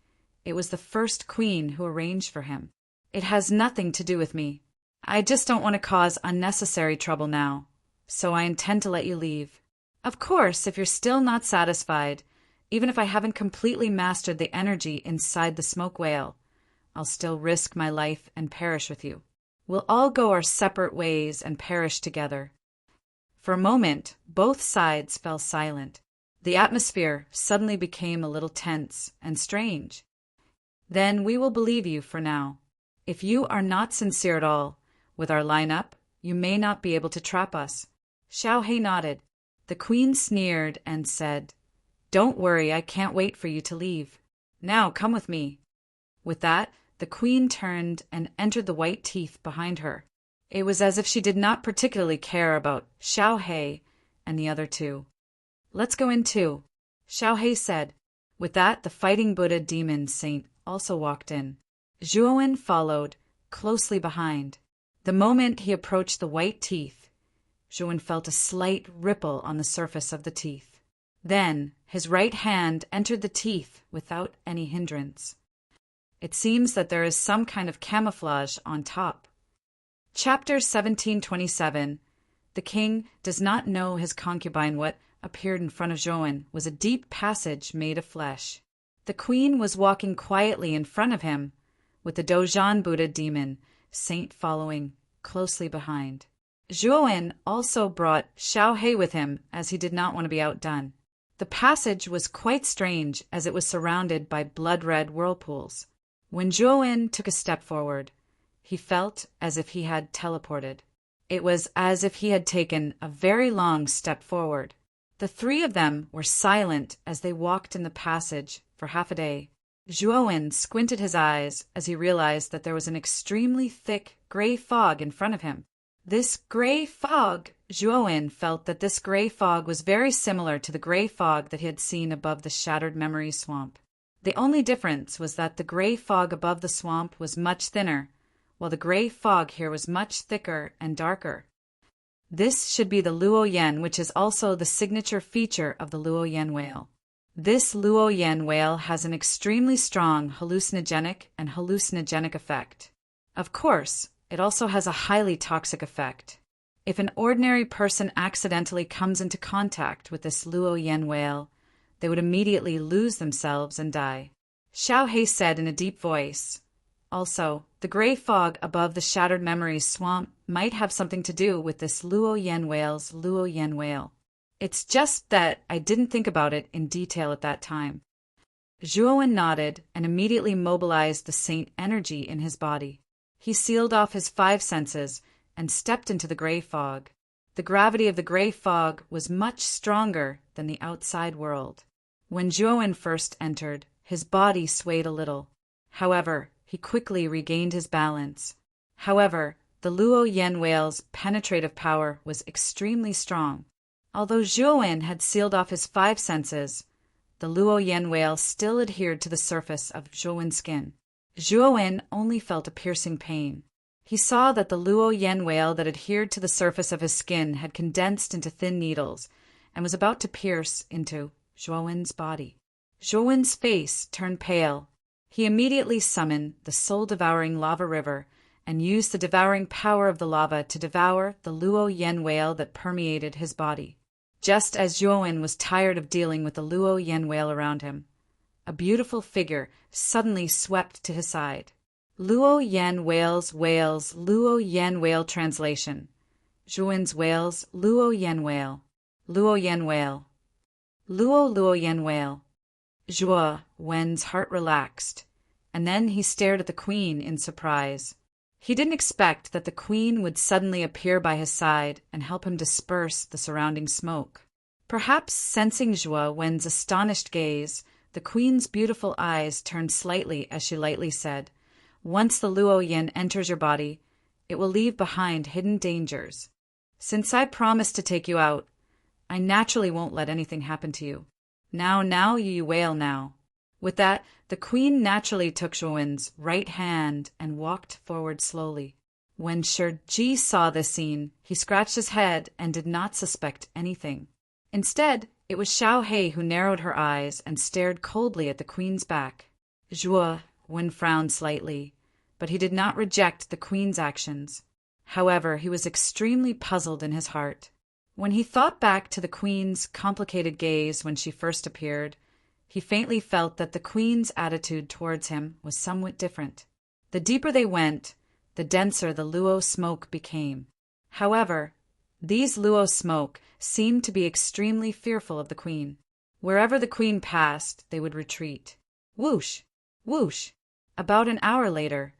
it was the first queen who arranged for him. "It has nothing to do with me. I just don't want to cause unnecessary trouble now, so I intend to let you leave. Of course, if you're still not satisfied, even if I haven't completely mastered the energy inside the smoke whale, I'll still risk my life and perish with you. We'll all go our separate ways and perish together." For a moment, both sides fell silent. The atmosphere suddenly became a little tense and strange. "Then we will believe you for now. If you are not sincere at all with our lineup, you may not be able to trap us." Xiaohe nodded. The queen sneered and said, "Don't worry, I can't wait for you to leave. Now come with me." With that, the queen turned and entered the white teeth behind her. It was as if she did not particularly care about Xiaohe and the other two. "Let's go in too," Xiaohe said. With that, the fighting Buddha demon saint also walked in. Zhuowen followed, closely behind. The moment he approached the white teeth, Zhuowen felt a slight ripple on the surface of the teeth. Then his right hand entered the teeth without any hindrance. It seems that there is some kind of camouflage on top. Chapter 1727. The king does not know his concubine. What appeared in front of Zhuowen was a deep passage made of flesh. The queen was walking quietly in front of him, with the Dozhan Buddha demon, saint following closely behind. Zhuowen also brought Xiaohe with him, as he did not want to be outdone. The passage was quite strange, as it was surrounded by blood-red whirlpools. When Zhuowen took a step forward, he felt as if he had teleported. It was as if he had taken a very long step forward. The three of them were silent as they walked in the passage for half a day. Zhuowen squinted his eyes as he realized that there was an extremely thick gray fog in front of him. Zhuowen felt that this gray fog was very similar to the gray fog that he had seen above the shattered memory swamp. The only difference was that the gray fog above the swamp was much thinner, while the gray fog here was much thicker and darker. This should be the Luoyan, which is also the signature feature of the Luoyan whale. This Luoyan whale has an extremely strong hallucinogenic effect. Of course, it also has a highly toxic effect. If an ordinary person accidentally comes into contact with this Luoyan whale, they would immediately lose themselves and die. Xiaohe said in a deep voice. Also, the gray fog above the shattered memories swamp might have something to do with this Luoyan whale's Luoyan whale. It's just that I didn't think about it in detail at that time. Zhuowen nodded and immediately mobilized the saint energy in his body. He sealed off his 5 senses and stepped into the gray fog. The gravity of the gray fog was much stronger than the outside world. When Zhuowen first entered, his body swayed a little. However, he quickly regained his balance. However, the Luoyan whale's penetrative power was extremely strong. Although Zhuowen had sealed off his 5 senses, the Luoyan whale still adhered to the surface of Zhuowen's skin. Zhuowen only felt a piercing pain. He saw that the Luoyan whale that adhered to the surface of his skin had condensed into thin needles and was about to pierce into Zhuowen's body. Zhuowen's face turned pale. He immediately summoned the soul-devouring lava river and used the devouring power of the lava to devour the Luoyan whale that permeated his body. Just as Zhuowen was tired of dealing with the Luoyan whale around him, a beautiful figure suddenly swept to his side. Luoyan whales, Luoyan whale translation. Zhuowen's whales, Luoyan whale. Luoyan whale. Luoyan whale. Zhuowen's heart relaxed, and then he stared at the queen in surprise. He didn't expect that the queen would suddenly appear by his side and help him disperse the surrounding smoke. Perhaps sensing Zhuowen's astonished gaze, the queen's beautiful eyes turned slightly as she lightly said, "Once the Luoyan enters your body, it will leave behind hidden dangers. Since I promised to take you out, I naturally won't let anything happen to you. Now, you wail now." With that, the queen naturally took Zhuowen's right hand and walked forward slowly. When Shiji saw this scene, he scratched his head and did not suspect anything. Instead, it was Xiaohe who narrowed her eyes and stared coldly at the queen's back. Zhuowen frowned slightly, but he did not reject the queen's actions. However, he was extremely puzzled in his heart. When he thought back to the queen's complicated gaze when she first appeared, he faintly felt that the queen's attitude towards him was somewhat different. The deeper they went, the denser the Luo smoke became. However, these Luo smoke seemed to be extremely fearful of the queen. Wherever the queen passed, they would retreat. Whoosh! Whoosh! About an hour later,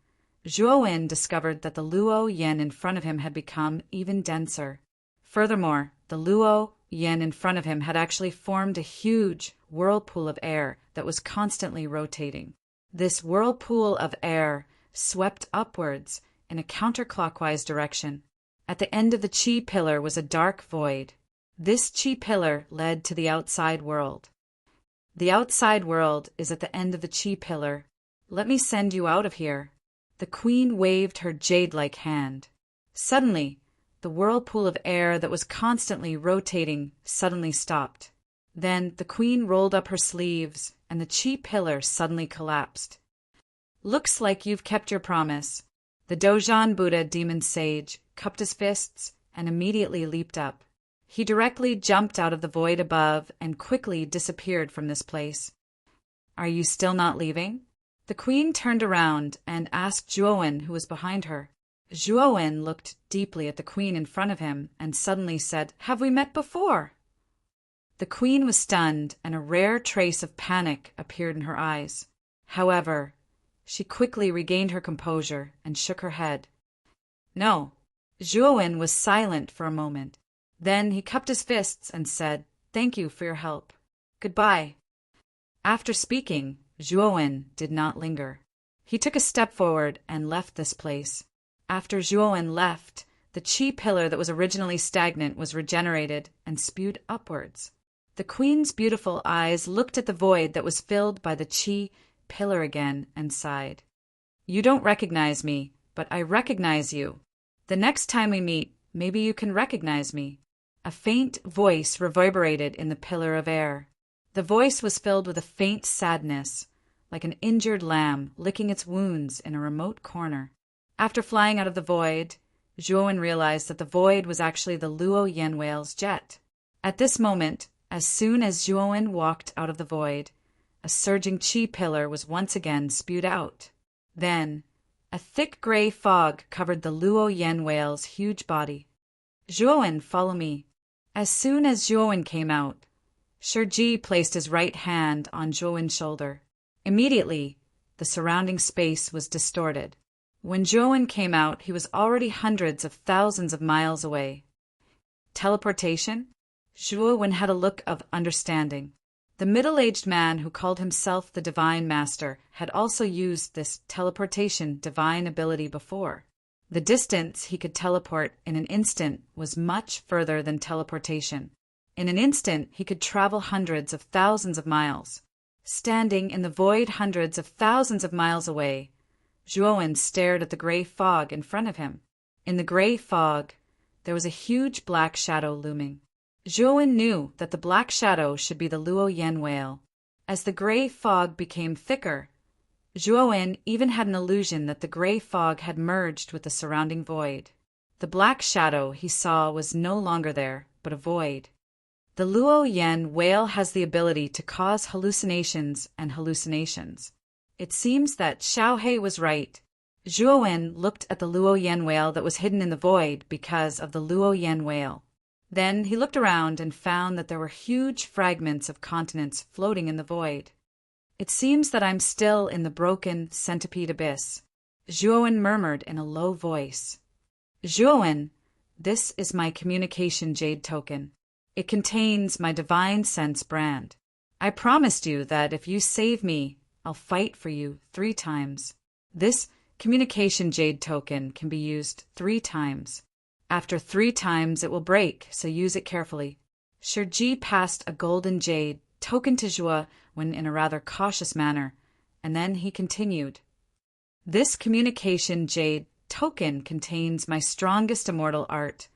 Zhuowen discovered that the Luoyan in front of him had become even denser. Furthermore, the Luoyan in front of him had actually formed a huge whirlpool of air that was constantly rotating. This whirlpool of air swept upwards in a counterclockwise direction. At the end of the Qi pillar was a dark void. This Qi pillar led to the outside world. The outside world is at the end of the Qi pillar. Let me send you out of here. The queen waved her jade-like hand. Suddenly, the whirlpool of air that was constantly rotating suddenly stopped. Then the queen rolled up her sleeves, and the Qi pillar suddenly collapsed. Looks like you've kept your promise. The Dojan Buddha demon sage cupped his fists and immediately leaped up. He directly jumped out of the void above and quickly disappeared from this place. Are you still not leaving? The queen turned around and asked Zhuowen, who was behind her. Zhuowen looked deeply at the queen in front of him and suddenly said, "Have we met before?" The queen was stunned, and a rare trace of panic appeared in her eyes. However, she quickly regained her composure and shook her head. No. Zhuowen was silent for a moment. Then he cupped his fists and said, "Thank you for your help. Goodbye." After speaking, Zhuowen did not linger. He took a step forward and left this place. After Zhuowen left, the qi pillar that was originally stagnant was regenerated and spewed upwards. The queen's beautiful eyes looked at the void that was filled by the qi pillar again and sighed. "You don't recognize me, but I recognize you. The next time we meet, maybe you can recognize me." A faint voice reverberated in the pillar of air. The voice was filled with a faint sadness, like an injured lamb licking its wounds in a remote corner. After flying out of the void, Zhuowen realized that the void was actually the Luo Yen whale's jet. At this moment, as soon as Zhuowen walked out of the void, a surging qi pillar was once again spewed out. Then, a thick gray fog covered the Luo Yen whale's huge body. "Zhuowen, follow me." As soon as Zhuowen came out, Shiji placed his right hand on Zhuowen's shoulder. Immediately, the surrounding space was distorted. When Zhuowen came out, he was already hundreds of thousands of miles away. Teleportation? Zhuowen had a look of understanding. The middle-aged man who called himself the Divine Master had also used this teleportation divine ability before. The distance he could teleport in an instant was much further than teleportation. In an instant, he could travel hundreds of thousands of miles. Standing in the void hundreds of thousands of miles away, Zhuowen stared at the gray fog in front of him. In the gray fog, there was a huge black shadow looming. Zhuowen knew that the black shadow should be the Luo Yen whale. As the gray fog became thicker, Zhuowen even had an illusion that the gray fog had merged with the surrounding void. The black shadow he saw was no longer there, but a void. The Luo Yen whale has the ability to cause hallucinations and hallucinations. It seems that Xiaohe was right. Zhuowen looked at the Luo Yen whale that was hidden in the void because of the Luo Yen whale. Then he looked around and found that there were huge fragments of continents floating in the void. "It seems that I'm still in the broken centipede abyss," Zhuowen murmured in a low voice. "Zhuowen, this is my communication jade token. It contains my divine sense brand. I promised you that if you save me, I'll fight for you 3 times. This communication jade token can be used 3 times. After 3 times it will break, so use it carefully." Shiji passed a golden jade token to Zhuowen in a rather cautious manner, and then he continued. "This communication jade token contains my strongest immortal art,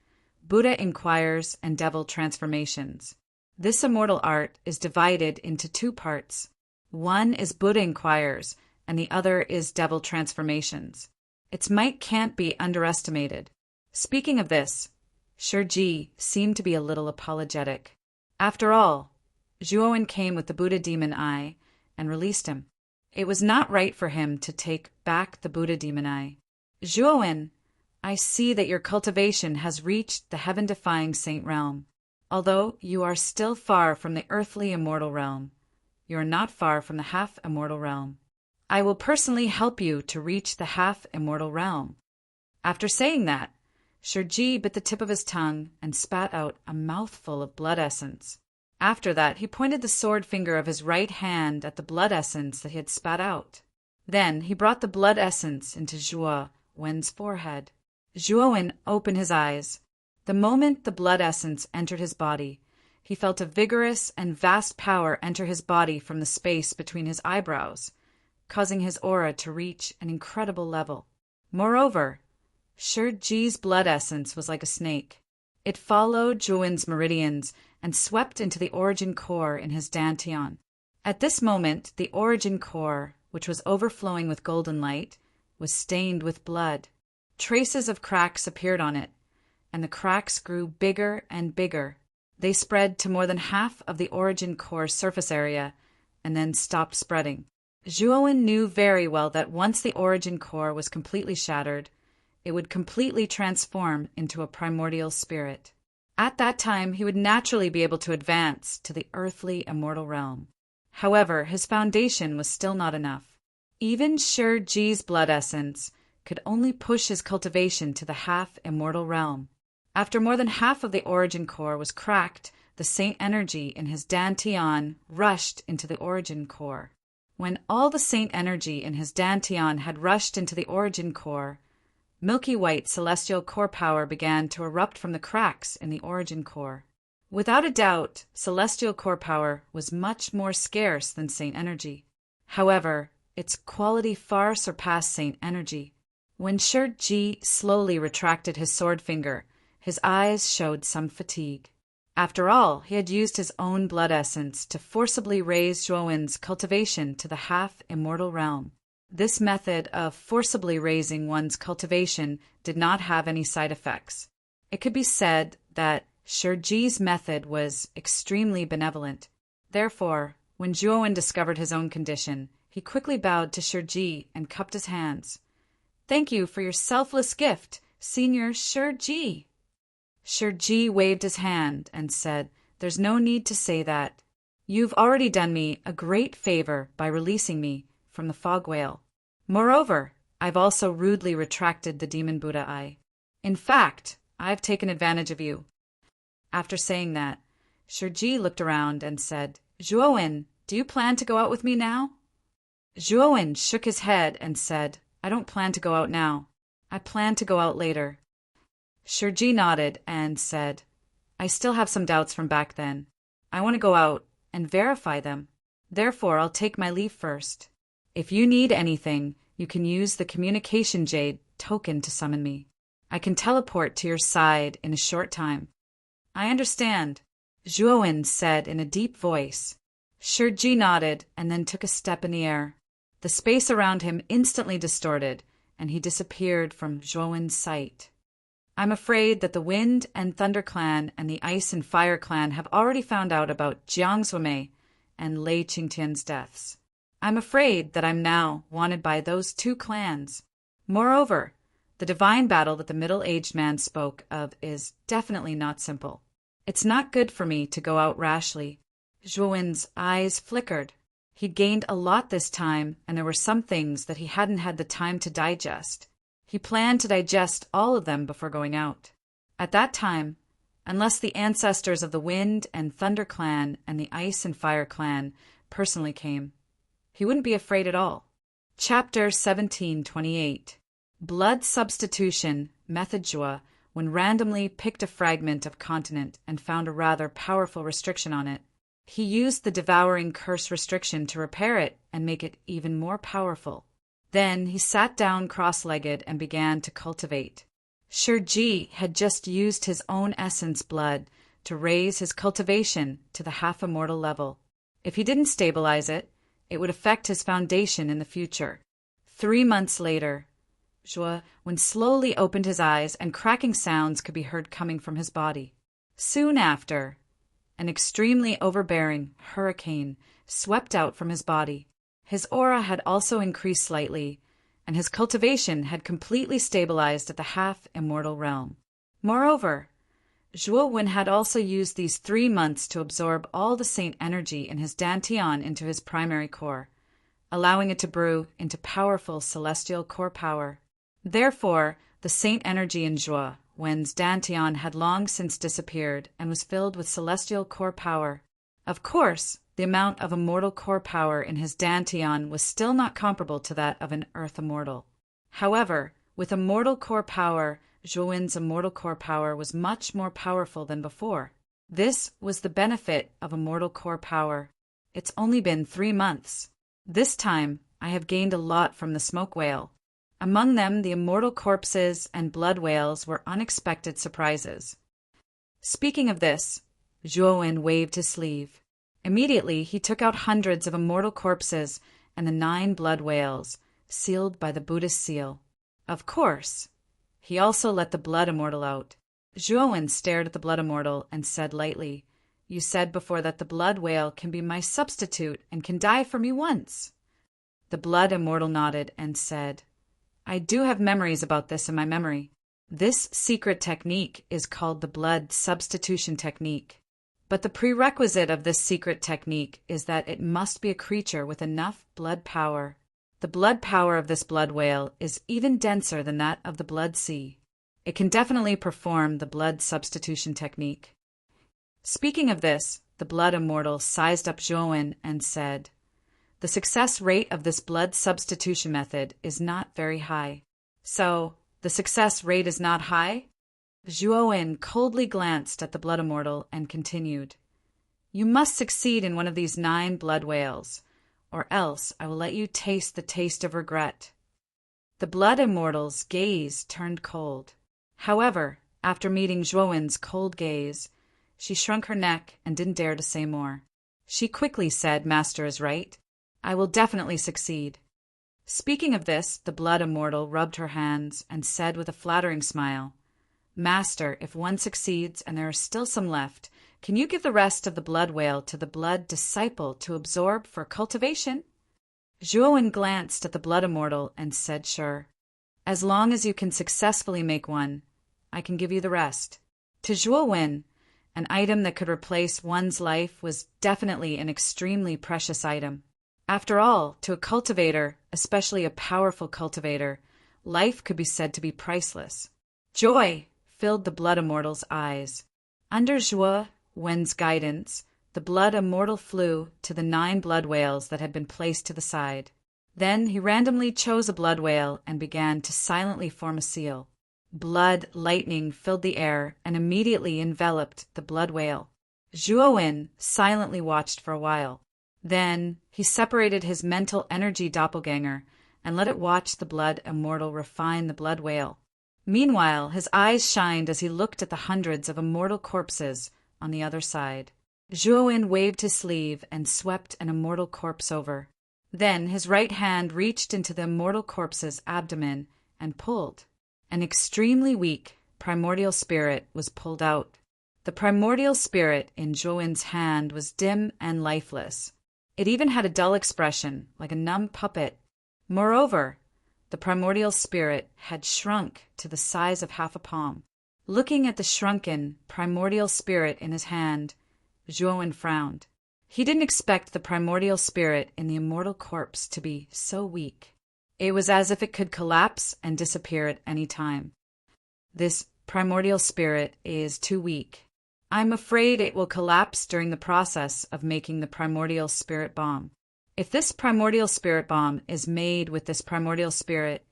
Buddha Inquires and Devil Transformations. This immortal art is divided into 2 parts. One is Buddha Inquires, and the other is Devil Transformations. Its might can't be underestimated." Speaking of this, Shiji seemed to be a little apologetic. After all, Zhuowen came with the Buddha demon eye and released him. It was not right for him to take back the Buddha demon eye. "Zhuowen, I see that your cultivation has reached the heaven-defying saint realm. Although you are still far from the earthly immortal realm, you are not far from the half-immortal realm. I will personally help you to reach the half-immortal realm." After saying that, Shiji bit the tip of his tongue and spat out a mouthful of blood essence. After that, he pointed the sword finger of his right hand at the blood essence that he had spat out. Then he brought the blood essence into Zhuowen's forehead. Zhuowen opened his eyes. The moment the blood essence entered his body, he felt a vigorous and vast power enter his body from the space between his eyebrows, causing his aura to reach an incredible level. Moreover, Shiji's blood essence was like a snake. It followed Zhuowen's meridians and swept into the origin core in his dantian. At this moment, the origin core which was overflowing with golden light, was stained with blood. Traces of cracks appeared on it, and the cracks grew bigger and bigger. They spread to more than half of the origin core surface area, and then stopped spreading. Zhuowen knew very well that once the origin core was completely shattered, it would completely transform into a primordial spirit. At that time, he would naturally be able to advance to the earthly immortal realm. However, his foundation was still not enough. Even Shi Ji's blood essence could only push his cultivation to the half-immortal realm. After more than half of the origin core was cracked, the saint energy in his dantian rushed into the origin core. When all the saint energy in his dantian had rushed into the origin core, milky white celestial core power began to erupt from the cracks in the origin core. Without a doubt, celestial core power was much more scarce than saint energy. However, its quality far surpassed saint energy. When Shi Ji slowly retracted his sword finger, his eyes showed some fatigue. After all, he had used his own blood essence to forcibly raise Zhuowen's cultivation to the half-immortal realm. This method of forcibly raising one's cultivation did not have any side effects. It could be said that Shi Ji's method was extremely benevolent. Therefore, when Zhuowen discovered his own condition, he quickly bowed to Shi Ji and cupped his hands. "Thank you for your selfless gift, Senior Shi Ji." Shi Ji waved his hand and said, "There's no need to say that. You've already done me a great favor by releasing me from the fog whale. Moreover, I've also rudely retracted the demon Buddha eye. In fact, I've taken advantage of you." After saying that, Shi Ji looked around and said, "Zhuowen, do you plan to go out with me now?" Zhuowen shook his head and said, "I don't plan to go out now. I plan to go out later." Shi Ji nodded and said, "I still have some doubts from back then. I want to go out and verify them. Therefore, I'll take my leave first. If you need anything, you can use the communication jade token to summon me. I can teleport to your side in a short time." "I understand," Zhuowen said in a deep voice. Shi Ji nodded and then took a step in the air. The space around him instantly distorted, and he disappeared from Zhuowen's sight. "I'm afraid that the Wind and Thunder Clan and the Ice and Fire Clan have already found out about Jiang Zuomei and Lei Qingtian's deaths. I'm afraid that I'm now wanted by those two clans. Moreover, the divine battle that the middle-aged man spoke of is definitely not simple. It's not good for me to go out rashly." Zhuowen's eyes flickered. He'd gained a lot this time, and there were some things that he hadn't had the time to digest. He planned to digest all of them before going out. At that time, unless the ancestors of the Wind and Thunder Clan and the Ice and Fire Clan personally came, he wouldn't be afraid at all. Chapter 1728. Blood Substitution Method. Zhuo, when randomly picked a fragment of continent and found a rather powerful restriction on it, he used the devouring curse restriction to repair it and make it even more powerful. Then he sat down cross-legged and began to cultivate. Shi Ji had just used his own essence blood to raise his cultivation to the half-immortal level. If he didn't stabilize it, it would affect his foundation in the future. 3 months later, Zhuo slowly opened his eyes and cracking sounds could be heard coming from his body. Soon after, an extremely overbearing hurricane swept out from his body. His aura had also increased slightly, and his cultivation had completely stabilized at the half-immortal realm. Moreover, Zhuowen had also used these 3 months to absorb all the saint energy in his dantian into his primary core, allowing it to brew into powerful celestial core power. Therefore, the saint energy in Zhuowen's dantian had long since disappeared and was filled with celestial core power. Of course, the amount of immortal core power in his dantian was still not comparable to that of an earth immortal. However, with immortal core power, Zhuowen's immortal core power was much more powerful than before. This was the benefit of immortal core power. It's only been 3 months. This time, I have gained a lot from the smoke whale. Among them, the immortal corpses and blood whales were unexpected surprises. Speaking of this, Zhuowen waved his sleeve. Immediately, he took out hundreds of immortal corpses and the 9 blood whales, sealed by the Buddhist seal. Of course. He also let the blood immortal out. Zhuowen stared at the blood immortal and said lightly, "You said before that the blood whale can be my substitute and can die for me once." The blood immortal nodded and said, "I do have memories about this in my memory. This secret technique is called the blood substitution technique. But the prerequisite of this secret technique is that it must be a creature with enough blood power. The blood power of this blood whale is even denser than that of the blood sea. It can definitely perform the blood substitution technique." Speaking of this, the blood immortal sized up Zhuowen and said, "The success rate of this blood substitution method is not very high." "So, the success rate is not high?" Zhuowen coldly glanced at the blood immortal and continued, "You must succeed in one of these 9 blood whales, or else I will let you taste the taste of regret." The blood immortal's gaze turned cold. However, after meeting Zhuowen's cold gaze, she shrunk her neck and didn't dare to say more. She quickly said, "Master is right. I will definitely succeed." Speaking of this, the blood immortal rubbed her hands and said with a flattering smile, "Master, if one succeeds and there is still some left, can you give the rest of the blood whale to the blood disciple to absorb for cultivation?" Zhuowen glanced at the blood immortal and said, "Sure. As long as you can successfully make one, I can give you the rest." To Zhuowen, an item that could replace one's life was definitely an extremely precious item. After all, to a cultivator, especially a powerful cultivator, life could be said to be priceless. Joy filled the blood immortal's eyes. Under Zhuowen's guidance, the blood immortal flew to the 9 blood whales that had been placed to the side. Then he randomly chose a blood whale and began to silently form a seal. Blood lightning filled the air and immediately enveloped the blood whale. Zhuowen silently watched for a while. Then he separated his mental energy doppelganger and let it watch the blood immortal refine the blood whale. Meanwhile, his eyes shined as he looked at the hundreds of immortal corpses on the other side. Zhuowen waved his sleeve and swept an immortal corpse over. Then his right hand reached into the immortal corpse's abdomen and pulled. An extremely weak primordial spirit was pulled out. The primordial spirit in Zhuowen's hand was dim and lifeless. It even had a dull expression, like a numb puppet. Moreover, the primordial spirit had shrunk to the size of half a palm. Looking at the shrunken primordial spirit in his hand, Zhuowen frowned. He didn't expect the primordial spirit in the immortal corpse to be so weak. It was as if it could collapse and disappear at any time. "This primordial spirit is too weak. I'm afraid it will collapse during the process of making the primordial spirit bomb. If this primordial spirit bomb is made with this primordial spirit,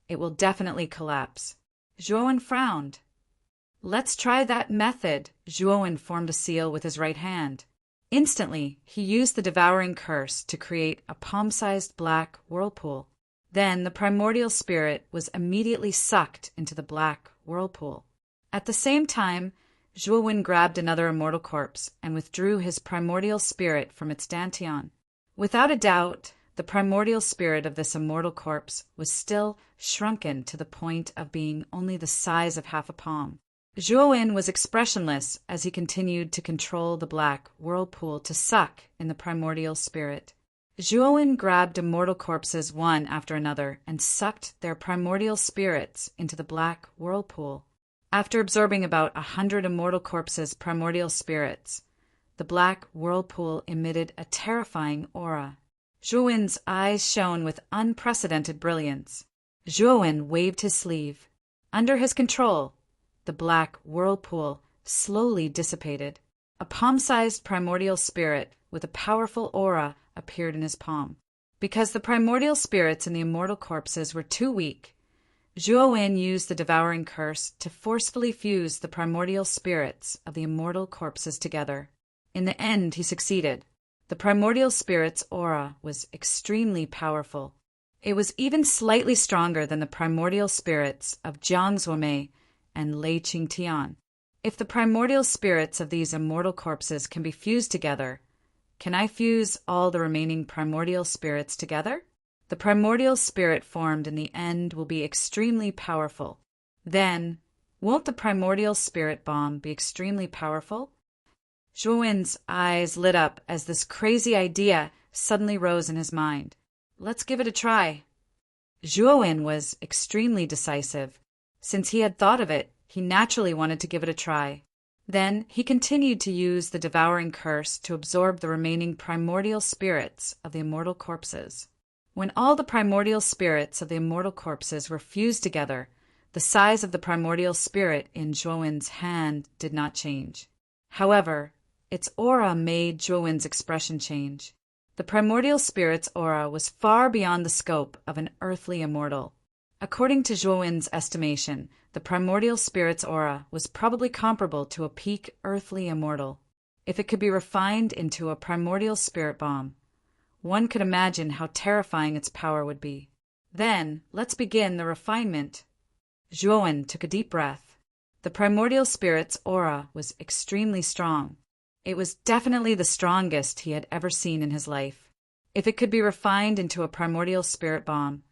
it will definitely collapse." Zhuowen frowned. "Let's try that method." Zhuowen formed a seal with his right hand. Instantly, he used the devouring curse to create a palm-sized black whirlpool. Then the primordial spirit was immediately sucked into the black whirlpool. At the same time, Zhuowen grabbed another immortal corpse and withdrew his primordial spirit from its dantian. Without a doubt, the primordial spirit of this immortal corpse was still shrunken to the point of being only the size of half a palm. Zhuowen was expressionless as he continued to control the black whirlpool to suck in the primordial spirit. Zhuowen grabbed immortal corpses one after another and sucked their primordial spirits into the black whirlpool. After absorbing about 100 immortal corpses' primordial spirits, the black whirlpool emitted a terrifying aura. Zhuowen's eyes shone with unprecedented brilliance. Zhuowen waved his sleeve. Under his control, the black whirlpool slowly dissipated. A palm-sized primordial spirit with a powerful aura appeared in his palm. Because the primordial spirits in the immortal corpses were too weak, Zhuowen used the devouring curse to forcefully fuse the primordial spirits of the immortal corpses together. In the end, he succeeded. The primordial spirit's aura was extremely powerful. It was even slightly stronger than the primordial spirits of Jiang Zuomei and Lei Qingtian. If the primordial spirits of these immortal corpses can be fused together, Can I fuse all the remaining primordial spirits together? The primordial spirit formed in the end will be extremely powerful. Then, won't the primordial spirit bomb be extremely powerful? Zhuowen's eyes lit up as this crazy idea suddenly rose in his mind. Let's give it a try. Zhuowen was extremely decisive. Since he had thought of it, he naturally wanted to give it a try. Then he continued to use the devouring curse to absorb the remaining primordial spirits of the immortal corpses. When all the primordial spirits of the immortal corpses were fused together, the size of the primordial spirit in Zhuowen's hand did not change. However, its aura made Zhuowen's expression change. The primordial spirit's aura was far beyond the scope of an earthly immortal. According to Zhuowen's estimation, the primordial spirit's aura was probably comparable to a peak earthly immortal. If it could be refined into a primordial spirit bomb, one could imagine how terrifying its power would be. Then, let's begin the refinement. Zhuowen took a deep breath. The primordial spirit's aura was extremely strong. It was definitely the strongest he had ever seen in his life. If it could be refined into a primordial spirit bomb,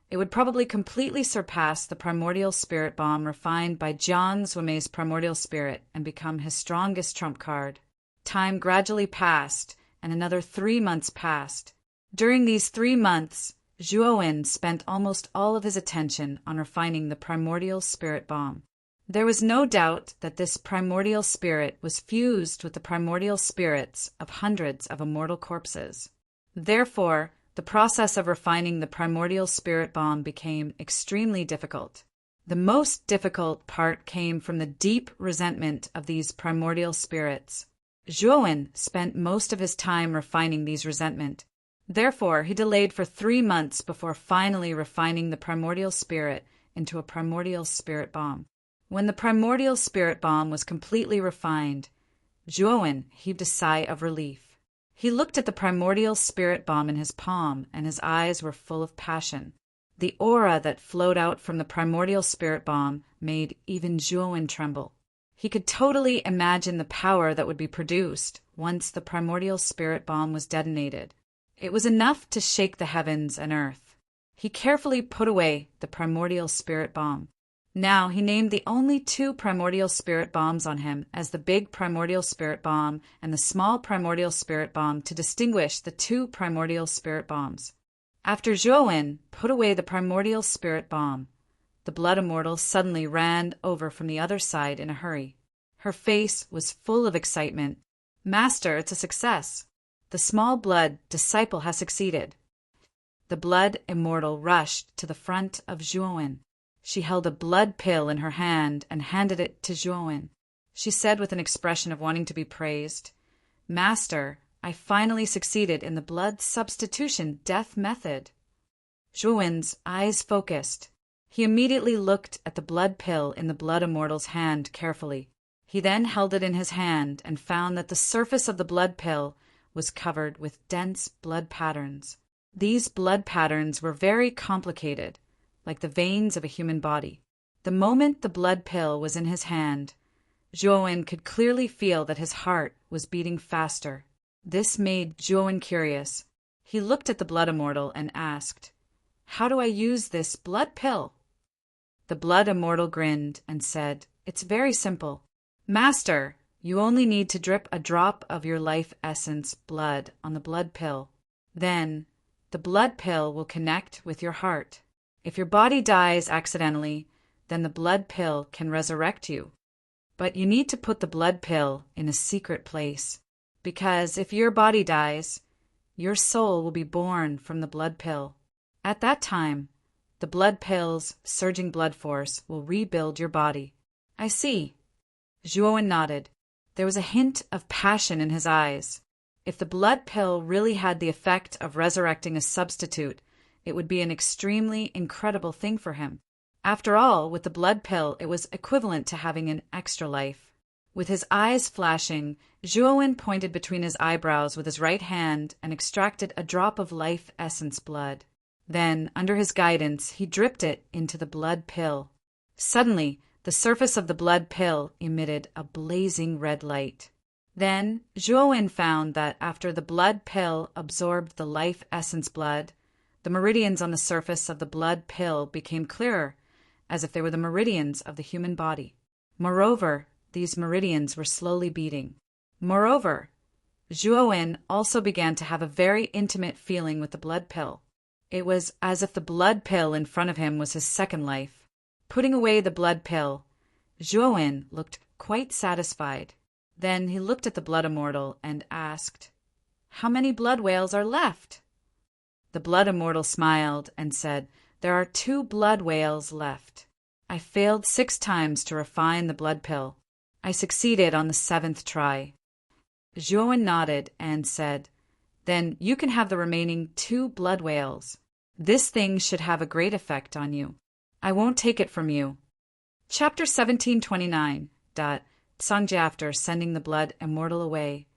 it would probably completely surpass the primordial spirit bomb refined by Jiang Zuomei's primordial spirit and become his strongest trump card. Time gradually passed, and another 3 months passed. During these 3 months, Zhuowen spent almost all of his attention on refining the primordial spirit bomb. There was no doubt that this primordial spirit was fused with the primordial spirits of hundreds of immortal corpses. Therefore, the process of refining the primordial spirit bomb became extremely difficult. The most difficult part came from the deep resentment of these primordial spirits. Zhuowen spent most of his time refining these resentment. Therefore, he delayed for 3 months before finally refining the primordial spirit into a primordial spirit bomb. When the primordial spirit bomb was completely refined, Zhuowen heaved a sigh of relief. He looked at the primordial spirit bomb in his palm, and his eyes were full of passion. The aura that flowed out from the primordial spirit bomb made even Zhuowen tremble. He could totally imagine the power that would be produced once the primordial spirit bomb was detonated. It was enough to shake the heavens and earth. He carefully put away the primordial spirit bomb. Now he named the only 2 primordial spirit bombs on him as the big primordial spirit bomb and the small primordial spirit bomb to distinguish the 2 primordial spirit bombs. After Zhuowen put away the primordial spirit bomb, the blood immortal suddenly ran over from the other side in a hurry. Her face was full of excitement. Master, it's a success. The small blood disciple has succeeded. The blood immortal rushed to the front of Zhuowen. She held a blood pill in her hand and handed it to Zhuowen. She said with an expression of wanting to be praised, Master, I finally succeeded in the blood substitution death method. Zhuowen's eyes focused. He immediately looked at the blood pill in the blood immortal's hand carefully. He then held it in his hand and found that the surface of the blood pill was covered with dense blood patterns. These blood patterns were very complicated, like the veins of a human body. The moment the blood pill was in his hand, Zhuowen could clearly feel that his heart was beating faster. This made Zhuowen curious. He looked at the blood immortal and asked, How do I use this blood pill? The blood immortal grinned and said, It's very simple. Master, you only need to drip a drop of your life essence blood on the blood pill. Then, the blood pill will connect with your heart. If your body dies accidentally, then the blood pill can resurrect you. But you need to put the blood pill in a secret place, because if your body dies, your soul will be born from the blood pill. At that time, the blood pill's surging blood force will rebuild your body. I see. Zhuowen nodded. There was a hint of passion in his eyes. If the blood pill really had the effect of resurrecting a substitute, it would be an extremely incredible thing for him. After all, with the blood pill, it was equivalent to having an extra life. With his eyes flashing, Zhuowen pointed between his eyebrows with his right hand and extracted a drop of life essence blood. Then, under his guidance, he dripped it into the blood pill. Suddenly, the surface of the blood pill emitted a blazing red light. Then Zhuowen found that after the blood pill absorbed the life essence blood, the meridians on the surface of the blood pill became clearer, as if they were the meridians of the human body. Moreover, these meridians were slowly beating. Moreover, Zhuowen also began to have a very intimate feeling with the blood pill. It was as if the blood pill in front of him was his second life. Putting away the blood pill, Zhuowen looked quite satisfied. Then he looked at the blood immortal and asked, "How many blood whales are left?" The blood immortal smiled and said, "There are 2 blood whales left. I failed 6 times to refine the blood pill. I succeeded on the 7th try." Zhuowen nodded and said, "Then you can have the remaining 2 blood whales. This thing should have a great effect on you. I won't take it from you." Chapter 1729. Sangja, after sending the blood immortal away,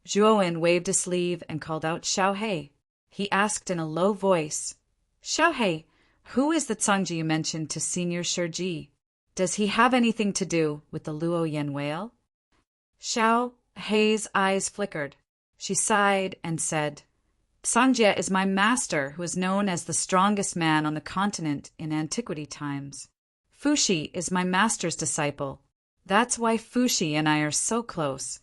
Zhuowen waved a sleeve and called out Xiaohei. He asked in a low voice, "Xiaohei, who is the Sangja you mentioned to Senior Shiji? Does he have anything to do with the Luo Yen whale?" Xiaohei's eyes flickered. She sighed and said, "Sangja is my master, who is known as the strongest man on the continent in antiquity times. Fuxi is my master's disciple. That's why Fuxi and I are so close.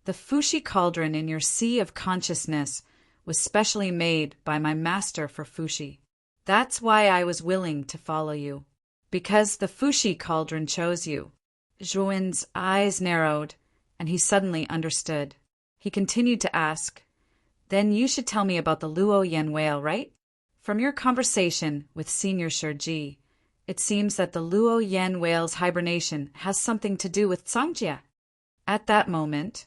The Fuxi cauldron in your sea of consciousness was specially made by my master for Fuxi. That's why I was willing to follow you. Because the Fuxi cauldron chose you." Zhuowen's eyes narrowed, and he suddenly understood. He continued to ask, "Then you should tell me about the Luo Yen whale, right? From your conversation with Senior Shiji, it seems that the Luo Yen whale's hibernation has something to do with Sangja." At that moment,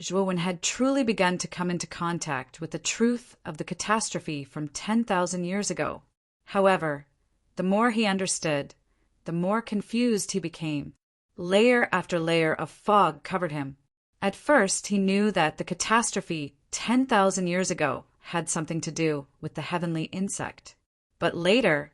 Zhuowen had truly begun to come into contact with the truth of the catastrophe from 10,000 years ago. However, the more he understood, the more confused he became. Layer after layer of fog covered him. At first, he knew that the catastrophe 10,000 years ago had something to do with the heavenly insect. But later,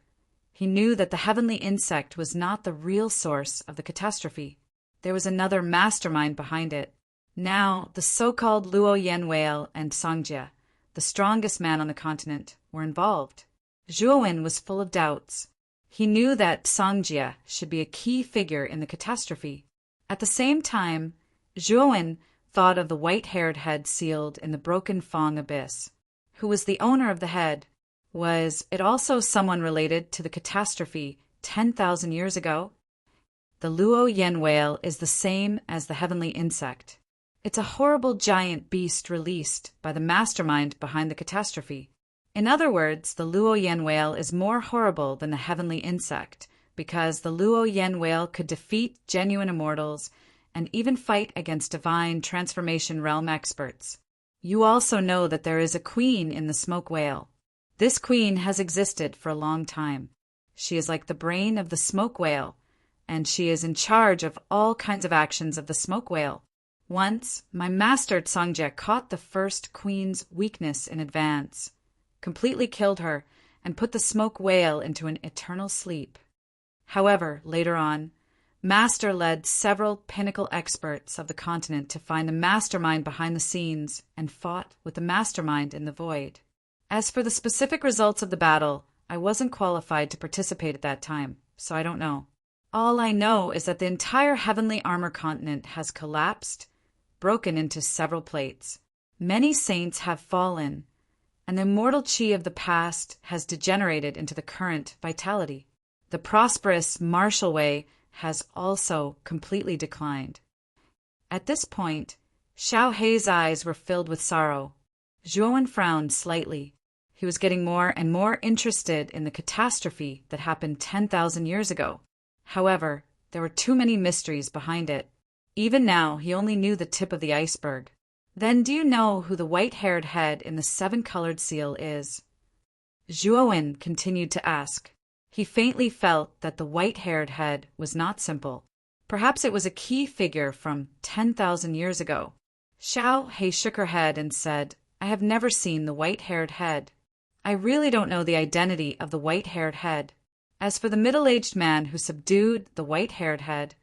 he knew that the heavenly insect was not the real source of the catastrophe. There was another mastermind behind it. Now, the so-called Luo Yen whale and Sangja, the strongest man on the continent, were involved. Zhuowen was full of doubts. He knew that Sangja should be a key figure in the catastrophe. At the same time, Zhuowen thought of the white-haired head sealed in the broken Fong abyss. Who was the owner of the head? Was it also someone related to the catastrophe 10,000 years ago? The Luo Yen whale is the same as the heavenly insect. It's a horrible giant beast released by the mastermind behind the catastrophe. In other words, the Luo Yen whale is more horrible than the heavenly insect because the Luo Yen whale could defeat genuine immortals and even fight against divine transformation realm experts. You also know that there is a queen in the smoke whale. This queen has existed for a long time. She is like the brain of the smoke whale, and she is in charge of all kinds of actions of the smoke whale. Once, my master Sangja caught the first queen's weakness in advance, completely killed her, and put the smoke whale into an eternal sleep. However, later on, Master led several pinnacle experts of the continent to find the mastermind behind the scenes and fought with the mastermind in the void. As for the specific results of the battle, I wasn't qualified to participate at that time, so I don't know. All I know is that the entire heavenly armor continent has collapsed, broken into several plates. Many saints have fallen, and the immortal chi of the past has degenerated into the current vitality. The prosperous martial way has also completely declined. At this point, Xiaohei's eyes were filled with sorrow. Zhuowen frowned slightly. He was getting more and more interested in the catastrophe that happened 10,000 years ago. However, there were too many mysteries behind it. Even now, he only knew the tip of the iceberg. Then do you know who the white-haired head in the 7-colored seal is? Zhuowen continued to ask. He faintly felt that the white-haired head was not simple. Perhaps it was a key figure from 10,000 years ago. Xiaohei shook her head and said, "I have never seen the white-haired head. I really don't know the identity of the white-haired head. As for the middle-aged man who subdued the white-haired head,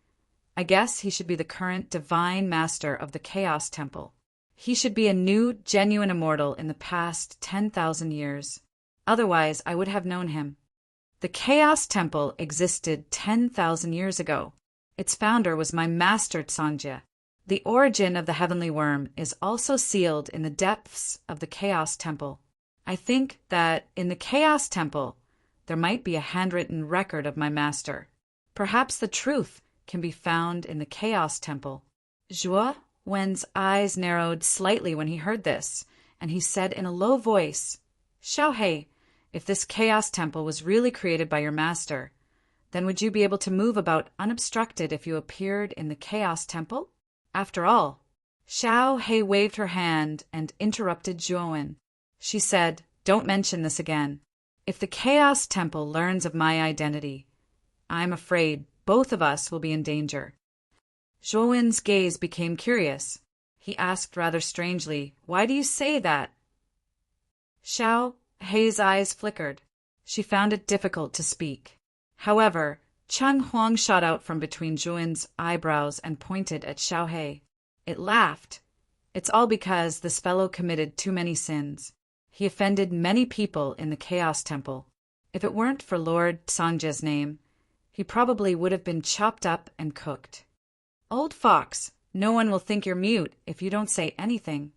I guess he should be the current divine master of the Chaos Temple. He should be a new, genuine immortal in the past 10,000 years. Otherwise, I would have known him. The Chaos Temple existed 10,000 years ago. Its founder was my master Tsangje. The origin of the heavenly worm is also sealed in the depths of the Chaos Temple. I think that in the Chaos Temple, there might be a handwritten record of my master. Perhaps the truth can be found in the Chaos Temple. Zhuo Wen's eyes narrowed slightly when he heard this, and he said in a low voice, "Xiaohei, if this Chaos Temple was really created by your master, then would you be able to move about unobstructed if you appeared in the Chaos Temple? After all..." Xiaohei waved her hand and interrupted Zhuo. She said, "Don't mention this again. If the Chaos Temple learns of my identity, I'm afraid both of us will be in danger." Zhuowen's gaze became curious. He asked rather strangely, "Why do you say that?" Xiaohei's eyes flickered. She found it difficult to speak. However, Cheng Huang shot out from between Zhuowen's eyebrows and pointed at Xiaohei. It laughed. "It's all because this fellow committed too many sins. He offended many people in the Chaos Temple. If it weren't for Lord Tsangje's name, he probably would have been chopped up and cooked." "Old fox, no one will think you're mute if you don't say anything."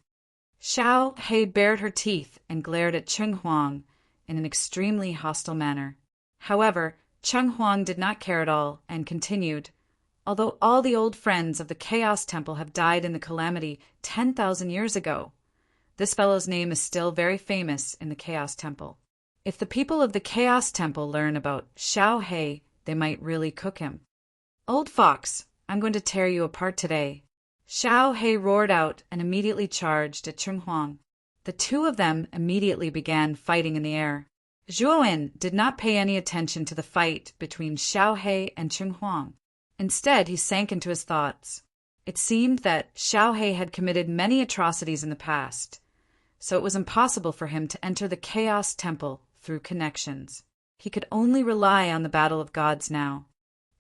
Xiaohei bared her teeth and glared at Cheng Huang in an extremely hostile manner. However, Cheng Huang did not care at all and continued, "Although all the old friends of the Chaos Temple have died in the calamity 10,000 years ago, this fellow's name is still very famous in the Chaos Temple. If the people of the Chaos Temple learn about Xiaohei, they might really cook him." "Old fox, I'm going to tear you apart today." Xiaohei roared out and immediately charged at Cheng Huang. The two of them immediately began fighting in the air. Zhuo did not pay any attention to the fight between Xiaohei and Cheng Huang. Instead, he sank into his thoughts. It seemed that Xiaohei had committed many atrocities in the past, so it was impossible for him to enter the Chaos Temple through connections. He could only rely on the Battle of Gods now.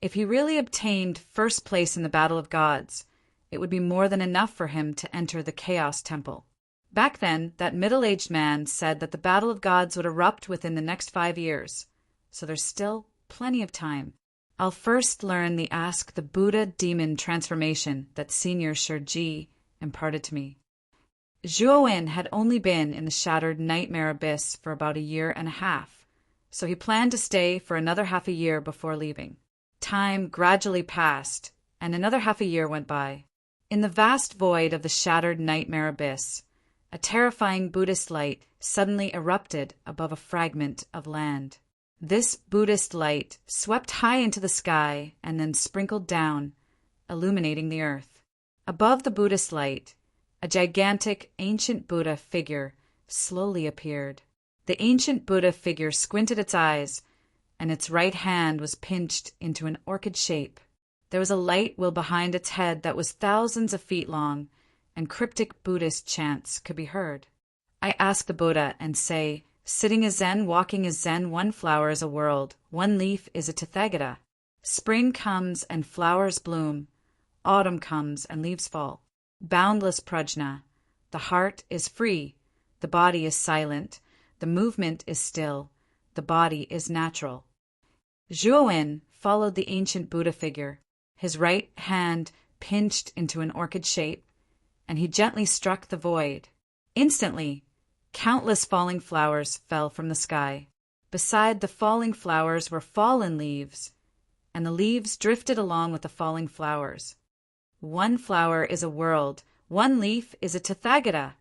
If he really obtained first place in the Battle of Gods, it would be more than enough for him to enter the Chaos Temple. Back then, that middle-aged man said that the Battle of Gods would erupt within the next 5 years, so there's still plenty of time. I'll first learn the Ask the Buddha demon transformation that Senior Shiji imparted to me. Zhuo had only been in the shattered nightmare abyss for about a year and a half, so he planned to stay for another half a year before leaving. Time gradually passed, and another half a year went by. In the vast void of the shattered nightmare abyss, a terrifying Buddhist light suddenly erupted above a fragment of land. This Buddhist light swept high into the sky and then sprinkled down, illuminating the earth. Above the Buddhist light, a gigantic ancient Buddha figure slowly appeared. The ancient Buddha figure squinted its eyes, and its right hand was pinched into an orchid shape. There was a light wheel behind its head that was thousands of feet long, and cryptic Buddhist chants could be heard. I ask the Buddha and say, "Sitting is Zen, walking is Zen, one flower is a world, one leaf is a Tathagata. Spring comes and flowers bloom, autumn comes and leaves fall. Boundless prajna, the heart is free, the body is silent, the movement is still, the body is natural." Zhuo followed the ancient Buddha figure, his right hand pinched into an orchid shape, and he gently struck the void. Instantly, countless falling flowers fell from the sky. Beside the falling flowers were fallen leaves, and the leaves drifted along with the falling flowers. "One flower is a world, one leaf is a Tathagata,"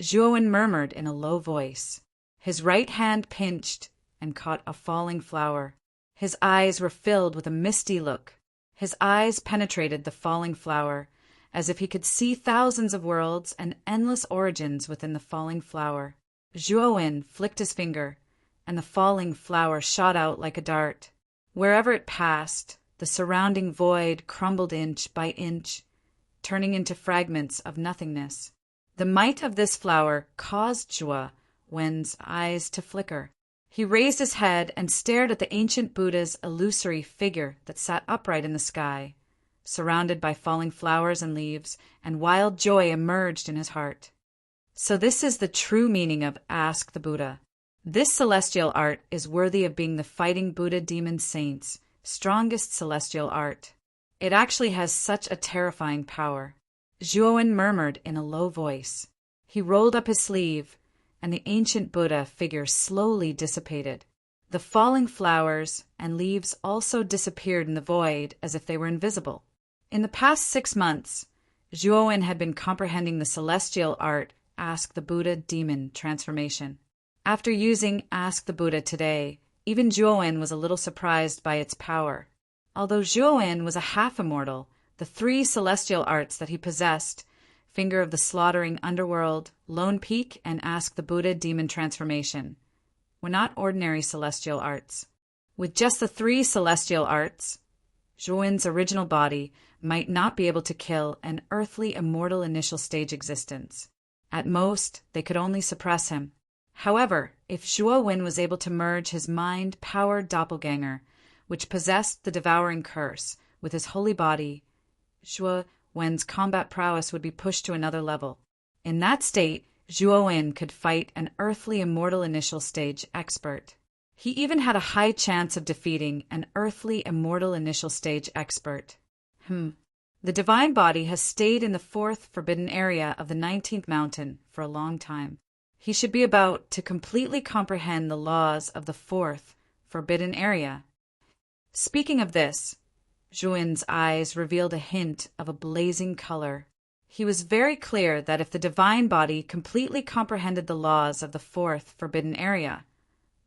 Zhuo murmured in a low voice. His right hand pinched and caught a falling flower. His eyes were filled with a misty look. His eyes penetrated the falling flower, as if he could see thousands of worlds and endless origins within the falling flower. Zhuo flicked his finger, and the falling flower shot out like a dart. Wherever it passed, the surrounding void crumbled inch by inch, turning into fragments of nothingness. The might of this flower caused Zhuo Wen's eyes to flicker. He raised his head and stared at the ancient Buddha's illusory figure that sat upright in the sky, surrounded by falling flowers and leaves, and wild joy emerged in his heart. So this is the true meaning of Ask the Buddha. This celestial art is worthy of being the fighting Buddha demon saint's strongest celestial art. It actually has such a terrifying power. Zhuowen murmured in a low voice. He rolled up his sleeve, and the ancient Buddha figure slowly dissipated. The falling flowers and leaves also disappeared in the void as if they were invisible. In the past 6 months, Zhuowen had been comprehending the celestial art Ask the Buddha demon transformation. After using Ask the Buddha today, even Zhuowen was a little surprised by its power. Although Zhuowen was a half-immortal, the 3 celestial arts that he possessed, Finger of the Slaughtering Underworld, Lone Peak, and Ask the Buddha demon transformation, were not ordinary celestial arts. With just the 3 celestial arts, Zhuowen's original body might not be able to kill an earthly immortal initial stage existence. At most, they could only suppress him. However, if Zhuowen was able to merge his mind-powered doppelganger, which possessed the devouring curse, with his holy body, Zhuowen's combat prowess would be pushed to another level. In that state, Zhuowen could fight an earthly immortal initial stage expert. He even had a high chance of defeating an earthly immortal initial stage expert. The divine body has stayed in the 4th forbidden area of the 19th mountain for a long time. He should be about to completely comprehend the laws of the 4th forbidden area. Speaking of this, Zhuowen's eyes revealed a hint of a blazing color. He was very clear that if the divine body completely comprehended the laws of the 4th forbidden area,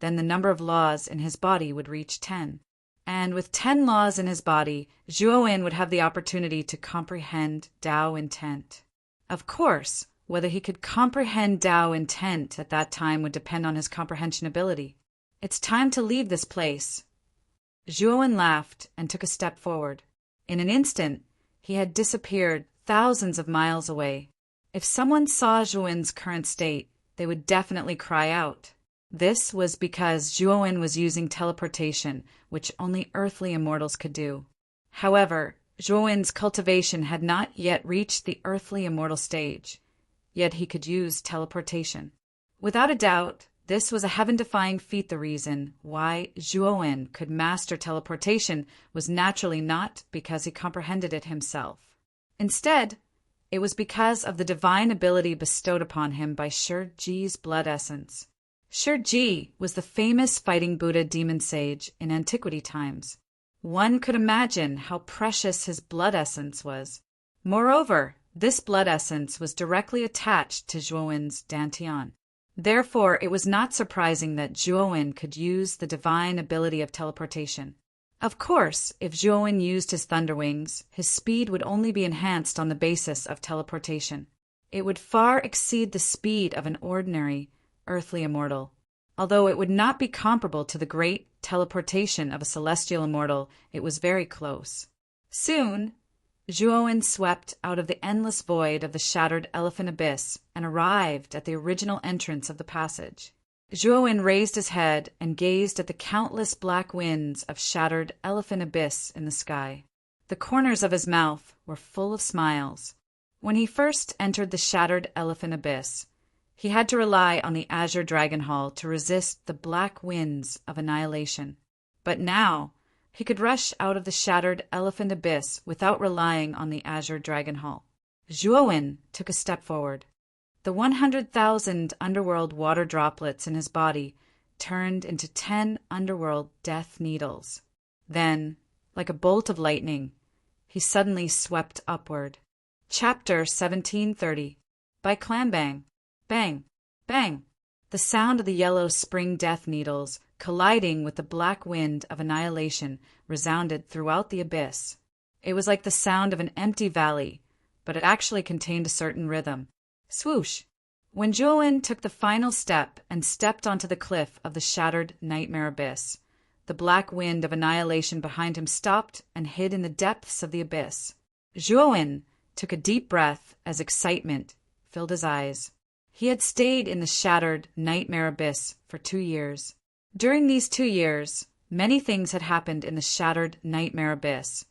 then the number of laws in his body would reach 10. And with 10 laws in his body, Zhuowen would have the opportunity to comprehend Tao intent. Of course, whether he could comprehend Tao intent at that time would depend on his comprehension ability. It's time to leave this place. Zhuowen laughed and took a step forward. In an instant, he had disappeared thousands of miles away. If someone saw Zhuowen's current state, they would definitely cry out. This was because Zhuowen was using teleportation, which only earthly immortals could do. However, Zhuowen's cultivation had not yet reached the earthly immortal stage, yet he could use teleportation. Without a doubt, this was a heaven-defying feat. The reason why Zhuowen could master teleportation was naturally not because he comprehended it himself. Instead, it was because of the divine ability bestowed upon him by Shurji's blood essence. Shurji was the famous fighting Buddha demon sage in antiquity times. One could imagine how precious his blood essence was. Moreover, this blood essence was directly attached to Zhuowen's dantian. Therefore, it was not surprising that Zhuowen could use the divine ability of teleportation. Of course, if Zhuowen used his thunder wings, his speed would only be enhanced on the basis of teleportation. It would far exceed the speed of an ordinary earthly immortal. Although it would not be comparable to the great teleportation of a celestial immortal, it was very close. Soon, Zhuowen swept out of the endless void of the shattered elephant abyss and arrived at the original entrance of the passage. Zhuowen raised his head and gazed at the countless black winds of shattered elephant abyss in the sky. The corners of his mouth were full of smiles. When he first entered the shattered elephant abyss, he had to rely on the azure dragon hall to resist the black winds of annihilation. But now, he could rush out of the shattered elephant abyss without relying on the azure dragon hall. Zhuowen took a step forward. The 100,000 underworld water droplets in his body turned into 10 underworld death needles. Then, like a bolt of lightning, he suddenly swept upward. Chapter 1730 by Clambang. Bang! Bang! The sound of the yellow spring death needles colliding with the black wind of annihilation resounded throughout the abyss. It was like the sound of an empty valley, but it actually contained a certain rhythm. Swoosh! When Zhuowen took the final step and stepped onto the cliff of the shattered nightmare abyss, the black wind of annihilation behind him stopped and hid in the depths of the abyss. Zhuowen took a deep breath as excitement filled his eyes. He had stayed in the shattered nightmare abyss for 2 years. During these 2 years, many things had happened in the shattered nightmare abyss.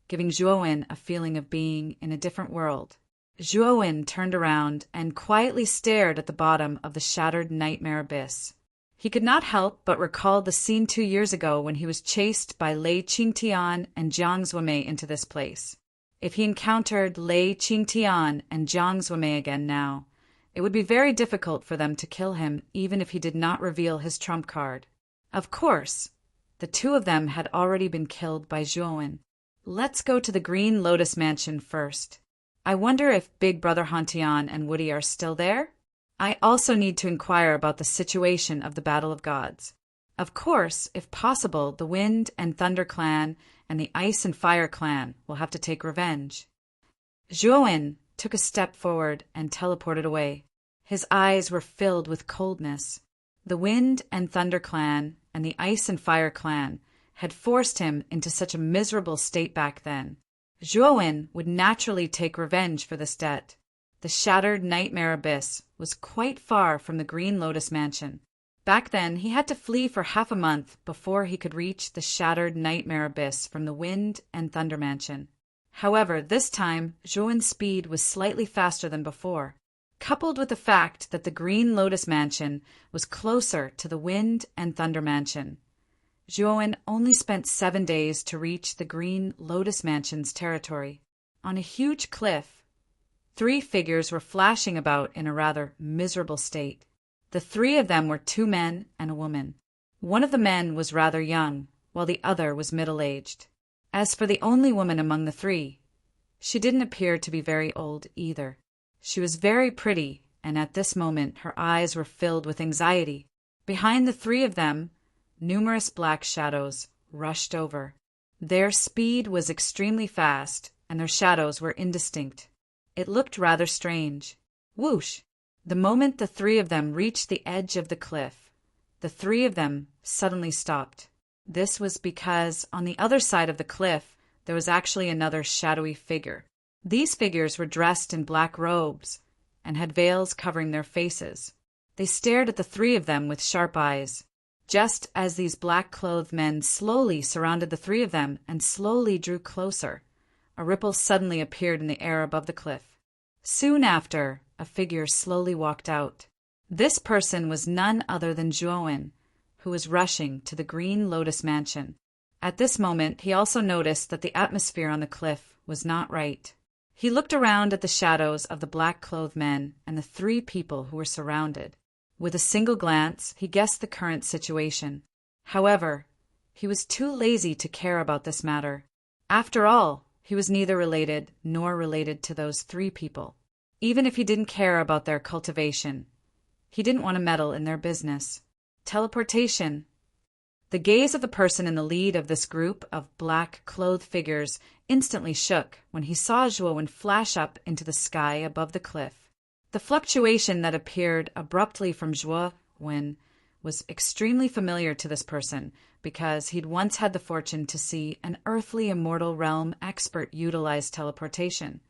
giving Zhuowen a feeling of being in a different world. Zhuowen turned around and quietly stared at the bottom of the shattered nightmare abyss. He could not help but recall the scene 2 years ago when he was chased by Lei Qingtian and Jiang Zuomei into this place. If he encountered Lei Qingtian and Jiang Zuomei again now, it would be very difficult for them to kill him even if he did not reveal his trump card. Of course, the two of them had already been killed by Zhuowen. Let's go to the Green Lotus Mansion first. I wonder if Big Brother Hantian and Woody are still there? I also need to inquire about the situation of the Battle of Gods. Of course, if possible, the Wind and Thunder Clan and the Ice and Fire Clan will have to take revenge. Zhuowen took a step forward and teleported away. His eyes were filled with coldness. The Wind and Thunder Clan and the Ice and Fire Clan had forced him into such a miserable state back then. Zhuowen would naturally take revenge for this debt. The shattered nightmare abyss was quite far from the Green Lotus Mansion. Back then, he had to flee for half a month before he could reach the shattered nightmare abyss from the Wind and Thunder Mansion. However, this time, Zhuowen's speed was slightly faster than before. Coupled with the fact that the Green Lotus Mansion was closer to the Wind and Thunder Mansion, Zhuowen only spent 7 days to reach the Green Lotus Mansion's territory. On a huge cliff, 3 figures were flashing about in a rather miserable state. The 3 of them were 2 men and a woman. One of the men was rather young, while the other was middle-aged. As for the only woman among the 3, she didn't appear to be very old either. She was very pretty, and at this moment her eyes were filled with anxiety. Behind the 3 of them, numerous black shadows rushed over. Their speed was extremely fast, and their shadows were indistinct. It looked rather strange. Whoosh! The moment the 3 of them reached the edge of the cliff, the 3 of them suddenly stopped. This was because on the other side of the cliff there was actually another shadowy figure. These figures were dressed in black robes and had veils covering their faces. They stared at the 3 of them with sharp eyes. Just as these black-clothed men slowly surrounded the 3 of them and slowly drew closer, a ripple suddenly appeared in the air above the cliff. Soon after, a figure slowly walked out. This person was none other than Zhuowen, who was rushing to the Green Lotus Mansion. At this moment, he also noticed that the atmosphere on the cliff was not right. He looked around at the shadows of the black-clothed men and the 3 people who were surrounded. With a single glance, he guessed the current situation. However, he was too lazy to care about this matter. After all, he was neither related nor related to those 3 people. Even if he didn't care about their cultivation, he didn't want to meddle in their business. Teleportation. The gaze of the person in the lead of this group of black-clothed figures instantly shook when he saw Zhuowen flash up into the sky above the cliff. The fluctuation that appeared abruptly from Zhuowen was extremely familiar to this person because he'd once had the fortune to see an earthly immortal realm expert utilize teleportation,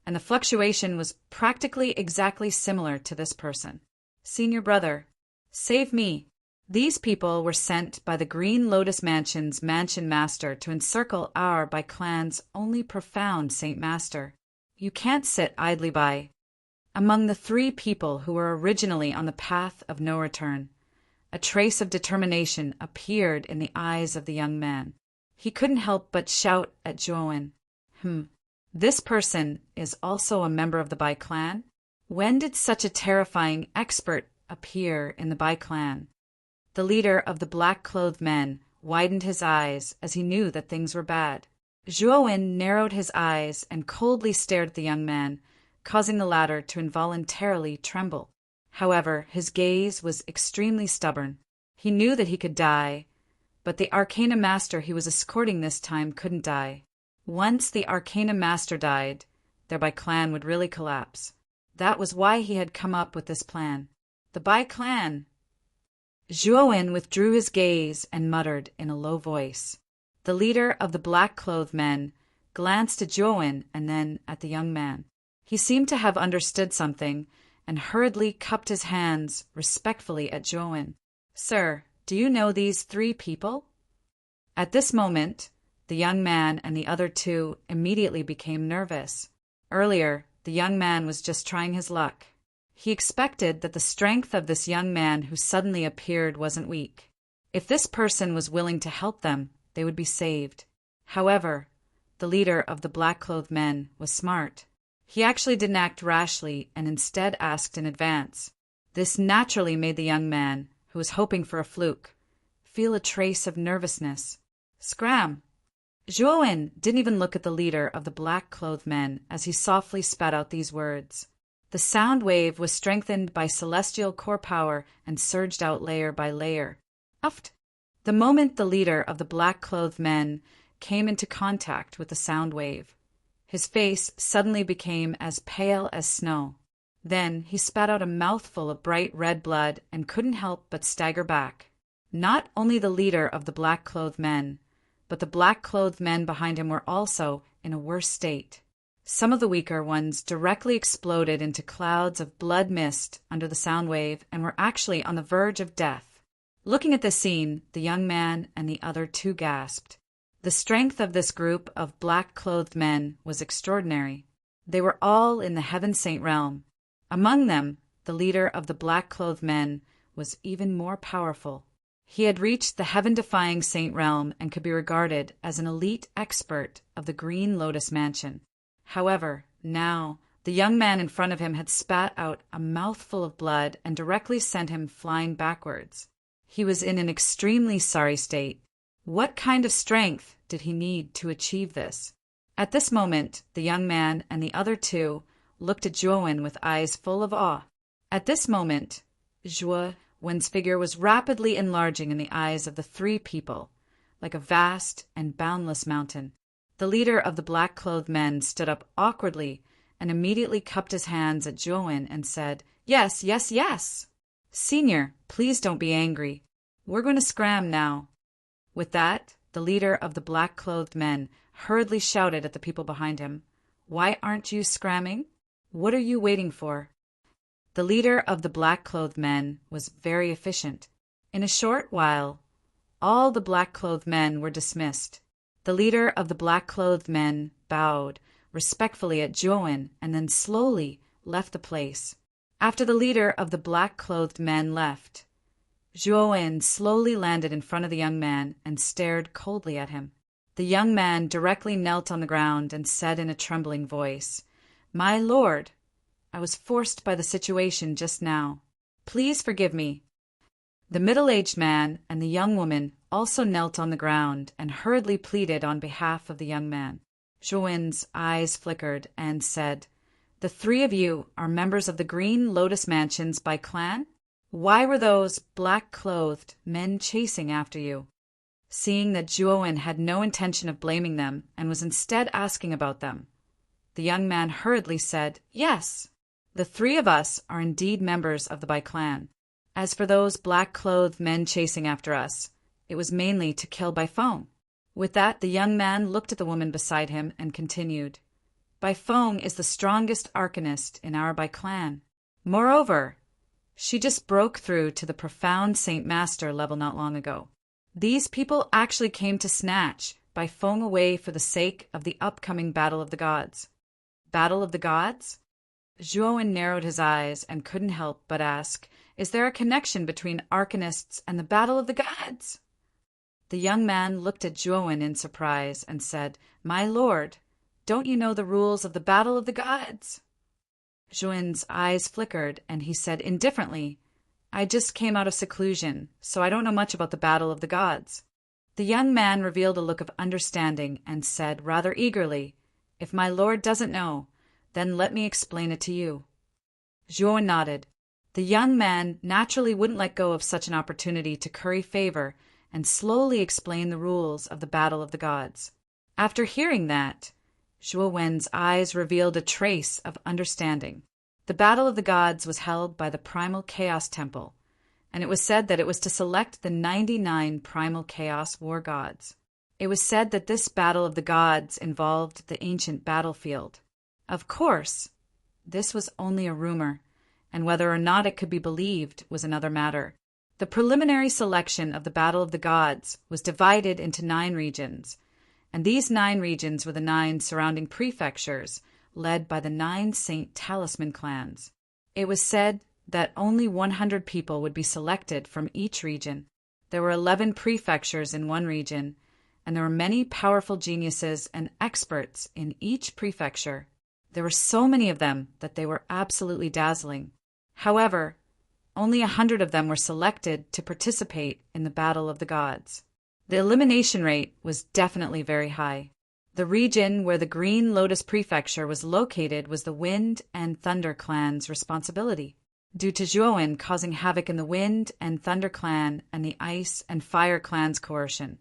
and the fluctuation was practically exactly similar to this person. Senior brother, save me. These people were sent by the Green Lotus Mansion's Mansion Master to encircle our by clan's only profound Saint Master. You can't sit idly by. Among the 3 people who were originally on the path of no return, a trace of determination appeared in the eyes of the young man. He couldn't help but shout at Zhuowen. This person is also a member of the Bai clan? When did such a terrifying expert appear in the Bai clan? The leader of the black-clothed men widened his eyes as he knew that things were bad. Zhuowen narrowed his eyes and coldly stared at the young man, causing the latter to involuntarily tremble. However, his gaze was extremely stubborn. He knew that he could die, but the Arcana Master he was escorting this time couldn't die. Once the Arcana Master died, their Bai clan would really collapse. That was why he had come up with this plan. The Bai clan! Zhuowen withdrew his gaze and muttered in a low voice. The leader of the black-clothed men glanced at Zhuowen and then at the young man. He seemed to have understood something and hurriedly cupped his hands respectfully at Zhuowen. Sir, do you know these 3 people? At this moment, The young man and the other two immediately became nervous. Earlier, the young man was just trying his luck. He expected that the strength of this young man who suddenly appeared wasn't weak. If this person was willing to help them, they would be saved. However, the leader of the black-clothed men was smart. He actually didn't act rashly and instead asked in advance. This naturally made the young man, who was hoping for a fluke, feel a trace of nervousness. Scram! Zhuowen didn't even look at the leader of the black-clothed men as he softly spat out these words. The sound wave was strengthened by celestial core power and surged out layer by layer. Uft! The moment the leader of the black-clothed men came into contact with the sound wave, his face suddenly became as pale as snow. Then he spat out a mouthful of bright red blood and couldn't help but stagger back. Not only the leader of the black-clothed men, but the black-clothed men behind him were also in a worse state. Some of the weaker ones directly exploded into clouds of blood mist under the sound wave and were actually on the verge of death. Looking at this scene, the young man and the other two gasped. The strength of this group of black-clothed men was extraordinary. They were all in the heaven-sent realm. Among them, the leader of the black-clothed men was even more powerful. He had reached the heaven-defying saint realm and could be regarded as an elite expert of the Green Lotus Mansion. However, now, the young man in front of him had spat out a mouthful of blood and directly sent him flying backwards. He was in an extremely sorry state. What kind of strength did he need to achieve this? At this moment, the young man and the other two looked at Zhuowen with eyes full of awe. At this moment, Zhuowen's figure was rapidly enlarging in the eyes of the three people, like a vast and boundless mountain. The leader of the black-clothed men stood up awkwardly and immediately cupped his hands at Zhuowen and said, "Yes, yes, yes! Senior, please don't be angry. We're going to scram now." With that, the leader of the black-clothed men hurriedly shouted at the people behind him, "Why aren't you scramming? What are you waiting for?" The leader of the black-clothed men was very efficient. In a short while, all the black-clothed men were dismissed. The leader of the black-clothed men bowed respectfully at Zhuowen and then slowly left the place. After the leader of the black-clothed men left, Zhuowen slowly landed in front of the young man and stared coldly at him. The young man directly knelt on the ground and said in a trembling voice, "My lord, I was forced by the situation just now. Please forgive me." The middle-aged man and the young woman also knelt on the ground and hurriedly pleaded on behalf of the young man. Zhuowen's eyes flickered and said, "The three of you are members of the Green Lotus Mansions by clan? Why were those black-clothed men chasing after you?" Seeing that Zhuowen had no intention of blaming them and was instead asking about them, the young man hurriedly said, "Yes, the three of us are indeed members of the Bai clan. As for those black-clothed men chasing after us, it was mainly to kill Bai Feng." With that, the young man looked at the woman beside him and continued, "Bai Feng is the strongest arcanist in our Bai clan. Moreover, she just broke through to the profound Saint Master level not long ago. These people actually came to snatch Bai Feng away for the sake of the upcoming Battle of the Gods." Battle of the Gods? Zhuowen narrowed his eyes and couldn't help but ask, "Is there a connection between arcanists and the Battle of the Gods?" The young man looked at Zhuowen in surprise and said, "My lord, don't you know the rules of the Battle of the Gods?" Zhuowen's eyes flickered and he said indifferently, "I just came out of seclusion, so I don't know much about the Battle of the Gods." The young man revealed a look of understanding and said rather eagerly, "If my lord doesn't know, then let me explain it to you." Zhuowen nodded. The young man naturally wouldn't let go of such an opportunity to curry favor and slowly explain the rules of the Battle of the Gods. After hearing that, Zhuowen's eyes revealed a trace of understanding. The Battle of the Gods was held by the Primal Chaos Temple, and it was said that it was to select the 99 Primal Chaos War Gods. It was said that this Battle of the Gods involved the ancient battlefield. Of course, this was only a rumor, and whether or not it could be believed was another matter. The preliminary selection of the Battle of the Gods was divided into 9 regions, and these 9 regions were the 9 surrounding prefectures, led by the 9 Saint Talisman clans. It was said that only 100 people would be selected from each region. There were 11 prefectures in one region, and there were many powerful geniuses and experts in each prefecture. There were so many of them that they were absolutely dazzling. However, only 100 of them were selected to participate in the Battle of the Gods. The elimination rate was definitely very high. The region where the Green Lotus Prefecture was located was the Wind and Thunder Clan's responsibility, due to Zhuowen causing havoc in the Wind and Thunder Clan and the Ice and Fire Clan's coercion.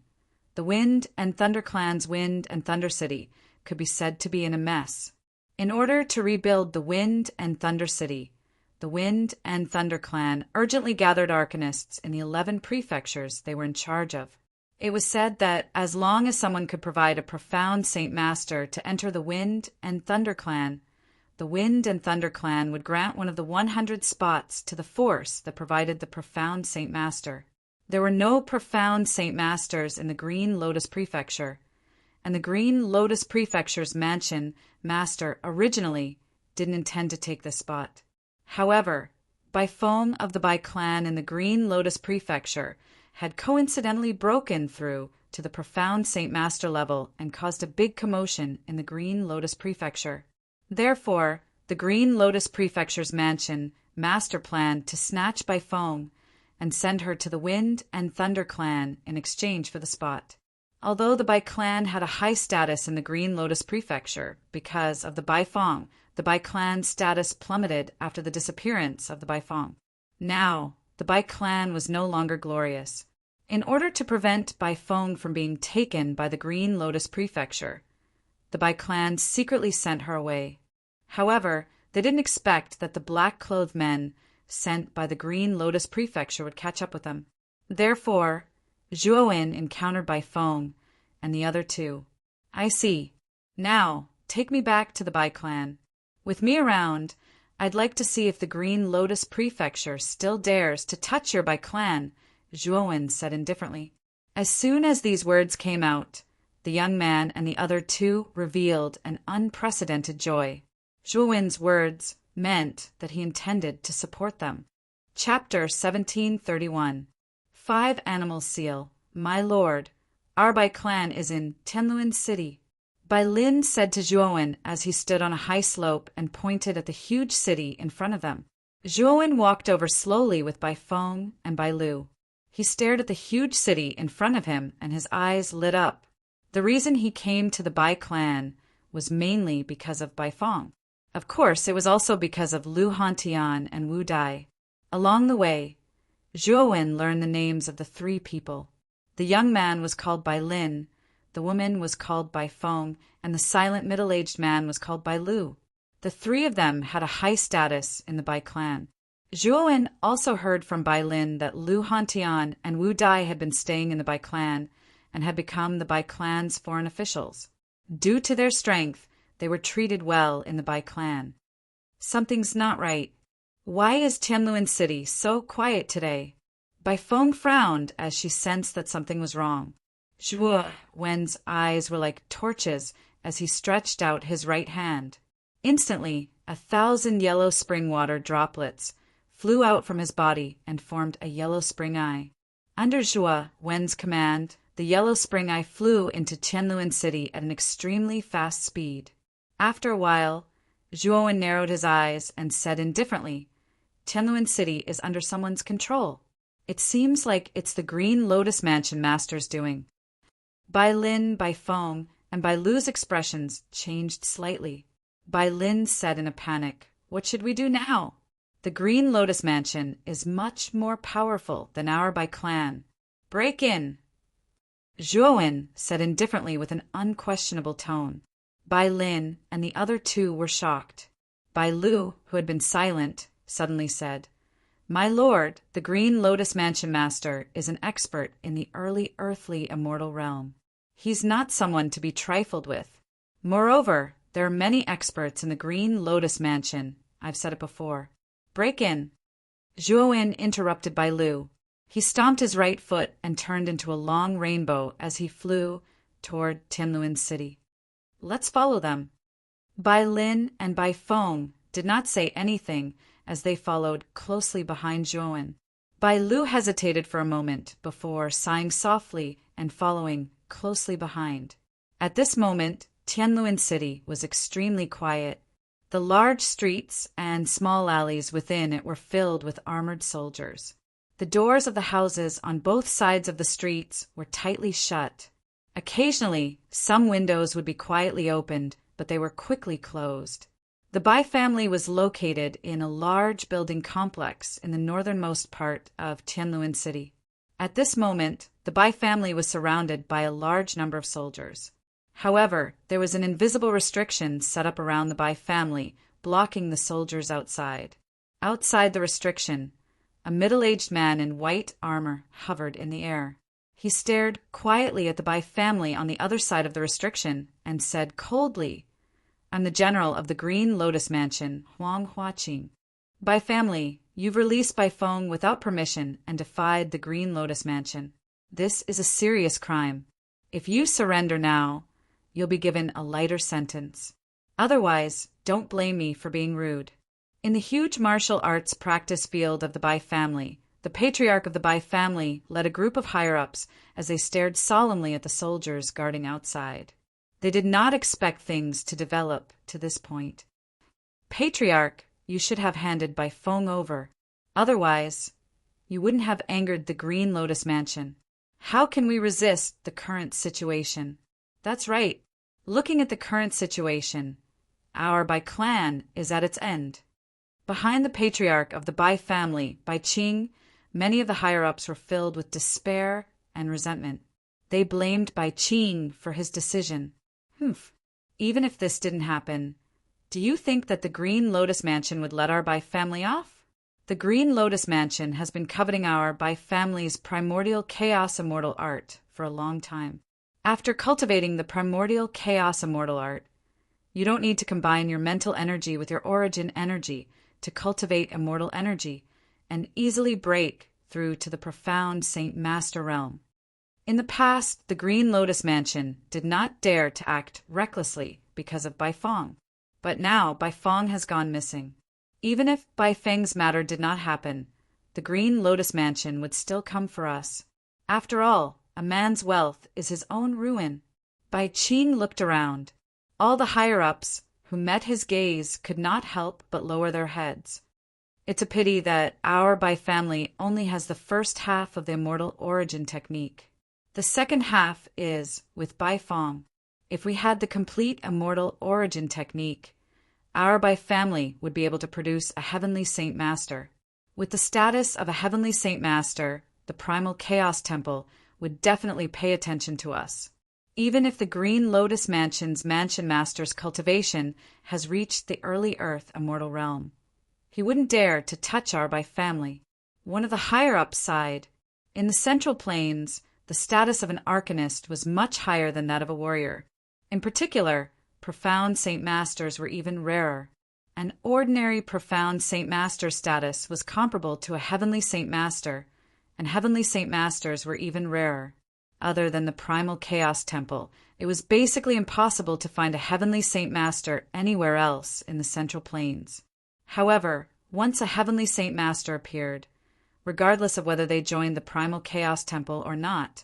The Wind and Thunder Clan's Wind and Thunder City could be said to be in a mess. In order to rebuild the Wind and Thunder City, the Wind and Thunder Clan urgently gathered arcanists in the 11 prefectures they were in charge of. It was said that as long as someone could provide a profound Saint Master to enter the Wind and Thunder Clan, the Wind and Thunder Clan would grant one of the 100 spots to the force that provided the profound Saint Master. There were no profound Saint Masters in the Green Lotus Prefecture, and the Green Lotus Prefecture's Mansion Master originally didn't intend to take this spot. However, Bai Feng of the Bai clan in the Green Lotus Prefecture had coincidentally broken through to the profound Saint Master level and caused a big commotion in the Green Lotus Prefecture. Therefore, the Green Lotus Prefecture's Mansion Master planned to snatch Bai Feng and send her to the Wind and Thunder Clan in exchange for the spot. Although the Bai clan had a high status in the Green Lotus Prefecture because of the Bai Feng, the Bai clan's status plummeted after the disappearance of the Bai Feng. Now, the Bai clan was no longer glorious. In order to prevent Bai Feng from being taken by the Green Lotus Prefecture, the Bai clan secretly sent her away. However, they didn't expect that the black-clothed men sent by the Green Lotus Prefecture would catch up with them. Therefore, Zhuowen encountered Bai Feng and the other 2. I see. Now, take me back to the Bai clan. With me around, I'd like to see if the Green Lotus Prefecture still dares to touch your Bai clan, Zhuowen said indifferently. As soon as these words came out, the young man and the other 2 revealed an unprecedented joy. Zhuowen's words meant that he intended to support them. Chapter 1731. 5 Animal Seal. My lord, our Bai clan is in Tianluan City. Bai Lin said to Zhuowen as he stood on a high slope and pointed at the huge city in front of them. Zhuowen walked over slowly with Bai Feng and Bai Lu. He stared at the huge city in front of him and his eyes lit up. The reason he came to the Bai clan was mainly because of Bai Feng. Of course, it was also because of Lu Hantian and Wu Dai. Along the way, Zhuowen learned the names of the 3 people. The young man was called Bai Lin, the woman was called Bai Feng, and the silent middle-aged man was called Bai Lu. The 3 of them had a high status in the Bai clan. Zhuowen also heard from Bai Lin that Lu Hantian and Wu Dai had been staying in the Bai clan and had become the Bai clan's foreign officials. Due to their strength, they were treated well in the Bai clan. Something's not right. Why is Tianluan City so quiet today? Bai Feng frowned as she sensed that something was wrong. Zhuowen's eyes were like torches as he stretched out his right hand. Instantly, 1,000 yellow spring water droplets flew out from his body and formed a yellow spring eye. Under Zhuowen's command, the yellow spring eye flew into Tianluan City at an extremely fast speed. After a while, Zhuowen narrowed his eyes and said indifferently, Tianluan City is under someone's control. It seems like it's the Green Lotus Mansion Master's doing. Bai Lin, Bai Feng, and Bai Lu's expressions changed slightly. Bai Lin said in a panic, What should we do now? The Green Lotus Mansion is much more powerful than our Bai clan. Break in. Zhuowen said indifferently with an unquestionable tone. Bai Lin and the other 2 were shocked. Bai Lu, who had been silent, suddenly said, My lord, the Green Lotus Mansion Master is an expert in the early earthly immortal realm. He's not someone to be trifled with. Moreover, there are many experts in the Green Lotus Mansion. I've said it before. Break in. Zhuowen interrupted Bai Lu. He stomped his right foot and turned into a long rainbow as he flew toward Tianluin City. Let's follow them. Bai Lin and Bai Feng did not say anything as they followed closely behind Zhuowen. Bai Lu hesitated for a moment before sighing softly and following closely behind. At this moment, Tianluin City was extremely quiet. The large streets and small alleys within it were filled with armored soldiers. The doors of the houses on both sides of the streets were tightly shut. Occasionally, some windows would be quietly opened, but they were quickly closed. The Bai family was located in a large building complex in the northernmost part of Tianluin City. At this moment, the Bai family was surrounded by a large number of soldiers. However, there was an invisible restriction set up around the Bai family, blocking the soldiers outside. Outside the restriction, a middle-aged man in white armor hovered in the air. He stared quietly at the Bai family on the other side of the restriction and said coldly, "I'm the general of the Green Lotus Mansion, Huang Huaqing. Bai family, you've released Bai Feng without permission and defied the Green Lotus Mansion. This is a serious crime. If you surrender now, you'll be given a lighter sentence. Otherwise, don't blame me for being rude." In the huge martial arts practice field of the Bai family, the patriarch of the Bai family led a group of higher-ups as they stared solemnly at the soldiers guarding outside. They did not expect things to develop to this point. "Patriarch, you should have handed Bai Feng over. Otherwise, you wouldn't have angered the Green Lotus Mansion. How can we resist the current situation?" That's right. Looking at the current situation, our Bai clan is at its end. Behind the patriarch of the Bai family, Bai Qing, many of the higher-ups were filled with despair and resentment. They blamed Bai Qing for his decision. Even if this didn't happen, do you think that the Green Lotus Mansion would let our Bai family off? The Green Lotus Mansion has been coveting our Bai family's primordial chaos immortal art for a long time. After cultivating the primordial chaos immortal art, you don't need to combine your mental energy with your origin energy to cultivate immortal energy and easily break through to the profound Saint Master realm. In the past, the Green Lotus Mansion did not dare to act recklessly because of Bai Feng, but now Bai Feng has gone missing. Even if Bai Feng's matter did not happen, the Green Lotus Mansion would still come for us. After all, a man's wealth is his own ruin. Bai Qing looked around. All the higher-ups who met his gaze could not help but lower their heads. It's a pity that our Bai family only has the first half of the immortal origin technique. The second half is with Bai Feng. If we had the complete immortal origin technique, our Bai family would be able to produce a heavenly Saint Master. With the status of a heavenly Saint Master, the Primal Chaos Temple would definitely pay attention to us. Even if the Green Lotus Mansion's Mansion Master's cultivation has reached the early Earth immortal realm, he wouldn't dare to touch our Bai family. One of the higher-ups sighed. In the Central Plains, the status of an Arcanist was much higher than that of a warrior. In particular, profound Saint Masters were even rarer. An ordinary profound Saint Master status was comparable to a heavenly Saint Master, and heavenly Saint Masters were even rarer. Other than the Primal Chaos Temple, it was basically impossible to find a heavenly Saint Master anywhere else in the Central Plains. However, once a heavenly Saint Master appeared, regardless of whether they joined the Primal Chaos Temple or not,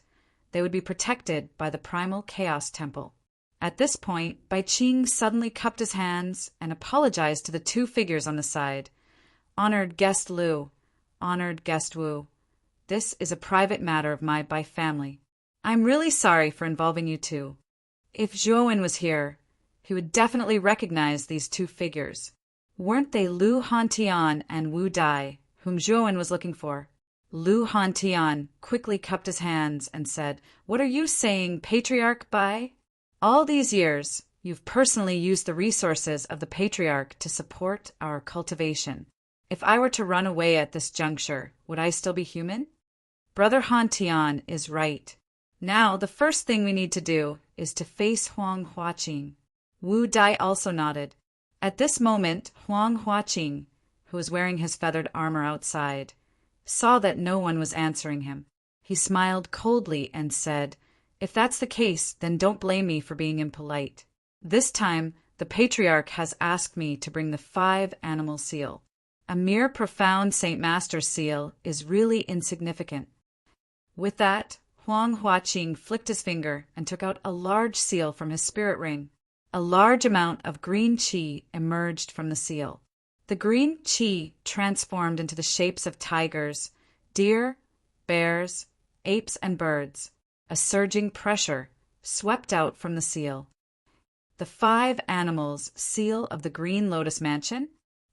they would be protected by the Primal Chaos Temple. At this point, Bai Qing suddenly cupped his hands and apologized to the two figures on the side. "Honored Guest Lu, honored Guest Wu, this is a private matter of my Bai family. I'm really sorry for involving you two. If Zhuowen was here, he would definitely recognize these two figures. Weren't they Lu Hantian and Wu Dai, whom Zhuowen was looking for?" Lu Hantian quickly cupped his hands and said, "What are you saying, Patriarch Bai? All these years, you've personally used the resources of the Patriarch to support our cultivation. If I were to run away at this juncture, would I still be human?" Brother Hantian is right. Now, the first thing we need to do is to face Huang Huaqing. Wu Dai also nodded. At this moment, Huang Huaqing, who was wearing his feathered armor outside, saw that no one was answering him. He smiled coldly and said, If that's the case, then don't blame me for being impolite. This time, the patriarch has asked me to bring the 5-animal seal. A mere profound Saint Master's seal is really insignificant. With that, Huang Huaqing flicked his finger and took out a large seal from his spirit ring. A large amount of green qi emerged from the seal. The green qi transformed into the shapes of tigers, deer, bears, apes, and birds. A surging pressure swept out from the seal. The 5 animals seal of the Green Lotus Mansion?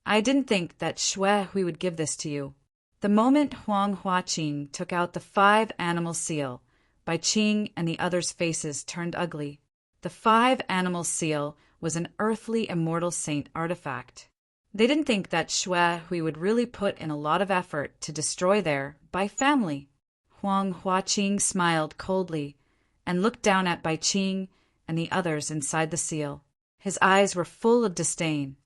I didn't think that Shui Hui would give this to you. The moment Huang Huaqing took out the 5-animal seal, Bai Qing and the others' faces turned ugly. The 5-animal seal was an earthly immortal saint artifact. They didn't think that Shui Hui would really put in a lot of effort to destroy their Bai family. Huang Huaqing smiled coldly and looked down at Bai Qing and the others inside the seal. His eyes were full of disdain.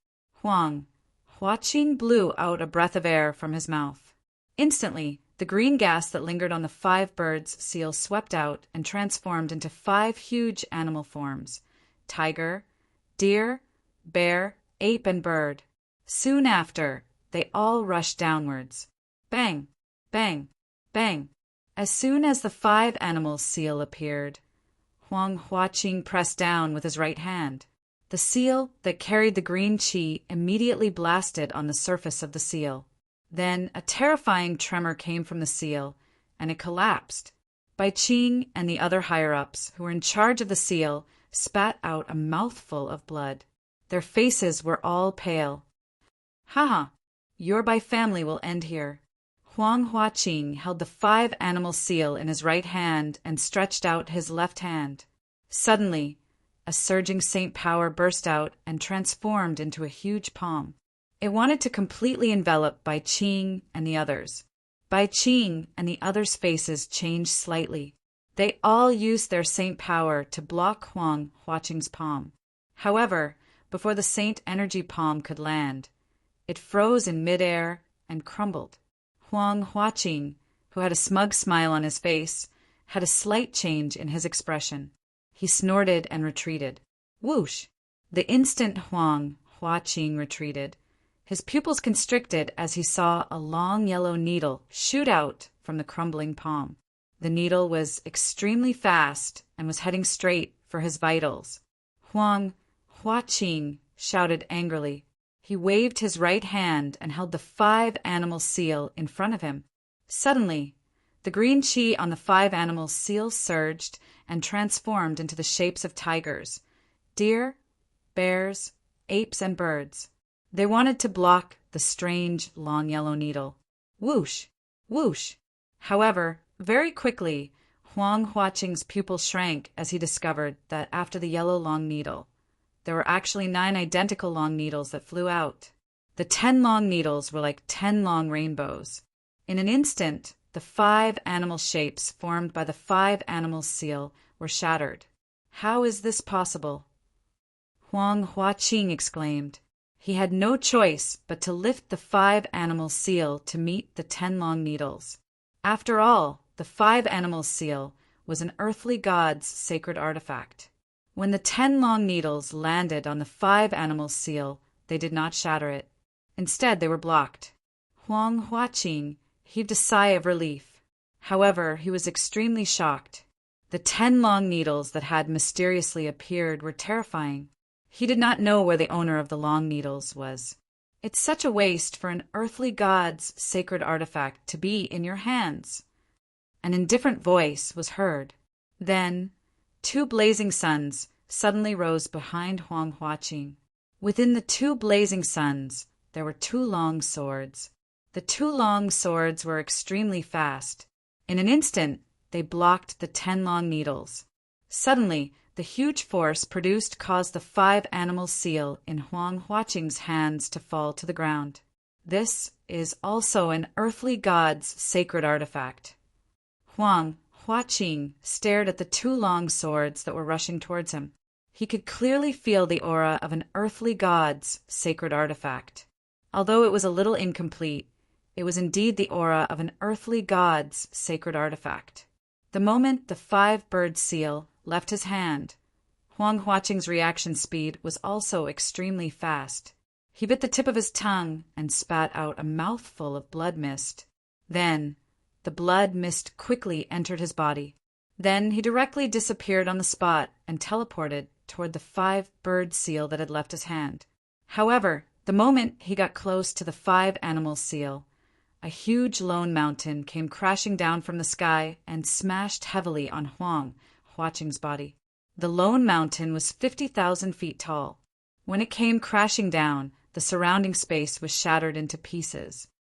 Huaqing blew out a breath of air from his mouth. Instantly, the green gas that lingered on the 5 birds' seal swept out and transformed into 5 huge animal forms: tiger, deer, bear, ape, and bird. Soon after, they all rushed downwards. Bang! Bang! Bang! As soon as the 5-animal seal appeared, Huang Huaqing pressed down with his right hand. The seal that carried the green qi immediately blasted on the surface of the seal. Then a terrifying tremor came from the seal, and it collapsed. Bai Qing and the other higher-ups who were in charge of the seal spat out a mouthful of blood. Their faces were all pale. "Ha! Your Bai family will end here." Huang Huaqing held the 5-animal seal in his right hand and stretched out his left hand. Suddenly, a surging saint power burst out and transformed into a huge palm. It wanted to completely envelop Bai Qing and the others. Bai Qing and the others' faces changed slightly. They all used their saint power to block Huang Huaqing's palm. However, before the saint energy palm could land, it froze in midair and crumbled. Huang Huaqing, who had a smug smile on his face, had a slight change in his expression. He snorted and retreated. Whoosh! The instant Huang Huaqing retreated, his pupils constricted as he saw a long yellow needle shoot out from the crumbling palm. The needle was extremely fast and was heading straight for his vitals. Huang Huaqing shouted angrily. He waved his right hand and held the 5-animal seal in front of him. Suddenly, the green qi on the 5-animal seal surged and transformed into the shapes of tigers, deer, bears, apes, and birds. They wanted to block the strange long yellow needle. Whoosh! Whoosh! However, very quickly, Huang Huaqing's pupils shrank as he discovered that after the yellow long needle, there were actually 9 identical long needles that flew out. The 10 long needles were like 10 long rainbows. In an instant, the 5-animal shapes formed by the 5-animal seal were shattered. How is this possible? Huang Huaqing exclaimed. He had no choice but to lift the 5-animal seal to meet the 10 long needles. After all, the 5-animal seal was an earthly god's sacred artifact. When the 10 long needles landed on the 5-animal seal, they did not shatter it. Instead, they were blocked. Huang Huaqing heaved a sigh of relief. However, he was extremely shocked. The 10 long needles that had mysteriously appeared were terrifying. He did not know where the owner of the long needles was. It's such a waste for an earthly god's sacred artifact to be in your hands. An indifferent voice was heard. Then 2 blazing suns suddenly rose behind Huang Huaqing. Within the 2 blazing suns, there were 2 long swords. The 2 long swords were extremely fast. In an instant, they blocked the 10 long needles. Suddenly, the huge force produced caused the 5-animal seal in Huang Huaqing's hands to fall to the ground. This is also an earthly god's sacred artifact. Huang Huaqing stared at the 2 long swords that were rushing towards him. He could clearly feel the aura of an earthly god's sacred artifact. Although it was a little incomplete, it was indeed the aura of an earthly god's sacred artifact. The moment the five-bird seal left his hand, Huang Huaqing's reaction speed was also extremely fast. He bit the tip of his tongue and spat out a mouthful of blood mist. Then, the blood mist quickly entered his body. Then he directly disappeared on the spot and teleported toward the five-bird seal that had left his hand. However, the moment he got close to the five-animal seal, a huge lone mountain came crashing down from the sky and smashed heavily on Huang Huaqing's body. The lone mountain was 50,000 feet tall. When it came crashing down, the surrounding space was shattered into pieces.